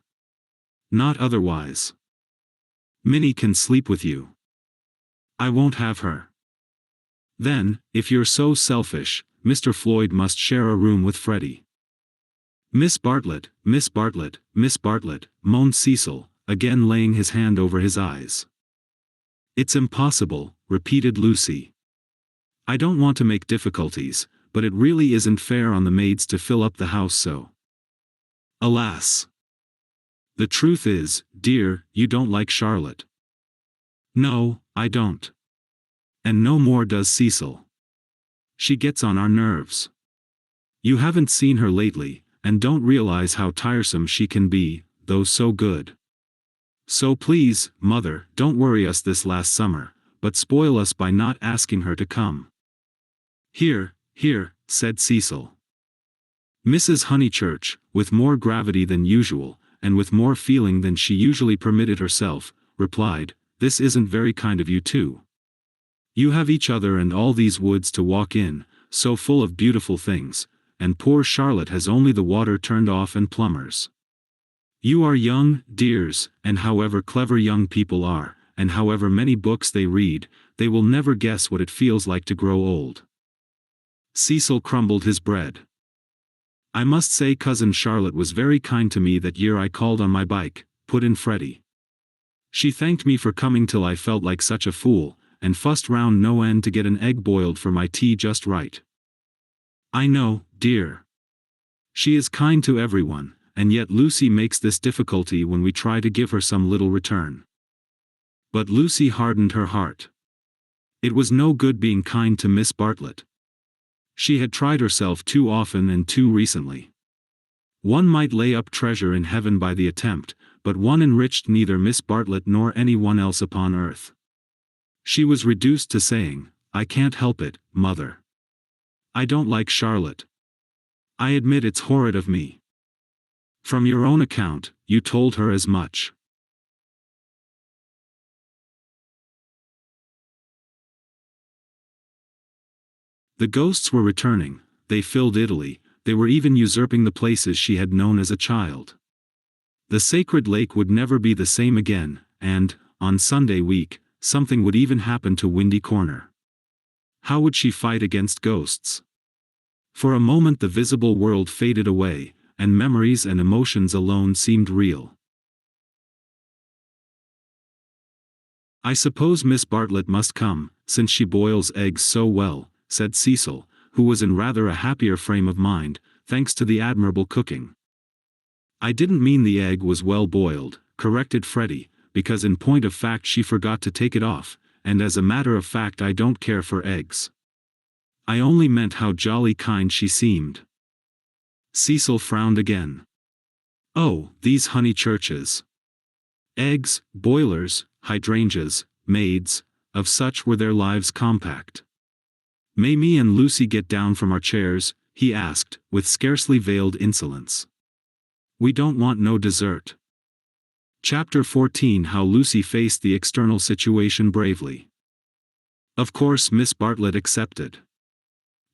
Not otherwise. Minnie can sleep with you. I won't have her. Then, if you're so selfish, Mr. Floyd must share a room with Freddie. Miss Bartlett, Miss Bartlett, Miss Bartlett, moaned Cecil, again laying his hand over his eyes. It's impossible, repeated Lucy. I don't want to make difficulties, but it really isn't fair on the maids to fill up the house so. Alas. The truth is, dear, you don't like Charlotte. No, I don't. And no more does Cecil. She gets on our nerves. You haven't seen her lately, and don't realize how tiresome she can be, though so good. So please, Mother, don't worry us this last summer, but spoil us by not asking her to come. Here, said Cecil. Mrs. Honeychurch, with more gravity than usual, and with more feeling than she usually permitted herself, replied, this isn't very kind of you too. You have each other and all these woods to walk in, so full of beautiful things, and poor Charlotte has only the water turned off and plumbers. You are young, dears, and however clever young people are, and however many books they read, they will never guess what it feels like to grow old. Cecil crumbled his bread. I must say Cousin Charlotte was very kind to me that year I called on my bike, put in Freddie. She thanked me for coming till I felt like such a fool, and fussed round no end to get an egg boiled for my tea just right. I know, dear. She is kind to everyone, and yet Lucy makes this difficulty when we try to give her some little return. But Lucy hardened her heart. It was no good being kind to Miss Bartlett. She had tried herself too often and too recently. One might lay up treasure in heaven by the attempt, but one enriched neither Miss Bartlett nor anyone else upon earth. She was reduced to saying, I can't help it, Mother. I don't like Charlotte. I admit it's horrid of me. From your own account, you told her as much. The ghosts were returning, they filled Italy, they were even usurping the places she had known as a child. The sacred lake would never be the same again, and, on Sunday week, something would even happen to Windy Corner. How would she fight against ghosts? For a moment the visible world faded away, and memories and emotions alone seemed real. I suppose Miss Bartlett must come, since she boils eggs so well, said Cecil, who was in rather a happier frame of mind, thanks to the admirable cooking. I didn't mean the egg was well boiled, corrected Freddie, because in point of fact she forgot to take it off, and as a matter of fact I don't care for eggs. I only meant how jolly kind she seemed. Cecil frowned again. Oh, these Honeychurches. Eggs, boilers, hydrangeas, maids, of such were their lives compact. May me and Lucy get down from our chairs, he asked, with scarcely veiled insolence. We don't want no dessert. Chapter 14 How Lucy faced the external situation bravely. Of course Miss Bartlett accepted.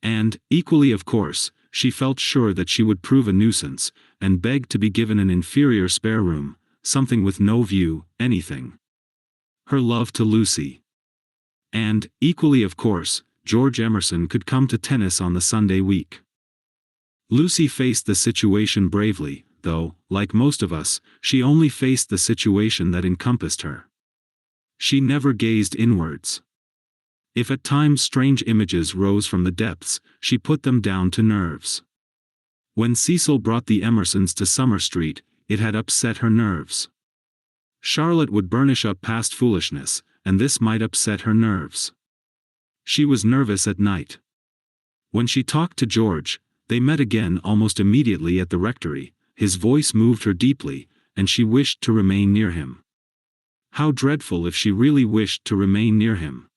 And, equally of course, she felt sure that she would prove a nuisance, and begged to be given an inferior spare room, something with no view, anything. Her love to Lucy. And, equally of course, George Emerson could come to tennis on the Sunday week. Lucy faced the situation bravely, though, like most of us, she only faced the situation that encompassed her. She never gazed inwards. If at times strange images rose from the depths, she put them down to nerves. When Cecil brought the Emersons to Summer Street, it had upset her nerves. Charlotte would burnish up past foolishness, and this might upset her nerves. She was nervous at night. When she talked to George, they met again almost immediately at the rectory, his voice moved her deeply, and she wished to remain near him. How dreadful if she really wished to remain near him.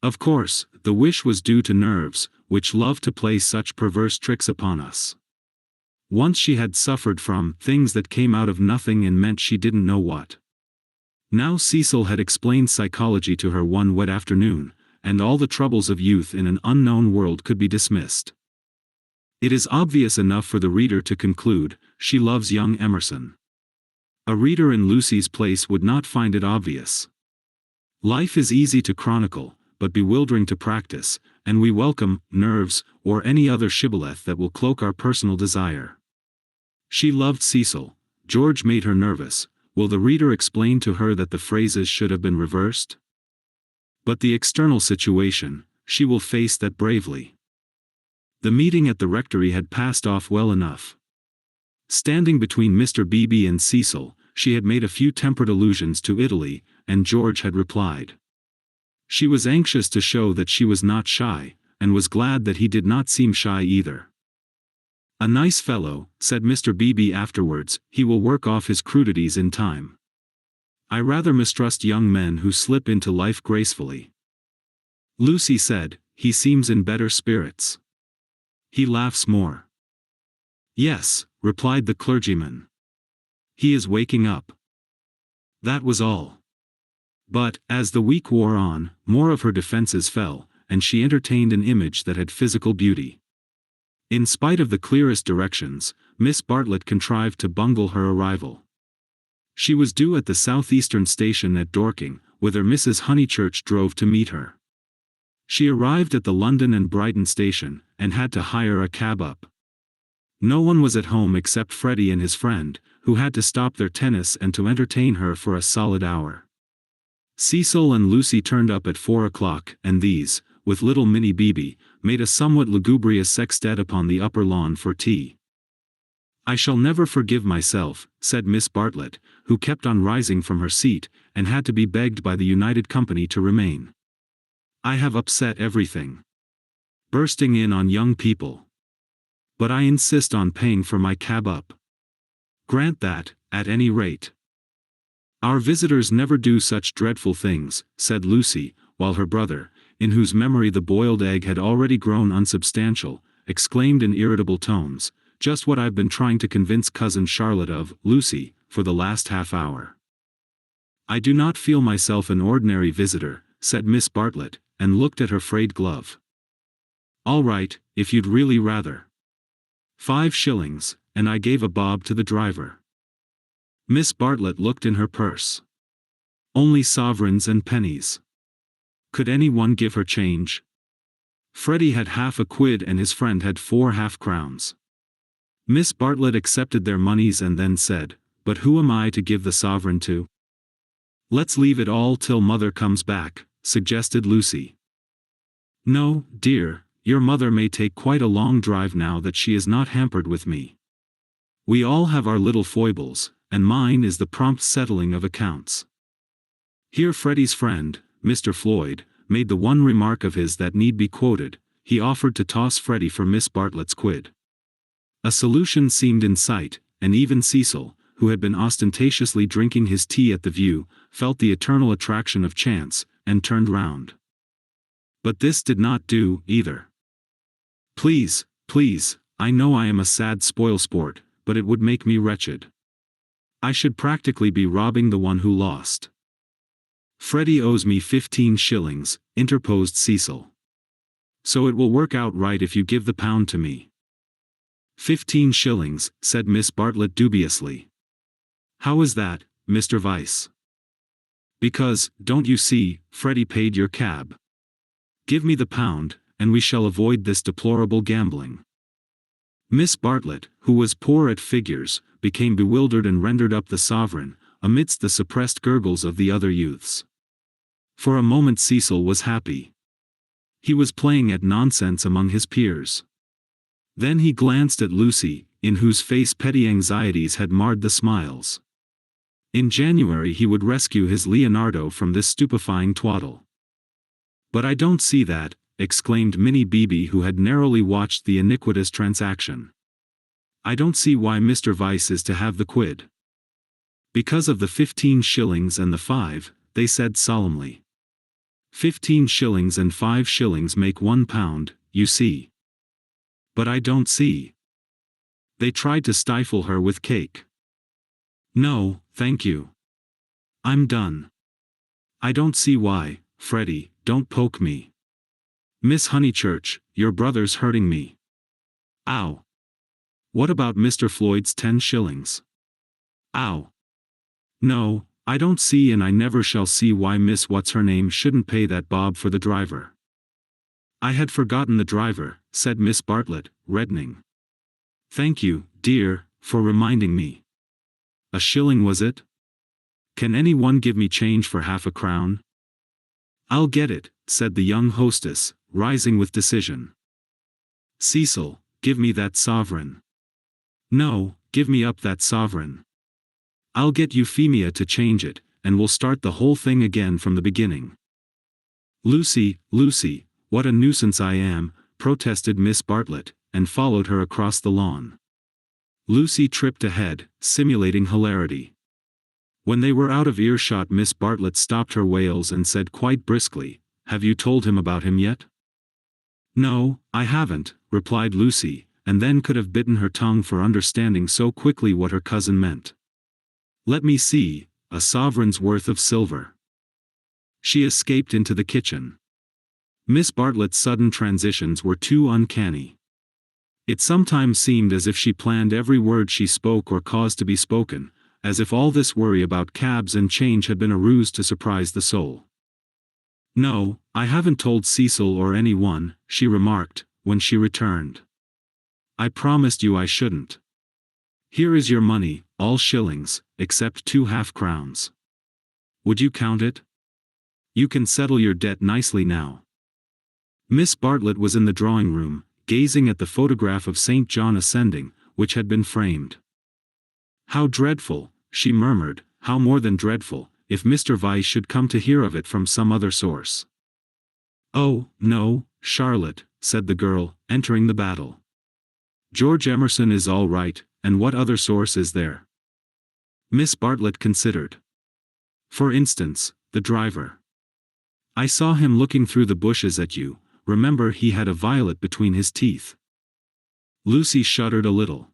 Of course, the wish was due to nerves, which love to play such perverse tricks upon us. Once she had suffered from things that came out of nothing and meant she didn't know what. Now Cecil had explained psychology to her one wet afternoon, and all the troubles of youth in an unknown world could be dismissed. It is obvious enough for the reader to conclude, she loves young Emerson. A reader in Lucy's place would not find it obvious. Life is easy to chronicle, but bewildering to practice, and we welcome nerves, or any other shibboleth that will cloak our personal desire. She loved Cecil. George made her nervous. Will the reader explain to her that the phrases should have been reversed? But the external situation, she will face that bravely. The meeting at the rectory had passed off well enough. Standing between Mr. Beebe and Cecil, she had made a few tempered allusions to Italy, and George had replied. She was anxious to show that she was not shy, and was glad that he did not seem shy either. "A nice fellow," said Mr. Beebe afterwards, "he will work off his crudities in time. I rather mistrust young men who slip into life gracefully." Lucy said, "He seems in better spirits. He laughs more." "Yes," replied the clergyman. "He is waking up." That was all. But, as the week wore on, more of her defenses fell, and she entertained an image that had physical beauty. In spite of the clearest directions, Miss Bartlett contrived to bungle her arrival. She was due at the southeastern station at Dorking, whither Mrs. Honeychurch drove to meet her. She arrived at the London and Brighton station, and had to hire a cab up. No one was at home except Freddie and his friend, who had to stop their tennis and to entertain her for a solid hour. Cecil and Lucy turned up at 4 o'clock, and these, with little Minnie Beebe, made a somewhat lugubrious sextet upon the upper lawn for tea. "I shall never forgive myself," said Miss Bartlett, who kept on rising from her seat, and had to be begged by the United Company to remain. "I have upset everything. Bursting in on young people. But I insist on paying for my cab up. Grant that, at any rate." "Our visitors never do such dreadful things," said Lucy, while her brother, in whose memory the boiled egg had already grown unsubstantial, exclaimed in irritable tones, "Just what I've been trying to convince Cousin Charlotte of, Lucy, for the last half hour." "I do not feel myself an ordinary visitor," said Miss Bartlett, and looked at her frayed glove. "All right, if you'd really rather. 5 shillings, and I gave a bob to the driver." Miss Bartlett looked in her purse. Only sovereigns and pennies. Could anyone give her change? Freddie had half a quid and his friend had 4 half-crowns. Miss Bartlett accepted their moneys and then said, "But who am I to give the sovereign to?" "Let's leave it all till mother comes back," suggested Lucy. "No, dear, your mother may take quite a long drive now that she is not hampered with me. We all have our little foibles, and mine is the prompt settling of accounts." Here Freddie's friend, Mr. Floyd, made the one remark of his that need be quoted. He offered to toss Freddie for Miss Bartlett's quid. A solution seemed in sight, and even Cecil, who had been ostentatiously drinking his tea at the View, felt the eternal attraction of chance, and turned round. But this did not do, either. "Please, please, I know I am a sad spoilsport, but it would make me wretched. I should practically be robbing the one who lost." "Freddie owes me 15 shillings, interposed Cecil. "So it will work out right if you give the pound to me." 15 shillings, said Miss Bartlett dubiously. "How is that, Mr. Vyse?" "Because, don't you see, Freddie paid your cab. Give me the pound, and we shall avoid this deplorable gambling." Miss Bartlett, who was poor at figures, became bewildered and rendered up the sovereign, amidst the suppressed gurgles of the other youths. For a moment Cecil was happy. He was playing at nonsense among his peers. Then he glanced at Lucy, in whose face petty anxieties had marred the smiles. In January he would rescue his Leonardo from this stupefying twaddle. "But I don't see that," exclaimed Minnie Beebe, who had narrowly watched the iniquitous transaction. "I don't see why Mr. Vyse is to have the quid." Because of the 15 shillings and the 5, they said solemnly. 15 shillings and 5 shillings make £1, you see. But I don't see. They tried to stifle her with cake. No, thank you. I'm done. I don't see why, Freddie, don't poke me. Miss Honeychurch, your brother's hurting me. Ow. What about Mr. Floyd's 10 shillings? Ow. No, I don't see and I never shall see why Miss What's-her-name shouldn't pay that bob for the driver. I had forgotten the driver, said Miss Bartlett, reddening. Thank you, dear, for reminding me. A shilling was it? Can anyone give me change for half a crown? I'll get it, said the young hostess, rising with decision. Cecil, give me that sovereign. No, give me up that sovereign. I'll get Euphemia to change it, and we'll start the whole thing again from the beginning. Lucy, Lucy, what a nuisance I am, protested Miss Bartlett, and followed her across the lawn. Lucy tripped ahead, simulating hilarity. When they were out of earshot, Miss Bartlett stopped her wails and said quite briskly, Have you told him about him yet? No, I haven't, replied Lucy, and then could have bitten her tongue for understanding so quickly what her cousin meant. Let me see, a sovereign's worth of silver. She escaped into the kitchen. Miss Bartlett's sudden transitions were too uncanny. It sometimes seemed as if she planned every word she spoke or caused to be spoken, as if all this worry about cabs and change had been a ruse to surprise the soul. No, I haven't told Cecil or anyone, she remarked, when she returned. I promised you I shouldn't. Here is your money, all shillings, except 2 half-crowns. Would you count it? You can settle your debt nicely now. Miss Bartlett was in the drawing-room, gazing at the photograph of St. John ascending, which had been framed. How dreadful, she murmured, how more than dreadful, if Mr. Vyse should come to hear of it from some other source. Oh, no, Charlotte, said the girl, entering the battle. George Emerson is all right, and what other source is there? Miss Bartlett considered. For instance, the driver. I saw him looking through the bushes at you, remember he had a violet between his teeth. Lucy shuddered a little.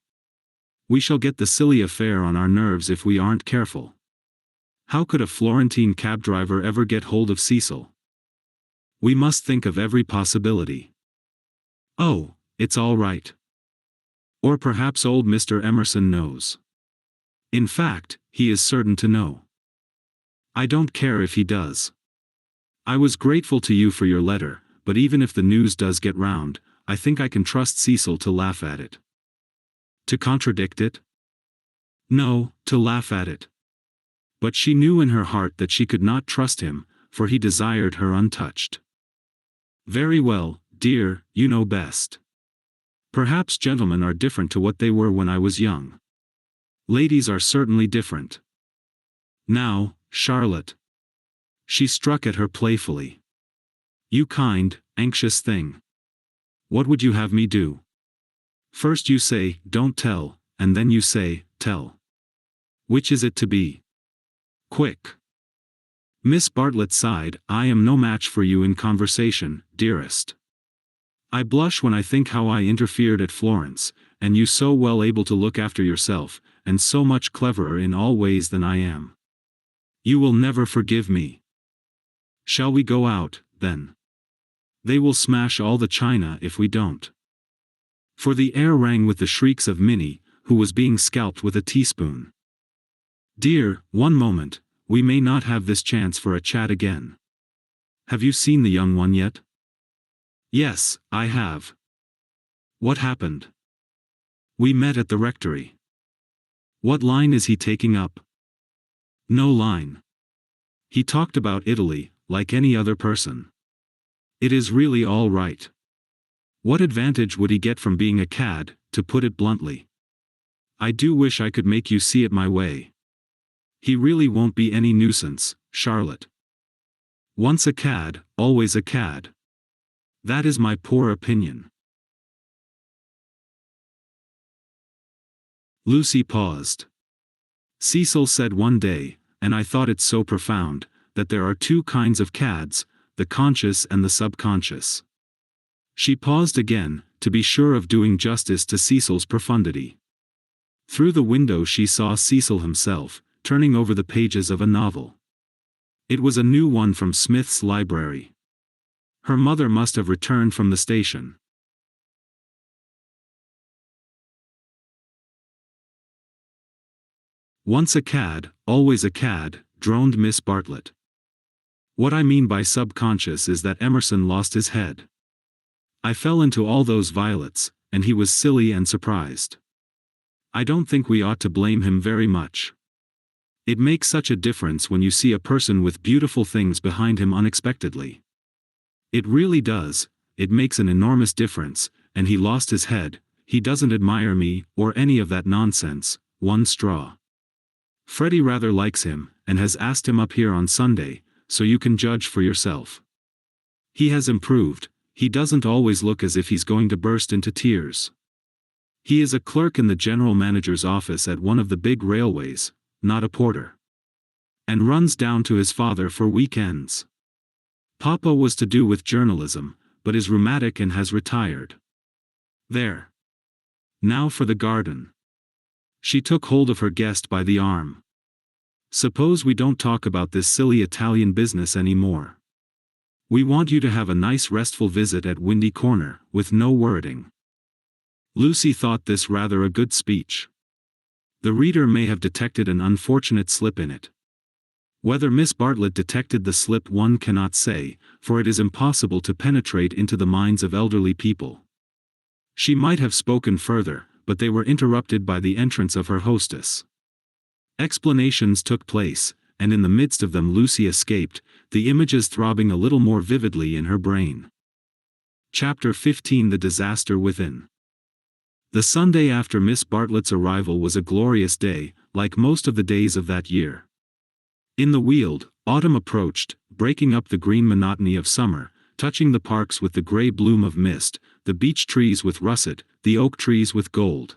We shall get the silly affair on our nerves if we aren't careful. How could a Florentine cab driver ever get hold of Cecil? We must think of every possibility. Oh, it's all right. Or perhaps old Mr. Emerson knows. In fact, he is certain to know. I don't care if he does. I was grateful to you for your letter, but even if the news does get round, I think I can trust Cecil to laugh at it. To contradict it? No, to laugh at it. But she knew in her heart that she could not trust him, for he desired her untouched. Very well, dear, you know best. Perhaps gentlemen are different to what they were when I was young. Ladies are certainly different. Now, Charlotte. She struck at her playfully. You kind, anxious thing. What would you have me do? First you say, don't tell, and then you say, tell. Which is it to be? Quick. Miss Bartlett sighed, I am no match for you in conversation, dearest. I blush when I think how I interfered at Florence, and you so well able to look after yourself, and so much cleverer in all ways than I am. You will never forgive me. Shall we go out, then? They will smash all the china if we don't. For the air rang with the shrieks of Minnie, who was being scalped with a teaspoon. Dear, one moment, we may not have this chance for a chat again. Have you seen the young one yet? Yes, I have. What happened? We met at the rectory. What line is he taking up? No line. He talked about Italy, like any other person. It is really all right. What advantage would he get from being a cad, to put it bluntly? I do wish I could make you see it my way. He really won't be any nuisance, Charlotte. Once a cad, always a cad. That is my poor opinion. Lucy paused. Cecil said one day, and I thought it so profound, that there are two kinds of cads, the conscious and the subconscious. She paused again, to be sure of doing justice to Cecil's profundity. Through the window she saw Cecil himself, turning over the pages of a novel. It was a new one from Smith's library. Her mother must have returned from the station. Once a cad, always a cad, droned Miss Bartlett. What I mean by subconscious is that Emerson lost his head. I fell into all those violets, and he was silly and surprised. I don't think we ought to blame him very much. It makes such a difference when you see a person with beautiful things behind him unexpectedly. It really does, it makes an enormous difference, and he lost his head. He doesn't admire me, or any of that nonsense, one straw. Freddie rather likes him, and has asked him up here on Sunday, so you can judge for yourself. He has improved, he doesn't always look as if he's going to burst into tears. He is a clerk in the general manager's office at one of the big railways, not a porter. And runs down to his father for weekends. Papa was to do with journalism, but is rheumatic and has retired. There. Now for the garden. She took hold of her guest by the arm. Suppose we don't talk about this silly Italian business any more. We want you to have a nice restful visit at Windy Corner, with no worrying. Lucy thought this rather a good speech. The reader may have detected an unfortunate slip in it. Whether Miss Bartlett detected the slip one cannot say, for it is impossible to penetrate into the minds of elderly people. She might have spoken further, but they were interrupted by the entrance of her hostess. Explanations took place, and in the midst of them Lucy escaped, the images throbbing a little more vividly in her brain. Chapter 15 The Disaster Within. The Sunday after Miss Bartlett's arrival was a glorious day, like most of the days of that year. In the Weald, autumn approached, breaking up the green monotony of summer, touching the parks with the gray bloom of mist, the beech trees with russet, the oak trees with gold.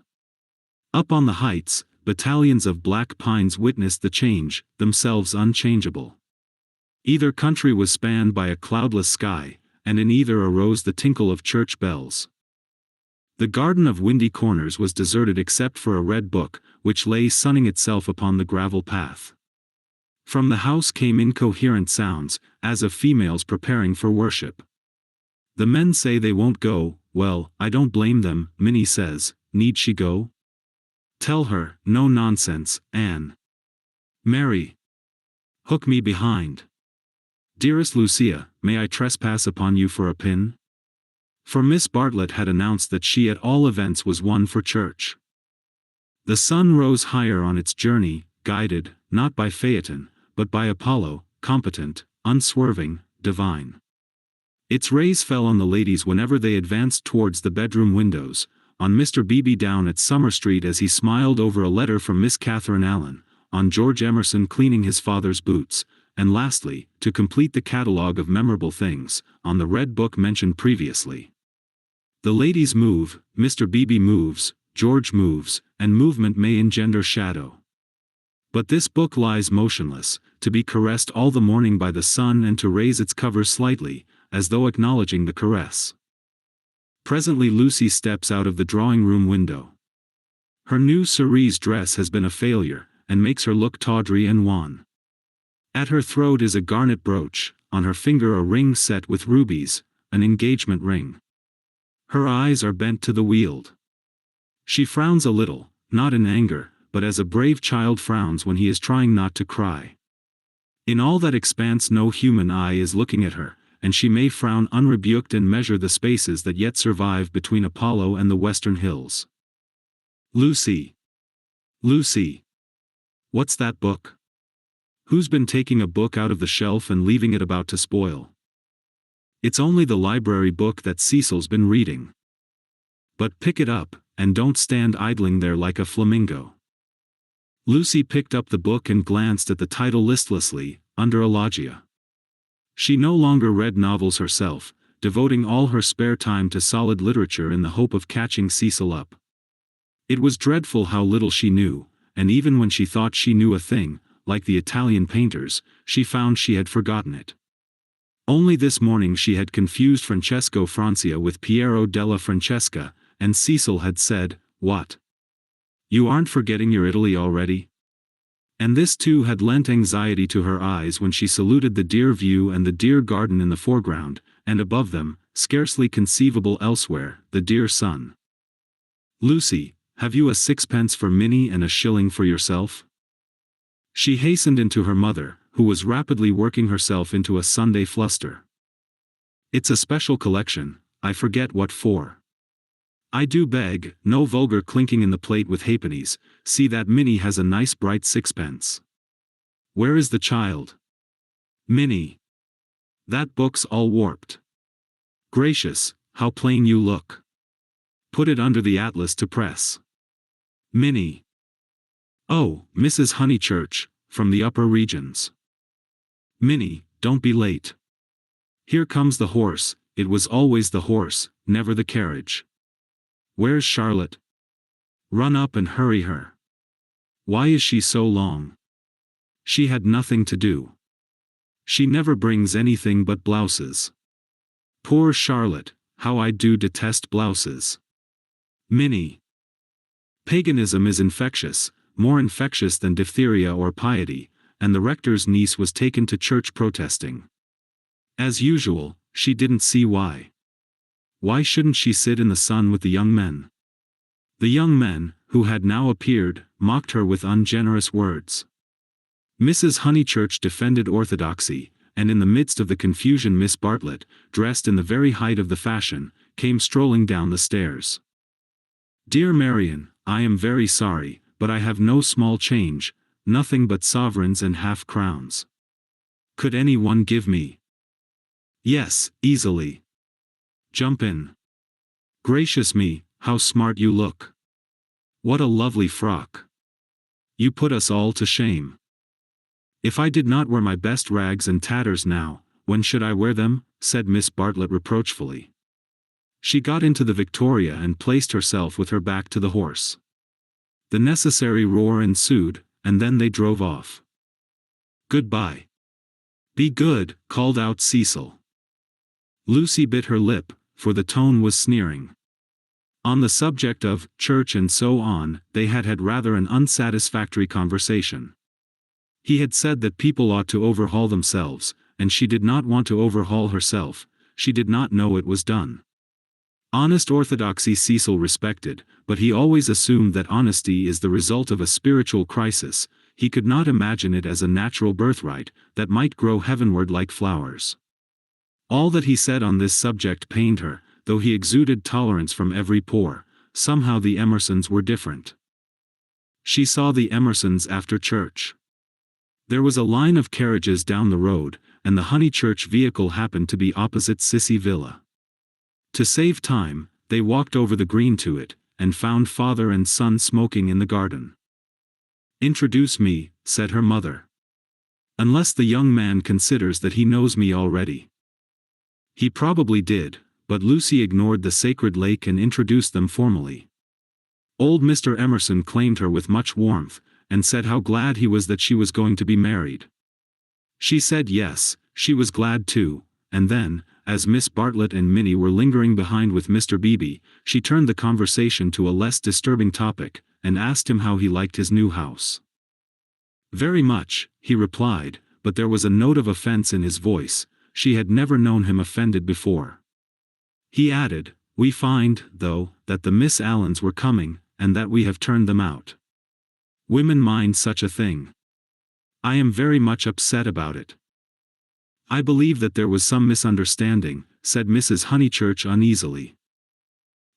Up on the heights, battalions of black pines witnessed the change, themselves unchangeable. Either country was spanned by a cloudless sky, and in either arose the tinkle of church bells. The garden of Windy Corners was deserted except for a red book, which lay sunning itself upon the gravel path. From the house came incoherent sounds, as of females preparing for worship. The men say they won't go. Well, I don't blame them. Minnie says, need she go? Tell her, no nonsense, Anne. Mary. Hook me behind. Dearest Lucia, may I trespass upon you for a pin? For Miss Bartlett had announced that she at all events was one for church. The sun rose higher on its journey, guided, not by Phaeton, but by Apollo, competent, unswerving, divine. Its rays fell on the ladies whenever they advanced towards the bedroom windows, on Mr. Beebe down at Summer Street as he smiled over a letter from Miss Catherine Allen, on George Emerson cleaning his father's boots, and lastly, to complete the catalogue of memorable things, on the red book mentioned previously. The ladies move, Mr. Beebe moves, George moves, and movement may engender shadow. But this book lies motionless, to be caressed all the morning by the sun and to raise its cover slightly, as though acknowledging the caress. Presently Lucy steps out of the drawing-room window. Her new cerise dress has been a failure, and makes her look tawdry and wan. At her throat is a garnet brooch, on her finger a ring set with rubies, an engagement ring. Her eyes are bent to the Weald. She frowns a little, not in anger, but as a brave child frowns when he is trying not to cry. In all that expanse no human eye is looking at her, and she may frown unrebuked and measure the spaces that yet survive between Apollo and the western hills. Lucy. Lucy. What's that book? Who's been taking a book out of the shelf and leaving it about to spoil? It's only the library book that Cecil's been reading. But pick it up, and don't stand idling there like a flamingo. Lucy picked up the book and glanced at the title listlessly, under Elogia. She no longer read novels herself, devoting all her spare time to solid literature in the hope of catching Cecil up. It was dreadful how little she knew, and even when she thought she knew a thing, like the Italian painters, she found she had forgotten it. Only this morning she had confused Francesco Francia with Piero della Francesca, and Cecil had said, "What? You aren't forgetting your Italy already?" And this too had lent anxiety to her eyes when she saluted the dear view and the dear garden in the foreground, and above them, scarcely conceivable elsewhere, the dear sun. "Lucy, have you a sixpence for Minnie and a shilling for yourself?" She hastened into her mother, who was rapidly working herself into a Sunday fluster. "It's a special collection, I forget what for." "I do beg, no vulgar clinking in the plate with halfpennies, see that Minnie has a nice bright sixpence." "Where is the child?" "Minnie. That book's all warped." "Gracious, how plain you look. Put it under the atlas to press." "Minnie." "Oh, Mrs. Honeychurch, from the upper regions." "Minnie, don't be late. Here comes the horse, it was always the horse, never the carriage." "Where's Charlotte? Run up and hurry her. Why is she so long? She had nothing to do. She never brings anything but blouses. Poor Charlotte, how I do detest blouses." "Minnie." Paganism is infectious, more infectious than diphtheria or piety, and the rector's niece was taken to church protesting. As usual, she didn't see why. Why shouldn't she sit in the sun with the young men? The young men, who had now appeared, mocked her with ungenerous words. Mrs. Honeychurch defended orthodoxy, and in the midst of the confusion Miss Bartlett, dressed in the very height of the fashion, came strolling down the stairs. "Dear Marian, I am very sorry, but I have no small change, nothing but sovereigns and half-crowns. Could any one give me—" "Yes, easily. Jump in. Gracious me, how smart you look. What a lovely frock. You put us all to shame. If I did not wear my best rags and tatters now, when should I wear them?" said Miss Bartlett reproachfully. She got into the Victoria and placed herself with her back to the horse. The necessary roar ensued, and then they drove off. "Goodbye." "Be good," called out Cecil. Lucy bit her lip, for the tone was sneering. On the subject of church and so on, they had had rather an unsatisfactory conversation. He had said that people ought to overhaul themselves, and she did not want to overhaul herself, she did not know it was done. Honest orthodoxy Cecil respected, but he always assumed that honesty is the result of a spiritual crisis. He could not imagine it as a natural birthright, that might grow heavenward like flowers. All that he said on this subject pained her, though he exuded tolerance from every pore. Somehow the Emersons were different. She saw the Emersons after church. There was a line of carriages down the road, and the Honeychurch vehicle happened to be opposite Sissy Villa. To save time, they walked over the green to it, and found father and son smoking in the garden. "Introduce me," said her mother. "Unless the young man considers that he knows me already." He probably did, but Lucy ignored the sacred lake and introduced them formally. Old Mr. Emerson claimed her with much warmth, and said how glad he was that she was going to be married. She said yes, she was glad too, and then, as Miss Bartlett and Minnie were lingering behind with Mr. Beebe, she turned the conversation to a less disturbing topic, and asked him how he liked his new house. "Very much," he replied, but there was a note of offense in his voice. She had never known him offended before. He added, "We find, though, that the Miss Allens were coming, and that we have turned them out. Women mind such a thing. I am very much upset about it." "I believe that there was some misunderstanding," said Mrs. Honeychurch uneasily.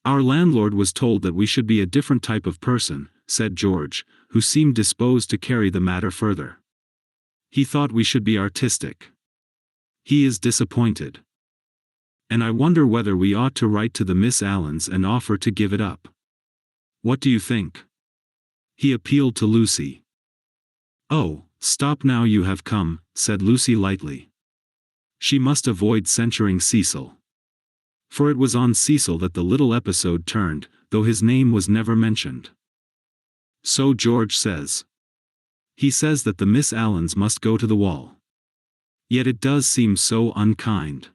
"Our landlord was told that we should be a different type of person," said George, who seemed disposed to carry the matter further. "He thought we should be artistic. He is disappointed. And I wonder whether we ought to write to the Miss Allens and offer to give it up. What do you think?" He appealed to Lucy. "Oh, stop now, you have come," said Lucy lightly. She must avoid censuring Cecil. For it was on Cecil that the little episode turned, though his name was never mentioned. So George says. He says that the Miss Allens must go to the wall. Yet it does seem so unkind.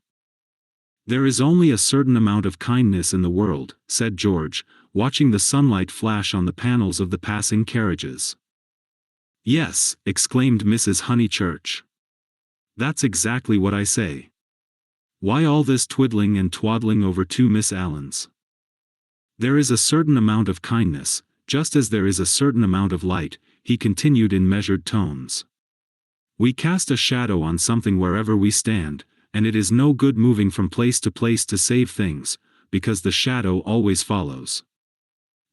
There is only a certain amount of kindness in the world, said George, watching the sunlight flash on the panels of the passing carriages. Yes, exclaimed Mrs. Honeychurch. That's exactly what I say. Why all this twiddling and twaddling over two Miss Allens? There is a certain amount of kindness, just as there is a certain amount of light, he continued in measured tones. We cast a shadow on something wherever we stand, and it is no good moving from place to place to save things, because the shadow always follows.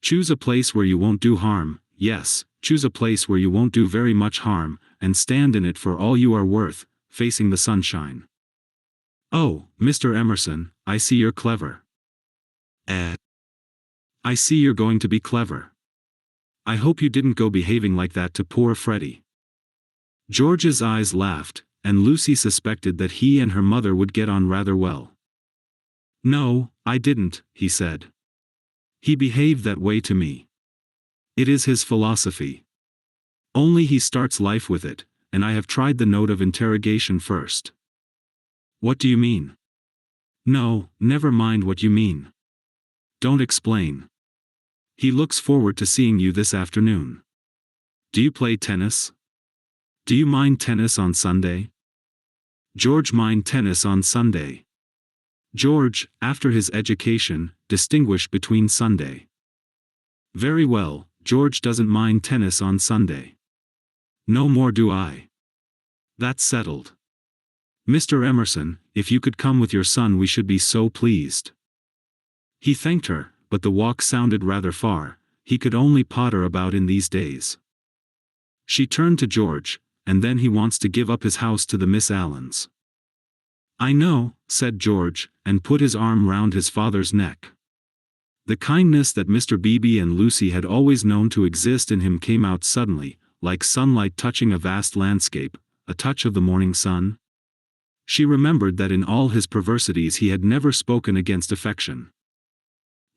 Choose a place where you won't do harm, yes, choose a place where you won't do very much harm, and stand in it for all you are worth, facing the sunshine. Oh, Mr. Emerson, I see you're clever. I see you're going to be clever. I hope you didn't go behaving like that to poor Freddie. George's eyes laughed, and Lucy suspected that he and her mother would get on rather well. No, I didn't, he said. He behaved that way to me. It is his philosophy. Only he starts life with it, and I have tried the note of interrogation first. What do you mean? No, never mind what you mean. Don't explain. He looks forward to seeing you this afternoon. Do you play tennis? Do you mind tennis on Sunday? George mind tennis on Sunday. George, after his education, distinguished between Sunday. Very well, George doesn't mind tennis on Sunday. No more do I. That's settled. Mr. Emerson, if you could come with your son we should be so pleased. He thanked her, but the walk sounded rather far, he could only potter about in these days. She turned to George, and then he wants to give up his house to the Miss Allens. I know, said George, and put his arm round his father's neck. The kindness that Mr. Beebe and Lucy had always known to exist in him came out suddenly, like sunlight touching a vast landscape, a touch of the morning sun. She remembered that in all his perversities he had never spoken against affection.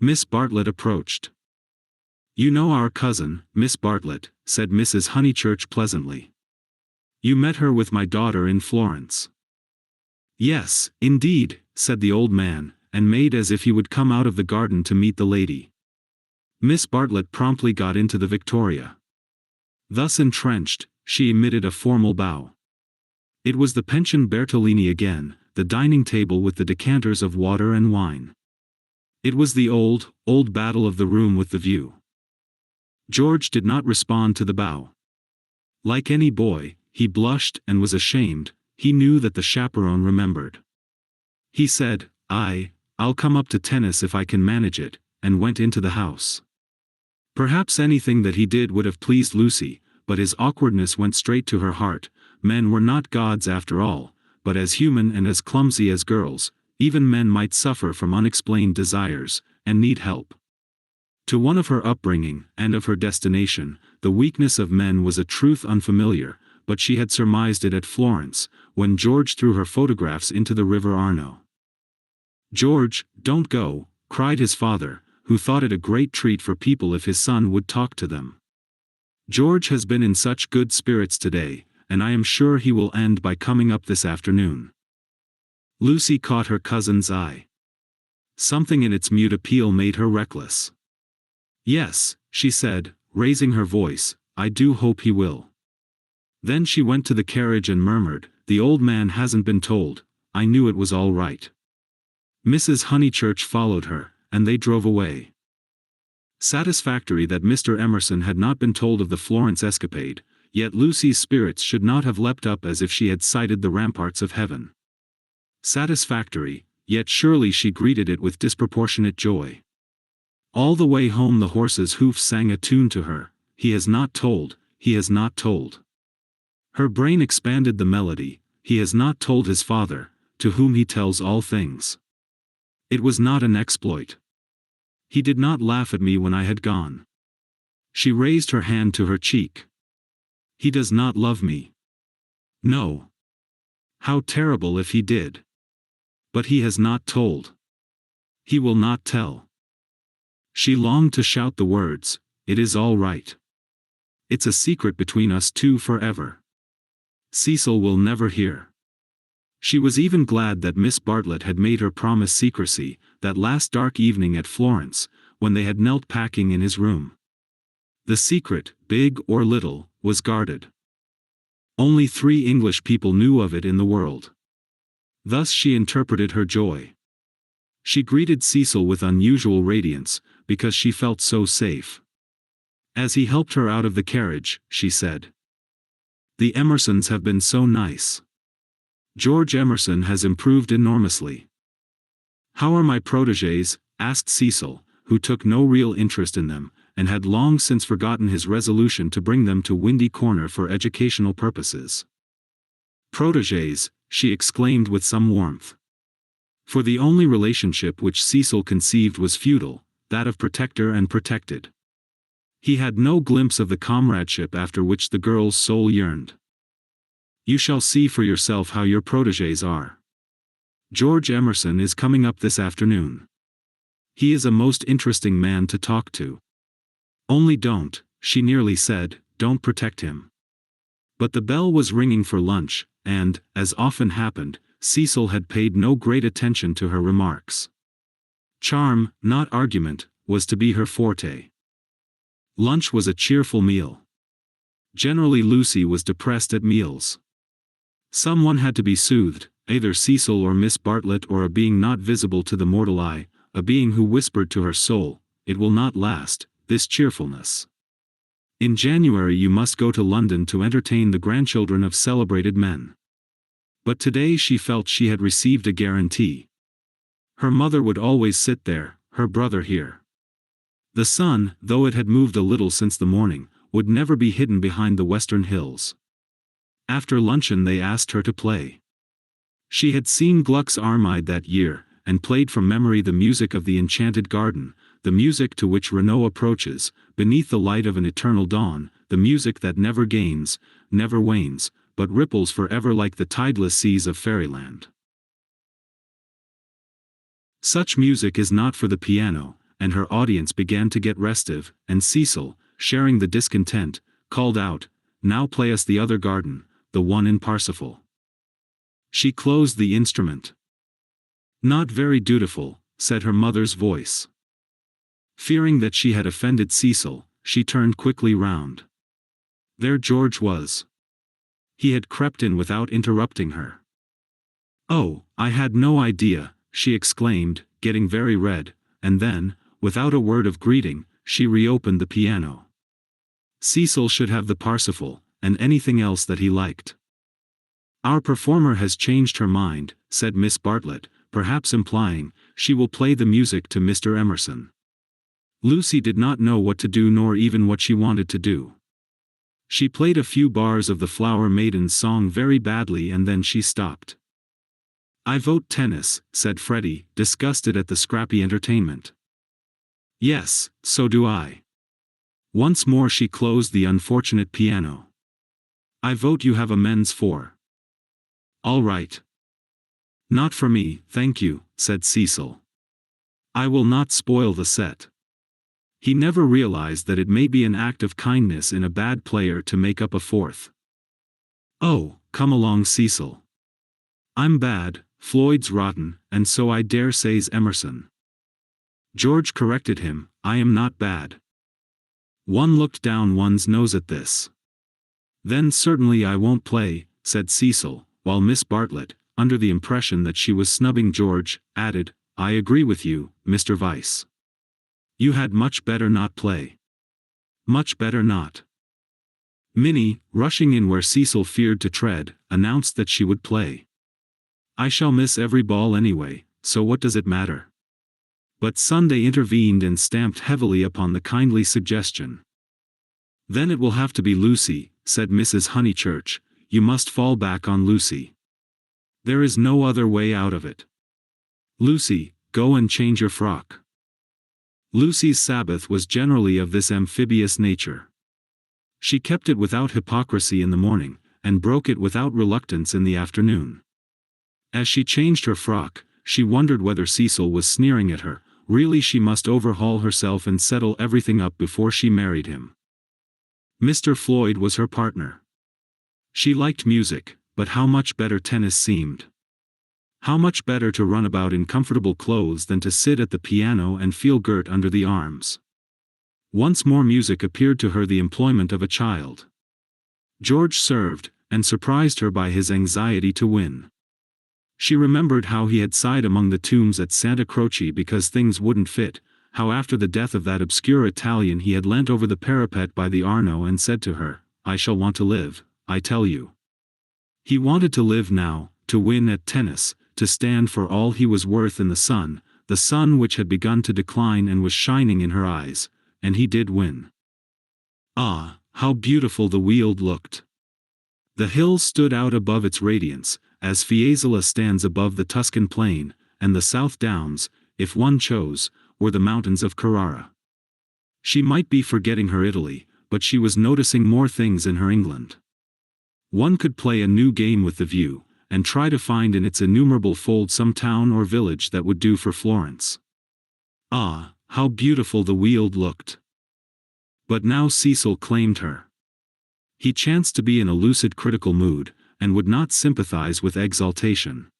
Miss Bartlett approached. You know our cousin, Miss Bartlett, said Mrs. Honeychurch pleasantly. You met her with my daughter in Florence. Yes, indeed, said the old man, and made as if he would come out of the garden to meet the lady. Miss Bartlett promptly got into the Victoria. Thus entrenched, she emitted a formal bow. It was the Pension Bertolini again, the dining table with the decanters of water and wine. It was the old battle of the room with the view. George did not respond to the bow. Like any boy, he blushed and was ashamed, he knew that the chaperone remembered. He said, I'll come up to tennis if I can manage it, and went into the house. Perhaps anything that he did would have pleased Lucy, but his awkwardness went straight to her heart. Men were not gods after all, but as human and as clumsy as girls, even men might suffer from unexplained desires, and need help. To one of her upbringing, and of her destination, the weakness of men was a truth unfamiliar, but she had surmised it at Florence, when George threw her photographs into the River Arno. George, don't go, cried his father, who thought it a great treat for people if his son would talk to them. George has been in such good spirits today, and I am sure he will end by coming up this afternoon. Lucy caught her cousin's eye. Something in its mute appeal made her reckless. Yes, she said, raising her voice, I do hope he will. Then she went to the carriage and murmured, the old man hasn't been told, I knew it was all right. Mrs. Honeychurch followed her, and they drove away. Satisfactory that Mr. Emerson had not been told of the Florence escapade, yet Lucy's spirits should not have leapt up as if she had sighted the ramparts of heaven. Satisfactory, yet surely she greeted it with disproportionate joy. All the way home the horse's hoofs sang a tune to her, he has not told, he has not told. Her brain expanded the melody, he has not told his father, to whom he tells all things. It was not an exploit. He did not laugh at me when I had gone. She raised her hand to her cheek. He does not love me. No. How terrible if he did. But he has not told. He will not tell. She longed to shout the words, it is all right. It's a secret between us two forever. Cecil will never hear. She was even glad that Miss Bartlett had made her promise secrecy, that last dark evening at Florence, when they had knelt packing in his room. The secret, big or little, was guarded. Only 3 English people knew of it in the world. Thus she interpreted her joy. She greeted Cecil with unusual radiance, because she felt so safe. As he helped her out of the carriage, she said, "The Emersons have been so nice. George Emerson has improved enormously." "How are my protégés?" asked Cecil, who took no real interest in them, and had long since forgotten his resolution to bring them to Windy Corner for educational purposes. "Protégés," she exclaimed with some warmth. For the only relationship which Cecil conceived was feudal, that of protector and protected. He had no glimpse of the comradeship after which the girl's soul yearned. "You shall see for yourself how your protégés are. George Emerson is coming up this afternoon. He is a most interesting man to talk to. Only don't," she nearly said, "don't protect him." But the bell was ringing for lunch, and, as often happened, Cecil had paid no great attention to her remarks. Charm, not argument, was to be her forte. Lunch was a cheerful meal. Generally Lucy was depressed at meals. Someone had to be soothed, either Cecil or Miss Bartlett or a being not visible to the mortal eye, a being who whispered to her soul, "It will not last, this cheerfulness. In January you must go to London to entertain the grandchildren of celebrated men." But today she felt she had received a guarantee. Her mother would always sit there, her brother here. The sun, though it had moved a little since the morning, would never be hidden behind the western hills. After luncheon they asked her to play. She had seen Gluck's Armide that year, and played from memory the music of the Enchanted Garden, the music to which Renaud approaches, beneath the light of an eternal dawn, the music that never gains, never wanes, but ripples forever like the tideless seas of fairyland. Such music is not for the piano, and her audience began to get restive, and Cecil, sharing the discontent, called out, "Now play us the other garden, the one in Parsifal." She closed the instrument. "Not very dutiful," said her mother's voice. Fearing that she had offended Cecil, she turned quickly round. There George was. He had crept in without interrupting her. "Oh, I had no idea," she exclaimed, getting very red, and then, without a word of greeting, she reopened the piano. Cecil should have the Parsifal, and anything else that he liked. "Our performer has changed her mind," said Miss Bartlett, perhaps implying, "she will play the music to Mr. Emerson." Lucy did not know what to do nor even what she wanted to do. She played a few bars of the Flower Maiden's song very badly and then she stopped. "I vote tennis," said Freddie, disgusted at the scrappy entertainment. "Yes, so do I." Once more she closed the unfortunate piano. "I vote you have a men's 4. "All right." "Not for me, thank you," said Cecil. "I will not spoil the set." He never realized that it may be an act of kindness in a bad player to make up a 4th. "Oh, come along Cecil. I'm bad, Floyd's rotten, and so I dare say's Emerson." George corrected him, "I am not bad." One looked down one's nose at this. "Then certainly I won't play," said Cecil, while Miss Bartlett, under the impression that she was snubbing George, added, "I agree with you, Mr. Vyse. You had much better not play. Much better not." Minnie, rushing in where Cecil feared to tread, announced that she would play. "I shall miss every ball anyway, so what does it matter?" But Sunday intervened and stamped heavily upon the kindly suggestion. "Then it will have to be Lucy," said Mrs. Honeychurch, "you must fall back on Lucy. There is no other way out of it. Lucy, go and change your frock." Lucy's Sabbath was generally of this amphibious nature. She kept it without hypocrisy in the morning, and broke it without reluctance in the afternoon. As she changed her frock, she wondered whether Cecil was sneering at her. Really she must overhaul herself and settle everything up before she married him. Mr. Floyd was her partner. She liked music, but how much better tennis seemed. How much better to run about in comfortable clothes than to sit at the piano and feel girt under the arms. Once more music appeared to her the employment of a child. George served, and surprised her by his anxiety to win. She remembered how he had sighed among the tombs at Santa Croce because things wouldn't fit, how after the death of that obscure Italian he had leant over the parapet by the Arno and said to her, "I shall want to live, I tell you." He wanted to live now, to win at tennis, to stand for all he was worth in the sun which had begun to decline and was shining in her eyes, and he did win. Ah, how beautiful the Weald looked! The hills stood out above its radiance, as Fiesole stands above the Tuscan plain, and the South Downs, if one chose, were the mountains of Carrara. She might be forgetting her Italy, but she was noticing more things in her England. One could play a new game with the view, and try to find in its innumerable folds some town or village that would do for Florence. Ah, how beautiful the Weald looked! But now Cecil claimed her. He chanced to be in a lucid critical mood, and would not sympathize with exaltation.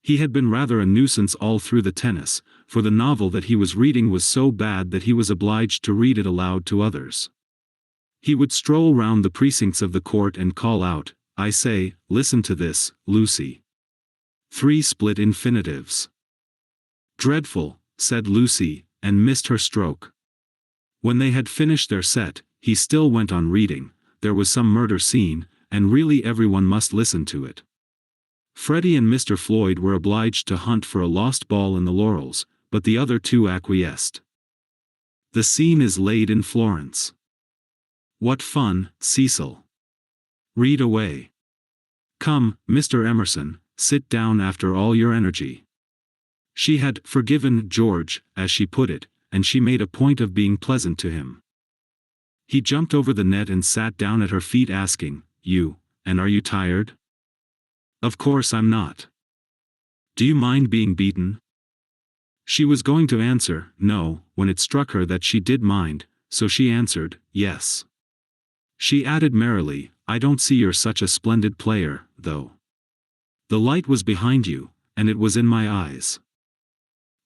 He had been rather a nuisance all through the tennis, for the novel that he was reading was so bad that he was obliged to read it aloud to others. He would stroll round the precincts of the court and call out, "I say, listen to this, Lucy." 3 split infinitives. "Dreadful," said Lucy, and missed her stroke. When they had finished their set, he still went on reading. There was some murder scene, and really everyone must listen to it. Freddie and Mr. Floyd were obliged to hunt for a lost ball in the laurels, but the other two acquiesced. The scene is laid in Florence. What fun, Cecil! Read away. Come, Mr. Emerson, sit down after all your energy. She had forgiven George, as she put it, and she made a point of being pleasant to him. He jumped over the net and sat down at her feet asking, and are you tired?" "Of course I'm not." "Do you mind being beaten?" She was going to answer, no, when it struck her that she did mind, so she answered, yes. She added merrily, "I don't see you're such a splendid player, though. The light was behind you, and it was in my eyes."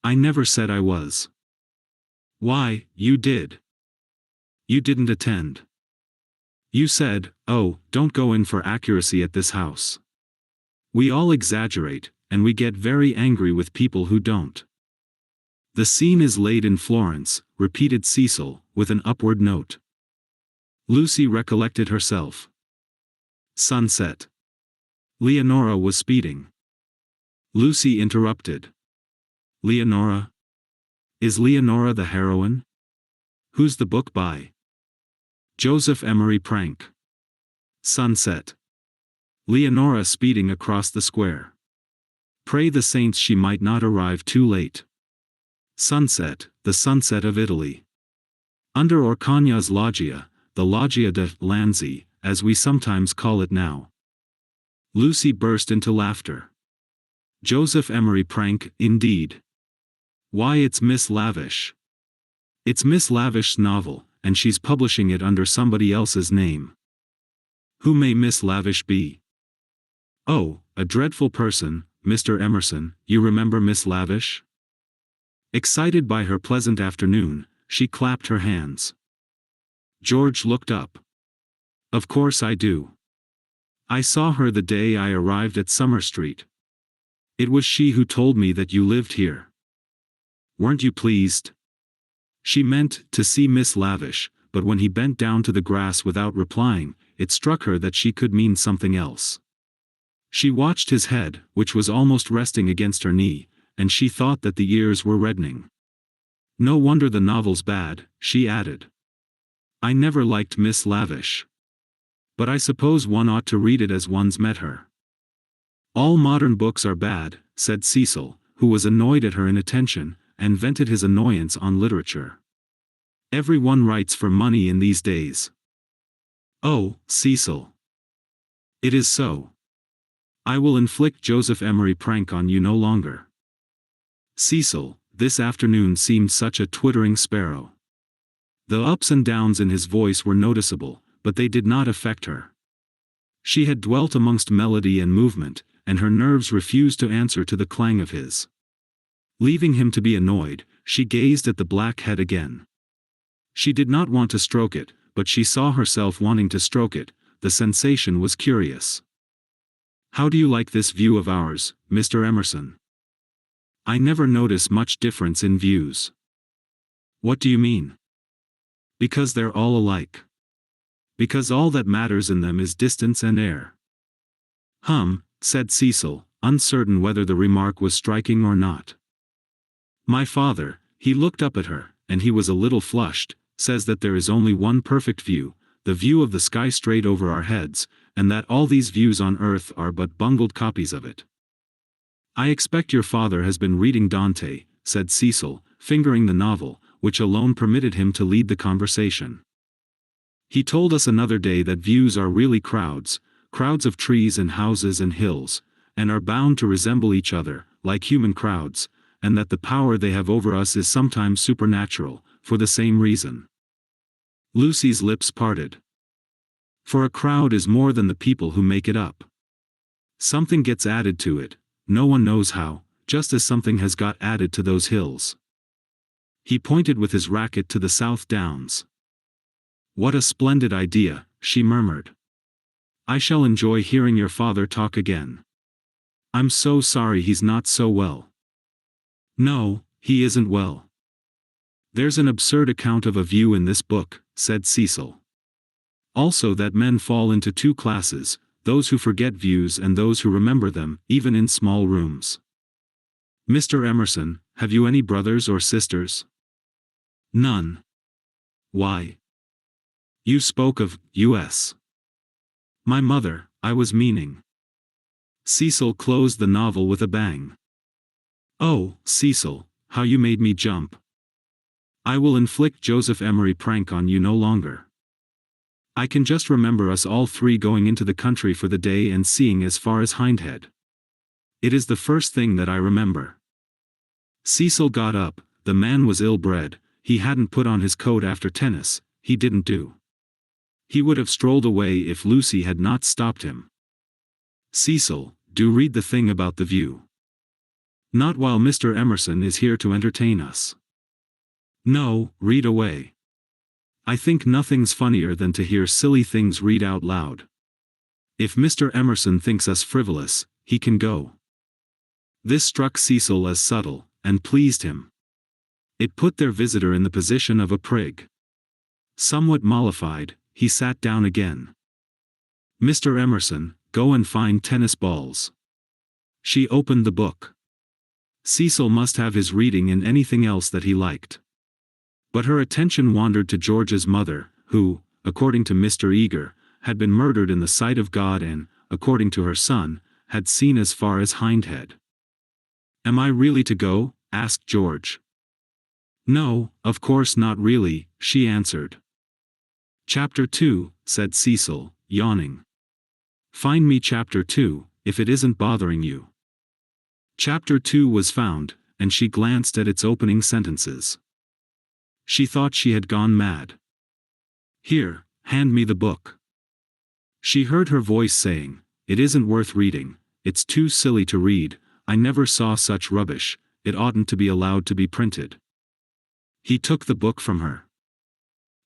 "I never said I was." "Why, you did. You didn't attend. You said, 'Oh, don't go in for accuracy at this house.' We all exaggerate, and we get very angry with people who don't." "The scene is laid in Florence," repeated Cecil, with an upward note. Lucy recollected herself. Sunset. Leonora was speeding. Lucy interrupted. "Leonora? Is Leonora the heroine? Who's the book by?" "Joseph Emery Prank." Sunset. Leonora speeding across the square. Pray the saints she might not arrive too late. Sunset, the sunset of Italy. Under Orcagna's loggia, the Loggia de Lanzi, as we sometimes call it now. Lucy burst into laughter. "Joseph Emery Prank, indeed. Why, it's Miss Lavish. It's Miss Lavish's novel, and she's publishing it under somebody else's name." "Who may Miss Lavish be?" "Oh, a dreadful person, Mr. Emerson. You remember Miss Lavish?" Excited by her pleasant afternoon, she clapped her hands. George looked up. "Of course I do. I saw her the day I arrived at Summer Street. It was she who told me that you lived here. Weren't you pleased?" She meant to see Miss Lavish, but when he bent down to the grass without replying, it struck her that she could mean something else. She watched his head, which was almost resting against her knee, and she thought that the ears were reddening. "No wonder the novel's bad," she added. "I never liked Miss Lavish. But I suppose one ought to read it as one's met her." "All modern books are bad," said Cecil, who was annoyed at her inattention, and vented his annoyance on literature. "Every one writes for money in these days." "Oh, Cecil. It is so. I will inflict Joseph Emery Prank on you no longer." Cecil, this afternoon seemed such a twittering sparrow. The ups and downs in his voice were noticeable, but they did not affect her. She had dwelt amongst melody and movement, and her nerves refused to answer to the clang of his. Leaving him to be annoyed, she gazed at the black head again. She did not want to stroke it, but she saw herself wanting to stroke it. The sensation was curious. "How do you like this view of ours, Mr. Emerson?" "I never notice much difference in views." "What do you mean?" "Because they're all alike. Because all that matters in them is distance and air." Said Cecil, uncertain whether the remark was striking or not. "My father," he looked up at her, and he was a little flushed, "says that there is only one perfect view, the view of the sky straight over our heads, and that all these views on earth are but bungled copies of it." "I expect your father has been reading Dante," said Cecil, fingering the novel, which alone permitted him to lead the conversation. "He told us another day that views are really crowds of trees and houses and hills, and are bound to resemble each other, like human crowds, and that the power they have over us is sometimes supernatural, for the same reason." Lucy's lips parted. "For a crowd is more than the people who make it up. Something gets added to it, no one knows how, just as something has got added to those hills." He pointed with his racket to the South Downs. "What a splendid idea," she murmured. "I shall enjoy hearing your father talk again. I'm so sorry he's not so well." "No, he isn't well. There's an absurd account of a view in this book," said Cecil. "Also that men fall into two classes, those who forget views and those who remember them, even in small rooms. Mr. Emerson, have you any brothers or sisters?" "None." "Why?" "You spoke of U.S. "My mother, I was meaning." Cecil closed the novel with a bang. "Oh, Cecil, how you made me jump. I will inflict Joseph Emery prank on you no longer. I can just remember us all three going into the country for the day and seeing as far as Hindhead. It is the first thing that I remember." Cecil got up. The man was ill-bred. He hadn't put on his coat after tennis. He didn't do. He would have strolled away if Lucy had not stopped him. "Cecil, do read the thing about the view." "Not while Mr. Emerson is here to entertain us." "No, read away. I think nothing's funnier than to hear silly things read out loud. If Mr. Emerson thinks us frivolous, he can go." This struck Cecil as subtle, and pleased him. It put their visitor in the position of a prig. Somewhat mollified, he sat down again. "Mr. Emerson, go and find tennis balls." She opened the book. Cecil must have his reading and anything else that he liked. But her attention wandered to George's mother, who, according to Mr. Eager, had been murdered in the sight of God and, according to her son, had seen as far as Hindhead. "Am I really to go?" asked George. "No, of course not really," she answered. "Chapter 2, said Cecil, yawning. "Find me Chapter 2, if it isn't bothering you." Chapter 2 was found, and she glanced at its opening sentences. She thought she had gone mad. "Here, hand me the book." She heard her voice saying, "It isn't worth reading, it's too silly to read, I never saw such rubbish, it oughtn't to be allowed to be printed." He took the book from her.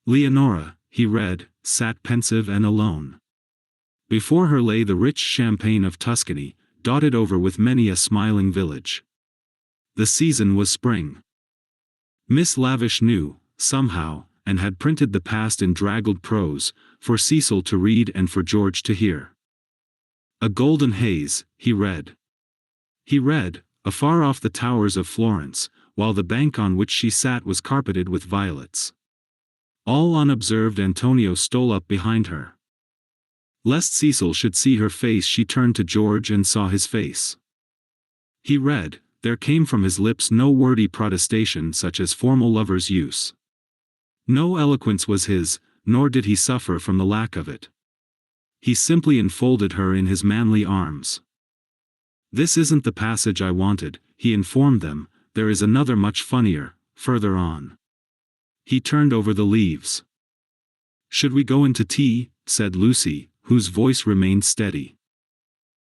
Leonora, he read, sat pensive and alone. Before her lay the rich champaign of Tuscany, dotted over with many a smiling village. The season was spring. Miss Lavish knew, somehow, and had printed the past in draggled prose, for Cecil to read and for George to hear. "A golden haze," he read. He read, "afar off the towers of Florence, while the bank on which she sat was carpeted with violets." All unobserved Antonio stole up behind her. Lest Cecil should see her face, she turned to George and saw his face. He read, there came from his lips no wordy protestation such as formal lovers use. No eloquence was his, nor did he suffer from the lack of it. He simply enfolded her in his manly arms. "This isn't the passage I wanted," he informed them, "there is another much funnier, further on." He turned over the leaves. "Should we go into tea?" said Lucy, whose voice remained steady.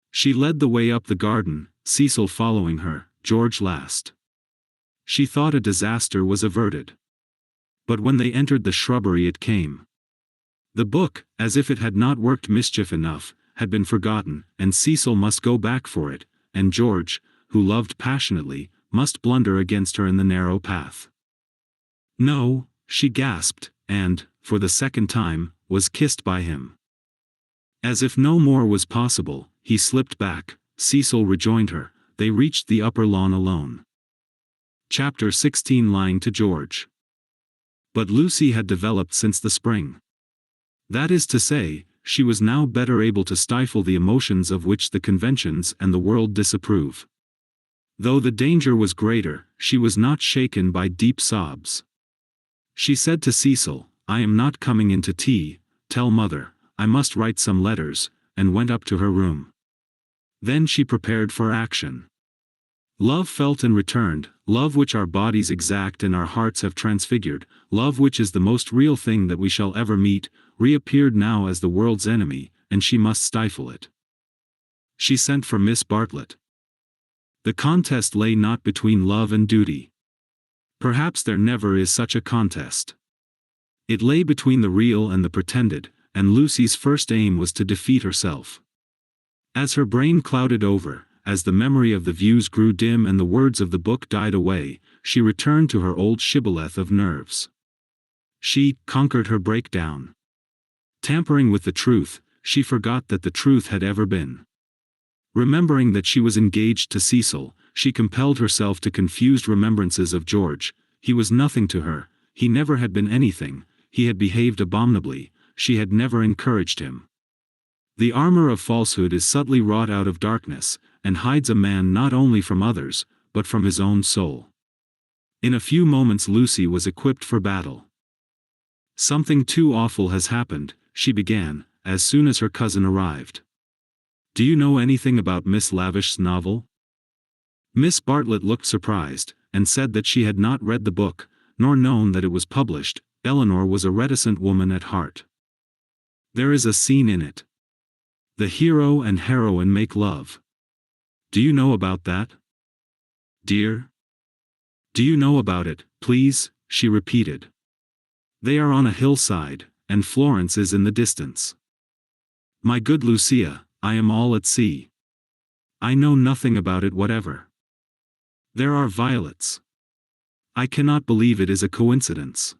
She led the way up the garden, Cecil following her, George last. She thought a disaster was averted. But when they entered the shrubbery it came. The book, as if it had not worked mischief enough, had been forgotten, and Cecil must go back for it, and George, who loved passionately, must blunder against her in the narrow path. "No," she gasped, and, for the second time, was kissed by him. As if no more was possible, he slipped back, Cecil rejoined her, they reached the upper lawn alone. Chapter 16 Lying to George. But Lucy had developed since the spring. That is to say, she was now better able to stifle the emotions of which the conventions and the world disapprove. Though the danger was greater, she was not shaken by deep sobs. She said to Cecil, "I am not coming into tea, tell mother, I must write some letters," and went up to her room. Then she prepared for action. Love felt and returned, love which our bodies exact and our hearts have transfigured, love which is the most real thing that we shall ever meet, reappeared now as the world's enemy, and she must stifle it. She sent for Miss Bartlett. The contest lay not between love and duty. Perhaps there never is such a contest. It lay between the real and the pretended, and Lucy's first aim was to defeat herself. As her brain clouded over, as the memory of the views grew dim and the words of the book died away, she returned to her old shibboleth of nerves. She conquered her breakdown. Tampering with the truth, she forgot that the truth had ever been. Remembering that she was engaged to Cecil, she compelled herself to confused remembrances of George. He was nothing to her, he never had been anything, he had behaved abominably, she had never encouraged him. The armor of falsehood is subtly wrought out of darkness, and hides a man not only from others, but from his own soul. In a few moments Lucy was equipped for battle. "Something too awful has happened," she began, as soon as her cousin arrived. "Do you know anything about Miss Lavish's novel?" Miss Bartlett looked surprised, and said that she had not read the book, nor known that it was published. Eleanor was a reticent woman at heart. "There is a scene in it. The hero and heroine make love. Do you know about that, dear? Do you know about it, please?" she repeated. "They are on a hillside, and Florence is in the distance. My good Lucia, I am all at sea. I know nothing about it whatever. There are violets. I cannot believe it is a coincidence.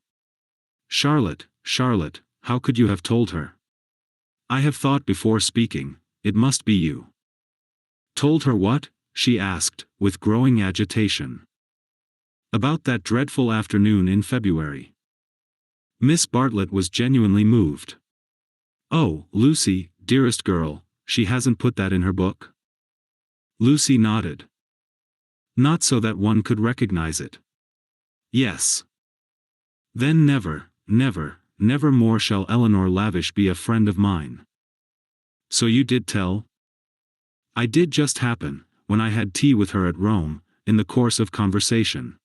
Charlotte, Charlotte, how could you have told her? I have thought before speaking, it must be you." "Told her what?" she asked, with growing agitation. "About that dreadful afternoon in February." Miss Bartlett was genuinely moved. "Oh, Lucy, dearest girl, she hasn't put that in her book?" Lucy nodded. "Not so that one could recognize it?" "Yes." "Then never, never, never more shall Eleanor Lavish be a friend of mine." "So you did tell?" "I did just happen, when I had tea with her at Rome, in the course of conversation."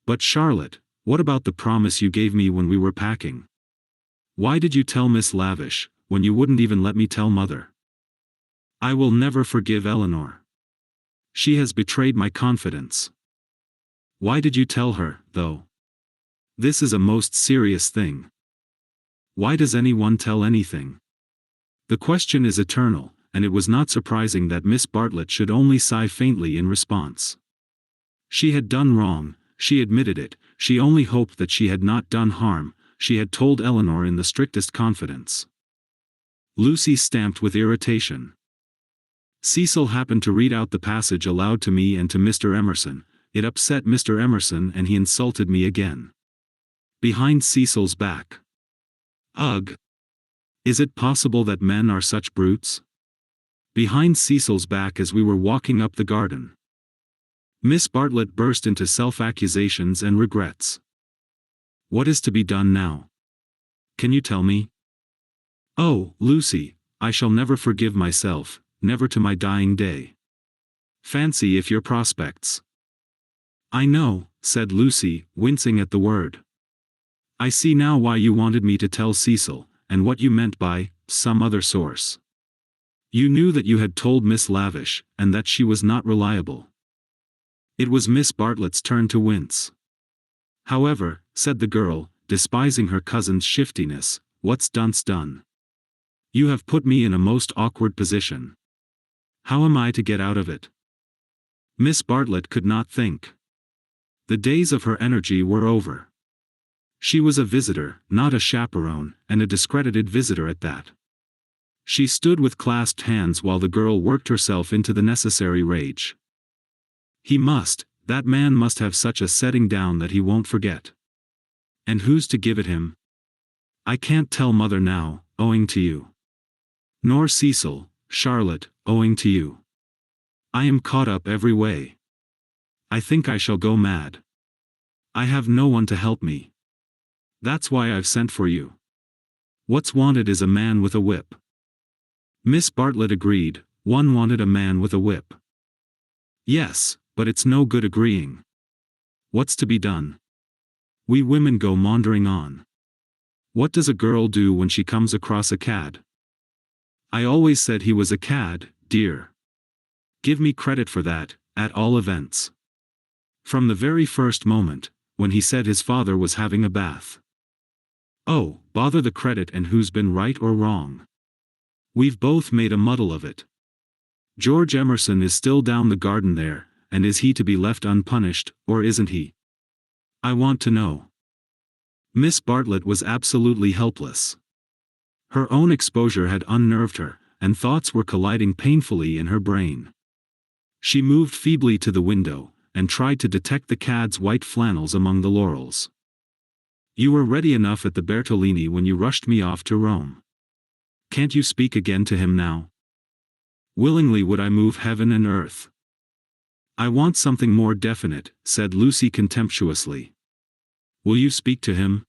"But Charlotte, what about the promise you gave me when we were packing? Why did you tell Miss Lavish, when you wouldn't even let me tell mother?" "I will never forgive Eleanor. She has betrayed my confidence." "Why did you tell her, though? This is a most serious thing. Why does anyone tell anything?" The question is eternal, and it was not surprising that Miss Bartlett should only sigh faintly in response. She had done wrong, she admitted it, she only hoped that she had not done harm, she had told Eleanor in the strictest confidence. Lucy stamped with irritation. "Cecil happened to read out the passage aloud to me and to Mr. Emerson. It upset Mr. Emerson and he insulted me again. Behind Cecil's back. Ugh! Is it possible that men are such brutes? Behind Cecil's back as we were walking up the garden." Miss Bartlett burst into self-accusations and regrets. "What is to be done now? Can you tell me?" "Oh, Lucy, I shall never forgive myself, never to my dying day. Fancy if your prospects—" "I know," said Lucy, wincing at the word. I see now why you wanted me to tell Cecil, and what you meant by some other source. You knew that you had told Miss Lavish, and that she was not reliable. It was Miss Bartlett's turn to wince. However, said the girl, despising her cousin's shiftiness, what's done's done. You have put me in a most awkward position. How am I to get out of it? Miss Bartlett could not think. The days of her energy were over. She was a visitor, not a chaperone, and a discredited visitor at that. She stood with clasped hands while the girl worked herself into the necessary rage. That man must have such a setting down that he won't forget. And who's to give it him? I can't tell mother now, owing to you. Nor Cecil, Charlotte, owing to you. I am caught up every way. I think I shall go mad. I have no one to help me. That's why I've sent for you. What's wanted is a man with a whip. Miss Bartlett agreed, one wanted a man with a whip. Yes, but it's no good agreeing. What's to be done? We women go maundering on. What does a girl do when she comes across a cad? I always said he was a cad, dear. Give me credit for that, at all events. From the very first moment, when he said his father was having a bath. Oh, bother the credit and who's been right or wrong. We've both made a muddle of it. George Emerson is still down the garden there, and is he to be left unpunished, or isn't he? I want to know. Miss Bartlett was absolutely helpless. Her own exposure had unnerved her, and thoughts were colliding painfully in her brain. She moved feebly to the window, and tried to detect the cad's white flannels among the laurels. You were ready enough at the Bertolini when you rushed me off to Rome. Can't you speak again to him now? Willingly would I move heaven and earth. I want something more definite, said Lucy contemptuously. Will you speak to him?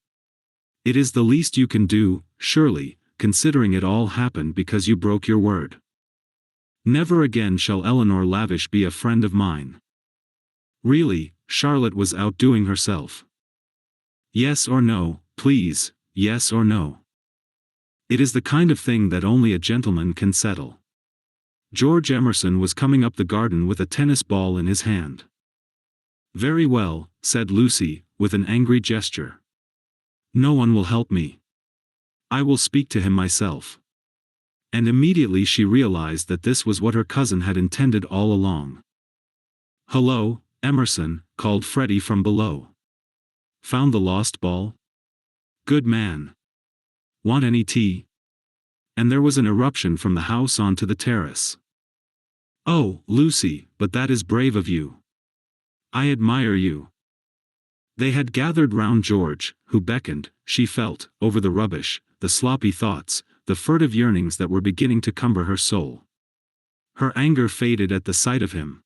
It is the least you can do, surely, considering it all happened because you broke your word. Never again shall Eleanor Lavish be a friend of mine. Really, Charlotte was outdoing herself. Yes or no, please, yes or no. It is the kind of thing that only a gentleman can settle. George Emerson was coming up the garden with a tennis ball in his hand. Very well, said Lucy, with an angry gesture. No one will help me. I will speak to him myself. And immediately she realized that this was what her cousin had intended all along. Hello, Emerson, called Freddie from below. Found the lost ball? Good man. Want any tea? And there was an eruption from the house onto the terrace. Oh, Lucy, but that is brave of you. I admire you. They had gathered round George, who beckoned, she felt, over the rubbish, the sloppy thoughts, the furtive yearnings that were beginning to cumber her soul. Her anger faded at the sight of him.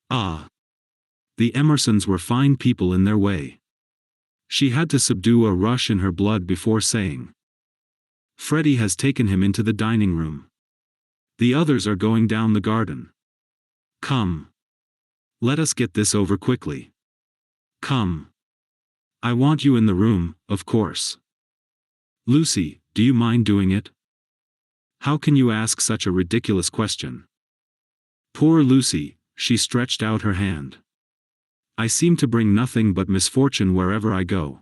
Ah! The Emersons were fine people in their way. She had to subdue a rush in her blood before saying, Freddie has taken him into the dining room. The others are going down the garden. Come. Let us get this over quickly. Come. I want you in the room, of course. Lucy, do you mind doing it? How can you ask such a ridiculous question? Poor Lucy, she stretched out her hand. I seem to bring nothing but misfortune wherever I go.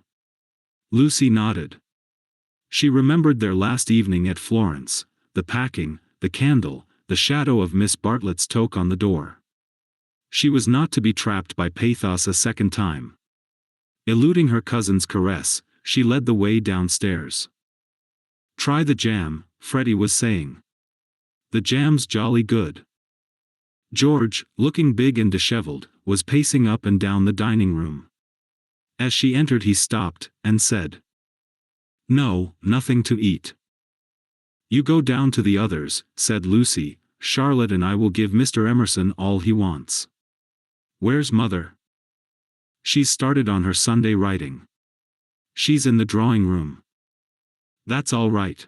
Lucy nodded. She remembered their last evening at Florence, the packing, the candle, the shadow of Miss Bartlett's toque on the door. She was not to be trapped by pathos a second time. Eluding her cousin's caress, she led the way downstairs. Try the jam, Freddie was saying. The jam's jolly good. George, looking big and disheveled, was pacing up and down the dining room. As she entered he stopped, and said, No, nothing to eat. You go down to the others, said Lucy. Charlotte and I will give Mr. Emerson all he wants. Where's mother? She's started on her Sunday writing. She's in the drawing room. That's all right.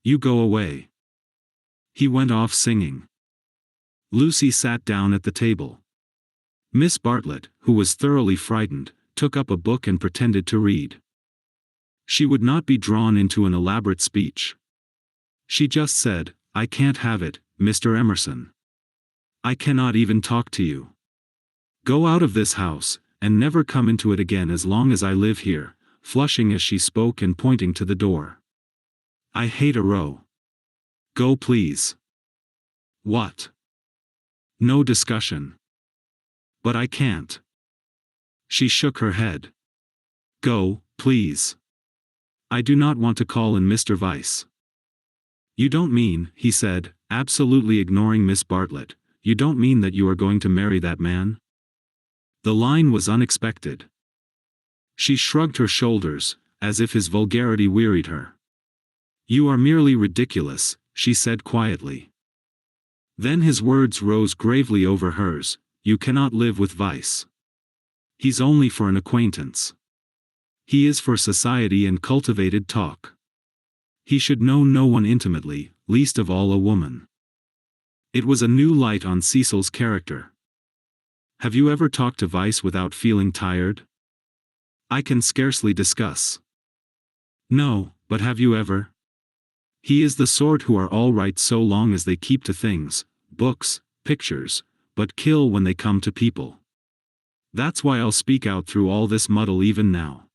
You go away. He went off singing. Lucy sat down at the table. Miss Bartlett, who was thoroughly frightened, took up a book and pretended to read. She would not be drawn into an elaborate speech. She just said, "I can't have it, Mr. Emerson. I cannot even talk to you. Go out of this house, and never come into it again as long as I live here," flushing as she spoke and pointing to the door. "I hate a row. Go please." "What?" "No discussion." "But I can't." She shook her head. "Go, please. I do not want to call in Mr. Weiss." "You don't mean," he said, absolutely ignoring Miss Bartlett, "you don't mean that you are going to marry that man?" The line was unexpected. She shrugged her shoulders, as if his vulgarity wearied her. "You are merely ridiculous," she said quietly. Then his words rose gravely over hers, "You cannot live with Weiss. He's only for an acquaintance. He is for society and cultivated talk. He should know no one intimately, least of all a woman." It was a new light on Cecil's character. "Have you ever talked to Weiss without feeling tired?" "I can scarcely discuss." "No, but have you ever? He is the sort who are all right so long as they keep to things, books, pictures, but kill when they come to people. That's why I'll speak out through all this muddle even now.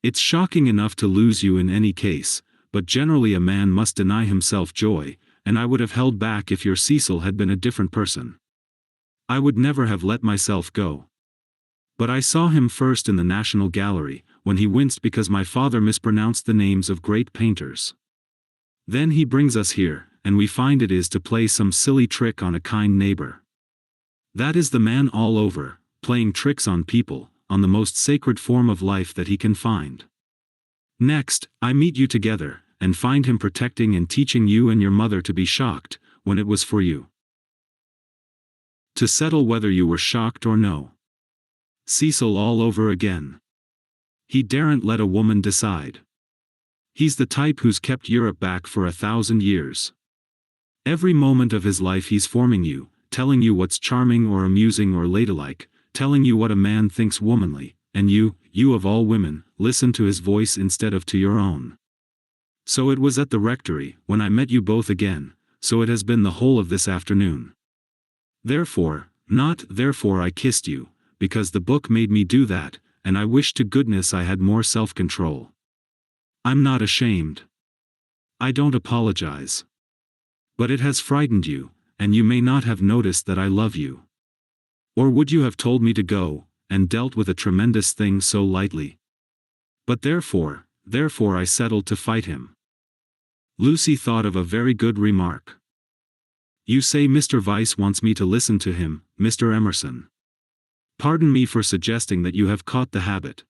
It's shocking enough to lose you in any case, but generally a man must deny himself joy, and I would have held back if your Cecil had been a different person. I would never have let myself go. But I saw him first in the National Gallery, when he winced because my father mispronounced the names of great painters. Then he brings us here, and we find it is to play some silly trick on a kind neighbor. That is the man all over, playing tricks on people, on the most sacred form of life that he can find. Next, I meet you together, and find him protecting and teaching you and your mother to be shocked, when it was for you to settle whether you were shocked or no. Cecil all over again. He daren't let a woman decide. He's the type who's kept Europe back for 1,000 years. Every moment of his life he's forming you, telling you what's charming or amusing or ladylike, telling you what a man thinks womanly, and you of all women, listen to his voice instead of to your own. So it was at the rectory, when I met you both again, so it has been the whole of this afternoon. Therefore, not therefore I kissed you, because the book made me do that, and I wish to goodness I had more self-control. I'm not ashamed. I don't apologize. But it has frightened you, and you may not have noticed that I love you. Or would you have told me to go, and dealt with a tremendous thing so lightly? But therefore I settled to fight him." Lucy thought of a very good remark. "You say Mr. Weiss wants me to listen to him, Mr. Emerson. Pardon me for suggesting that you have caught the habit."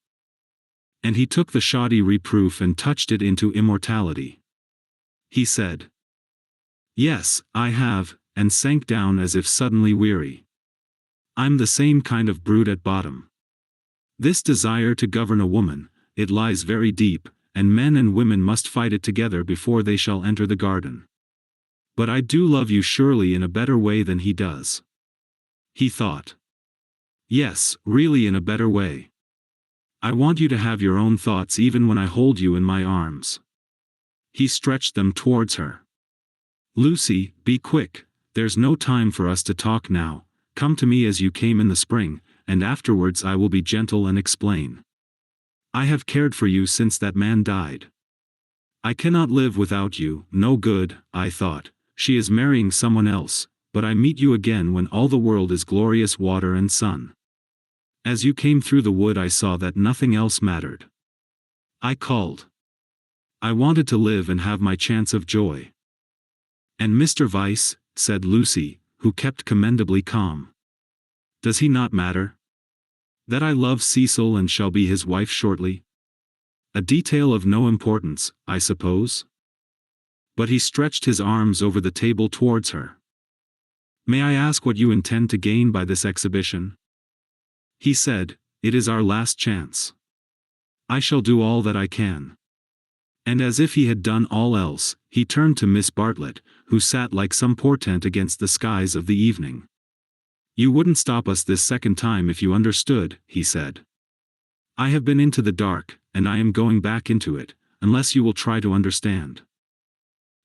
And he took the shoddy reproof and touched it into immortality. He said, "Yes, I have," and sank down as if suddenly weary. "I'm the same kind of brute at bottom. This desire to govern a woman, it lies very deep, and men and women must fight it together before they shall enter the garden. But I do love you surely in a better way than he does." He thought. "Yes, really in a better way. I want you to have your own thoughts even when I hold you in my arms." He stretched them towards her. "Lucy, be quick, there's no time for us to talk now, come to me as you came in the spring, and afterwards I will be gentle and explain. I have cared for you since that man died. I cannot live without you, no good, I thought, she is marrying someone else, but I meet you again when all the world is glorious water and sun. As you came through the wood I saw that nothing else mattered. I called. I wanted to live and have my chance of joy." "And Mr. Weiss," said Lucy, who kept commendably calm. "Does he not matter? That I love Cecil and shall be his wife shortly? A detail of no importance, I suppose?" But he stretched his arms over the table towards her. "May I ask what you intend to gain by this exhibition?" He said, "It is our last chance. I shall do all that I can." And as if he had done all else, he turned to Miss Bartlett, who sat like some portent against the skies of the evening. "You wouldn't stop us this second time if you understood," he said. I have been into the dark, and I am going back into it, unless you will try to understand.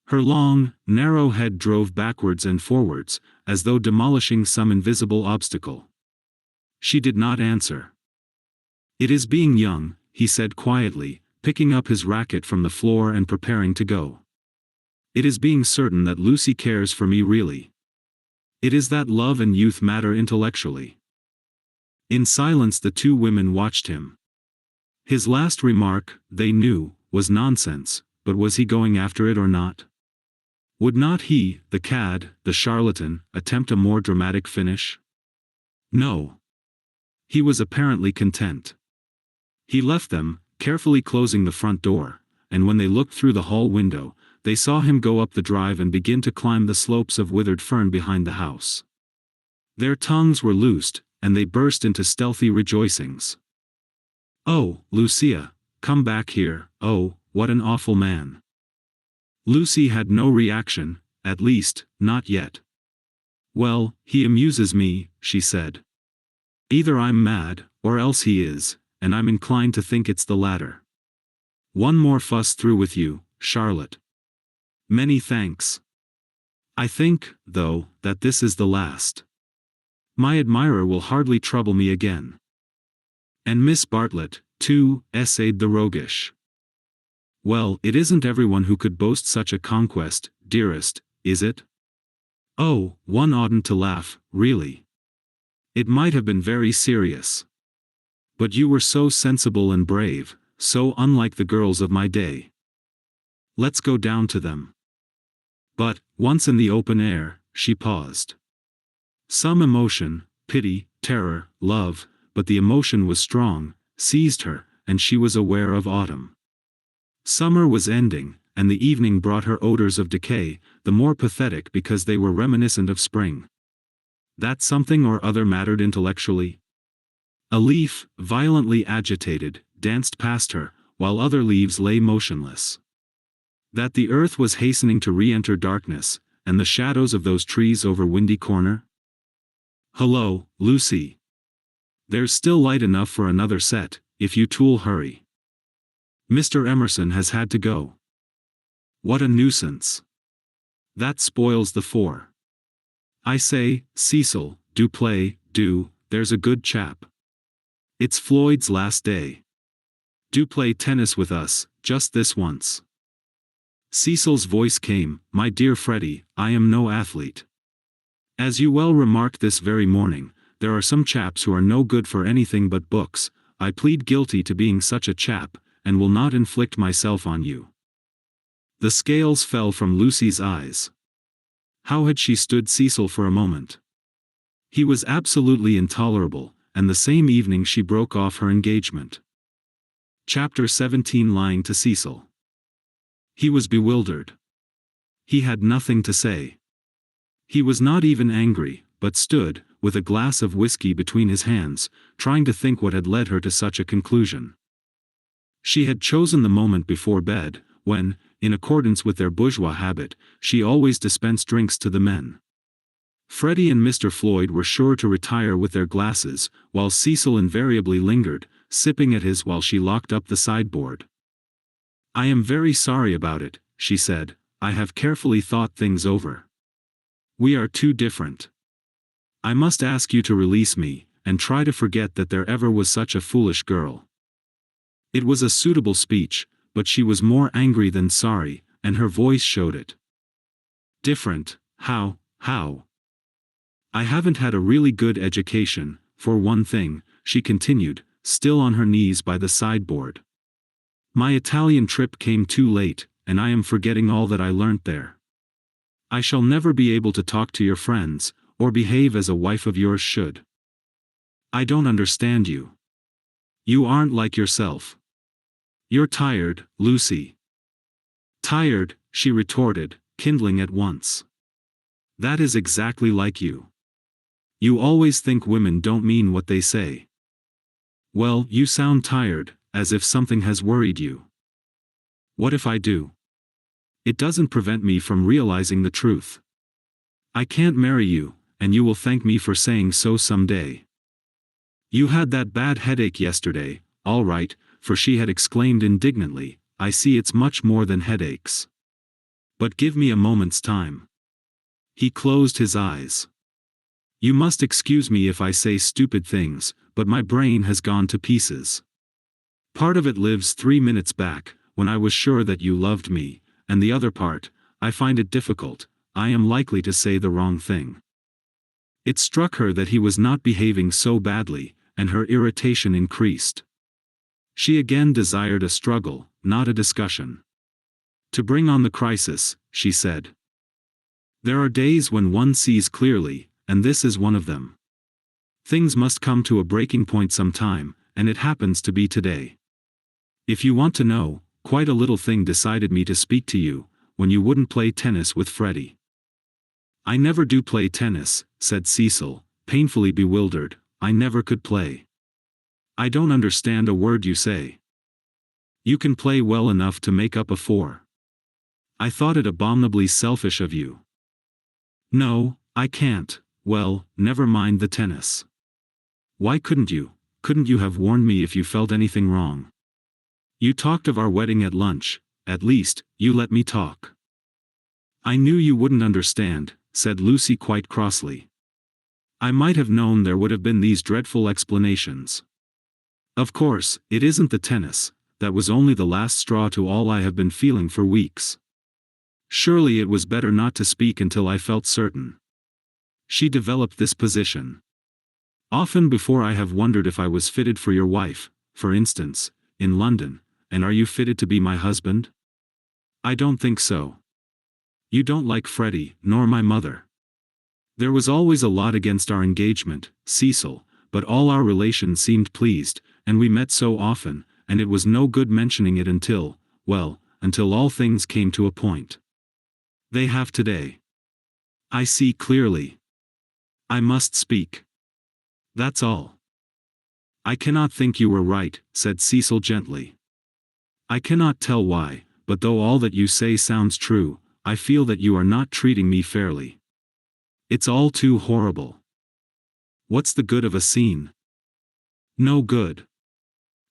Her long, narrow head drove backwards and forwards, as though demolishing some invisible obstacle. She did not answer. It is being young, he said quietly, picking up his racket from the floor and preparing to go. It is being certain that Lucy cares for me really. It is that love and youth matter intellectually. In silence the two women watched him. His last remark, they knew, was nonsense, but was he going after it or not? Would not he, the cad, the charlatan, attempt a more dramatic finish? No. He was apparently content. He left them, carefully closing the front door, and when they looked through the hall window, they saw him go up the drive and begin to climb the slopes of withered fern behind the house. Their tongues were loosed, and they burst into stealthy rejoicings. "Oh, Lucia, come back here, oh, what an awful man." Lucy had no reaction, at least, not yet. "Well, he amuses me," she said. "Either I'm mad, or else he is, and I'm inclined to think it's the latter. One more fuss through with you, Charlotte." "Many thanks. I think, though, that this is the last. My admirer will hardly trouble me again." "And Miss Bartlett, too," essayed the roguish. "Well, it isn't everyone who could boast such a conquest, dearest, is it? Oh, one oughtn't to laugh, really. It might have been very serious. But you were so sensible and brave, so unlike the girls of my day. Let's go down to them." But, once in the open air, she paused. Some emotion, pity, terror, love, but the emotion was strong, seized her, and she was aware of autumn. Summer was ending, and the evening brought her odors of decay, the more pathetic because they were reminiscent of spring. That something or other mattered intellectually. A leaf, violently agitated, danced past her, while other leaves lay motionless. That the earth was hastening to re-enter darkness, and the shadows of those trees over Windy Corner? "Hello, Lucy. There's still light enough for another set, if you two'll hurry. Mr. Emerson has had to go." "What a nuisance. That spoils the four. I say, Cecil, do play, do, there's a good chap. It's Floyd's last day. Do play tennis with us, just this once." Cecil's voice came, "My dear Freddie, I am no athlete. As you well remarked this very morning, there are some chaps who are no good for anything but books. I plead guilty to being such a chap, and will not inflict myself on you." The scales fell from Lucy's eyes. How had she stood Cecil for a moment? He was absolutely intolerable, and the same evening she broke off her engagement. Chapter 17. Lying to Cecil. He was bewildered. He had nothing to say. He was not even angry, but stood, with a glass of whiskey between his hands, trying to think what had led her to such a conclusion. She had chosen the moment before bed, when, in accordance with their bourgeois habit, she always dispensed drinks to the men. Freddie and Mr. Floyd were sure to retire with their glasses, while Cecil invariably lingered, sipping at his while she locked up the sideboard. "I am very sorry about it," she said. "I have carefully thought things over. We are too different. I must ask you to release me, and try to forget that there ever was such a foolish girl." It was a suitable speech, but she was more angry than sorry, and her voice showed it. "Different, how? I haven't had a really good education, for one thing," she continued, still on her knees by the sideboard. "My Italian trip came too late, and I am forgetting all that I learnt there. I shall never be able to talk to your friends, or behave as a wife of yours should. I don't understand you. You aren't like yourself. You're tired, Lucy." "Tired," she retorted, kindling at once. "That is exactly like you. You always think women don't mean what they say. Well, you sound tired, as if something has worried you." "What if I do? It doesn't prevent me from realizing the truth. I can't marry you, and you will thank me for saying so someday. You had that bad headache yesterday, all right, for she had exclaimed indignantly, I see it's much more than headaches. But give me a moment's time. He closed his eyes. You must excuse me if I say stupid things, but my brain has gone to pieces. Part of it lives 3 minutes back, when I was sure that you loved me, and the other part, I find it difficult, I am likely to say the wrong thing. It struck her that he was not behaving so badly, and her irritation increased. She again desired a struggle, not a discussion. To bring on the crisis, she said. There are days when one sees clearly, and this is one of them. Things must come to a breaking point sometime, and it happens to be today. If you want to know, quite a little thing decided me to speak to you, when you wouldn't play tennis with Freddie. I never do play tennis, said Cecil, painfully bewildered, I never could play. I don't understand a word you say. You can play well enough to make up a 4. I thought it abominably selfish of you. No, I can't. Well, never mind the tennis. Why couldn't you? Couldn't you have warned me if you felt anything wrong? You talked of our wedding at lunch, at least, you let me talk. I knew you wouldn't understand, said Lucy quite crossly. I might have known there would have been these dreadful explanations. Of course, it isn't the tennis, that was only the last straw to all I have been feeling for weeks. Surely it was better not to speak until I felt certain. She developed this position. Often before I have wondered if I was fitted for your wife, for instance, in London, and are you fitted to be my husband? I don't think so. You don't like Freddie, nor my mother. There was always a lot against our engagement, Cecil, but all our relations seemed pleased, and we met so often, and it was no good mentioning it until, well, until all things came to a point. They have today. I see clearly. I must speak. That's all. I cannot think you were right, said Cecil gently. I cannot tell why, but though all that you say sounds true, I feel that you are not treating me fairly. It's all too horrible. What's the good of a scene? No good.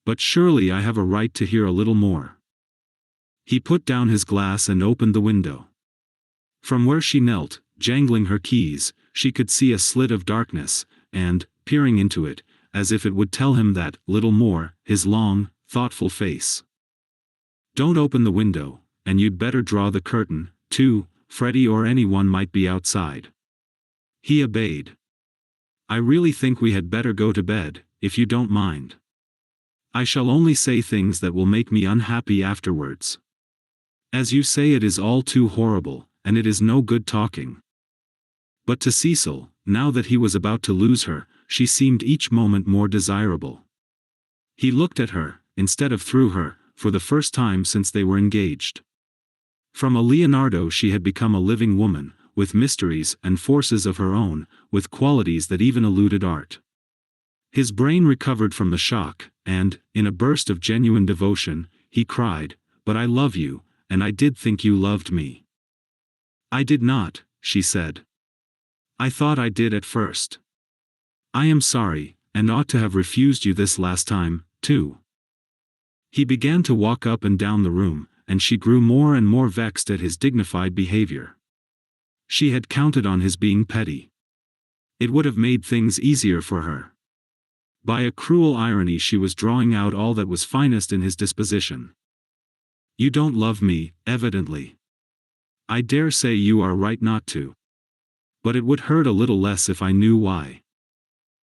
But surely I have a right to hear a little more. He put down his glass and opened the window. From where she knelt, jangling her keys, she could see a slit of darkness, and, peering into it, as if it would tell him that little more, his long, thoughtful face. Don't open the window, and you'd better draw the curtain, too, Freddie or anyone might be outside. He obeyed. I really think we had better go to bed, if you don't mind. I shall only say things that will make me unhappy afterwards. As you say, it is all too horrible, and it is no good talking. But to Cecil, now that he was about to lose her, she seemed each moment more desirable. He looked at her, instead of through her, for the first time since they were engaged. From a Leonardo she had become a living woman, with mysteries and forces of her own, with qualities that even eluded art. His brain recovered from the shock, and, in a burst of genuine devotion, he cried, "But I love you, and I did think you loved me." "I did not," she said. "I thought I did at first. I am sorry, and ought to have refused you this last time, too." He began to walk up and down the room, and she grew more and more vexed at his dignified behavior. She had counted on his being petty. It would have made things easier for her. By a cruel irony she was drawing out all that was finest in his disposition. "You don't love me, evidently. I dare say you are right not to. But it would hurt a little less if I knew why."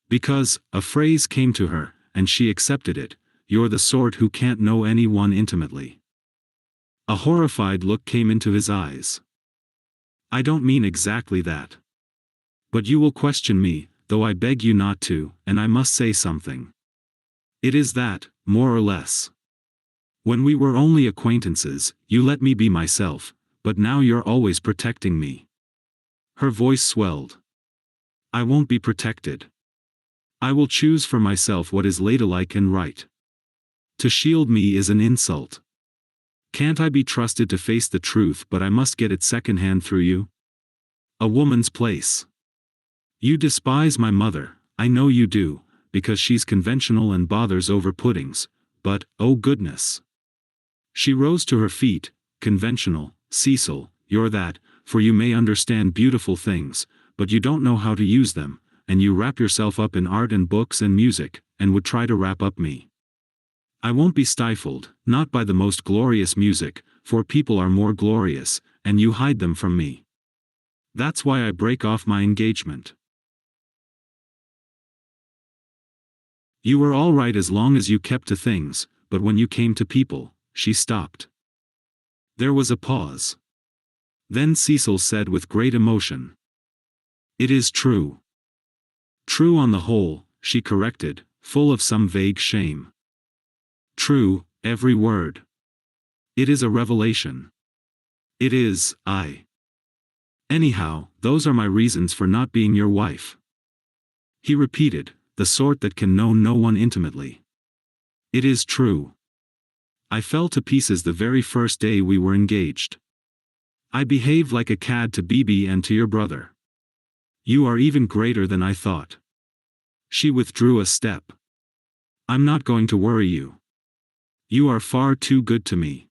"Because," a phrase came to her, and she accepted it, "you're the sort who can't know anyone intimately." A horrified look came into his eyes. "I don't mean exactly that. But you will question me, though I beg you not to, and I must say something. It is that, more or less. When we were only acquaintances, you let me be myself, but now you're always protecting me." Her voice swelled. "I won't be protected. I will choose for myself what is ladylike and right. To shield me is an insult. Can't I be trusted to face the truth, but I must get it secondhand through you? A woman's place. You despise my mother, I know you do, because she's conventional and bothers over puddings, but, oh goodness. She rose to her feet. Conventional, Cecil, you're that, for you may understand beautiful things, but you don't know how to use them, and you wrap yourself up in art and books and music, and would try to wrap up me. I won't be stifled, not by the most glorious music, for people are more glorious, and you hide them from me. That's why I break off my engagement. You were all right as long as you kept to things, but when you came to people, she stopped. There was a pause. Then Cecil said with great emotion, "It is true." "True on the whole," she corrected, full of some vague shame. "True, every word. It is a revelation. It is, Anyhow, those are my reasons for not being your wife." He repeated, "The sort that can know no one intimately. It is true. I fell to pieces the very first day we were engaged. I behaved like a cad to Bibi and to your brother. You are even greater than I thought." She withdrew a step. "I'm not going to worry you. You are far too good to me.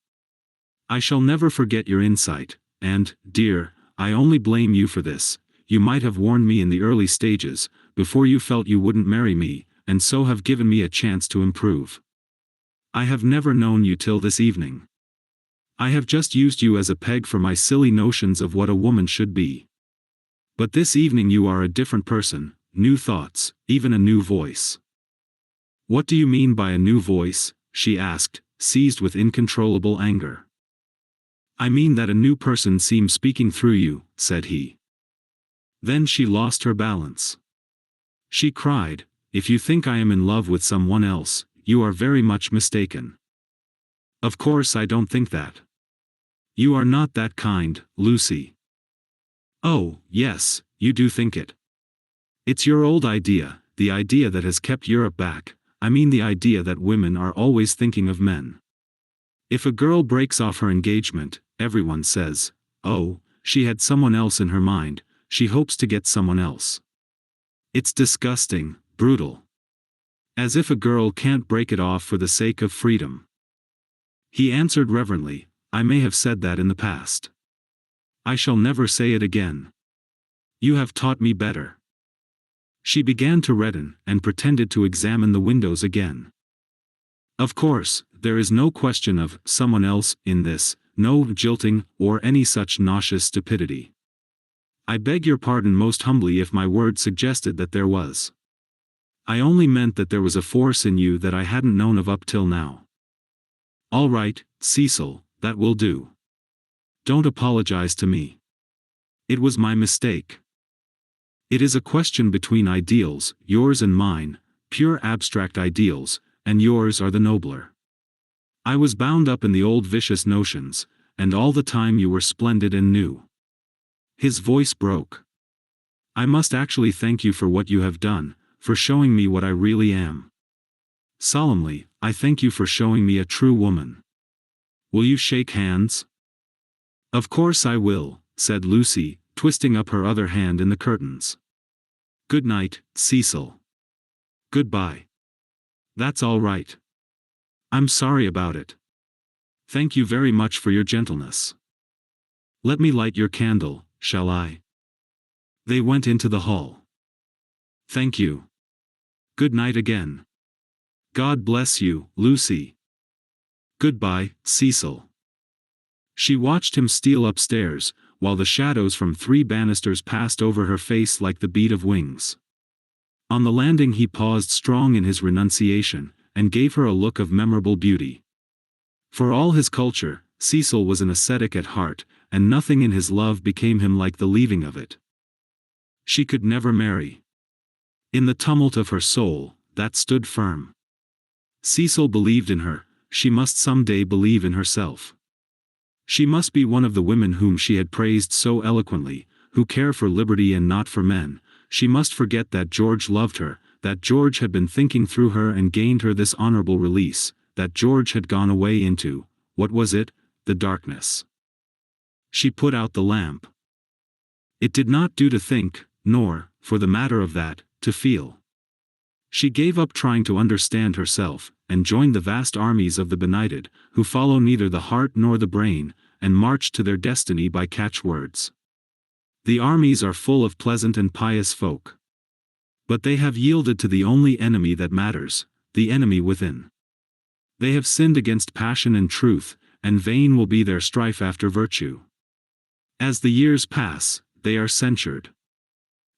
I shall never forget your insight, and, dear, I only blame you for this. You might have warned me in the early stages, before you felt you wouldn't marry me, and so have given me a chance to improve. I have never known you till this evening. I have just used you as a peg for my silly notions of what a woman should be. But this evening you are a different person, new thoughts, even a new voice." "What do you mean by a new voice?" she asked, seized with incontrollable anger. "I mean that a new person seems speaking through you," said he. Then she lost her balance. She cried, "If you think I am in love with someone else, you are very much mistaken. Of course I don't think that. You are not that kind, Lucy." "Oh, yes, you do think it. It's your old idea, the idea that has kept Europe back. I mean the idea that women are always thinking of men. If a girl breaks off her engagement, everyone says, 'Oh, she had someone else in her mind, she hopes to get someone else.' It's disgusting, brutal. As if a girl can't break it off for the sake of freedom." He answered reverently, "I may have said that in the past. I shall never say it again. You have taught me better." She began to redden, and pretended to examine the windows again. "Of course, there is no question of someone else in this, no jilting, or any such nauseous stupidity. I beg your pardon most humbly if my words suggested that there was. I only meant that there was a force in you that I hadn't known of up till now." "All right, Cecil, that will do. Don't apologize to me. It was my mistake. It is a question between ideals, yours and mine, pure abstract ideals, and yours are the nobler. I was bound up in the old vicious notions, and all the time you were splendid and new." His voice broke. "I must actually thank you for what you have done, for showing me what I really am. Solemnly, I thank you for showing me a true woman. Will you shake hands?" "Of course I will," said Lucy, twisting up her other hand in the curtains. "Good night, Cecil." "Goodbye." "That's all right. I'm sorry about it. Thank you very much for your gentleness. Let me light your candle, shall I?" They went into the hall. "Thank you. Good night again. God bless you, Lucy." "Goodbye, Cecil." She watched him steal upstairs, while the shadows from 3 banisters passed over her face like the beat of wings. On the landing he paused strong in his renunciation, and gave her a look of memorable beauty. For all his culture, Cecil was an ascetic at heart, and nothing in his love became him like the leaving of it. She could never marry. In the tumult of her soul, that stood firm. Cecil believed in her, she must some day believe in herself. She must be one of the women whom she had praised so eloquently, who care for liberty and not for men. She must forget that George loved her, that George had been thinking through her and gained her this honorable release, that George had gone away into, what was it, the darkness. She put out the lamp. It did not do to think, nor, for the matter of that, to feel. She gave up trying to understand herself, and joined the vast armies of the benighted, who follow neither the heart nor the brain, and march to their destiny by catchwords. The armies are full of pleasant and pious folk. But they have yielded to the only enemy that matters, the enemy within. They have sinned against passion and truth, and vain will be their strife after virtue. As the years pass, they are censured.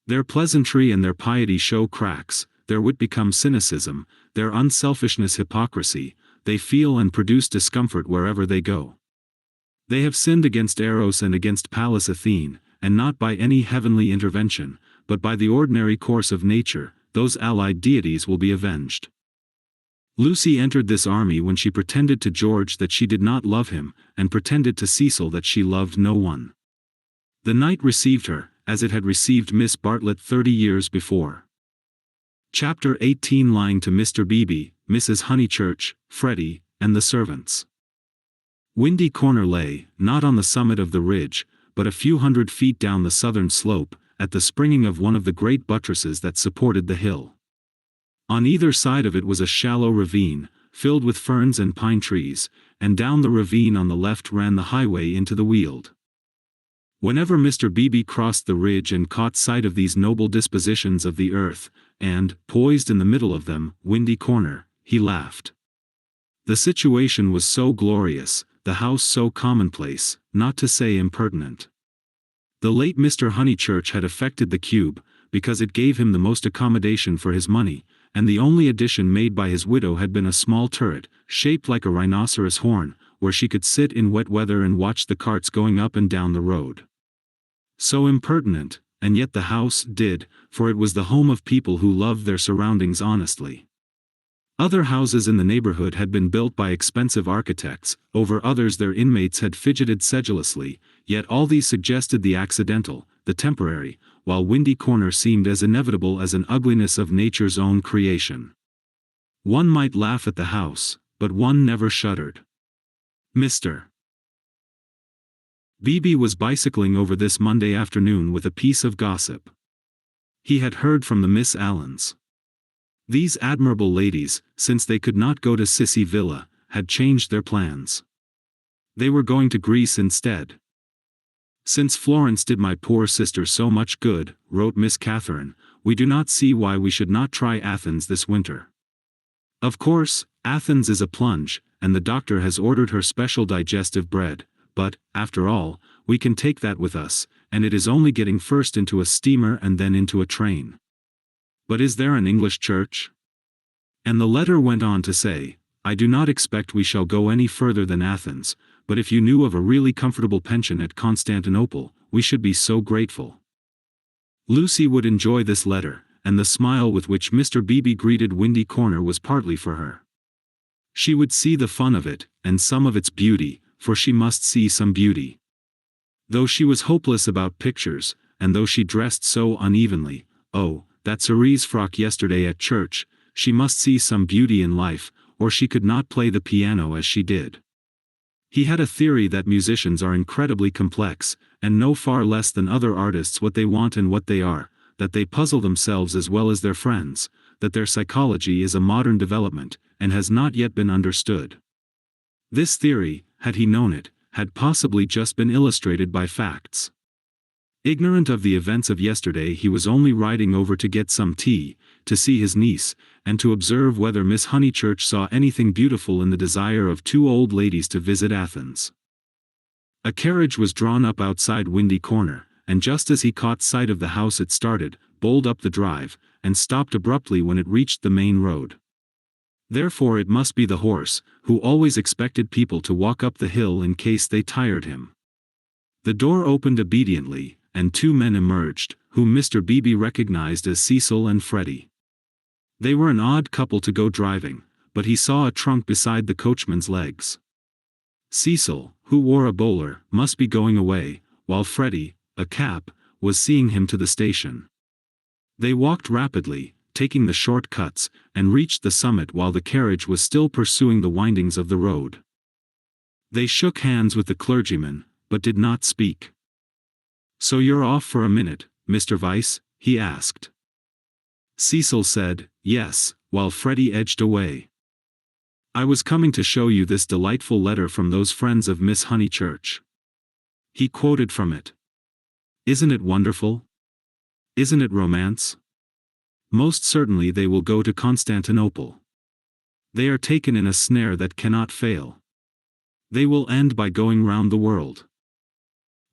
Their pleasantry and their piety show cracks, their wit becomes cynicism, their unselfishness hypocrisy, they feel and produce discomfort wherever they go. They have sinned against Eros and against Pallas Athene, and not by any heavenly intervention, but by the ordinary course of nature, those allied deities will be avenged. Lucy entered this army when she pretended to George that she did not love him, and pretended to Cecil that she loved no one. The night received her, as it had received Miss Bartlett 30 years before. Chapter 18. Lying to Mr. Beebe, Mrs. Honeychurch, Freddie, and the servants. Windy Corner lay, not on the summit of the ridge, but a few hundred feet down the southern slope, at the springing of one of the great buttresses that supported the hill. On either side of it was a shallow ravine, filled with ferns and pine trees, and down the ravine on the left ran the highway into the Weald. Whenever Mr. Beebe crossed the ridge and caught sight of these noble dispositions of the earth, and, poised in the middle of them, Windy Corner, he laughed. The situation was so glorious, the house so commonplace, not to say impertinent. The late Mr. Honeychurch had affected the cube, because it gave him the most accommodation for his money, and the only addition made by his widow had been a small turret, shaped like a rhinoceros horn, where she could sit in wet weather and watch the carts going up and down the road. So impertinent, and yet the house did, for it was the home of people who loved their surroundings honestly. Other houses in the neighborhood had been built by expensive architects, over others their inmates had fidgeted sedulously, yet all these suggested the accidental, the temporary, while Windy Corner seemed as inevitable as an ugliness of nature's own creation. One might laugh at the house, but one never shuddered. Mr. Beebe was bicycling over this Monday afternoon with a piece of gossip. He had heard from the Miss Allens. These admirable ladies, since they could not go to Sissy Villa, had changed their plans. They were going to Greece instead. "Since Florence did my poor sister so much good," wrote Miss Catherine, "we do not see why we should not try Athens this winter. Of course, Athens is a plunge, and the doctor has ordered her special digestive bread, but, after all, we can take that with us, and it is only getting first into a steamer and then into a train. But is there an English church?" And the letter went on to say, "I do not expect we shall go any further than Athens, but if you knew of a really comfortable pension at Constantinople, we should be so grateful." Lucy would enjoy this letter, and the smile with which Mr. Beebe greeted Windy Corner was partly for her. She would see the fun of it, and some of its beauty, for she must see some beauty. Though she was hopeless about pictures, and though she dressed so unevenly, oh, that cerise frock yesterday at church, she must see some beauty in life, or she could not play the piano as she did. He had a theory that musicians are incredibly complex, and know far less than other artists what they want and what they are, that they puzzle themselves as well as their friends, that their psychology is a modern development, and has not yet been understood. This theory, had he known it, had possibly just been illustrated by facts. Ignorant of the events of yesterday, he was only riding over to get some tea, to see his niece, and to observe whether Miss Honeychurch saw anything beautiful in the desire of two old ladies to visit Athens. A carriage was drawn up outside Windy Corner, and just as he caught sight of the house it started, bowled up the drive, and stopped abruptly when it reached the main road. Therefore it must be the horse, who always expected people to walk up the hill in case they tired him. The door opened obediently, and two men emerged, whom Mr. Beebe recognized as Cecil and Freddie. They were an odd couple to go driving, but he saw a trunk beside the coachman's legs. Cecil, who wore a bowler, must be going away, while Freddie, a cap, was seeing him to the station. They walked rapidly, taking the short cuts, and reached the summit while the carriage was still pursuing the windings of the road. They shook hands with the clergyman, but did not speak. "So you're off for a minute, Mr. Vyse?" he asked. Cecil said, yes, while Freddie edged away. I was coming to show you this delightful letter from those friends of Miss Honeychurch. He quoted from it. Isn't it wonderful? Isn't it romance? Most certainly they will go to Constantinople. They are taken in a snare that cannot fail. They will end by going round the world.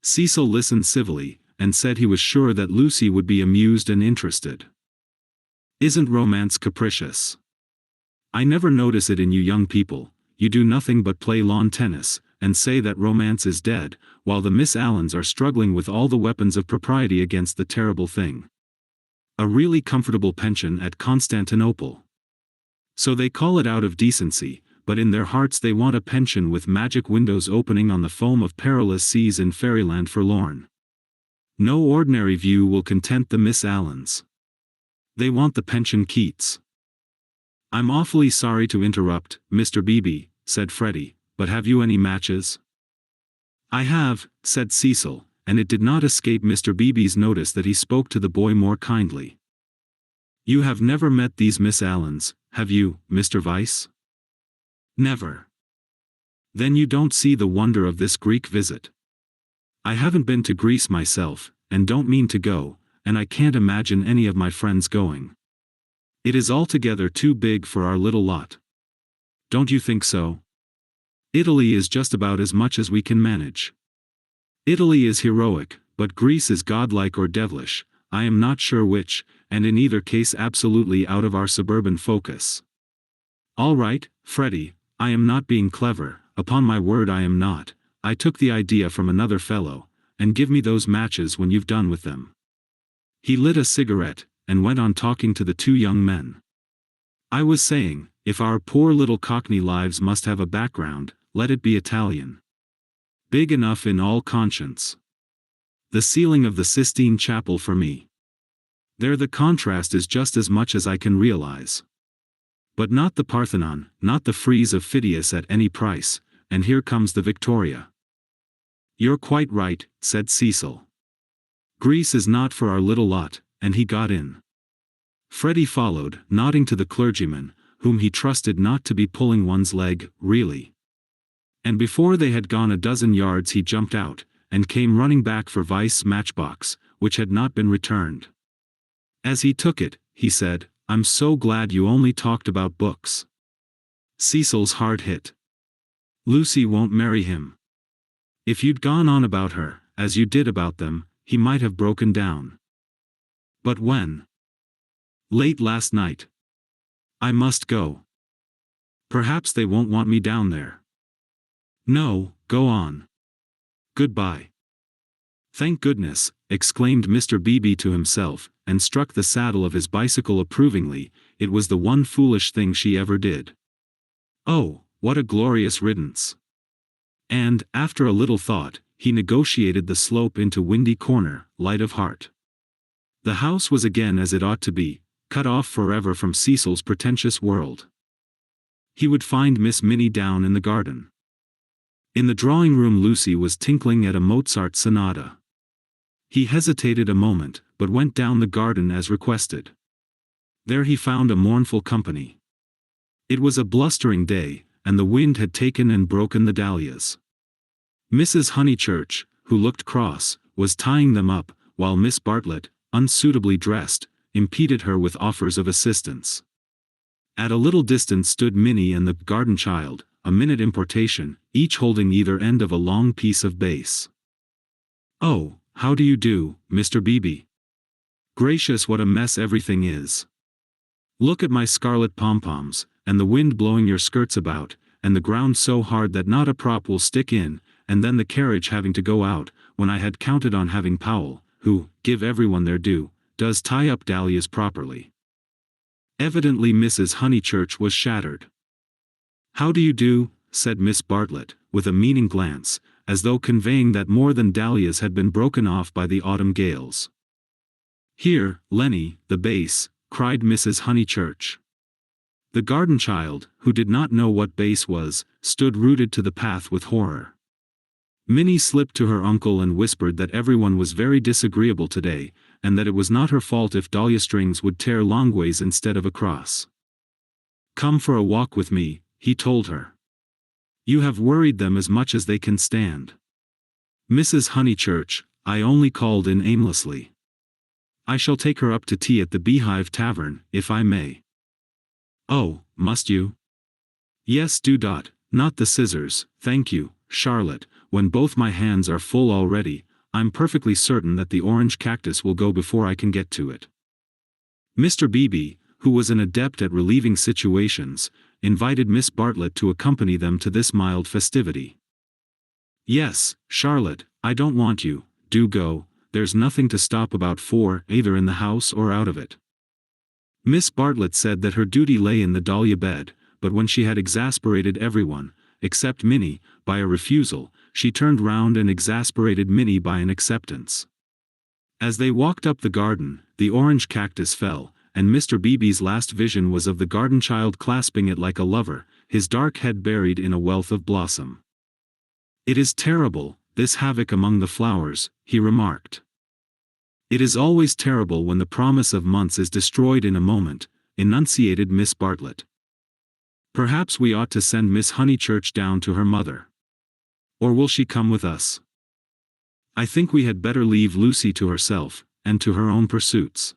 Cecil listened civilly, and said he was sure that Lucy would be amused and interested. Isn't romance capricious? I never notice it in you young people. You do nothing but play lawn tennis, and say that romance is dead, while the Miss Allens are struggling with all the weapons of propriety against the terrible thing. A really comfortable pension at Constantinople. So they call it out of decency, but in their hearts they want a pension with magic windows opening on the foam of perilous seas in fairyland forlorn. No ordinary view will content the Miss Allens. They want the pension Keats. I'm awfully sorry to interrupt, Mr. Beebe, said Freddie, but have you any matches? I have, said Cecil, and it did not escape Mr. Beebe's notice that he spoke to the boy more kindly. You have never met these Miss Allens, have you, Mr. Vyse? Never. Then you don't see the wonder of this Greek visit. I haven't been to Greece myself, and don't mean to go, and I can't imagine any of my friends going. It is altogether too big for our little lot. Don't you think so? Italy is just about as much as we can manage. Italy is heroic, but Greece is godlike or devilish, I am not sure which, and in either case absolutely out of our suburban focus. All right, Freddie, I am not being clever, upon my word I am not. I took the idea from another fellow, and give me those matches when you've done with them. He lit a cigarette, and went on talking to the two young men. I was saying, if our poor little Cockney lives must have a background, let it be Italian. Big enough in all conscience. The ceiling of the Sistine Chapel for me. There the contrast is just as much as I can realize. But not the Parthenon, not the frieze of Phidias at any price, and here comes the Victoria. You're quite right, said Cecil. Greece is not for our little lot, and he got in. Freddie followed, nodding to the clergyman, whom he trusted not to be pulling one's leg, really. And before they had gone a dozen yards he jumped out, and came running back for Vyse's matchbox, which had not been returned. As he took it, he said, I'm so glad you only talked about books. Cecil's heart hit. Lucy won't marry him. If you'd gone on about her, as you did about them, he might have broken down. But when? Late last night. I must go. Perhaps they won't want me down there. No, go on. Goodbye. Thank goodness, exclaimed Mr. Beebe to himself, and struck the saddle of his bicycle approvingly, it was the one foolish thing she ever did. Oh, what a glorious riddance. And, after a little thought, he negotiated the slope into Windy Corner, light of heart. The house was again as it ought to be, cut off forever from Cecil's pretentious world. He would find Miss Minnie down in the garden. In the drawing-room Lucy was tinkling at a Mozart sonata. He hesitated a moment, but went down the garden as requested. There he found a mournful company. It was a blustering day, and the wind had taken and broken the dahlias. Mrs. Honeychurch, who looked cross, was tying them up, while Miss Bartlett, unsuitably dressed, impeded her with offers of assistance. At a little distance stood Minnie and the garden child, a minute importation, each holding either end of a long piece of base. Oh, how do you do, Mr. Beebe? Gracious, what a mess everything is. Look at my scarlet pom-poms, and the wind blowing your skirts about, and the ground so hard that not a prop will stick in, and then the carriage having to go out, when I had counted on having Powell, who, give everyone their due, does tie up dahlias properly. Evidently Mrs. Honeychurch was shattered. How do you do, said Miss Bartlett, with a meaning glance, as though conveying that more than dahlias had been broken off by the autumn gales. Here, Lenny, the bass, cried Mrs. Honeychurch. The garden child, who did not know what bass was, stood rooted to the path with horror. Minnie slipped to her uncle and whispered that everyone was very disagreeable today, and that it was not her fault if dahlia strings would tear long ways instead of across. "Come for a walk with me," he told her. "You have worried them as much as they can stand." "Mrs. Honeychurch, I only called in aimlessly. I shall take her up to tea at the Beehive Tavern, if I may." "Oh, must you?" "Yes, do. Not the scissors, thank you, Charlotte. When both my hands are full already, I'm perfectly certain that the orange cactus will go before I can get to it." Mr. Beebe, who was an adept at relieving situations, invited Miss Bartlett to accompany them to this mild festivity. "Yes, Charlotte, I don't want you, do go, there's nothing to stop about for, either in the house or out of it." Miss Bartlett said that her duty lay in the dahlia bed, but when she had exasperated everyone, except Minnie, by a refusal, she turned round and exasperated Minnie by an acceptance. As they walked up the garden, the orange cactus fell, and Mr. Beebe's last vision was of the garden child clasping it like a lover, his dark head buried in a wealth of blossom. "It is terrible, this havoc among the flowers," he remarked. "It is always terrible when the promise of months is destroyed in a moment," enunciated Miss Bartlett. "Perhaps we ought to send Miss Honeychurch down to her mother. Or will she come with us? I think we had better leave Lucy to herself, and to her own pursuits."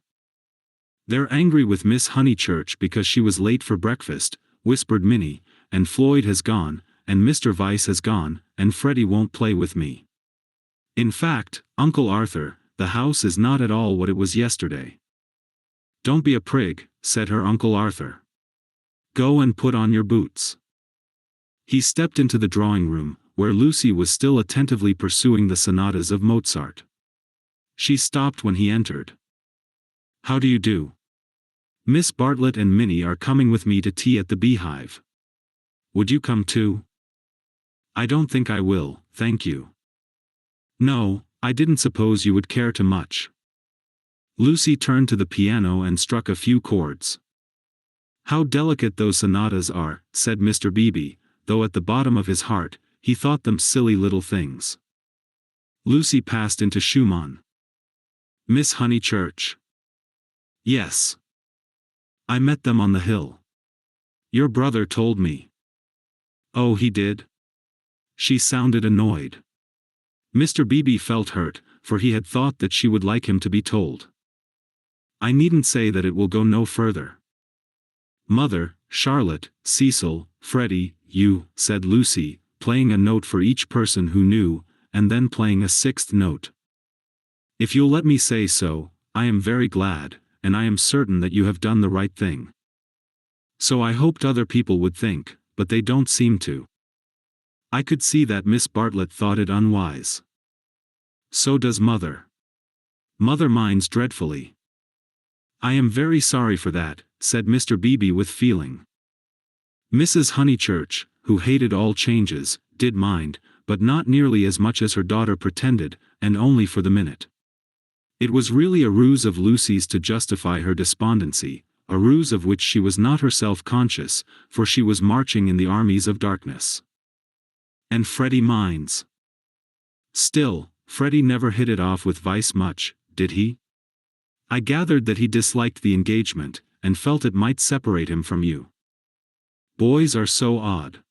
"They're angry with Miss Honeychurch because she was late for breakfast," whispered Minnie, "and Floyd has gone, and Mr. Vyse has gone, and Freddie won't play with me. In fact, Uncle Arthur, the house is not at all what it was yesterday." "Don't be a prig," said her Uncle Arthur. "Go and put on your boots." He stepped into the drawing room, where Lucy was still attentively pursuing the sonatas of Mozart. She stopped when he entered. "How do you do? Miss Bartlett and Minnie are coming with me to tea at the Beehive. Would you come too?" "I don't think I will, thank you." "No, I didn't suppose you would care to much." Lucy turned to the piano and struck a few chords. "How delicate those sonatas are," said Mr. Beebe, though at the bottom of his heart, he thought them silly little things. Lucy passed into Schumann. "Miss Honeychurch?" "Yes. I met them on the hill. Your brother told me." "Oh, he did?" She sounded annoyed. Mr. Beebe felt hurt, for he had thought that she would like him to be told. "I needn't say that it will go no further." "Mother, Charlotte, Cecil, Freddie, you," said Lucy, playing a note for each person who knew, and then playing a sixth note. "If you'll let me say so, I am very glad, and I am certain that you have done the right thing. So I hoped other people would think, but they don't seem to." I could see that Miss Bartlett thought it unwise. "So does Mother. Mother minds dreadfully." "I am very sorry for that," said Mr. Beebe with feeling. Mrs. Honeychurch, who hated all changes, did mind, but not nearly as much as her daughter pretended, and only for the minute. It was really a ruse of Lucy's to justify her despondency, a ruse of which she was not herself conscious, for she was marching in the armies of darkness. And Freddie minds. Still, Freddie never hit it off with Vyse much, did he? I gathered that he disliked the engagement, and felt it might separate him from you. Boys are so odd.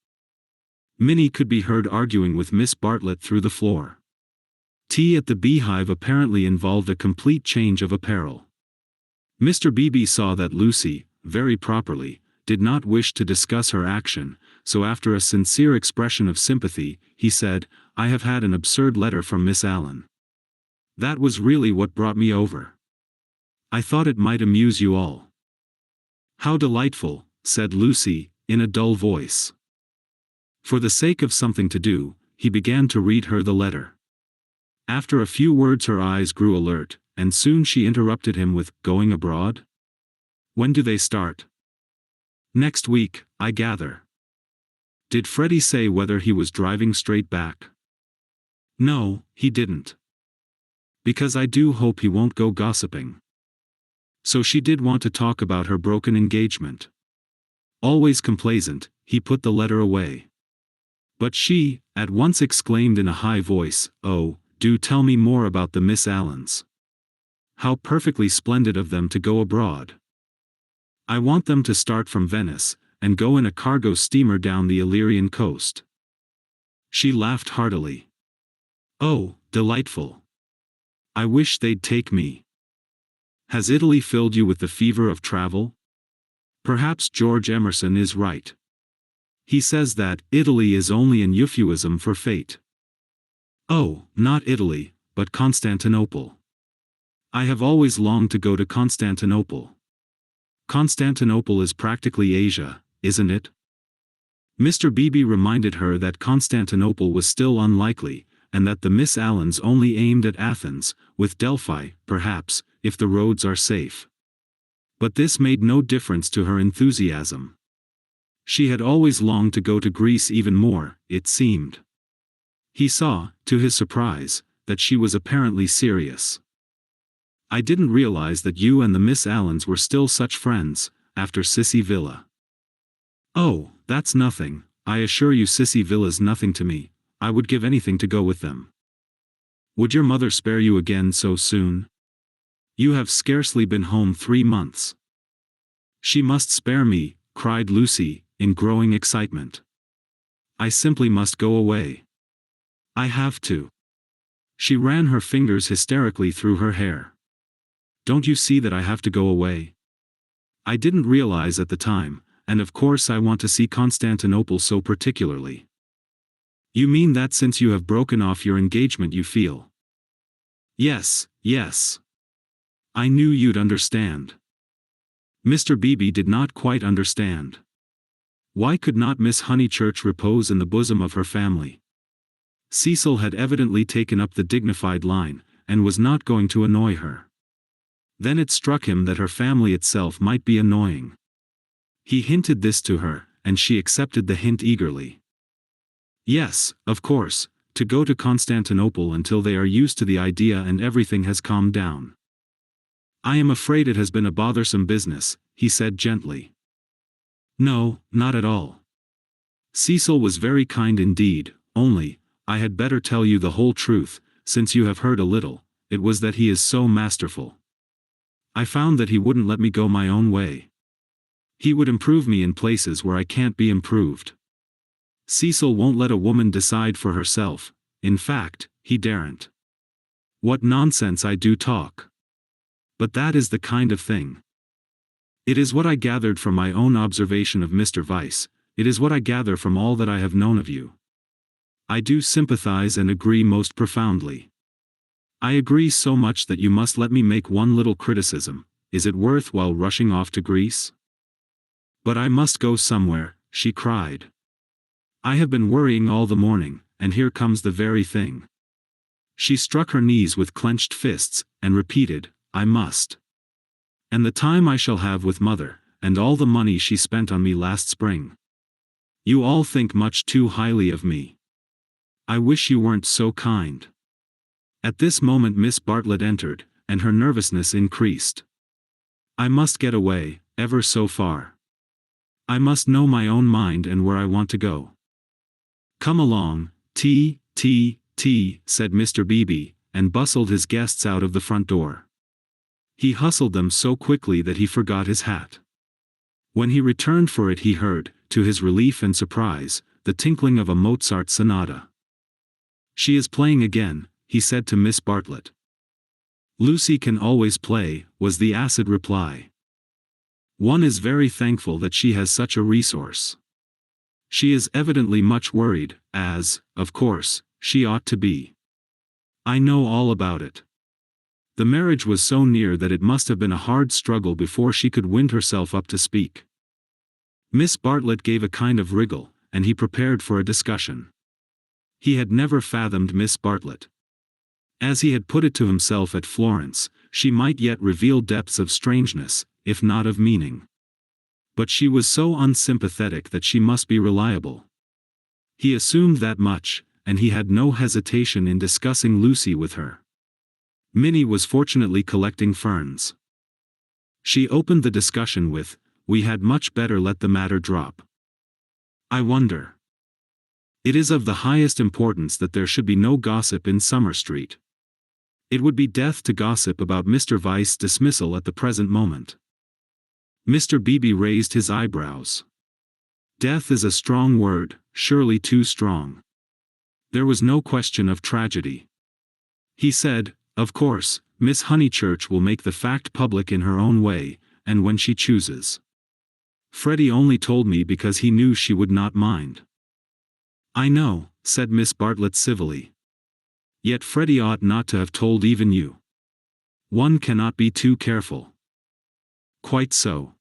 Minnie could be heard arguing with Miss Bartlett through the floor. Tea at the Beehive apparently involved a complete change of apparel. Mr. Beebe saw that Lucy, very properly, did not wish to discuss her action, so after a sincere expression of sympathy, he said, "I have had an absurd letter from Miss Allen. That was really what brought me over. I thought it might amuse you all." "How delightful," said Lucy, in a dull voice. For the sake of something to do, he began to read her the letter. After a few words her eyes grew alert, and soon she interrupted him with, "Going abroad? When do they start?" "Next week, I gather." "Did Freddie say whether he was driving straight back?" "No, he didn't. Because I do hope he won't go gossiping." So she did want to talk about her broken engagement. Always complaisant, he put the letter away. But she, at once exclaimed in a high voice, "Oh, do tell me more about the Miss Allens. How perfectly splendid of them to go abroad. I want them to start from Venice, and go in a cargo steamer down the Illyrian coast. She laughed heartily. Oh, delightful. I wish they'd take me. Has Italy filled you with the fever of travel? Perhaps George Emerson is right. He says that Italy is only an euphuism for fate. Oh, not Italy, but Constantinople. I have always longed to go to Constantinople. Constantinople is practically Asia, isn't it? Mr. Beebe reminded her that Constantinople was still unlikely, and that the Miss Allens only aimed at Athens, with Delphi, perhaps, if the roads are safe. But this made no difference to her enthusiasm. She had always longed to go to Greece even more, it seemed. He saw, to his surprise, that she was apparently serious. I didn't realize that you and the Miss Allens were still such friends, after Sissy Villa. Oh, that's nothing, I assure you Sissy Villa's nothing to me, I would give anything to go with them. Would your mother spare you again so soon? You have scarcely been home 3 months. She must spare me, cried Lucy, in growing excitement. I simply must go away. I have to. She ran her fingers hysterically through her hair. Don't you see that I have to go away? I didn't realize at the time, and of course I want to see Constantinople so particularly. You mean that since you have broken off your engagement you feel? Yes, yes. I knew you'd understand. Mr. Beebe did not quite understand. Why could not Miss Honeychurch repose in the bosom of her family? Cecil had evidently taken up the dignified line, and was not going to annoy her. Then it struck him that her family itself might be annoying. He hinted this to her, and she accepted the hint eagerly. Yes, of course, to go to Constantinople until they are used to the idea and everything has calmed down. I am afraid it has been a bothersome business, he said gently. No, not at all. Cecil was very kind indeed, only, I had better tell you the whole truth, since you have heard a little, it was that he is so masterful. I found that he wouldn't let me go my own way. He would improve me in places where I can't be improved. Cecil won't let a woman decide for herself, in fact, he daren't. What nonsense I do talk. But that is the kind of thing. It is what I gathered from my own observation of Mr. Vyse, it is what I gather from all that I have known of you. I do sympathize and agree most profoundly. I agree so much that you must let me make one little criticism, is it worth while rushing off to Greece? But I must go somewhere, she cried. I have been worrying all the morning, and here comes the very thing. She struck her knees with clenched fists, and repeated, I must. And the time I shall have with mother, and all the money she spent on me last spring. You all think much too highly of me. I wish you weren't so kind. At this moment Miss Bartlett entered, and her nervousness increased. I must get away, ever so far. I must know my own mind and where I want to go. Come along, tea, said Mr. Beebe, and bustled his guests out of the front door. He hustled them so quickly that he forgot his hat. When he returned for it he heard, to his relief and surprise, the tinkling of a Mozart sonata. She is playing again, he said to Miss Bartlett. Lucy can always play, was the acid reply. One is very thankful that she has such a resource. She is evidently much worried, as, of course, she ought to be. I know all about it. The marriage was so near that it must have been a hard struggle before she could wind herself up to speak. Miss Bartlett gave a kind of wriggle, and he prepared for a discussion. He had never fathomed Miss Bartlett. As he had put it to himself at Florence, she might yet reveal depths of strangeness, if not of meaning. But she was so unsympathetic that she must be reliable. He assumed that much, and he had no hesitation in discussing Lucy with her. Minnie was fortunately collecting ferns. She opened the discussion with, "We had much better let the matter drop. I wonder. It is of the highest importance that there should be no gossip in Summer Street. It would be death to gossip about Mr. Vyse's dismissal at the present moment. Mr. Beebe raised his eyebrows. Death is a strong word, surely too strong. There was no question of tragedy. He said, "Of course, Miss Honeychurch will make the fact public in her own way, and when she chooses. Freddie only told me because he knew she would not mind." "I know," said Miss Bartlett civilly. "Yet Freddie ought not to have told even you. One cannot be too careful." "Quite so.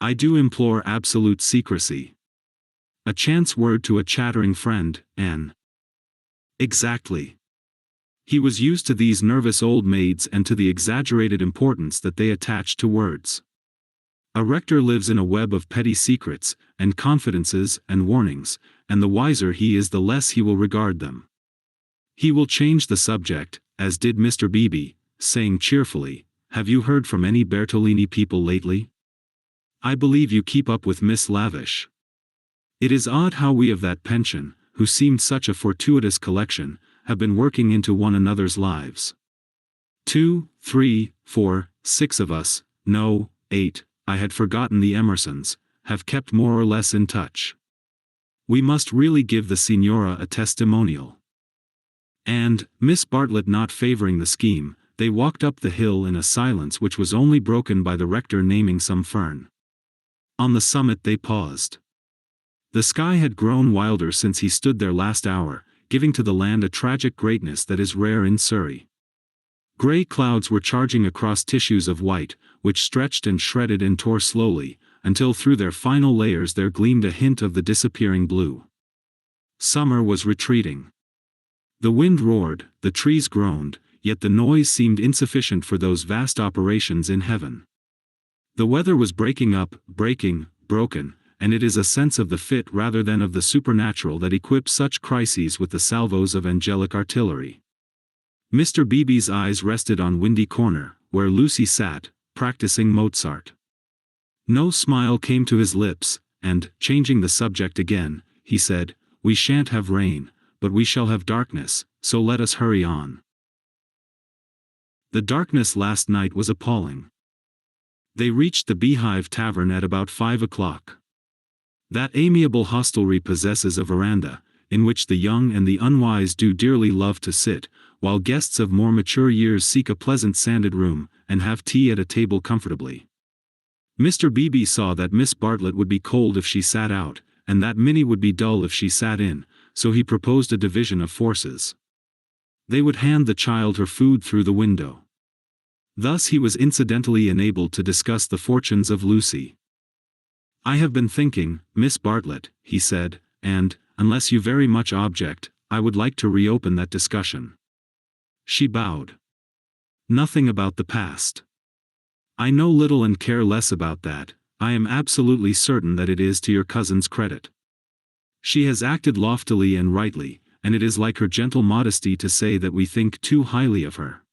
I do implore absolute secrecy. A chance word to a chattering friend, Anne." "Exactly." He was used to these nervous old maids and to the exaggerated importance that they attached to words. A rector lives in a web of petty secrets, and confidences, and warnings, and the wiser he is the less he will regard them. He will change the subject, as did Mr. Beebe, saying cheerfully, "Have you heard from any Bertolini people lately? I believe you keep up with Miss Lavish. It is odd how we of that pension, who seemed such a fortuitous collection, have been working into one another's lives. 2, 3, 4, 6 of us, no, 8, I had forgotten the Emersons, have kept more or less in touch. We must really give the Signora a testimonial." And, Miss Bartlett not favoring the scheme, they walked up the hill in a silence which was only broken by the rector naming some fern. On the summit they paused. The sky had grown wilder since he stood there last hour, giving to the land a tragic greatness that is rare in Surrey. Grey clouds were charging across tissues of white, which stretched and shredded and tore slowly, until through their final layers there gleamed a hint of the disappearing blue. Summer was retreating. The wind roared, the trees groaned, yet the noise seemed insufficient for those vast operations in heaven. The weather was breaking up, broken, and it is a sense of the fit rather than of the supernatural that equips such crises with the salvos of angelic artillery. Mr. Beebe's eyes rested on Windy Corner, where Lucy sat, practicing Mozart. No smile came to his lips, and, changing the subject again, he said, "We shan't have rain, but we shall have darkness, so let us hurry on." The darkness last night was appalling. They reached the Beehive Tavern at about 5 o'clock. That amiable hostelry possesses a veranda, in which the young and the unwise do dearly love to sit, while guests of more mature years seek a pleasant sanded room, and have tea at a table comfortably. Mr. Beebe saw that Miss Bartlett would be cold if she sat out, and that Minnie would be dull if she sat in, so he proposed a division of forces. They would hand the child her food through the window. Thus he was incidentally enabled to discuss the fortunes of Lucy. "I have been thinking, Miss Bartlett," he said, "and, unless you very much object, I would like to reopen that discussion." She bowed. "Nothing about the past. I know little and care less about that. I am absolutely certain that it is to your cousin's credit. She has acted loftily and rightly, and it is like her gentle modesty to say that we think too highly of her.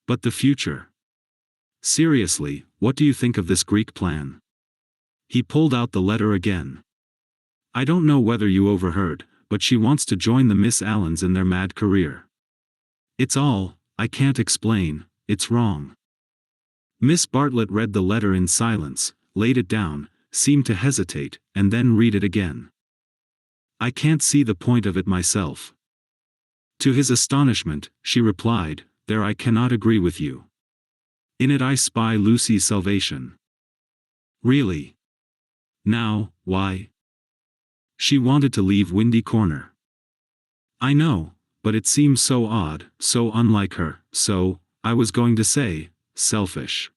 But the future? Seriously, what do you think of this Greek plan?" He pulled out the letter again. "I don't know whether you overheard, but she wants to join the Miss Allens in their mad career. It's all, I can't explain, it's wrong." Miss Bartlett read the letter in silence, laid it down, seemed to hesitate, and then read it again. "I can't see the point of it myself." To his astonishment, she replied, "There I cannot agree with you. In it I spy Lucy's salvation." "Really? Now, why?" "She wanted to leave Windy Corner." "I know, but it seems so odd, so unlike her, so, I was going to say, selfish.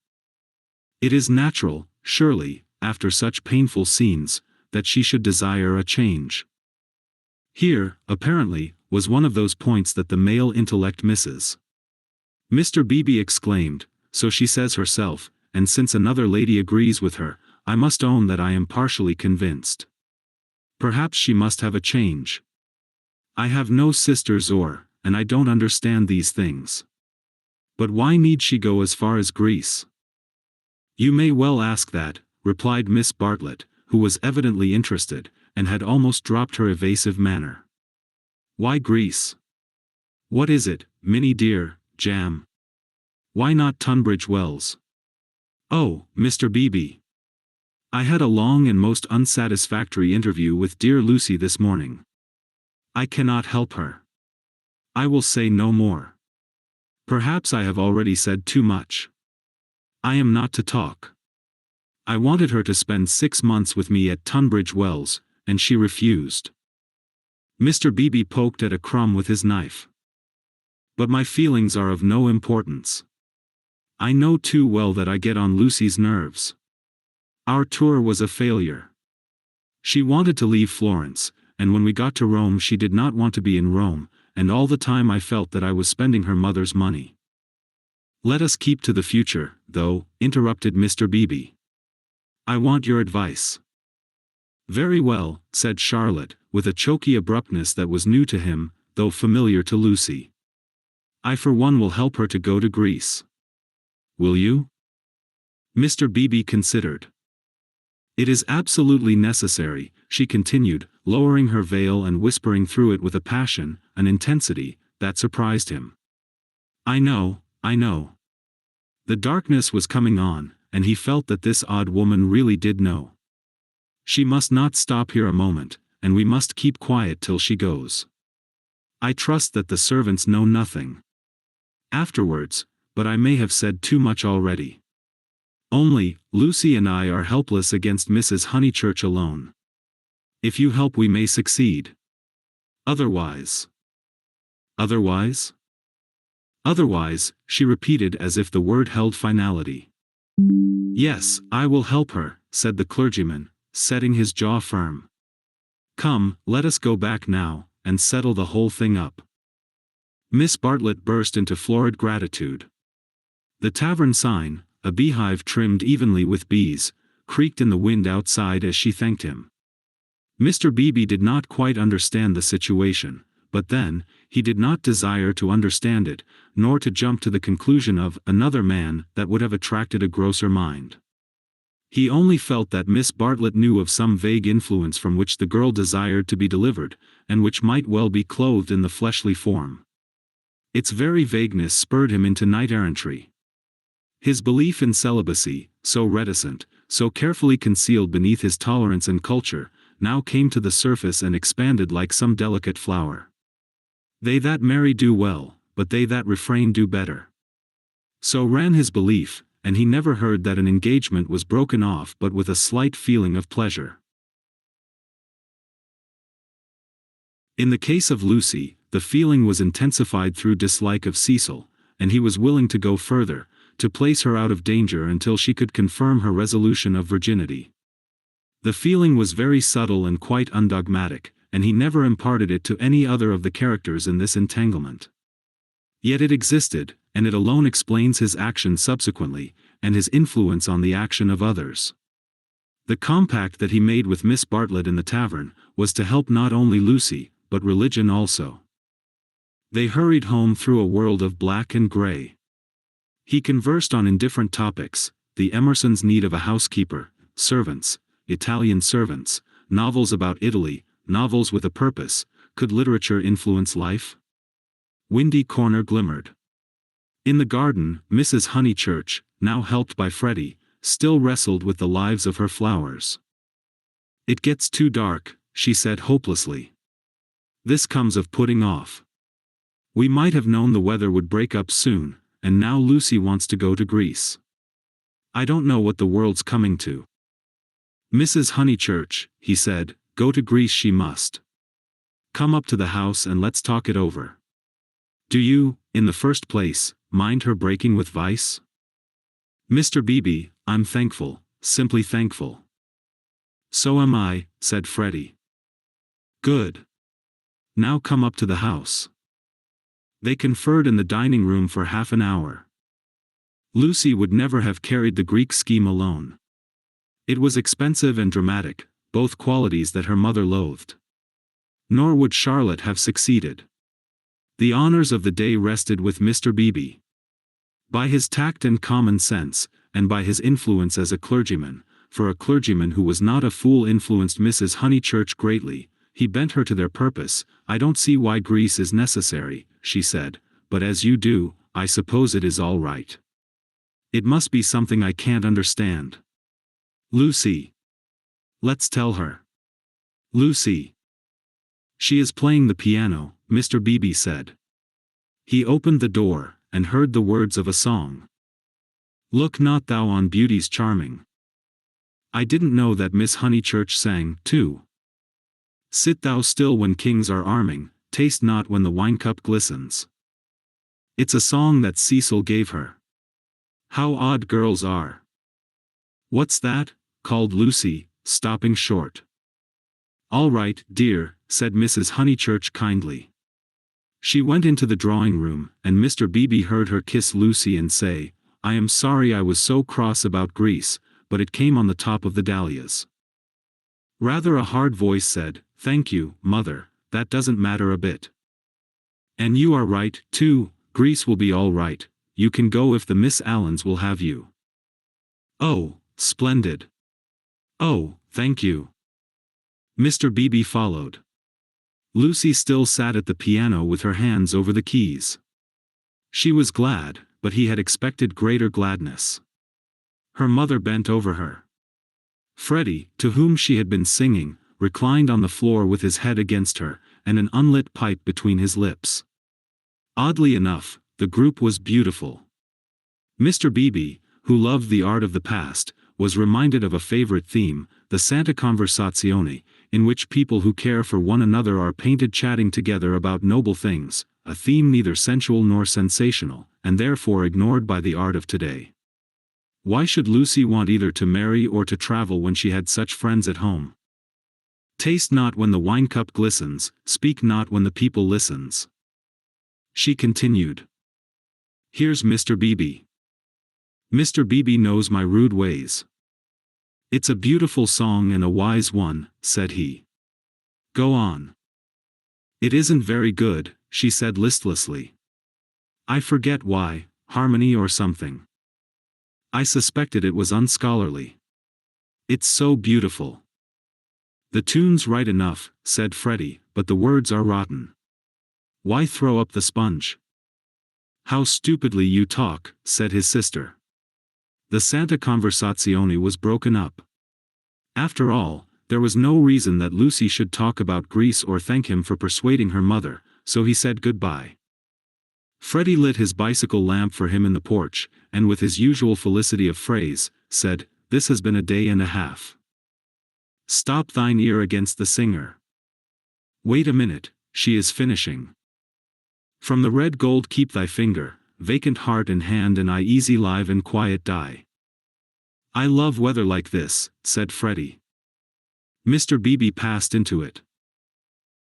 It is natural, surely, after such painful scenes, that she should desire a change." Here, apparently, was one of those points that the male intellect misses. Mr. Beebe exclaimed, "So she says herself, and since another lady agrees with her, I must own that I am partially convinced. Perhaps she must have a change. I have no sisters and I don't understand these things. But why need she go as far as Greece?" "You may well ask that," replied Miss Bartlett, who was evidently interested, and had almost dropped her evasive manner. "Why Greece? What is it, Minnie dear, jam. Why not Tunbridge Wells? Oh, Mr. Beebe. I had a long and most unsatisfactory interview with dear Lucy this morning. I cannot help her. I will say no more. Perhaps I have already said too much. I am not to talk. I wanted her to spend 6 months with me at Tunbridge Wells, and she refused. Mr. Beebe poked at a crumb with his knife. But my feelings are of no importance. I know too well that I get on Lucy's nerves. Our tour was a failure. She wanted to leave Florence, and when we got to Rome she did not want to be in Rome, and all the time I felt that I was spending her mother's money. Let us keep to the future, though, interrupted Mr. Beebe. I want your advice. Very well, said Charlotte, with a choky abruptness that was new to him, though familiar to Lucy. I for one will help her to go to Greece. Will you? Mr. Beebe considered. It is absolutely necessary, she continued, lowering her veil and whispering through it with a passion, an intensity, that surprised him. I know. The darkness was coming on, and he felt that this odd woman really did know. She must not stop here a moment, and we must keep quiet till she goes. I trust that the servants know nothing. Afterwards, but I may have said too much already. Only, Lucy and I are helpless against Mrs. Honeychurch alone. If you help we may succeed. Otherwise. Otherwise? Otherwise, she repeated as if the word held finality. Yes, I will help her, said the clergyman, setting his jaw firm. Come, let us go back now, and settle the whole thing up. Miss Bartlett burst into florid gratitude. The tavern sign, a beehive trimmed evenly with bees, creaked in the wind outside as she thanked him. Mr. Beebe did not quite understand the situation, but then, he did not desire to understand it, nor to jump to the conclusion of another man that would have attracted a grosser mind. He only felt that Miss Bartlett knew of some vague influence from which the girl desired to be delivered, and which might well be clothed in the fleshly form. Its very vagueness spurred him into knight-errantry. His belief in celibacy, so reticent, so carefully concealed beneath his tolerance and culture, now came to the surface and expanded like some delicate flower. They that marry do well, but they that refrain do better. So ran his belief, and he never heard that an engagement was broken off but with a slight feeling of pleasure. In the case of Lucy, the feeling was intensified through dislike of Cecil, and he was willing to go further, to place her out of danger until she could confirm her resolution of virginity. The feeling was very subtle and quite undogmatic, and he never imparted it to any other of the characters in this entanglement. Yet it existed, and it alone explains his action subsequently, and his influence on the action of others. The compact that he made with Miss Bartlett in the tavern, was to help not only Lucy, but religion also. They hurried home through a world of black and gray. He conversed on indifferent topics, the Emersons' need of a housekeeper, servants, Italian servants, novels about Italy, novels with a purpose. Could literature influence life? Windy Corner glimmered. In the garden, Mrs. Honeychurch, now helped by Freddie, still wrestled with the lives of her flowers. It gets too dark, she said hopelessly. This comes of putting off. We might have known the weather would break up soon, and now Lucy wants to go to Greece. I don't know what the world's coming to. Mrs. Honeychurch, he said, go to Greece she must. Come up to the house and let's talk it over. Do you, in the first place, mind her breaking with vice? Mr. Beebe, I'm thankful, simply thankful. So am I, said Freddie. Good. Now come up to the house. They conferred in the dining room for half an hour. Lucy would never have carried the Greek scheme alone. It was expensive and dramatic, both qualities that her mother loathed. Nor would Charlotte have succeeded. The honors of the day rested with Mr. Beebe. By his tact and common sense, and by his influence as a clergyman, for a clergyman who was not a fool influenced Mrs. Honeychurch greatly, he bent her to their purpose. I don't see why Greece is necessary, she said, but as you do, I suppose it is all right. It must be something I can't understand. Lucy. Let's tell her. Lucy. She is playing the piano, Mr. Beebe said. He opened the door, and heard the words of a song. Look not thou on beauty's charming. I didn't know that Miss Honeychurch sang, too. Sit thou still when kings are arming, taste not when the wine-cup glistens. It's a song that Cecil gave her. How odd girls are. What's that? Called Lucy, stopping short. All right, dear, said Mrs. Honeychurch kindly. She went into the drawing room, and Mr. Beebe heard her kiss Lucy and say, I am sorry I was so cross about Greece, but it came on the top of the dahlias. Rather a hard voice said, Thank you, mother, that doesn't matter a bit. And you are right, too, Greece will be all right, you can go if the Miss Allens will have you. Oh, splendid. Oh, thank you. Mr. Beebe followed. Lucy still sat at the piano with her hands over the keys. She was glad, but he had expected greater gladness. Her mother bent over her. Freddie, to whom she had been singing, reclined on the floor with his head against her, and an unlit pipe between his lips. Oddly enough, the group was beautiful. Mr. Beebe, who loved the art of the past, was reminded of a favorite theme, the Santa Conversazione, in which people who care for one another are painted chatting together about noble things, a theme neither sensual nor sensational, and therefore ignored by the art of today. Why should Lucy want either to marry or to travel when she had such friends at home? Taste not when the wine-cup glistens, speak not when the people listens. She continued. Here's Mr. Beebe. Mr. Beebe knows my rude ways. It's a beautiful song and a wise one, said he. Go on. It isn't very good, she said listlessly. I forget why, harmony or something. I suspected it was unscholarly. It's so beautiful. The tune's right enough, said Freddie, but the words are rotten. Why throw up the sponge? How stupidly you talk, said his sister. The Santa Conversazione was broken up. After all, there was no reason that Lucy should talk about Greece or thank him for persuading her mother, so he said goodbye. Freddie lit his bicycle lamp for him in the porch, and with his usual felicity of phrase, said, This has been a day and a half. Stop thine ear against the singer. Wait a minute, she is finishing. From the red gold keep thy finger, vacant heart and hand and I easy live and quiet die. I love weather like this, said Freddie. Mr. Beebe passed into it.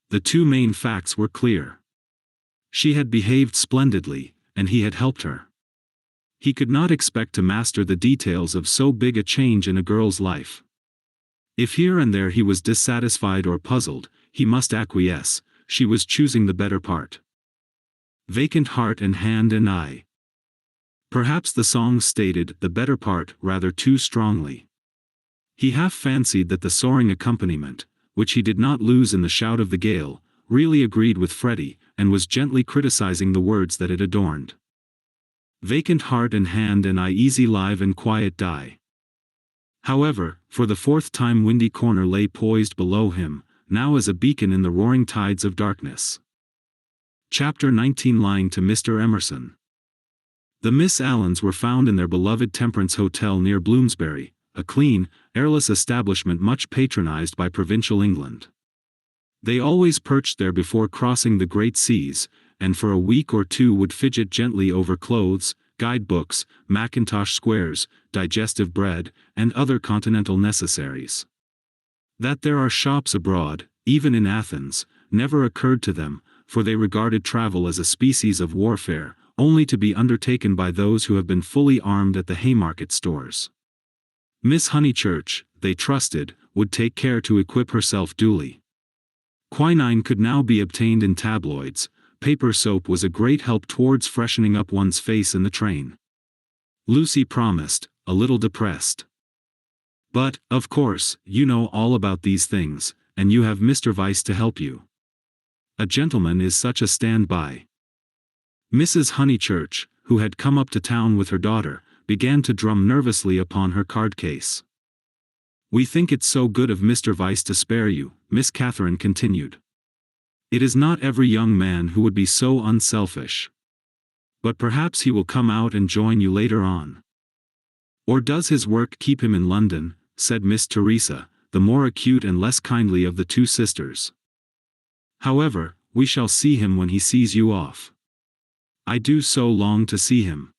The two main facts were clear. She had behaved splendidly, and he had helped her. He could not expect to master the details of so big a change in a girl's life. If here and there he was dissatisfied or puzzled, he must acquiesce, she was choosing the better part. Vacant heart and hand and eye. Perhaps the song stated the better part rather too strongly. He half fancied that the soaring accompaniment, which he did not lose in the shout of the gale, really agreed with Freddie, and was gently criticizing the words that it adorned. Vacant heart and hand and I easy live and quiet die. However, for the fourth time Windy Corner lay poised below him, now as a beacon in the roaring tides of darkness. Chapter 19 Lying to Mr. Emerson. The Miss Allens were found in their beloved Temperance Hotel near Bloomsbury, a clean, airless establishment much patronized by provincial England. They always perched there before crossing the great seas, and for a week or two would fidget gently over clothes, guidebooks, Mackintosh squares, digestive bread, and other continental necessaries. That there are shops abroad, even in Athens, never occurred to them, for they regarded travel as a species of warfare, only to be undertaken by those who have been fully armed at the Haymarket stores. Miss Honeychurch, they trusted, would take care to equip herself duly. Quinine could now be obtained in tabloids, paper soap was a great help towards freshening up one's face in the train. Lucy promised, a little depressed. But, of course, you know all about these things, and you have Mr. Vyse to help you. A gentleman is such a stand-by. Mrs. Honeychurch, who had come up to town with her daughter, began to drum nervously upon her card case. "We think it's so good of Mr. Vyse to spare you," Miss Catherine continued. "It is not every young man who would be so unselfish. But perhaps he will come out and join you later on." "Or does his work keep him in London?" said Miss Teresa, the more acute and less kindly of the two sisters. "However, we shall see him when he sees you off." "I do so long to see him."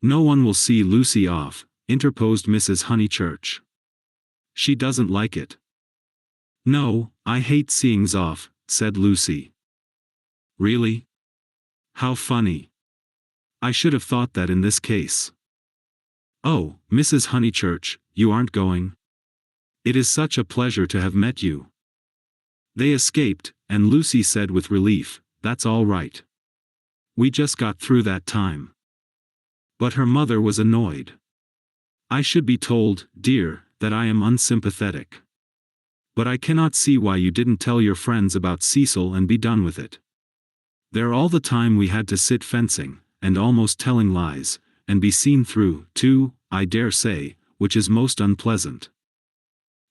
"No one will see Lucy off," interposed Mrs. Honeychurch. "She doesn't like it." "No, I hate seeings off," said Lucy. "Really? How funny. I should have thought that in this case." "Oh, Mrs. Honeychurch, you aren't going? It is such a pleasure to have met you." They escaped, and Lucy said with relief, "That's all right. We just got through that time." But her mother was annoyed. "I should be told, dear, that I am unsympathetic. But I cannot see why you didn't tell your friends about Cecil and be done with it. There all the time we had to sit fencing, and almost telling lies, and be seen through, too, I dare say, which is most unpleasant."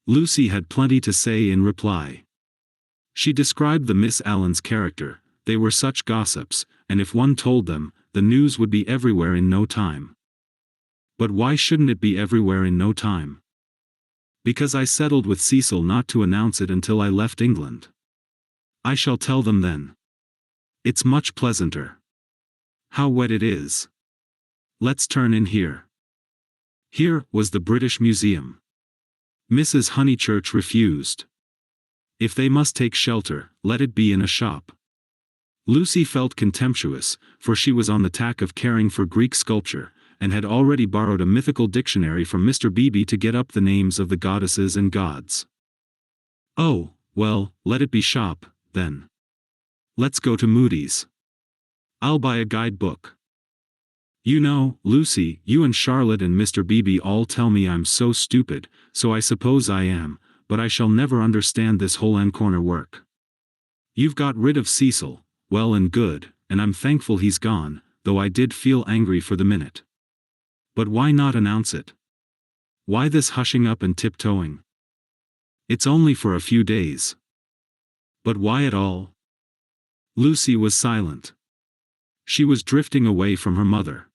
Lucy had plenty to say in reply. She described the Miss Allens' character. They were such gossips, and if one told them, the news would be everywhere in no time. "But why shouldn't it be everywhere in no time?" "Because I settled with Cecil not to announce it until I left England. I shall tell them then. It's much pleasanter. How wet it is. Let's turn in here." Here was the British Museum. Mrs. Honeychurch refused. If they must take shelter, let it be in a shop. Lucy felt contemptuous, for she was on the tack of caring for Greek sculpture, and had already borrowed a mythical dictionary from Mr. Beebe to get up the names of the goddesses and gods. "Oh, well, let it be shop, then. Let's go to Moody's. I'll buy a guidebook. You know, Lucy, you and Charlotte and Mr. Beebe all tell me I'm so stupid, so I suppose I am, but I shall never understand this whole Corner work. You've got rid of Cecil, well and good, and I'm thankful he's gone, though I did feel angry for the minute. But why not announce it? Why this hushing up and tiptoeing? It's only for a few days. But why at all?" Lucy was silent. She was drifting away from her mother.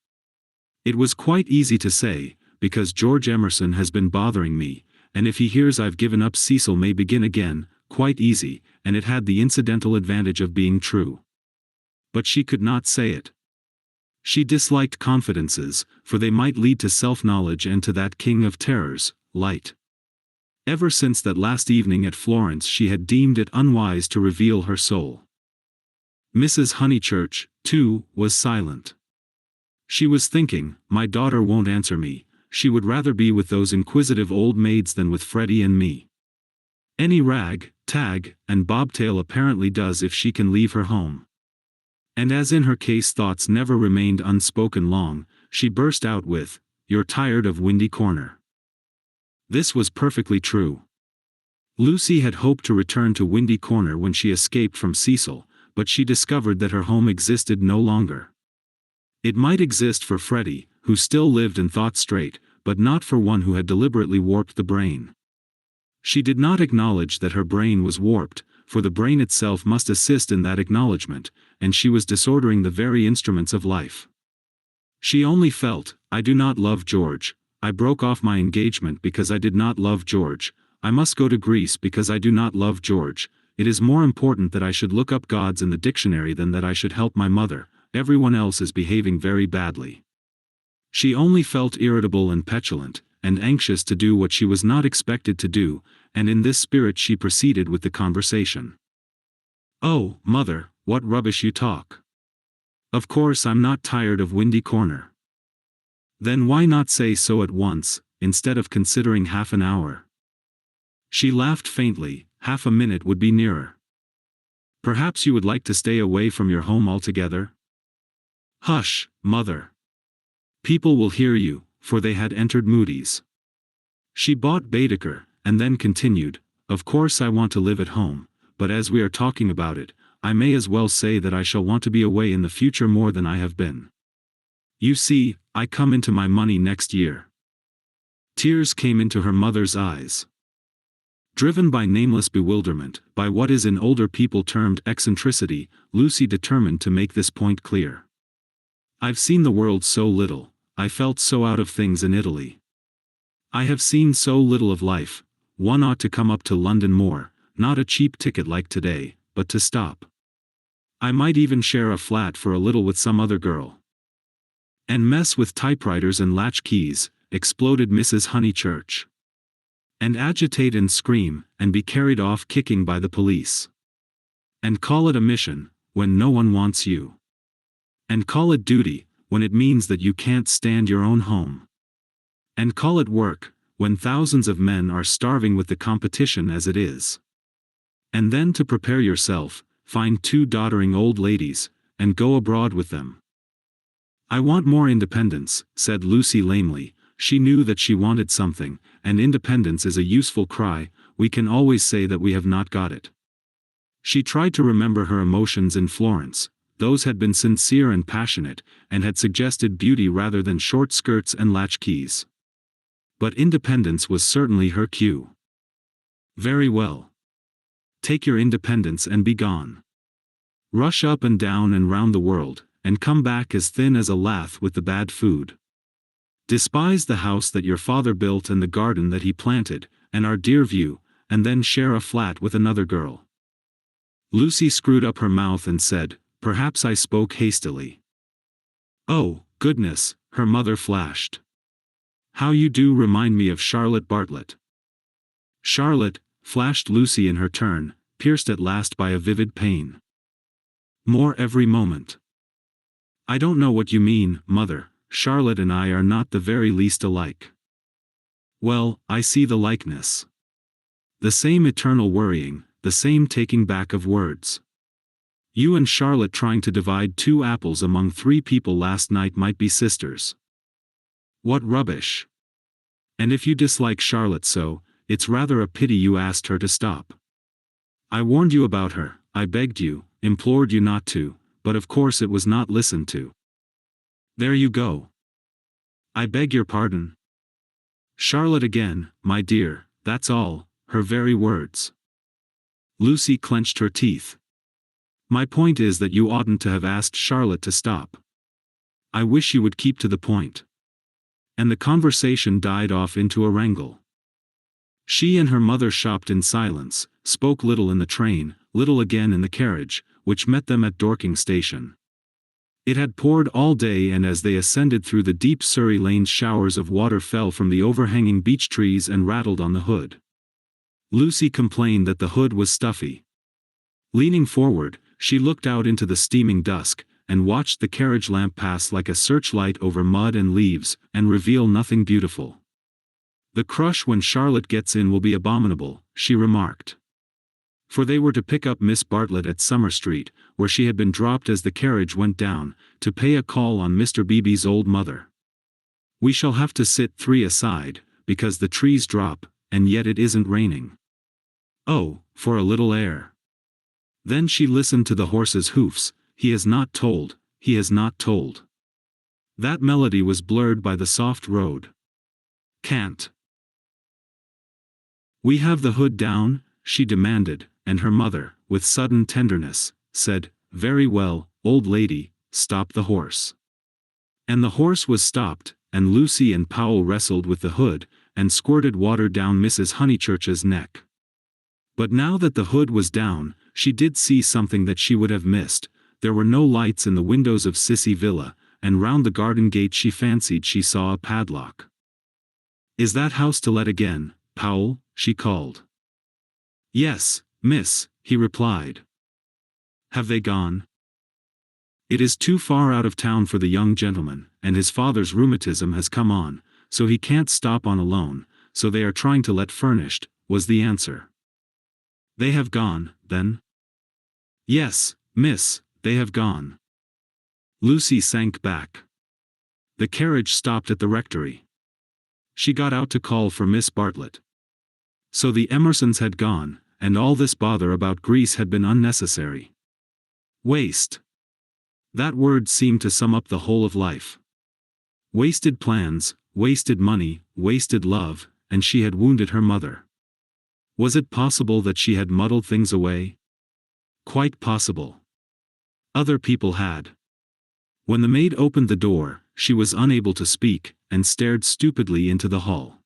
"It was quite easy to say, because George Emerson has been bothering me, and if he hears I've given up Cecil may begin again, quite easy, and it had the incidental advantage of being true." But she could not say it. She disliked confidences, for they might lead to self-knowledge and to that king of terrors, light. Ever since that last evening at Florence she had deemed it unwise to reveal her soul. Mrs. Honeychurch, too, was silent. She was thinking, "My daughter won't answer me, she would rather be with those inquisitive old maids than with Freddie and me. Any rag, tag, and bobtail apparently does if she can leave her home." And as in her case thoughts never remained unspoken long, she burst out with, "You're tired of Windy Corner." This was perfectly true. Lucy had hoped to return to Windy Corner when she escaped from Cecil, but she discovered that her home existed no longer. It might exist for Freddie, who still lived and thought straight, but not for one who had deliberately warped the brain. She did not acknowledge that her brain was warped, for the brain itself must assist in that acknowledgement, and she was disordering the very instruments of life. She only felt, "I do not love George, I broke off my engagement because I did not love George, I must go to Greece because I do not love George, it is more important that I should look up gods in the dictionary than that I should help my mother, everyone else is behaving very badly." She only felt irritable and petulant, and anxious to do what she was not expected to do, and in this spirit she proceeded with the conversation. "Oh, mother, what rubbish you talk. Of course I'm not tired of Windy Corner. Then why not say so at once, instead of considering half an hour?" She laughed faintly, "Half a minute would be nearer. Perhaps you would like to stay away from your home altogether?" "Hush, mother. People will hear you," for they had entered Moody's. She bought Baedeker, and then continued, "Of course I want to live at home, but as we are talking about it, I may as well say that I shall want to be away in the future more than I have been. You see, I come into my money next year." Tears came into her mother's eyes. Driven by nameless bewilderment, by what is in older people termed eccentricity, Lucy determined to make this point clear. "I've seen the world so little, I felt so out of things in Italy. I have seen so little of life, one ought to come up to London more, not a cheap ticket like today, but to stop. I might even share a flat for a little with some other girl. And mess with typewriters and latch keys," exploded Mrs. Honeychurch. "And agitate and scream, and be carried off kicking by the police. And call it a mission, when no one wants you. And call it duty, when it means that you can't stand your own home. And call it work, when thousands of men are starving with the competition as it is. And then to prepare yourself, find 2 doddering old ladies, and go abroad with them." "I want more independence," said Lucy lamely. She knew that she wanted something, and independence is a useful cry. We can always say that we have not got it. She tried to remember her emotions in Florence. Those had been sincere and passionate, and had suggested beauty rather than short skirts and latchkeys. But independence was certainly her cue. "Very well. Take your independence and be gone. Rush up and down and round the world, and come back as thin as a lath with the bad food. Despise the house that your father built and the garden that he planted, and our dear view, and then share a flat with another girl." Lucy screwed up her mouth and said, "Perhaps I spoke hastily." "Oh, goodness," her mother flashed. "How you do remind me of Charlotte Bartlett." "Charlotte," flashed Lucy in her turn, pierced at last by a vivid pain. "More every moment." "I don't know what you mean, mother. Charlotte and I are not the very least alike." "Well, I see the likeness. The same eternal worrying, the same taking back of words. You and Charlotte trying to divide 2 apples among 3 people last night might be sisters. What rubbish! And if you dislike Charlotte so, it's rather a pity you asked her to stop. I warned you about her, I begged you, implored you not to, but of course it was not listened to. There you go. I beg your pardon. Charlotte again, my dear, that's all," her very words. Lucy clenched her teeth. "My point is that you oughtn't to have asked Charlotte to stop. I wish you would keep to the point." And the conversation died off into a wrangle. She and her mother shopped in silence, spoke little in the train, little again in the carriage, which met them at Dorking station. It had poured all day, and as they ascended through the deep Surrey lanes showers of water fell from the overhanging beech trees and rattled on the hood. Lucy complained that the hood was stuffy. Leaning forward, she looked out into the steaming dusk, and watched the carriage lamp pass like a searchlight over mud and leaves, and reveal nothing beautiful. "The crush when Charlotte gets in will be abominable," she remarked. For they were to pick up Miss Bartlett at Summer Street, where she had been dropped as the carriage went down, to pay a call on Mr. Beebe's old mother. "We shall have to sit 3 aside, because the trees drop, and yet it isn't raining. Oh, for a little air." Then she listened to the horse's hoofs. He has not told, he has not told. That melody was blurred by the soft road. "Can't we have the hood down?" she demanded, and her mother, with sudden tenderness, said, "Very well, old lady, stop the horse." And the horse was stopped, and Lucy and Powell wrestled with the hood, and squirted water down Mrs. Honeychurch's neck. But now that the hood was down, she did see something that she would have missed. There were no lights in the windows of Sissy Villa, and round the garden gate she fancied she saw a padlock. "Is that house to let again, Powell?" she called. "Yes, miss," he replied. "Have they gone?" "It is too far out of town for the young gentleman, and his father's rheumatism has come on, so he can't stop on alone, so they are trying to let furnished," was the answer. "They have gone, then?" "Yes, miss, they have gone." Lucy sank back. The carriage stopped at the rectory. She got out to call for Miss Bartlett. So the Emersons had gone, and all this bother about Greece had been unnecessary. Waste. That word seemed to sum up the whole of life. Wasted plans, wasted money, wasted love, and she had wounded her mother. Was it possible that she had muddled things away? Quite possible. Other people had. When the maid opened the door, she was unable to speak, and stared stupidly into the hall.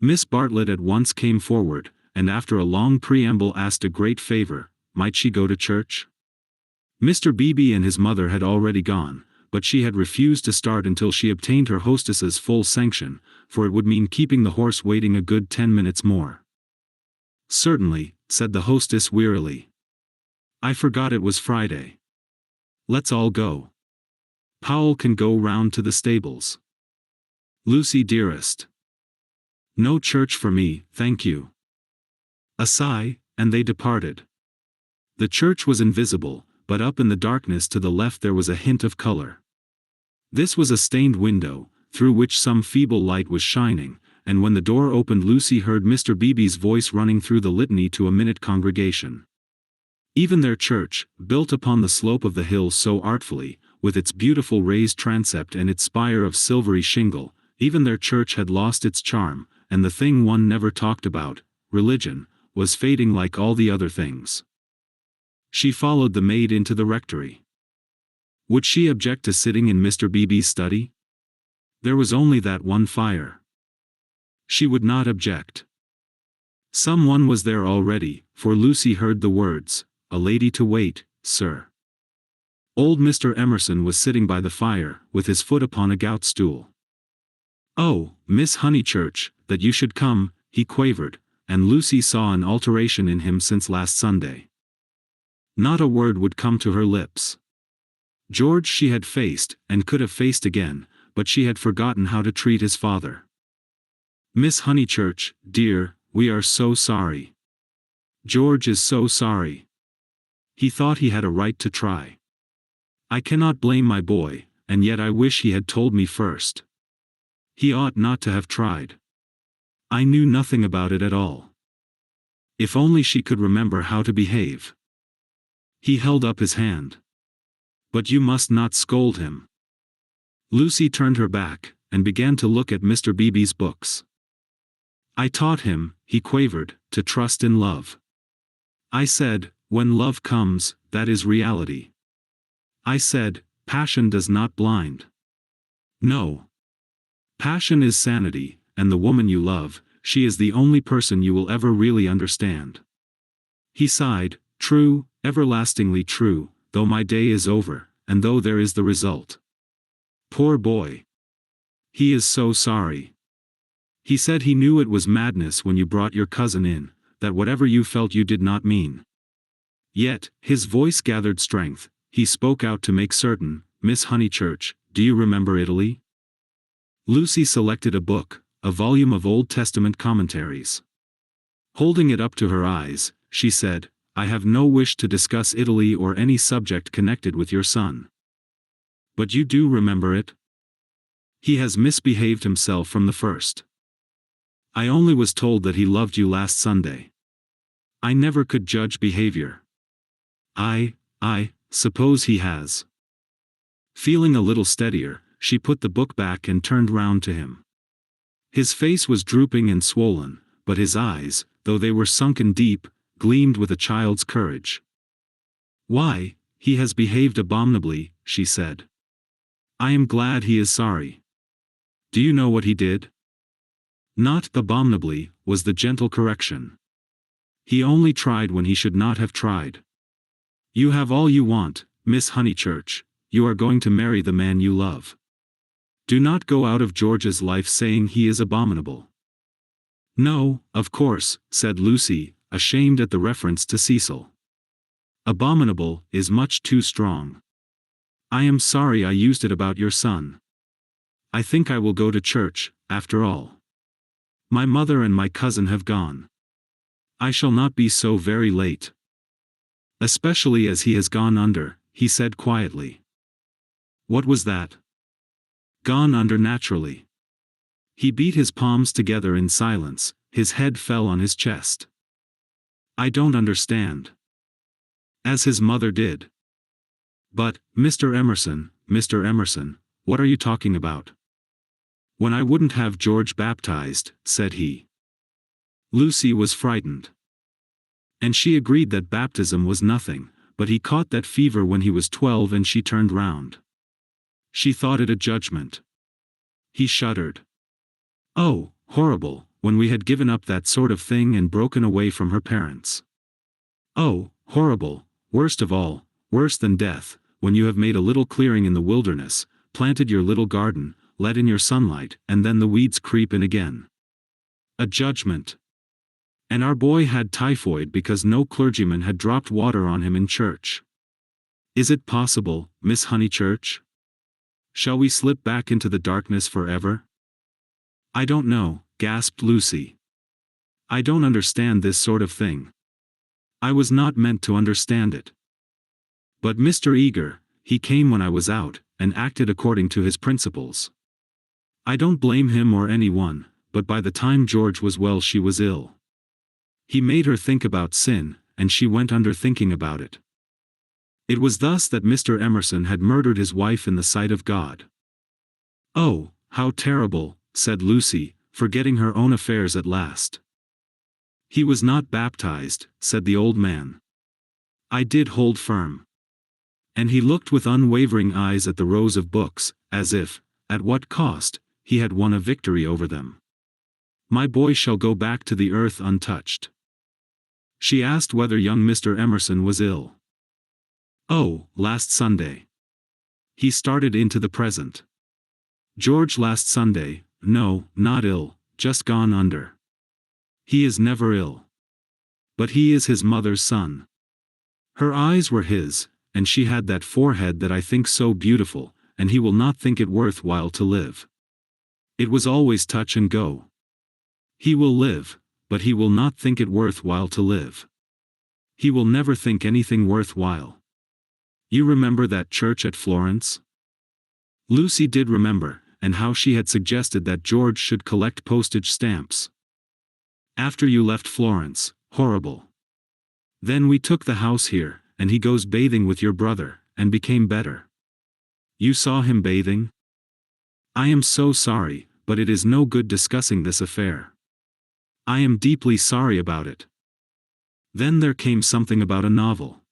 Miss Bartlett at once came forward, and after a long preamble asked a great favor: might she go to church? Mr. Beebe and his mother had already gone, but she had refused to start until she obtained her hostess's full sanction, for it would mean keeping the horse waiting a good 10 minutes more. "Certainly," said the hostess wearily. "I forgot it was Friday. Let's all go. Powell can go round to the stables. Lucy dearest. No church for me, thank you." A sigh, and they departed. The church was invisible, but up in the darkness to the left there was a hint of color. This was a stained window, through which some feeble light was shining, and when the door opened Lucy heard Mr. Beebe's voice running through the litany to a minute congregation. Even their church, built upon the slope of the hill so artfully, with its beautiful raised transept and its spire of silvery shingle, even their church had lost its charm, and the thing one never talked about, religion, was fading like all the other things. She followed the maid into the rectory. Would she object to sitting in Mr. Beebe's study? There was only that one fire. She would not object. Someone was there already, for Lucy heard the words, "A lady to wait, sir." Old Mr. Emerson was sitting by the fire, with his foot upon a gout stool. "Oh, Miss Honeychurch, that you should come," he quavered, and Lucy saw an alteration in him since last Sunday. Not a word would come to her lips. George she had faced, and could have faced again, but she had forgotten how to treat his father. "Miss Honeychurch, dear, we are so sorry. George is so sorry. He thought he had a right to try. I cannot blame my boy, and yet I wish he had told me first. He ought not to have tried. I knew nothing about it at all. If only she could remember how to behave." He held up his hand. "But you must not scold him." Lucy turned her back, and began to look at Mr. Beebe's books. "I taught him," he quavered, "to trust in love. I said, when love comes, that is reality. I said, passion does not blind. No. Passion is sanity, and the woman you love, she is the only person you will ever really understand." He sighed, "True, everlastingly true, though my day is over, and though there is the result. Poor boy. He is so sorry. He said he knew it was madness when you brought your cousin in, that whatever you felt you did not mean. Yet," his voice gathered strength, he spoke out to make certain, "Miss Honeychurch, do you remember Italy?" Lucy selected a book, a volume of Old Testament commentaries. Holding it up to her eyes, she said, "I have no wish to discuss Italy or any subject connected with your son. But you do remember it? He has misbehaved himself from the first. I only was told that he loved you last Sunday. I never could judge behavior. I suppose he has." Feeling a little steadier, she put the book back and turned round to him. His face was drooping and swollen, but his eyes, though they were sunken deep, gleamed with a child's courage. "Why, he has behaved abominably," she said. "I am glad he is sorry. Do you know what he did?" "Not abominably," was the gentle correction. "He only tried when he should not have tried. You have all you want, Miss Honeychurch, you are going to marry the man you love. Do not go out of George's life saying he is abominable." "No, of course," said Lucy, ashamed at the reference to Cecil. "Abominable is much too strong. I am sorry I used it about your son. I think I will go to church, after all. My mother and my cousin have gone. I shall not be so very late. Especially as he has gone under," he said quietly. "What was that?" "Gone under naturally." He beat his palms together in silence, his head fell on his chest. "I don't understand." As his mother did. "But, Mr. Emerson, What are you talking about? When I wouldn't have George baptized, said he. Lucy was frightened. And she agreed that baptism was nothing, but he caught that fever when he was 12 and she turned round. She thought it a judgment. He shuddered. Oh, horrible, when we had given up that sort of thing and broken away from her parents. Oh, horrible, worst of all, worse than death, when you have made a little clearing in the wilderness, planted your little garden, let in your sunlight, and then the weeds creep in again. A judgment. And our boy had typhoid because no clergyman had dropped water on him in church. Is it possible, Miss Honeychurch? Shall we slip back into the darkness forever? I don't know, gasped Lucy. I don't understand this sort of thing. I was not meant to understand it. But Mr. Eager, he came when I was out, and acted according to his principles. I don't blame him or anyone, but by the time George was well she was ill. He made her think about sin, and she went under thinking about it. It was thus that Mr. Emerson had murdered his wife in the sight of God. Oh, how terrible, said Lucy, forgetting her own affairs at last. He was not baptized, said the old man. I did hold firm. And he looked with unwavering eyes at the rows of books, as if, at what cost, he had won a victory over them. My boy shall go back to the earth untouched. She asked whether young Mr. Emerson was ill. Oh, last Sunday. He started into the present. George last Sunday, no, not ill, just gone under. He is never ill. But he is his mother's son. Her eyes were his, and she had that forehead that I think so beautiful, and he will not think it worth while to live. It was always touch and go. He will live, but he will not think it worth while to live. He will never think anything worth while. You remember that church at Florence? Lucy did remember, and how she had suggested that George should collect postage stamps. After you left Florence, horrible. Then we took the house here, and he goes bathing with your brother, and became better. You saw him bathing? I am so sorry, but it is no good discussing this affair. I am deeply sorry about it. Then there came something about a novel.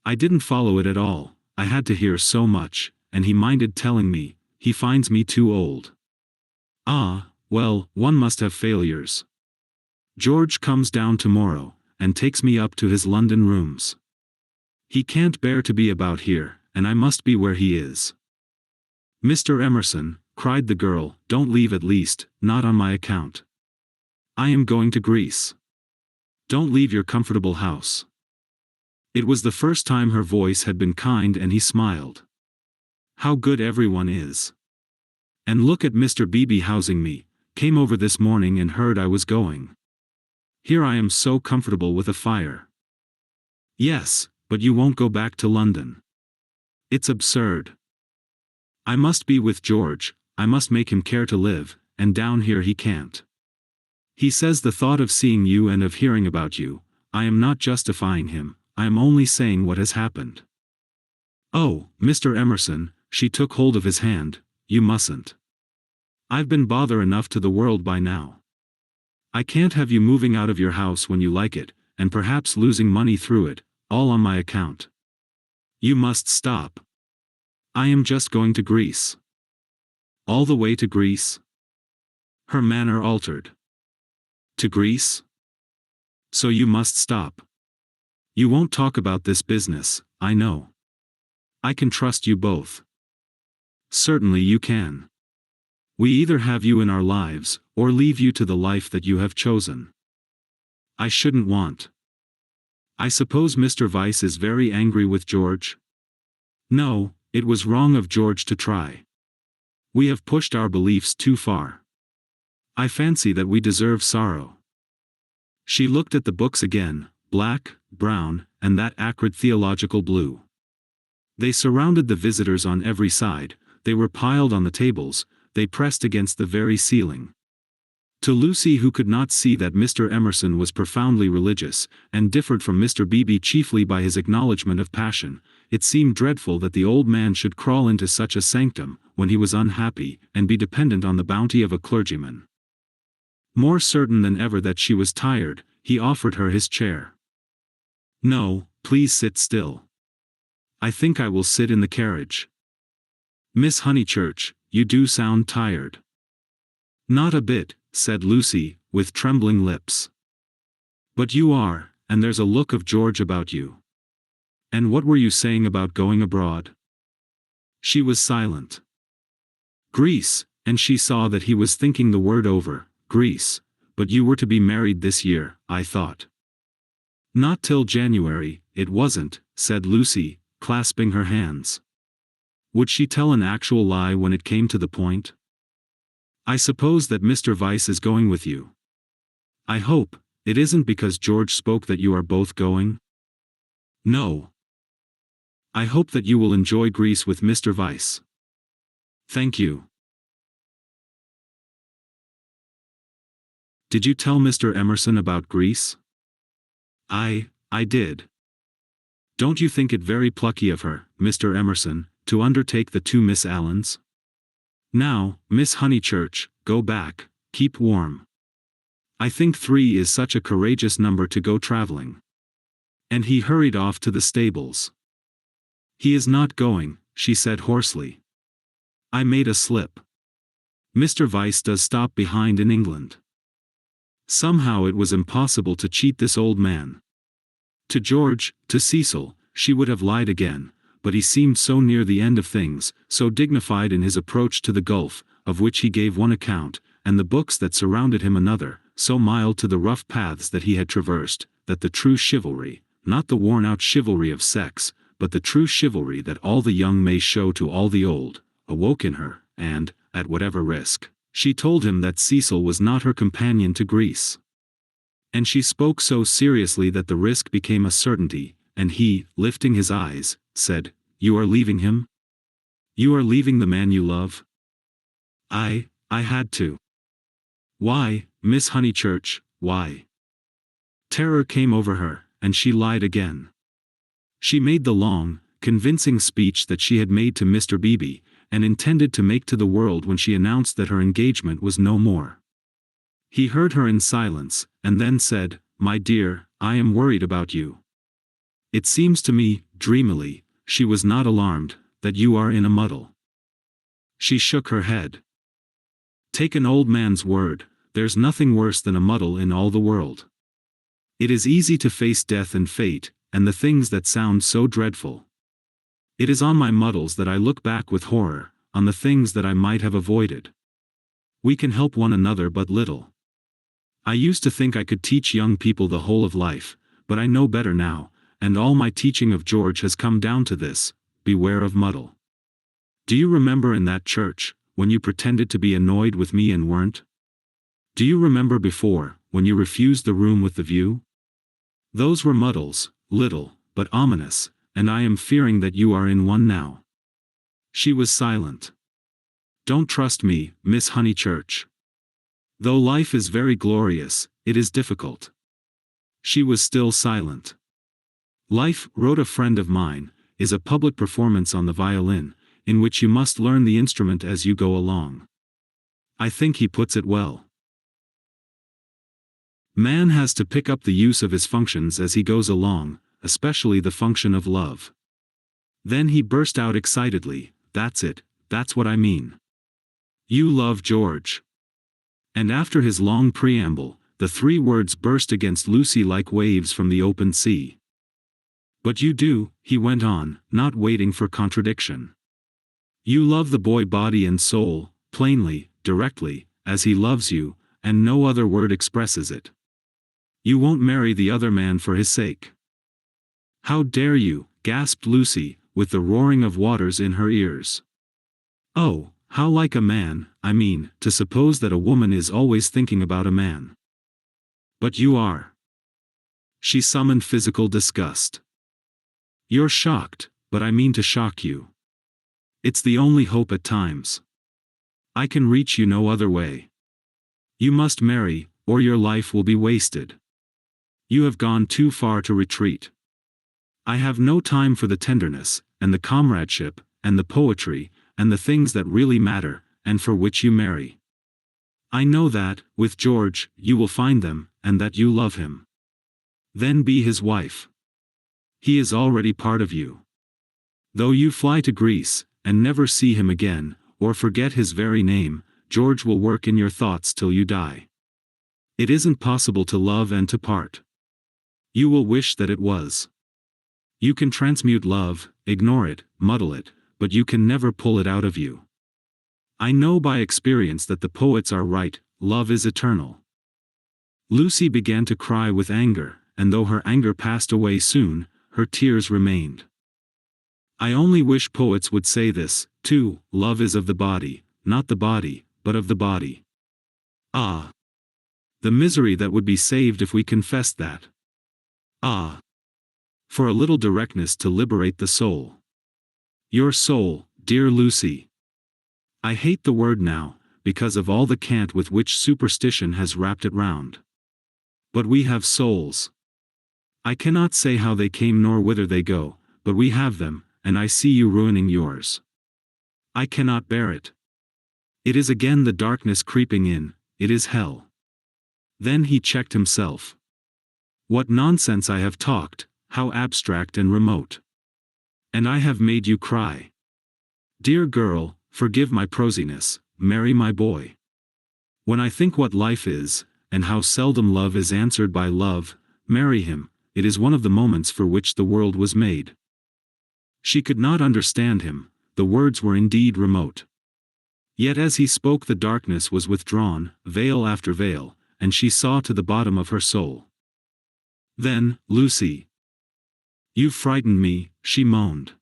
I didn't follow it at all, I had to hear so much, and he minded telling me, he finds me too old. Ah, well, one must have failures. George comes down tomorrow, and takes me up to his London rooms. He can't bear to be about here, and I must be where he is. Mr. Emerson, cried the girl, don't leave at least, not on my account. I am going to Greece. Don't leave your comfortable house. It was the first time her voice had been kind and he smiled. How good everyone is. And look at Mr. Beebe housing me, came over this morning and heard I was going. Here I am so comfortable with a fire. Yes, but you won't go back to London. It's absurd. I must be with George, I must make him care to live, and down here he can't. He says the thought of seeing you and of hearing about you, I am not justifying him, I am only saying what has happened. Oh, Mr. Emerson, she took hold of his hand, you mustn't. I've been bother enough to the world by now. I can't have you moving out of your house when you like it, and perhaps losing money through it, all on my account. You must stop. I am just going to Greece. All the way to Greece? Her manner altered. To Greece? So you must stop. You won't talk about this business, I know. I can trust you both. Certainly you can. We either have you in our lives, or leave you to the life that you have chosen. I shouldn't want. I suppose Mr. Vyse is very angry with George? No, it was wrong of George to try. We have pushed our beliefs too far. I fancy that we deserve sorrow. She looked at the books again, black, brown, and that acrid theological blue. They surrounded the visitors on every side, they were piled on the tables, they pressed against the very ceiling. To Lucy, who could not see that Mr. Emerson was profoundly religious, and differed from Mr. Beebe chiefly by his acknowledgement of passion, it seemed dreadful that the old man should crawl into such a sanctum, when he was unhappy, and be dependent on the bounty of a clergyman. More certain than ever that she was tired, he offered her his chair. "No, please sit still. I think I will sit in the carriage." "Miss Honeychurch, you do sound tired." "Not a bit," said Lucy, with trembling lips. "But you are, and there's a look of George about you. And what were you saying about going abroad?" She was silent. "Greece," and she saw that he was thinking the word over, "Greece, but you were to be married this year, I thought." "Not till January, it wasn't," said Lucy, clasping her hands. Would she tell an actual lie when it came to the point? "I suppose that Mr. Vyse is going with you. I hope it isn't because George spoke that you are both going?" "No. I hope that you will enjoy Greece with Mr. Vyse." "Thank you." "Did you tell Mr. Emerson about Greece?" I did." "Don't you think it very plucky of her, Mr. Emerson, to undertake the two Miss Allens? Now, Miss Honeychurch, go back, keep warm. I think 3 is such a courageous number to go traveling." And he hurried off to the stables. "He is not going," she said hoarsely. "I made a slip. Mr. Vyse does stop behind in England." Somehow it was impossible to cheat this old man. To George, to Cecil, she would have lied again, but he seemed so near the end of things, so dignified in his approach to the gulf, of which he gave one account, and the books that surrounded him another, so mild to the rough paths that he had traversed, that the true chivalry, not the worn-out chivalry of sex, but the true chivalry that all the young may show to all the old, awoke in her, and, at whatever risk, she told him that Cecil was not her companion to Greece. And she spoke so seriously that the risk became a certainty, and he, lifting his eyes, said, "You are leaving him? You are leaving the man you love?" I had to." "Why, Miss Honeychurch, why?" Terror came over her, and she lied again. She made the long, convincing speech that she had made to Mr. Beebe, and intended to make to the world when she announced that her engagement was no more. He heard her in silence, and then said, "My dear, I am worried about you. It seems to me," dreamily, she was not alarmed, "that you are in a muddle." She shook her head. "Take an old man's word, there's nothing worse than a muddle in all the world. It is easy to face death and fate, and the things that sound so dreadful. It is on my muddles that I look back with horror, on the things that I might have avoided. We can help one another but little. I used to think I could teach young people the whole of life, but I know better now, and all my teaching of George has come down to this: beware of muddle. Do you remember in that church, when you pretended to be annoyed with me and weren't? Do you remember before, when you refused the room with the view? Those were muddles, little, but ominous, and I am fearing that you are in one now." She was silent. "Don't trust me, Miss Honeychurch. Though life is very glorious, it is difficult." She was still silent. "Life," wrote a friend of mine, "is a public performance on the violin, in which you must learn the instrument as you go along." I think he puts it well. Man has to pick up the use of his functions as he goes along, especially the function of love. Then he burst out excitedly, "That's it, that's what I mean. You love George." And after his long preamble, the 3 words burst against Lucy like waves from the open sea. "But you do," he went on, not waiting for contradiction. "You love the boy body and soul, plainly, directly, as he loves you, and no other word expresses it. You won't marry the other man for his sake." "How dare you?" gasped Lucy, with the roaring of waters in her ears. "Oh, how like a man, I mean, to suppose that a woman is always thinking about a man." "But you are." She summoned physical disgust. "You're shocked, but I mean to shock you. It's the only hope at times. I can reach you no other way. You must marry, or your life will be wasted. You have gone too far to retreat. I have no time for the tenderness, and the comradeship, and the poetry, and the things that really matter, and for which you marry. I know that, with George, you will find them, and that you love him. Then be his wife. He is already part of you. Though you fly to Greece, and never see him again, or forget his very name, George will work in your thoughts till you die. It isn't possible to love and to part. You will wish that it was. You can transmute love, ignore it, muddle it, but you can never pull it out of you. I know by experience that the poets are right, love is eternal. Lucy began to cry with anger, and though her anger passed away soon, her tears remained. I only wish poets would say this, too, love is of the body, not the body, but of the body. Ah! The misery that would be saved if we confessed that. Ah! For a little directness to liberate the soul. Your soul, dear Lucy. I hate the word now, because of all the cant with which superstition has wrapped it round. But we have souls. I cannot say how they came nor whither they go, but we have them, and I see you ruining yours. I cannot bear it. It is again the darkness creeping in, it is hell. Then he checked himself. What nonsense I have talked, how abstract and remote. And I have made you cry. Dear girl, forgive my prosiness, marry my boy. When I think what life is, and how seldom love is answered by love, marry him, it is one of the moments for which the world was made. She could not understand him, the words were indeed remote. Yet as he spoke the darkness was withdrawn, veil after veil, and she saw to the bottom of her soul. Then, Lucy. You frightened me, she moaned.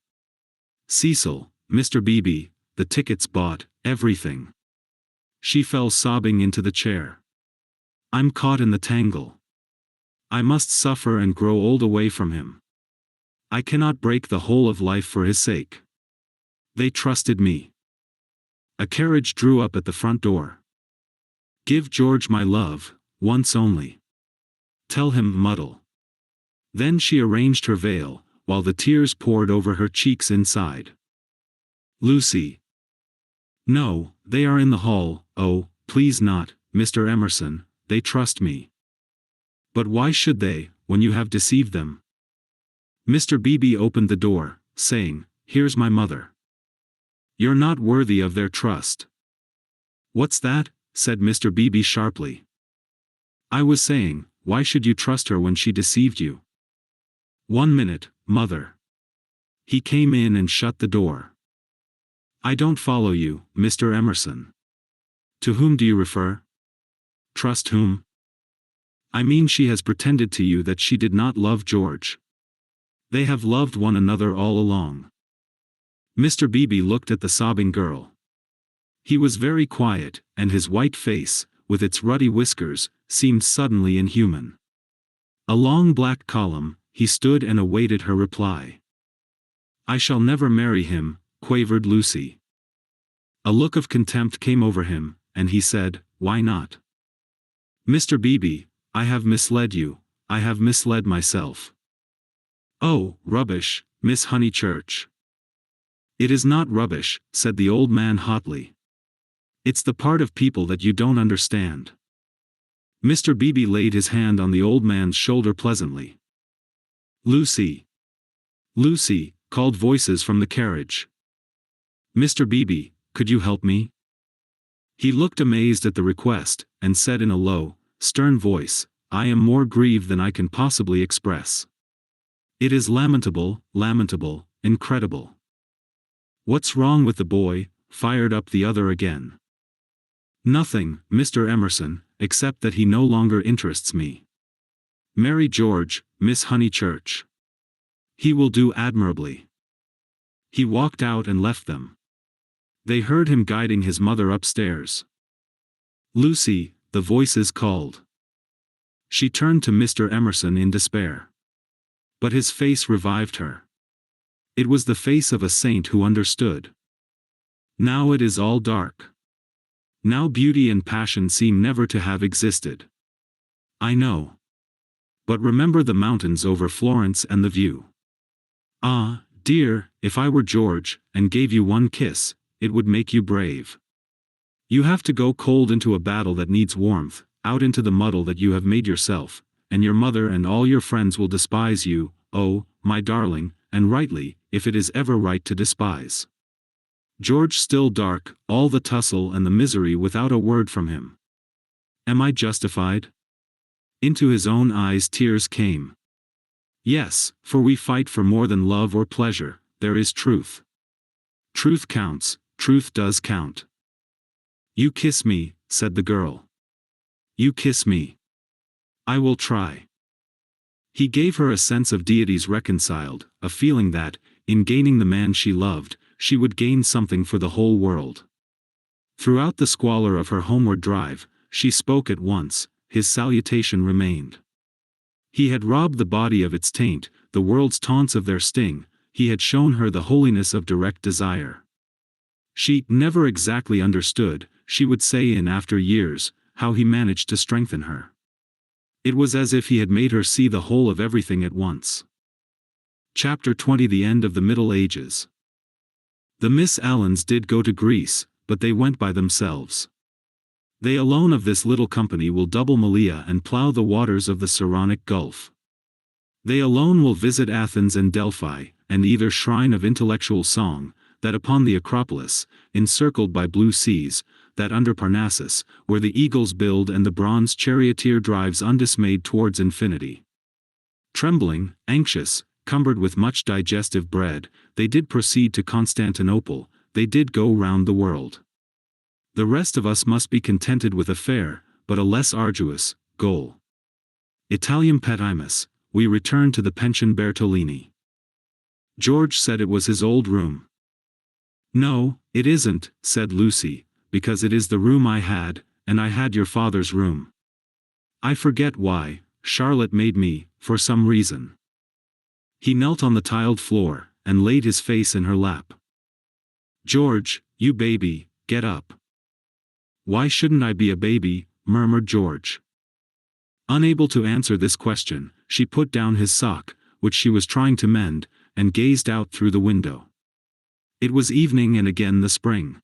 Cecil, Mr. Beebe, the tickets bought, everything. She fell sobbing into the chair. I'm caught in the tangle. I must suffer and grow old away from him. I cannot break the whole of life for his sake. They trusted me. A carriage drew up at the front door. Give George my love, once only. Tell him, muddle. Then she arranged her veil, while the tears poured over her cheeks inside. Lucy. No, they are in the hall, oh, please not, Mr. Emerson, they trust me. But why should they, when you have deceived them? Mr. Beebe opened the door, saying, Here's my mother. You're not worthy of their trust. What's that? Said Mr. Beebe sharply. I was saying, why should you trust her when she deceived you? 1 minute, mother. He came in and shut the door. I don't follow you, Mr. Emerson. To whom do you refer? Trust whom? I mean she has pretended to you that she did not love George. They have loved one another all along. Mr. Beebe looked at the sobbing girl. He was very quiet, and his white face, with its ruddy whiskers, seemed suddenly inhuman. A long black column, he stood and awaited her reply. I shall never marry him, quavered Lucy. A look of contempt came over him, and he said, Why not? Mr. Beebe, I have misled you, I have misled myself. Oh, rubbish, Miss Honeychurch. It is not rubbish, said the old man hotly. It's the part of people that you don't understand. Mr. Beebe laid his hand on the old man's shoulder pleasantly. Lucy. Lucy, called voices from the carriage. Mr. Beebe, could you help me? He looked amazed at the request, and said in a low, stern voice, I am more grieved than I can possibly express. It is lamentable, lamentable, incredible. What's wrong with the boy? Fired up the other again. Nothing, Mr. Emerson, except that he no longer interests me. Marry George, Miss Honeychurch. He will do admirably. He walked out and left them. They heard him guiding his mother upstairs. Lucy, the voices called. She turned to Mr. Emerson in despair. But his face revived her. It was the face of a saint who understood. Now it is all dark. Now beauty and passion seem never to have existed. I know. But remember the mountains over Florence and the view. Ah, dear, if I were George, and gave you one kiss, it would make you brave. You have to go cold into a battle that needs warmth, out into the muddle that you have made yourself, and your mother and all your friends will despise you, oh, my darling, and rightly, if it is ever right to despise. George still dark, all the tussle and the misery without a word from him. Am I justified? Into his own eyes tears came. Yes, for we fight for more than love or pleasure, there is truth. Truth counts, truth does count. You kiss me, said the girl. You kiss me. I will try. He gave her a sense of deities reconciled, a feeling that, in gaining the man she loved, she would gain something for the whole world. Throughout the squalor of her homeward drive, she spoke at once, his salutation remained. He had robbed the body of its taint, the world's taunts of their sting, he had shown her the holiness of direct desire. She never exactly understood, she would say in after years, how he managed to strengthen her. It was as if he had made her see the whole of everything at once. Chapter 20 The End of the Middle Ages. The Miss Allens did go to Greece, but they went by themselves. They alone of this little company will double Malea and plough the waters of the Saronic Gulf. They alone will visit Athens and Delphi, and either shrine of intellectual song, that upon the Acropolis, encircled by blue seas, that under Parnassus, where the eagles build and the bronze charioteer drives undismayed towards infinity. Trembling, anxious, cumbered with much digestive bread, they did proceed to Constantinople, they did go round the world. The rest of us must be contented with a fair, but a less arduous, goal. Italiam petimus, we return to the pension Bertolini. George said it was his old room. No, it isn't, said Lucy, because it is the room I had, and I had your father's room. I forget why, Charlotte made me, for some reason. He knelt on the tiled floor, and laid his face in her lap. George, you baby, get up. Why shouldn't I be a baby, murmured George. Unable to answer this question, she put down his sock, which she was trying to mend, and gazed out through the window. It was evening and again the spring.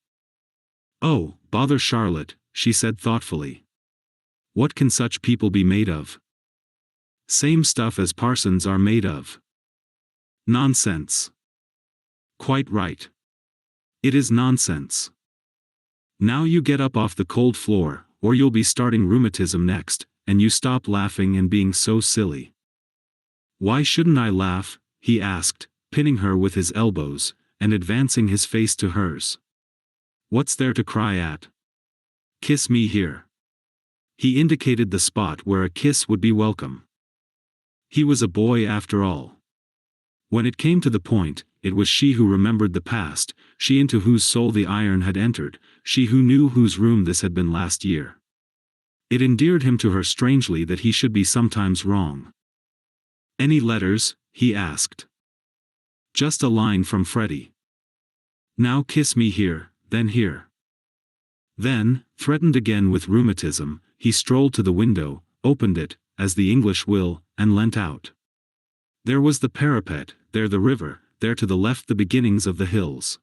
Oh, bother Charlotte, she said thoughtfully. What can such people be made of? Same stuff as parsons are made of. Nonsense. Quite right. It is nonsense. Now you get up off the cold floor, or you'll be starting rheumatism next, and you stop laughing and being so silly. Why shouldn't I laugh? He asked, pinning her with his elbows, and advancing his face to hers. What's there to cry at? Kiss me here. He indicated the spot where a kiss would be welcome. He was a boy after all. When it came to the point, it was she who remembered the past, she into whose soul the iron had entered, she who knew whose room this had been last year. It endeared him to her strangely that he should be sometimes wrong. Any letters? He asked. Just a line from Freddie. Now kiss me here, then here. Then, threatened again with rheumatism, he strolled to the window, opened it, as the English will, and leant out. There was the parapet, there the river, there to the left the beginnings of the hills.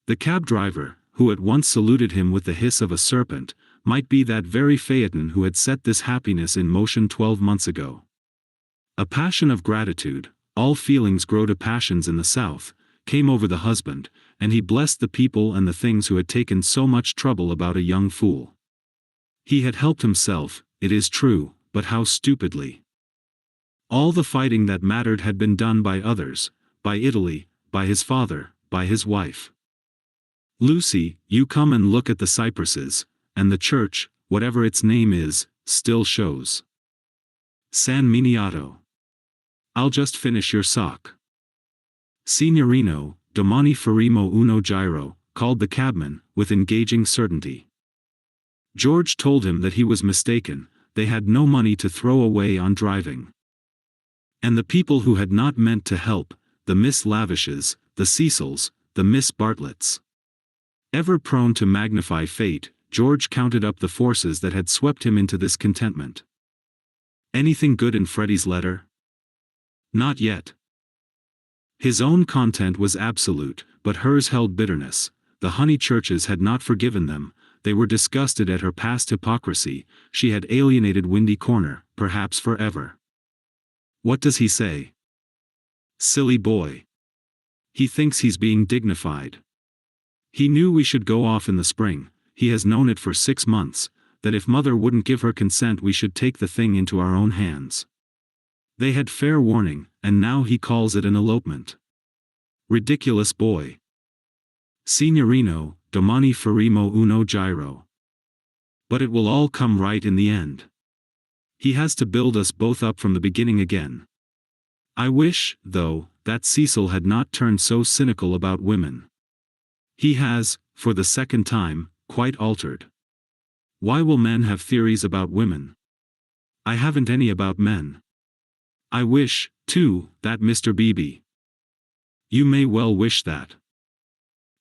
The cab driver, who at once saluted him with the hiss of a serpent, might be that very Phaeton who had set this happiness in motion 12 months ago. A passion of gratitude, all feelings grow to passions in the South, came over the husband, and he blessed the people and the things who had taken so much trouble about a young fool. He had helped himself, it is true, but how stupidly. All the fighting that mattered had been done by others, by Italy, by his father, by his wife. Lucy, you come and look at the cypresses, and the church, whatever its name is, still shows. San Miniato. I'll just finish your sock. Signorino, domani faremo uno giro, called the cabman, with engaging certainty. George told him that he was mistaken, they had no money to throw away on driving. And the people who had not meant to help, the Miss Lavishes, the Cecils, the Miss Bartletts. Ever prone to magnify fate, George counted up the forces that had swept him into this contentment. Anything good in Freddie's letter? Not yet. His own content was absolute, but hers held bitterness. The Honeychurches had not forgiven them, they were disgusted at her past hypocrisy, she had alienated Windy Corner, perhaps forever. What does he say? Silly boy. He thinks he's being dignified. He knew we should go off in the spring, he has known it for 6 months, that if mother wouldn't give her consent we should take the thing into our own hands. They had fair warning, and now he calls it an elopement. Ridiculous boy. Signorino, domani faremo uno giro. But it will all come right in the end. He has to build us both up from the beginning again. I wish, though, that Cecil had not turned so cynical about women. He has, for the second time, quite altered. Why will men have theories about women? I haven't any about men. I wish, too, that Mr. Beebe. You may well wish that.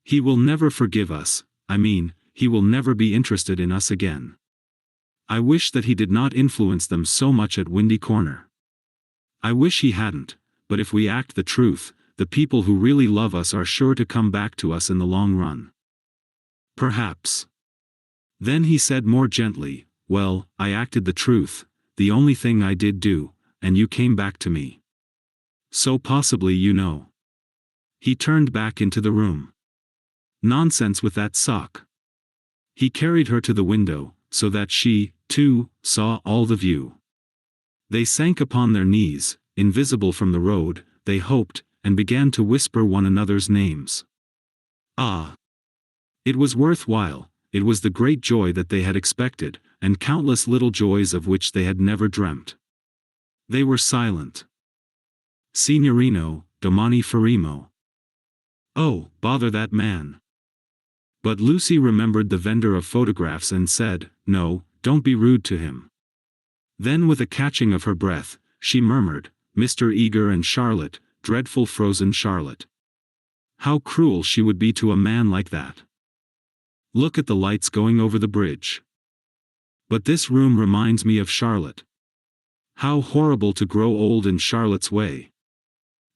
He will never forgive us, I mean, he will never be interested in us again. I wish that he did not influence them so much at Windy Corner. I wish he hadn't, but if we act the truth, the people who really love us are sure to come back to us in the long run. Perhaps. Then he said more gently, well, I acted the truth, the only thing I did do, and you came back to me. So possibly you know. He turned back into the room. Nonsense with that sock. He carried her to the window, so that she, too, saw all the view. They sank upon their knees, invisible from the road, they hoped, and began to whisper one another's names. Ah! It was worthwhile, it was the great joy that they had expected, and countless little joys of which they had never dreamt. They were silent. Signorino, domani faremo. Oh, bother that man. But Lucy remembered the vendor of photographs and said, no, don't be rude to him. Then with a catching of her breath, she murmured, Mr. Eager and Charlotte, dreadful frozen Charlotte. How cruel she would be to a man like that. Look at the lights going over the bridge. But this room reminds me of Charlotte. How horrible to grow old in Charlotte's way.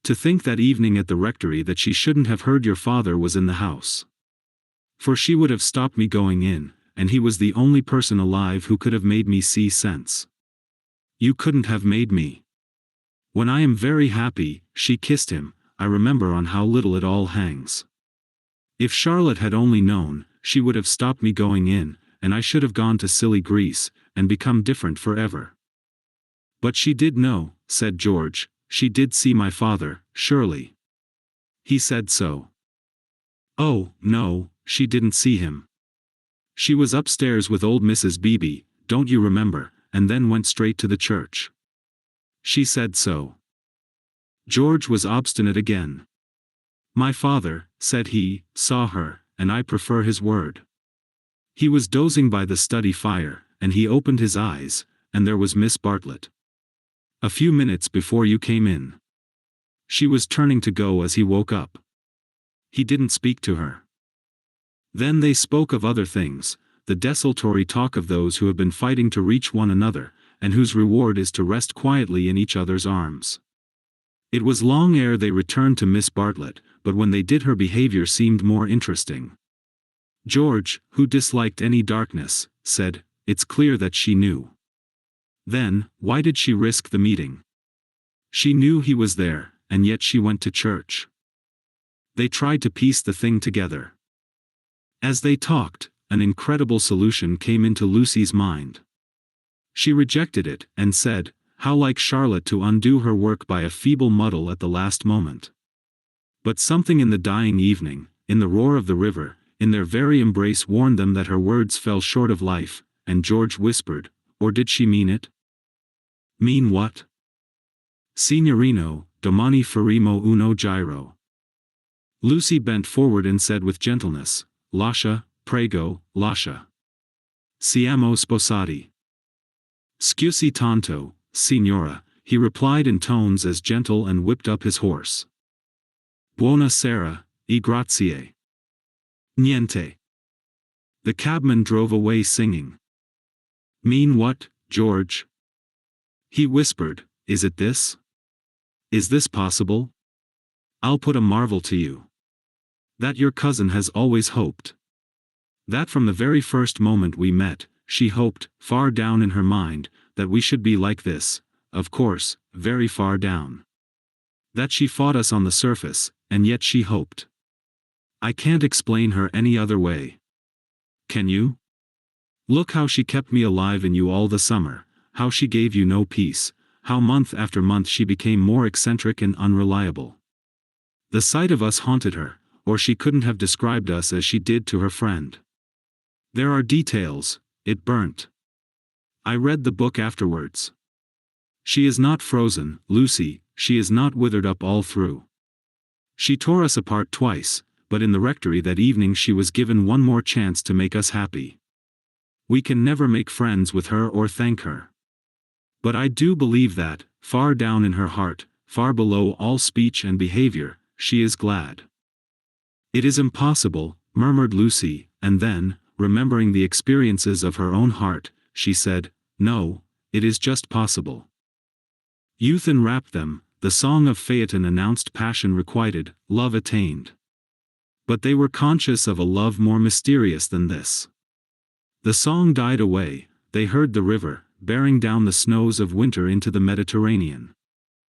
To think that evening at the rectory that she shouldn't have heard your father was in the house. For she would have stopped me going in, and he was the only person alive who could have made me see sense. You couldn't have made me. When I am very happy, she kissed him, I remember on how little it all hangs. If Charlotte had only known, she would have stopped me going in, and I should have gone to silly Greece, and become different forever. But she did know, said George, she did see my father, surely. He said so. Oh, no, she didn't see him. She was upstairs with old Mrs. Beebe, don't you remember, and then went straight to the church. She said so. George was obstinate again. My father, said he, saw her, and I prefer his word. He was dozing by the study fire, and he opened his eyes, and there was Miss Bartlett. A few minutes before you came in. She was turning to go as he woke up. He didn't speak to her. Then they spoke of other things, the desultory talk of those who have been fighting to reach one another, and whose reward is to rest quietly in each other's arms. It was long ere they returned to Miss Bartlett, but when they did her behavior seemed more interesting. George, who disliked any darkness, said, it's clear that she knew. Then, why did she risk the meeting? She knew he was there, and yet she went to church. They tried to piece the thing together. As they talked, an incredible solution came into Lucy's mind. She rejected it, and said, how like Charlotte to undo her work by a feeble muddle at the last moment. But something in the dying evening, in the roar of the river, in their very embrace warned them that her words fell short of life, and George whispered, or did she mean it? Mean what? Signorino, domani faremo uno giro. Lucy bent forward and said with gentleness, lascia, prego, lascia. Siamo sposati. Scusi tanto, signora, he replied in tones as gentle and whipped up his horse. Buona sera, e grazie. Niente. The cabman drove away singing. Mean what, George? He whispered, is it this? Is this possible? I'll put a marvel to you. That your cousin has always hoped. That from the very first moment we met, she hoped, far down in her mind, that we should be like this, of course, very far down. That she fought us on the surface, and yet she hoped. I can't explain her any other way. Can you? Look how she kept me alive in you all the summer, how she gave you no peace, how month after month she became more eccentric and unreliable. The sight of us haunted her, or she couldn't have described us as she did to her friend. There are details, it burnt. I read the book afterwards. She is not frozen, Lucy, she is not withered up all through. She tore us apart twice, but in the rectory that evening she was given one more chance to make us happy. We can never make friends with her or thank her. But I do believe that, far down in her heart, far below all speech and behavior, she is glad. It is impossible, murmured Lucy, and then, remembering the experiences of her own heart, she said, no, it is just possible. Youth enwrapped them, the song of Phaeton announced passion requited, love attained. But they were conscious of a love more mysterious than this. The song died away, they heard the river, bearing down the snows of winter into the Mediterranean.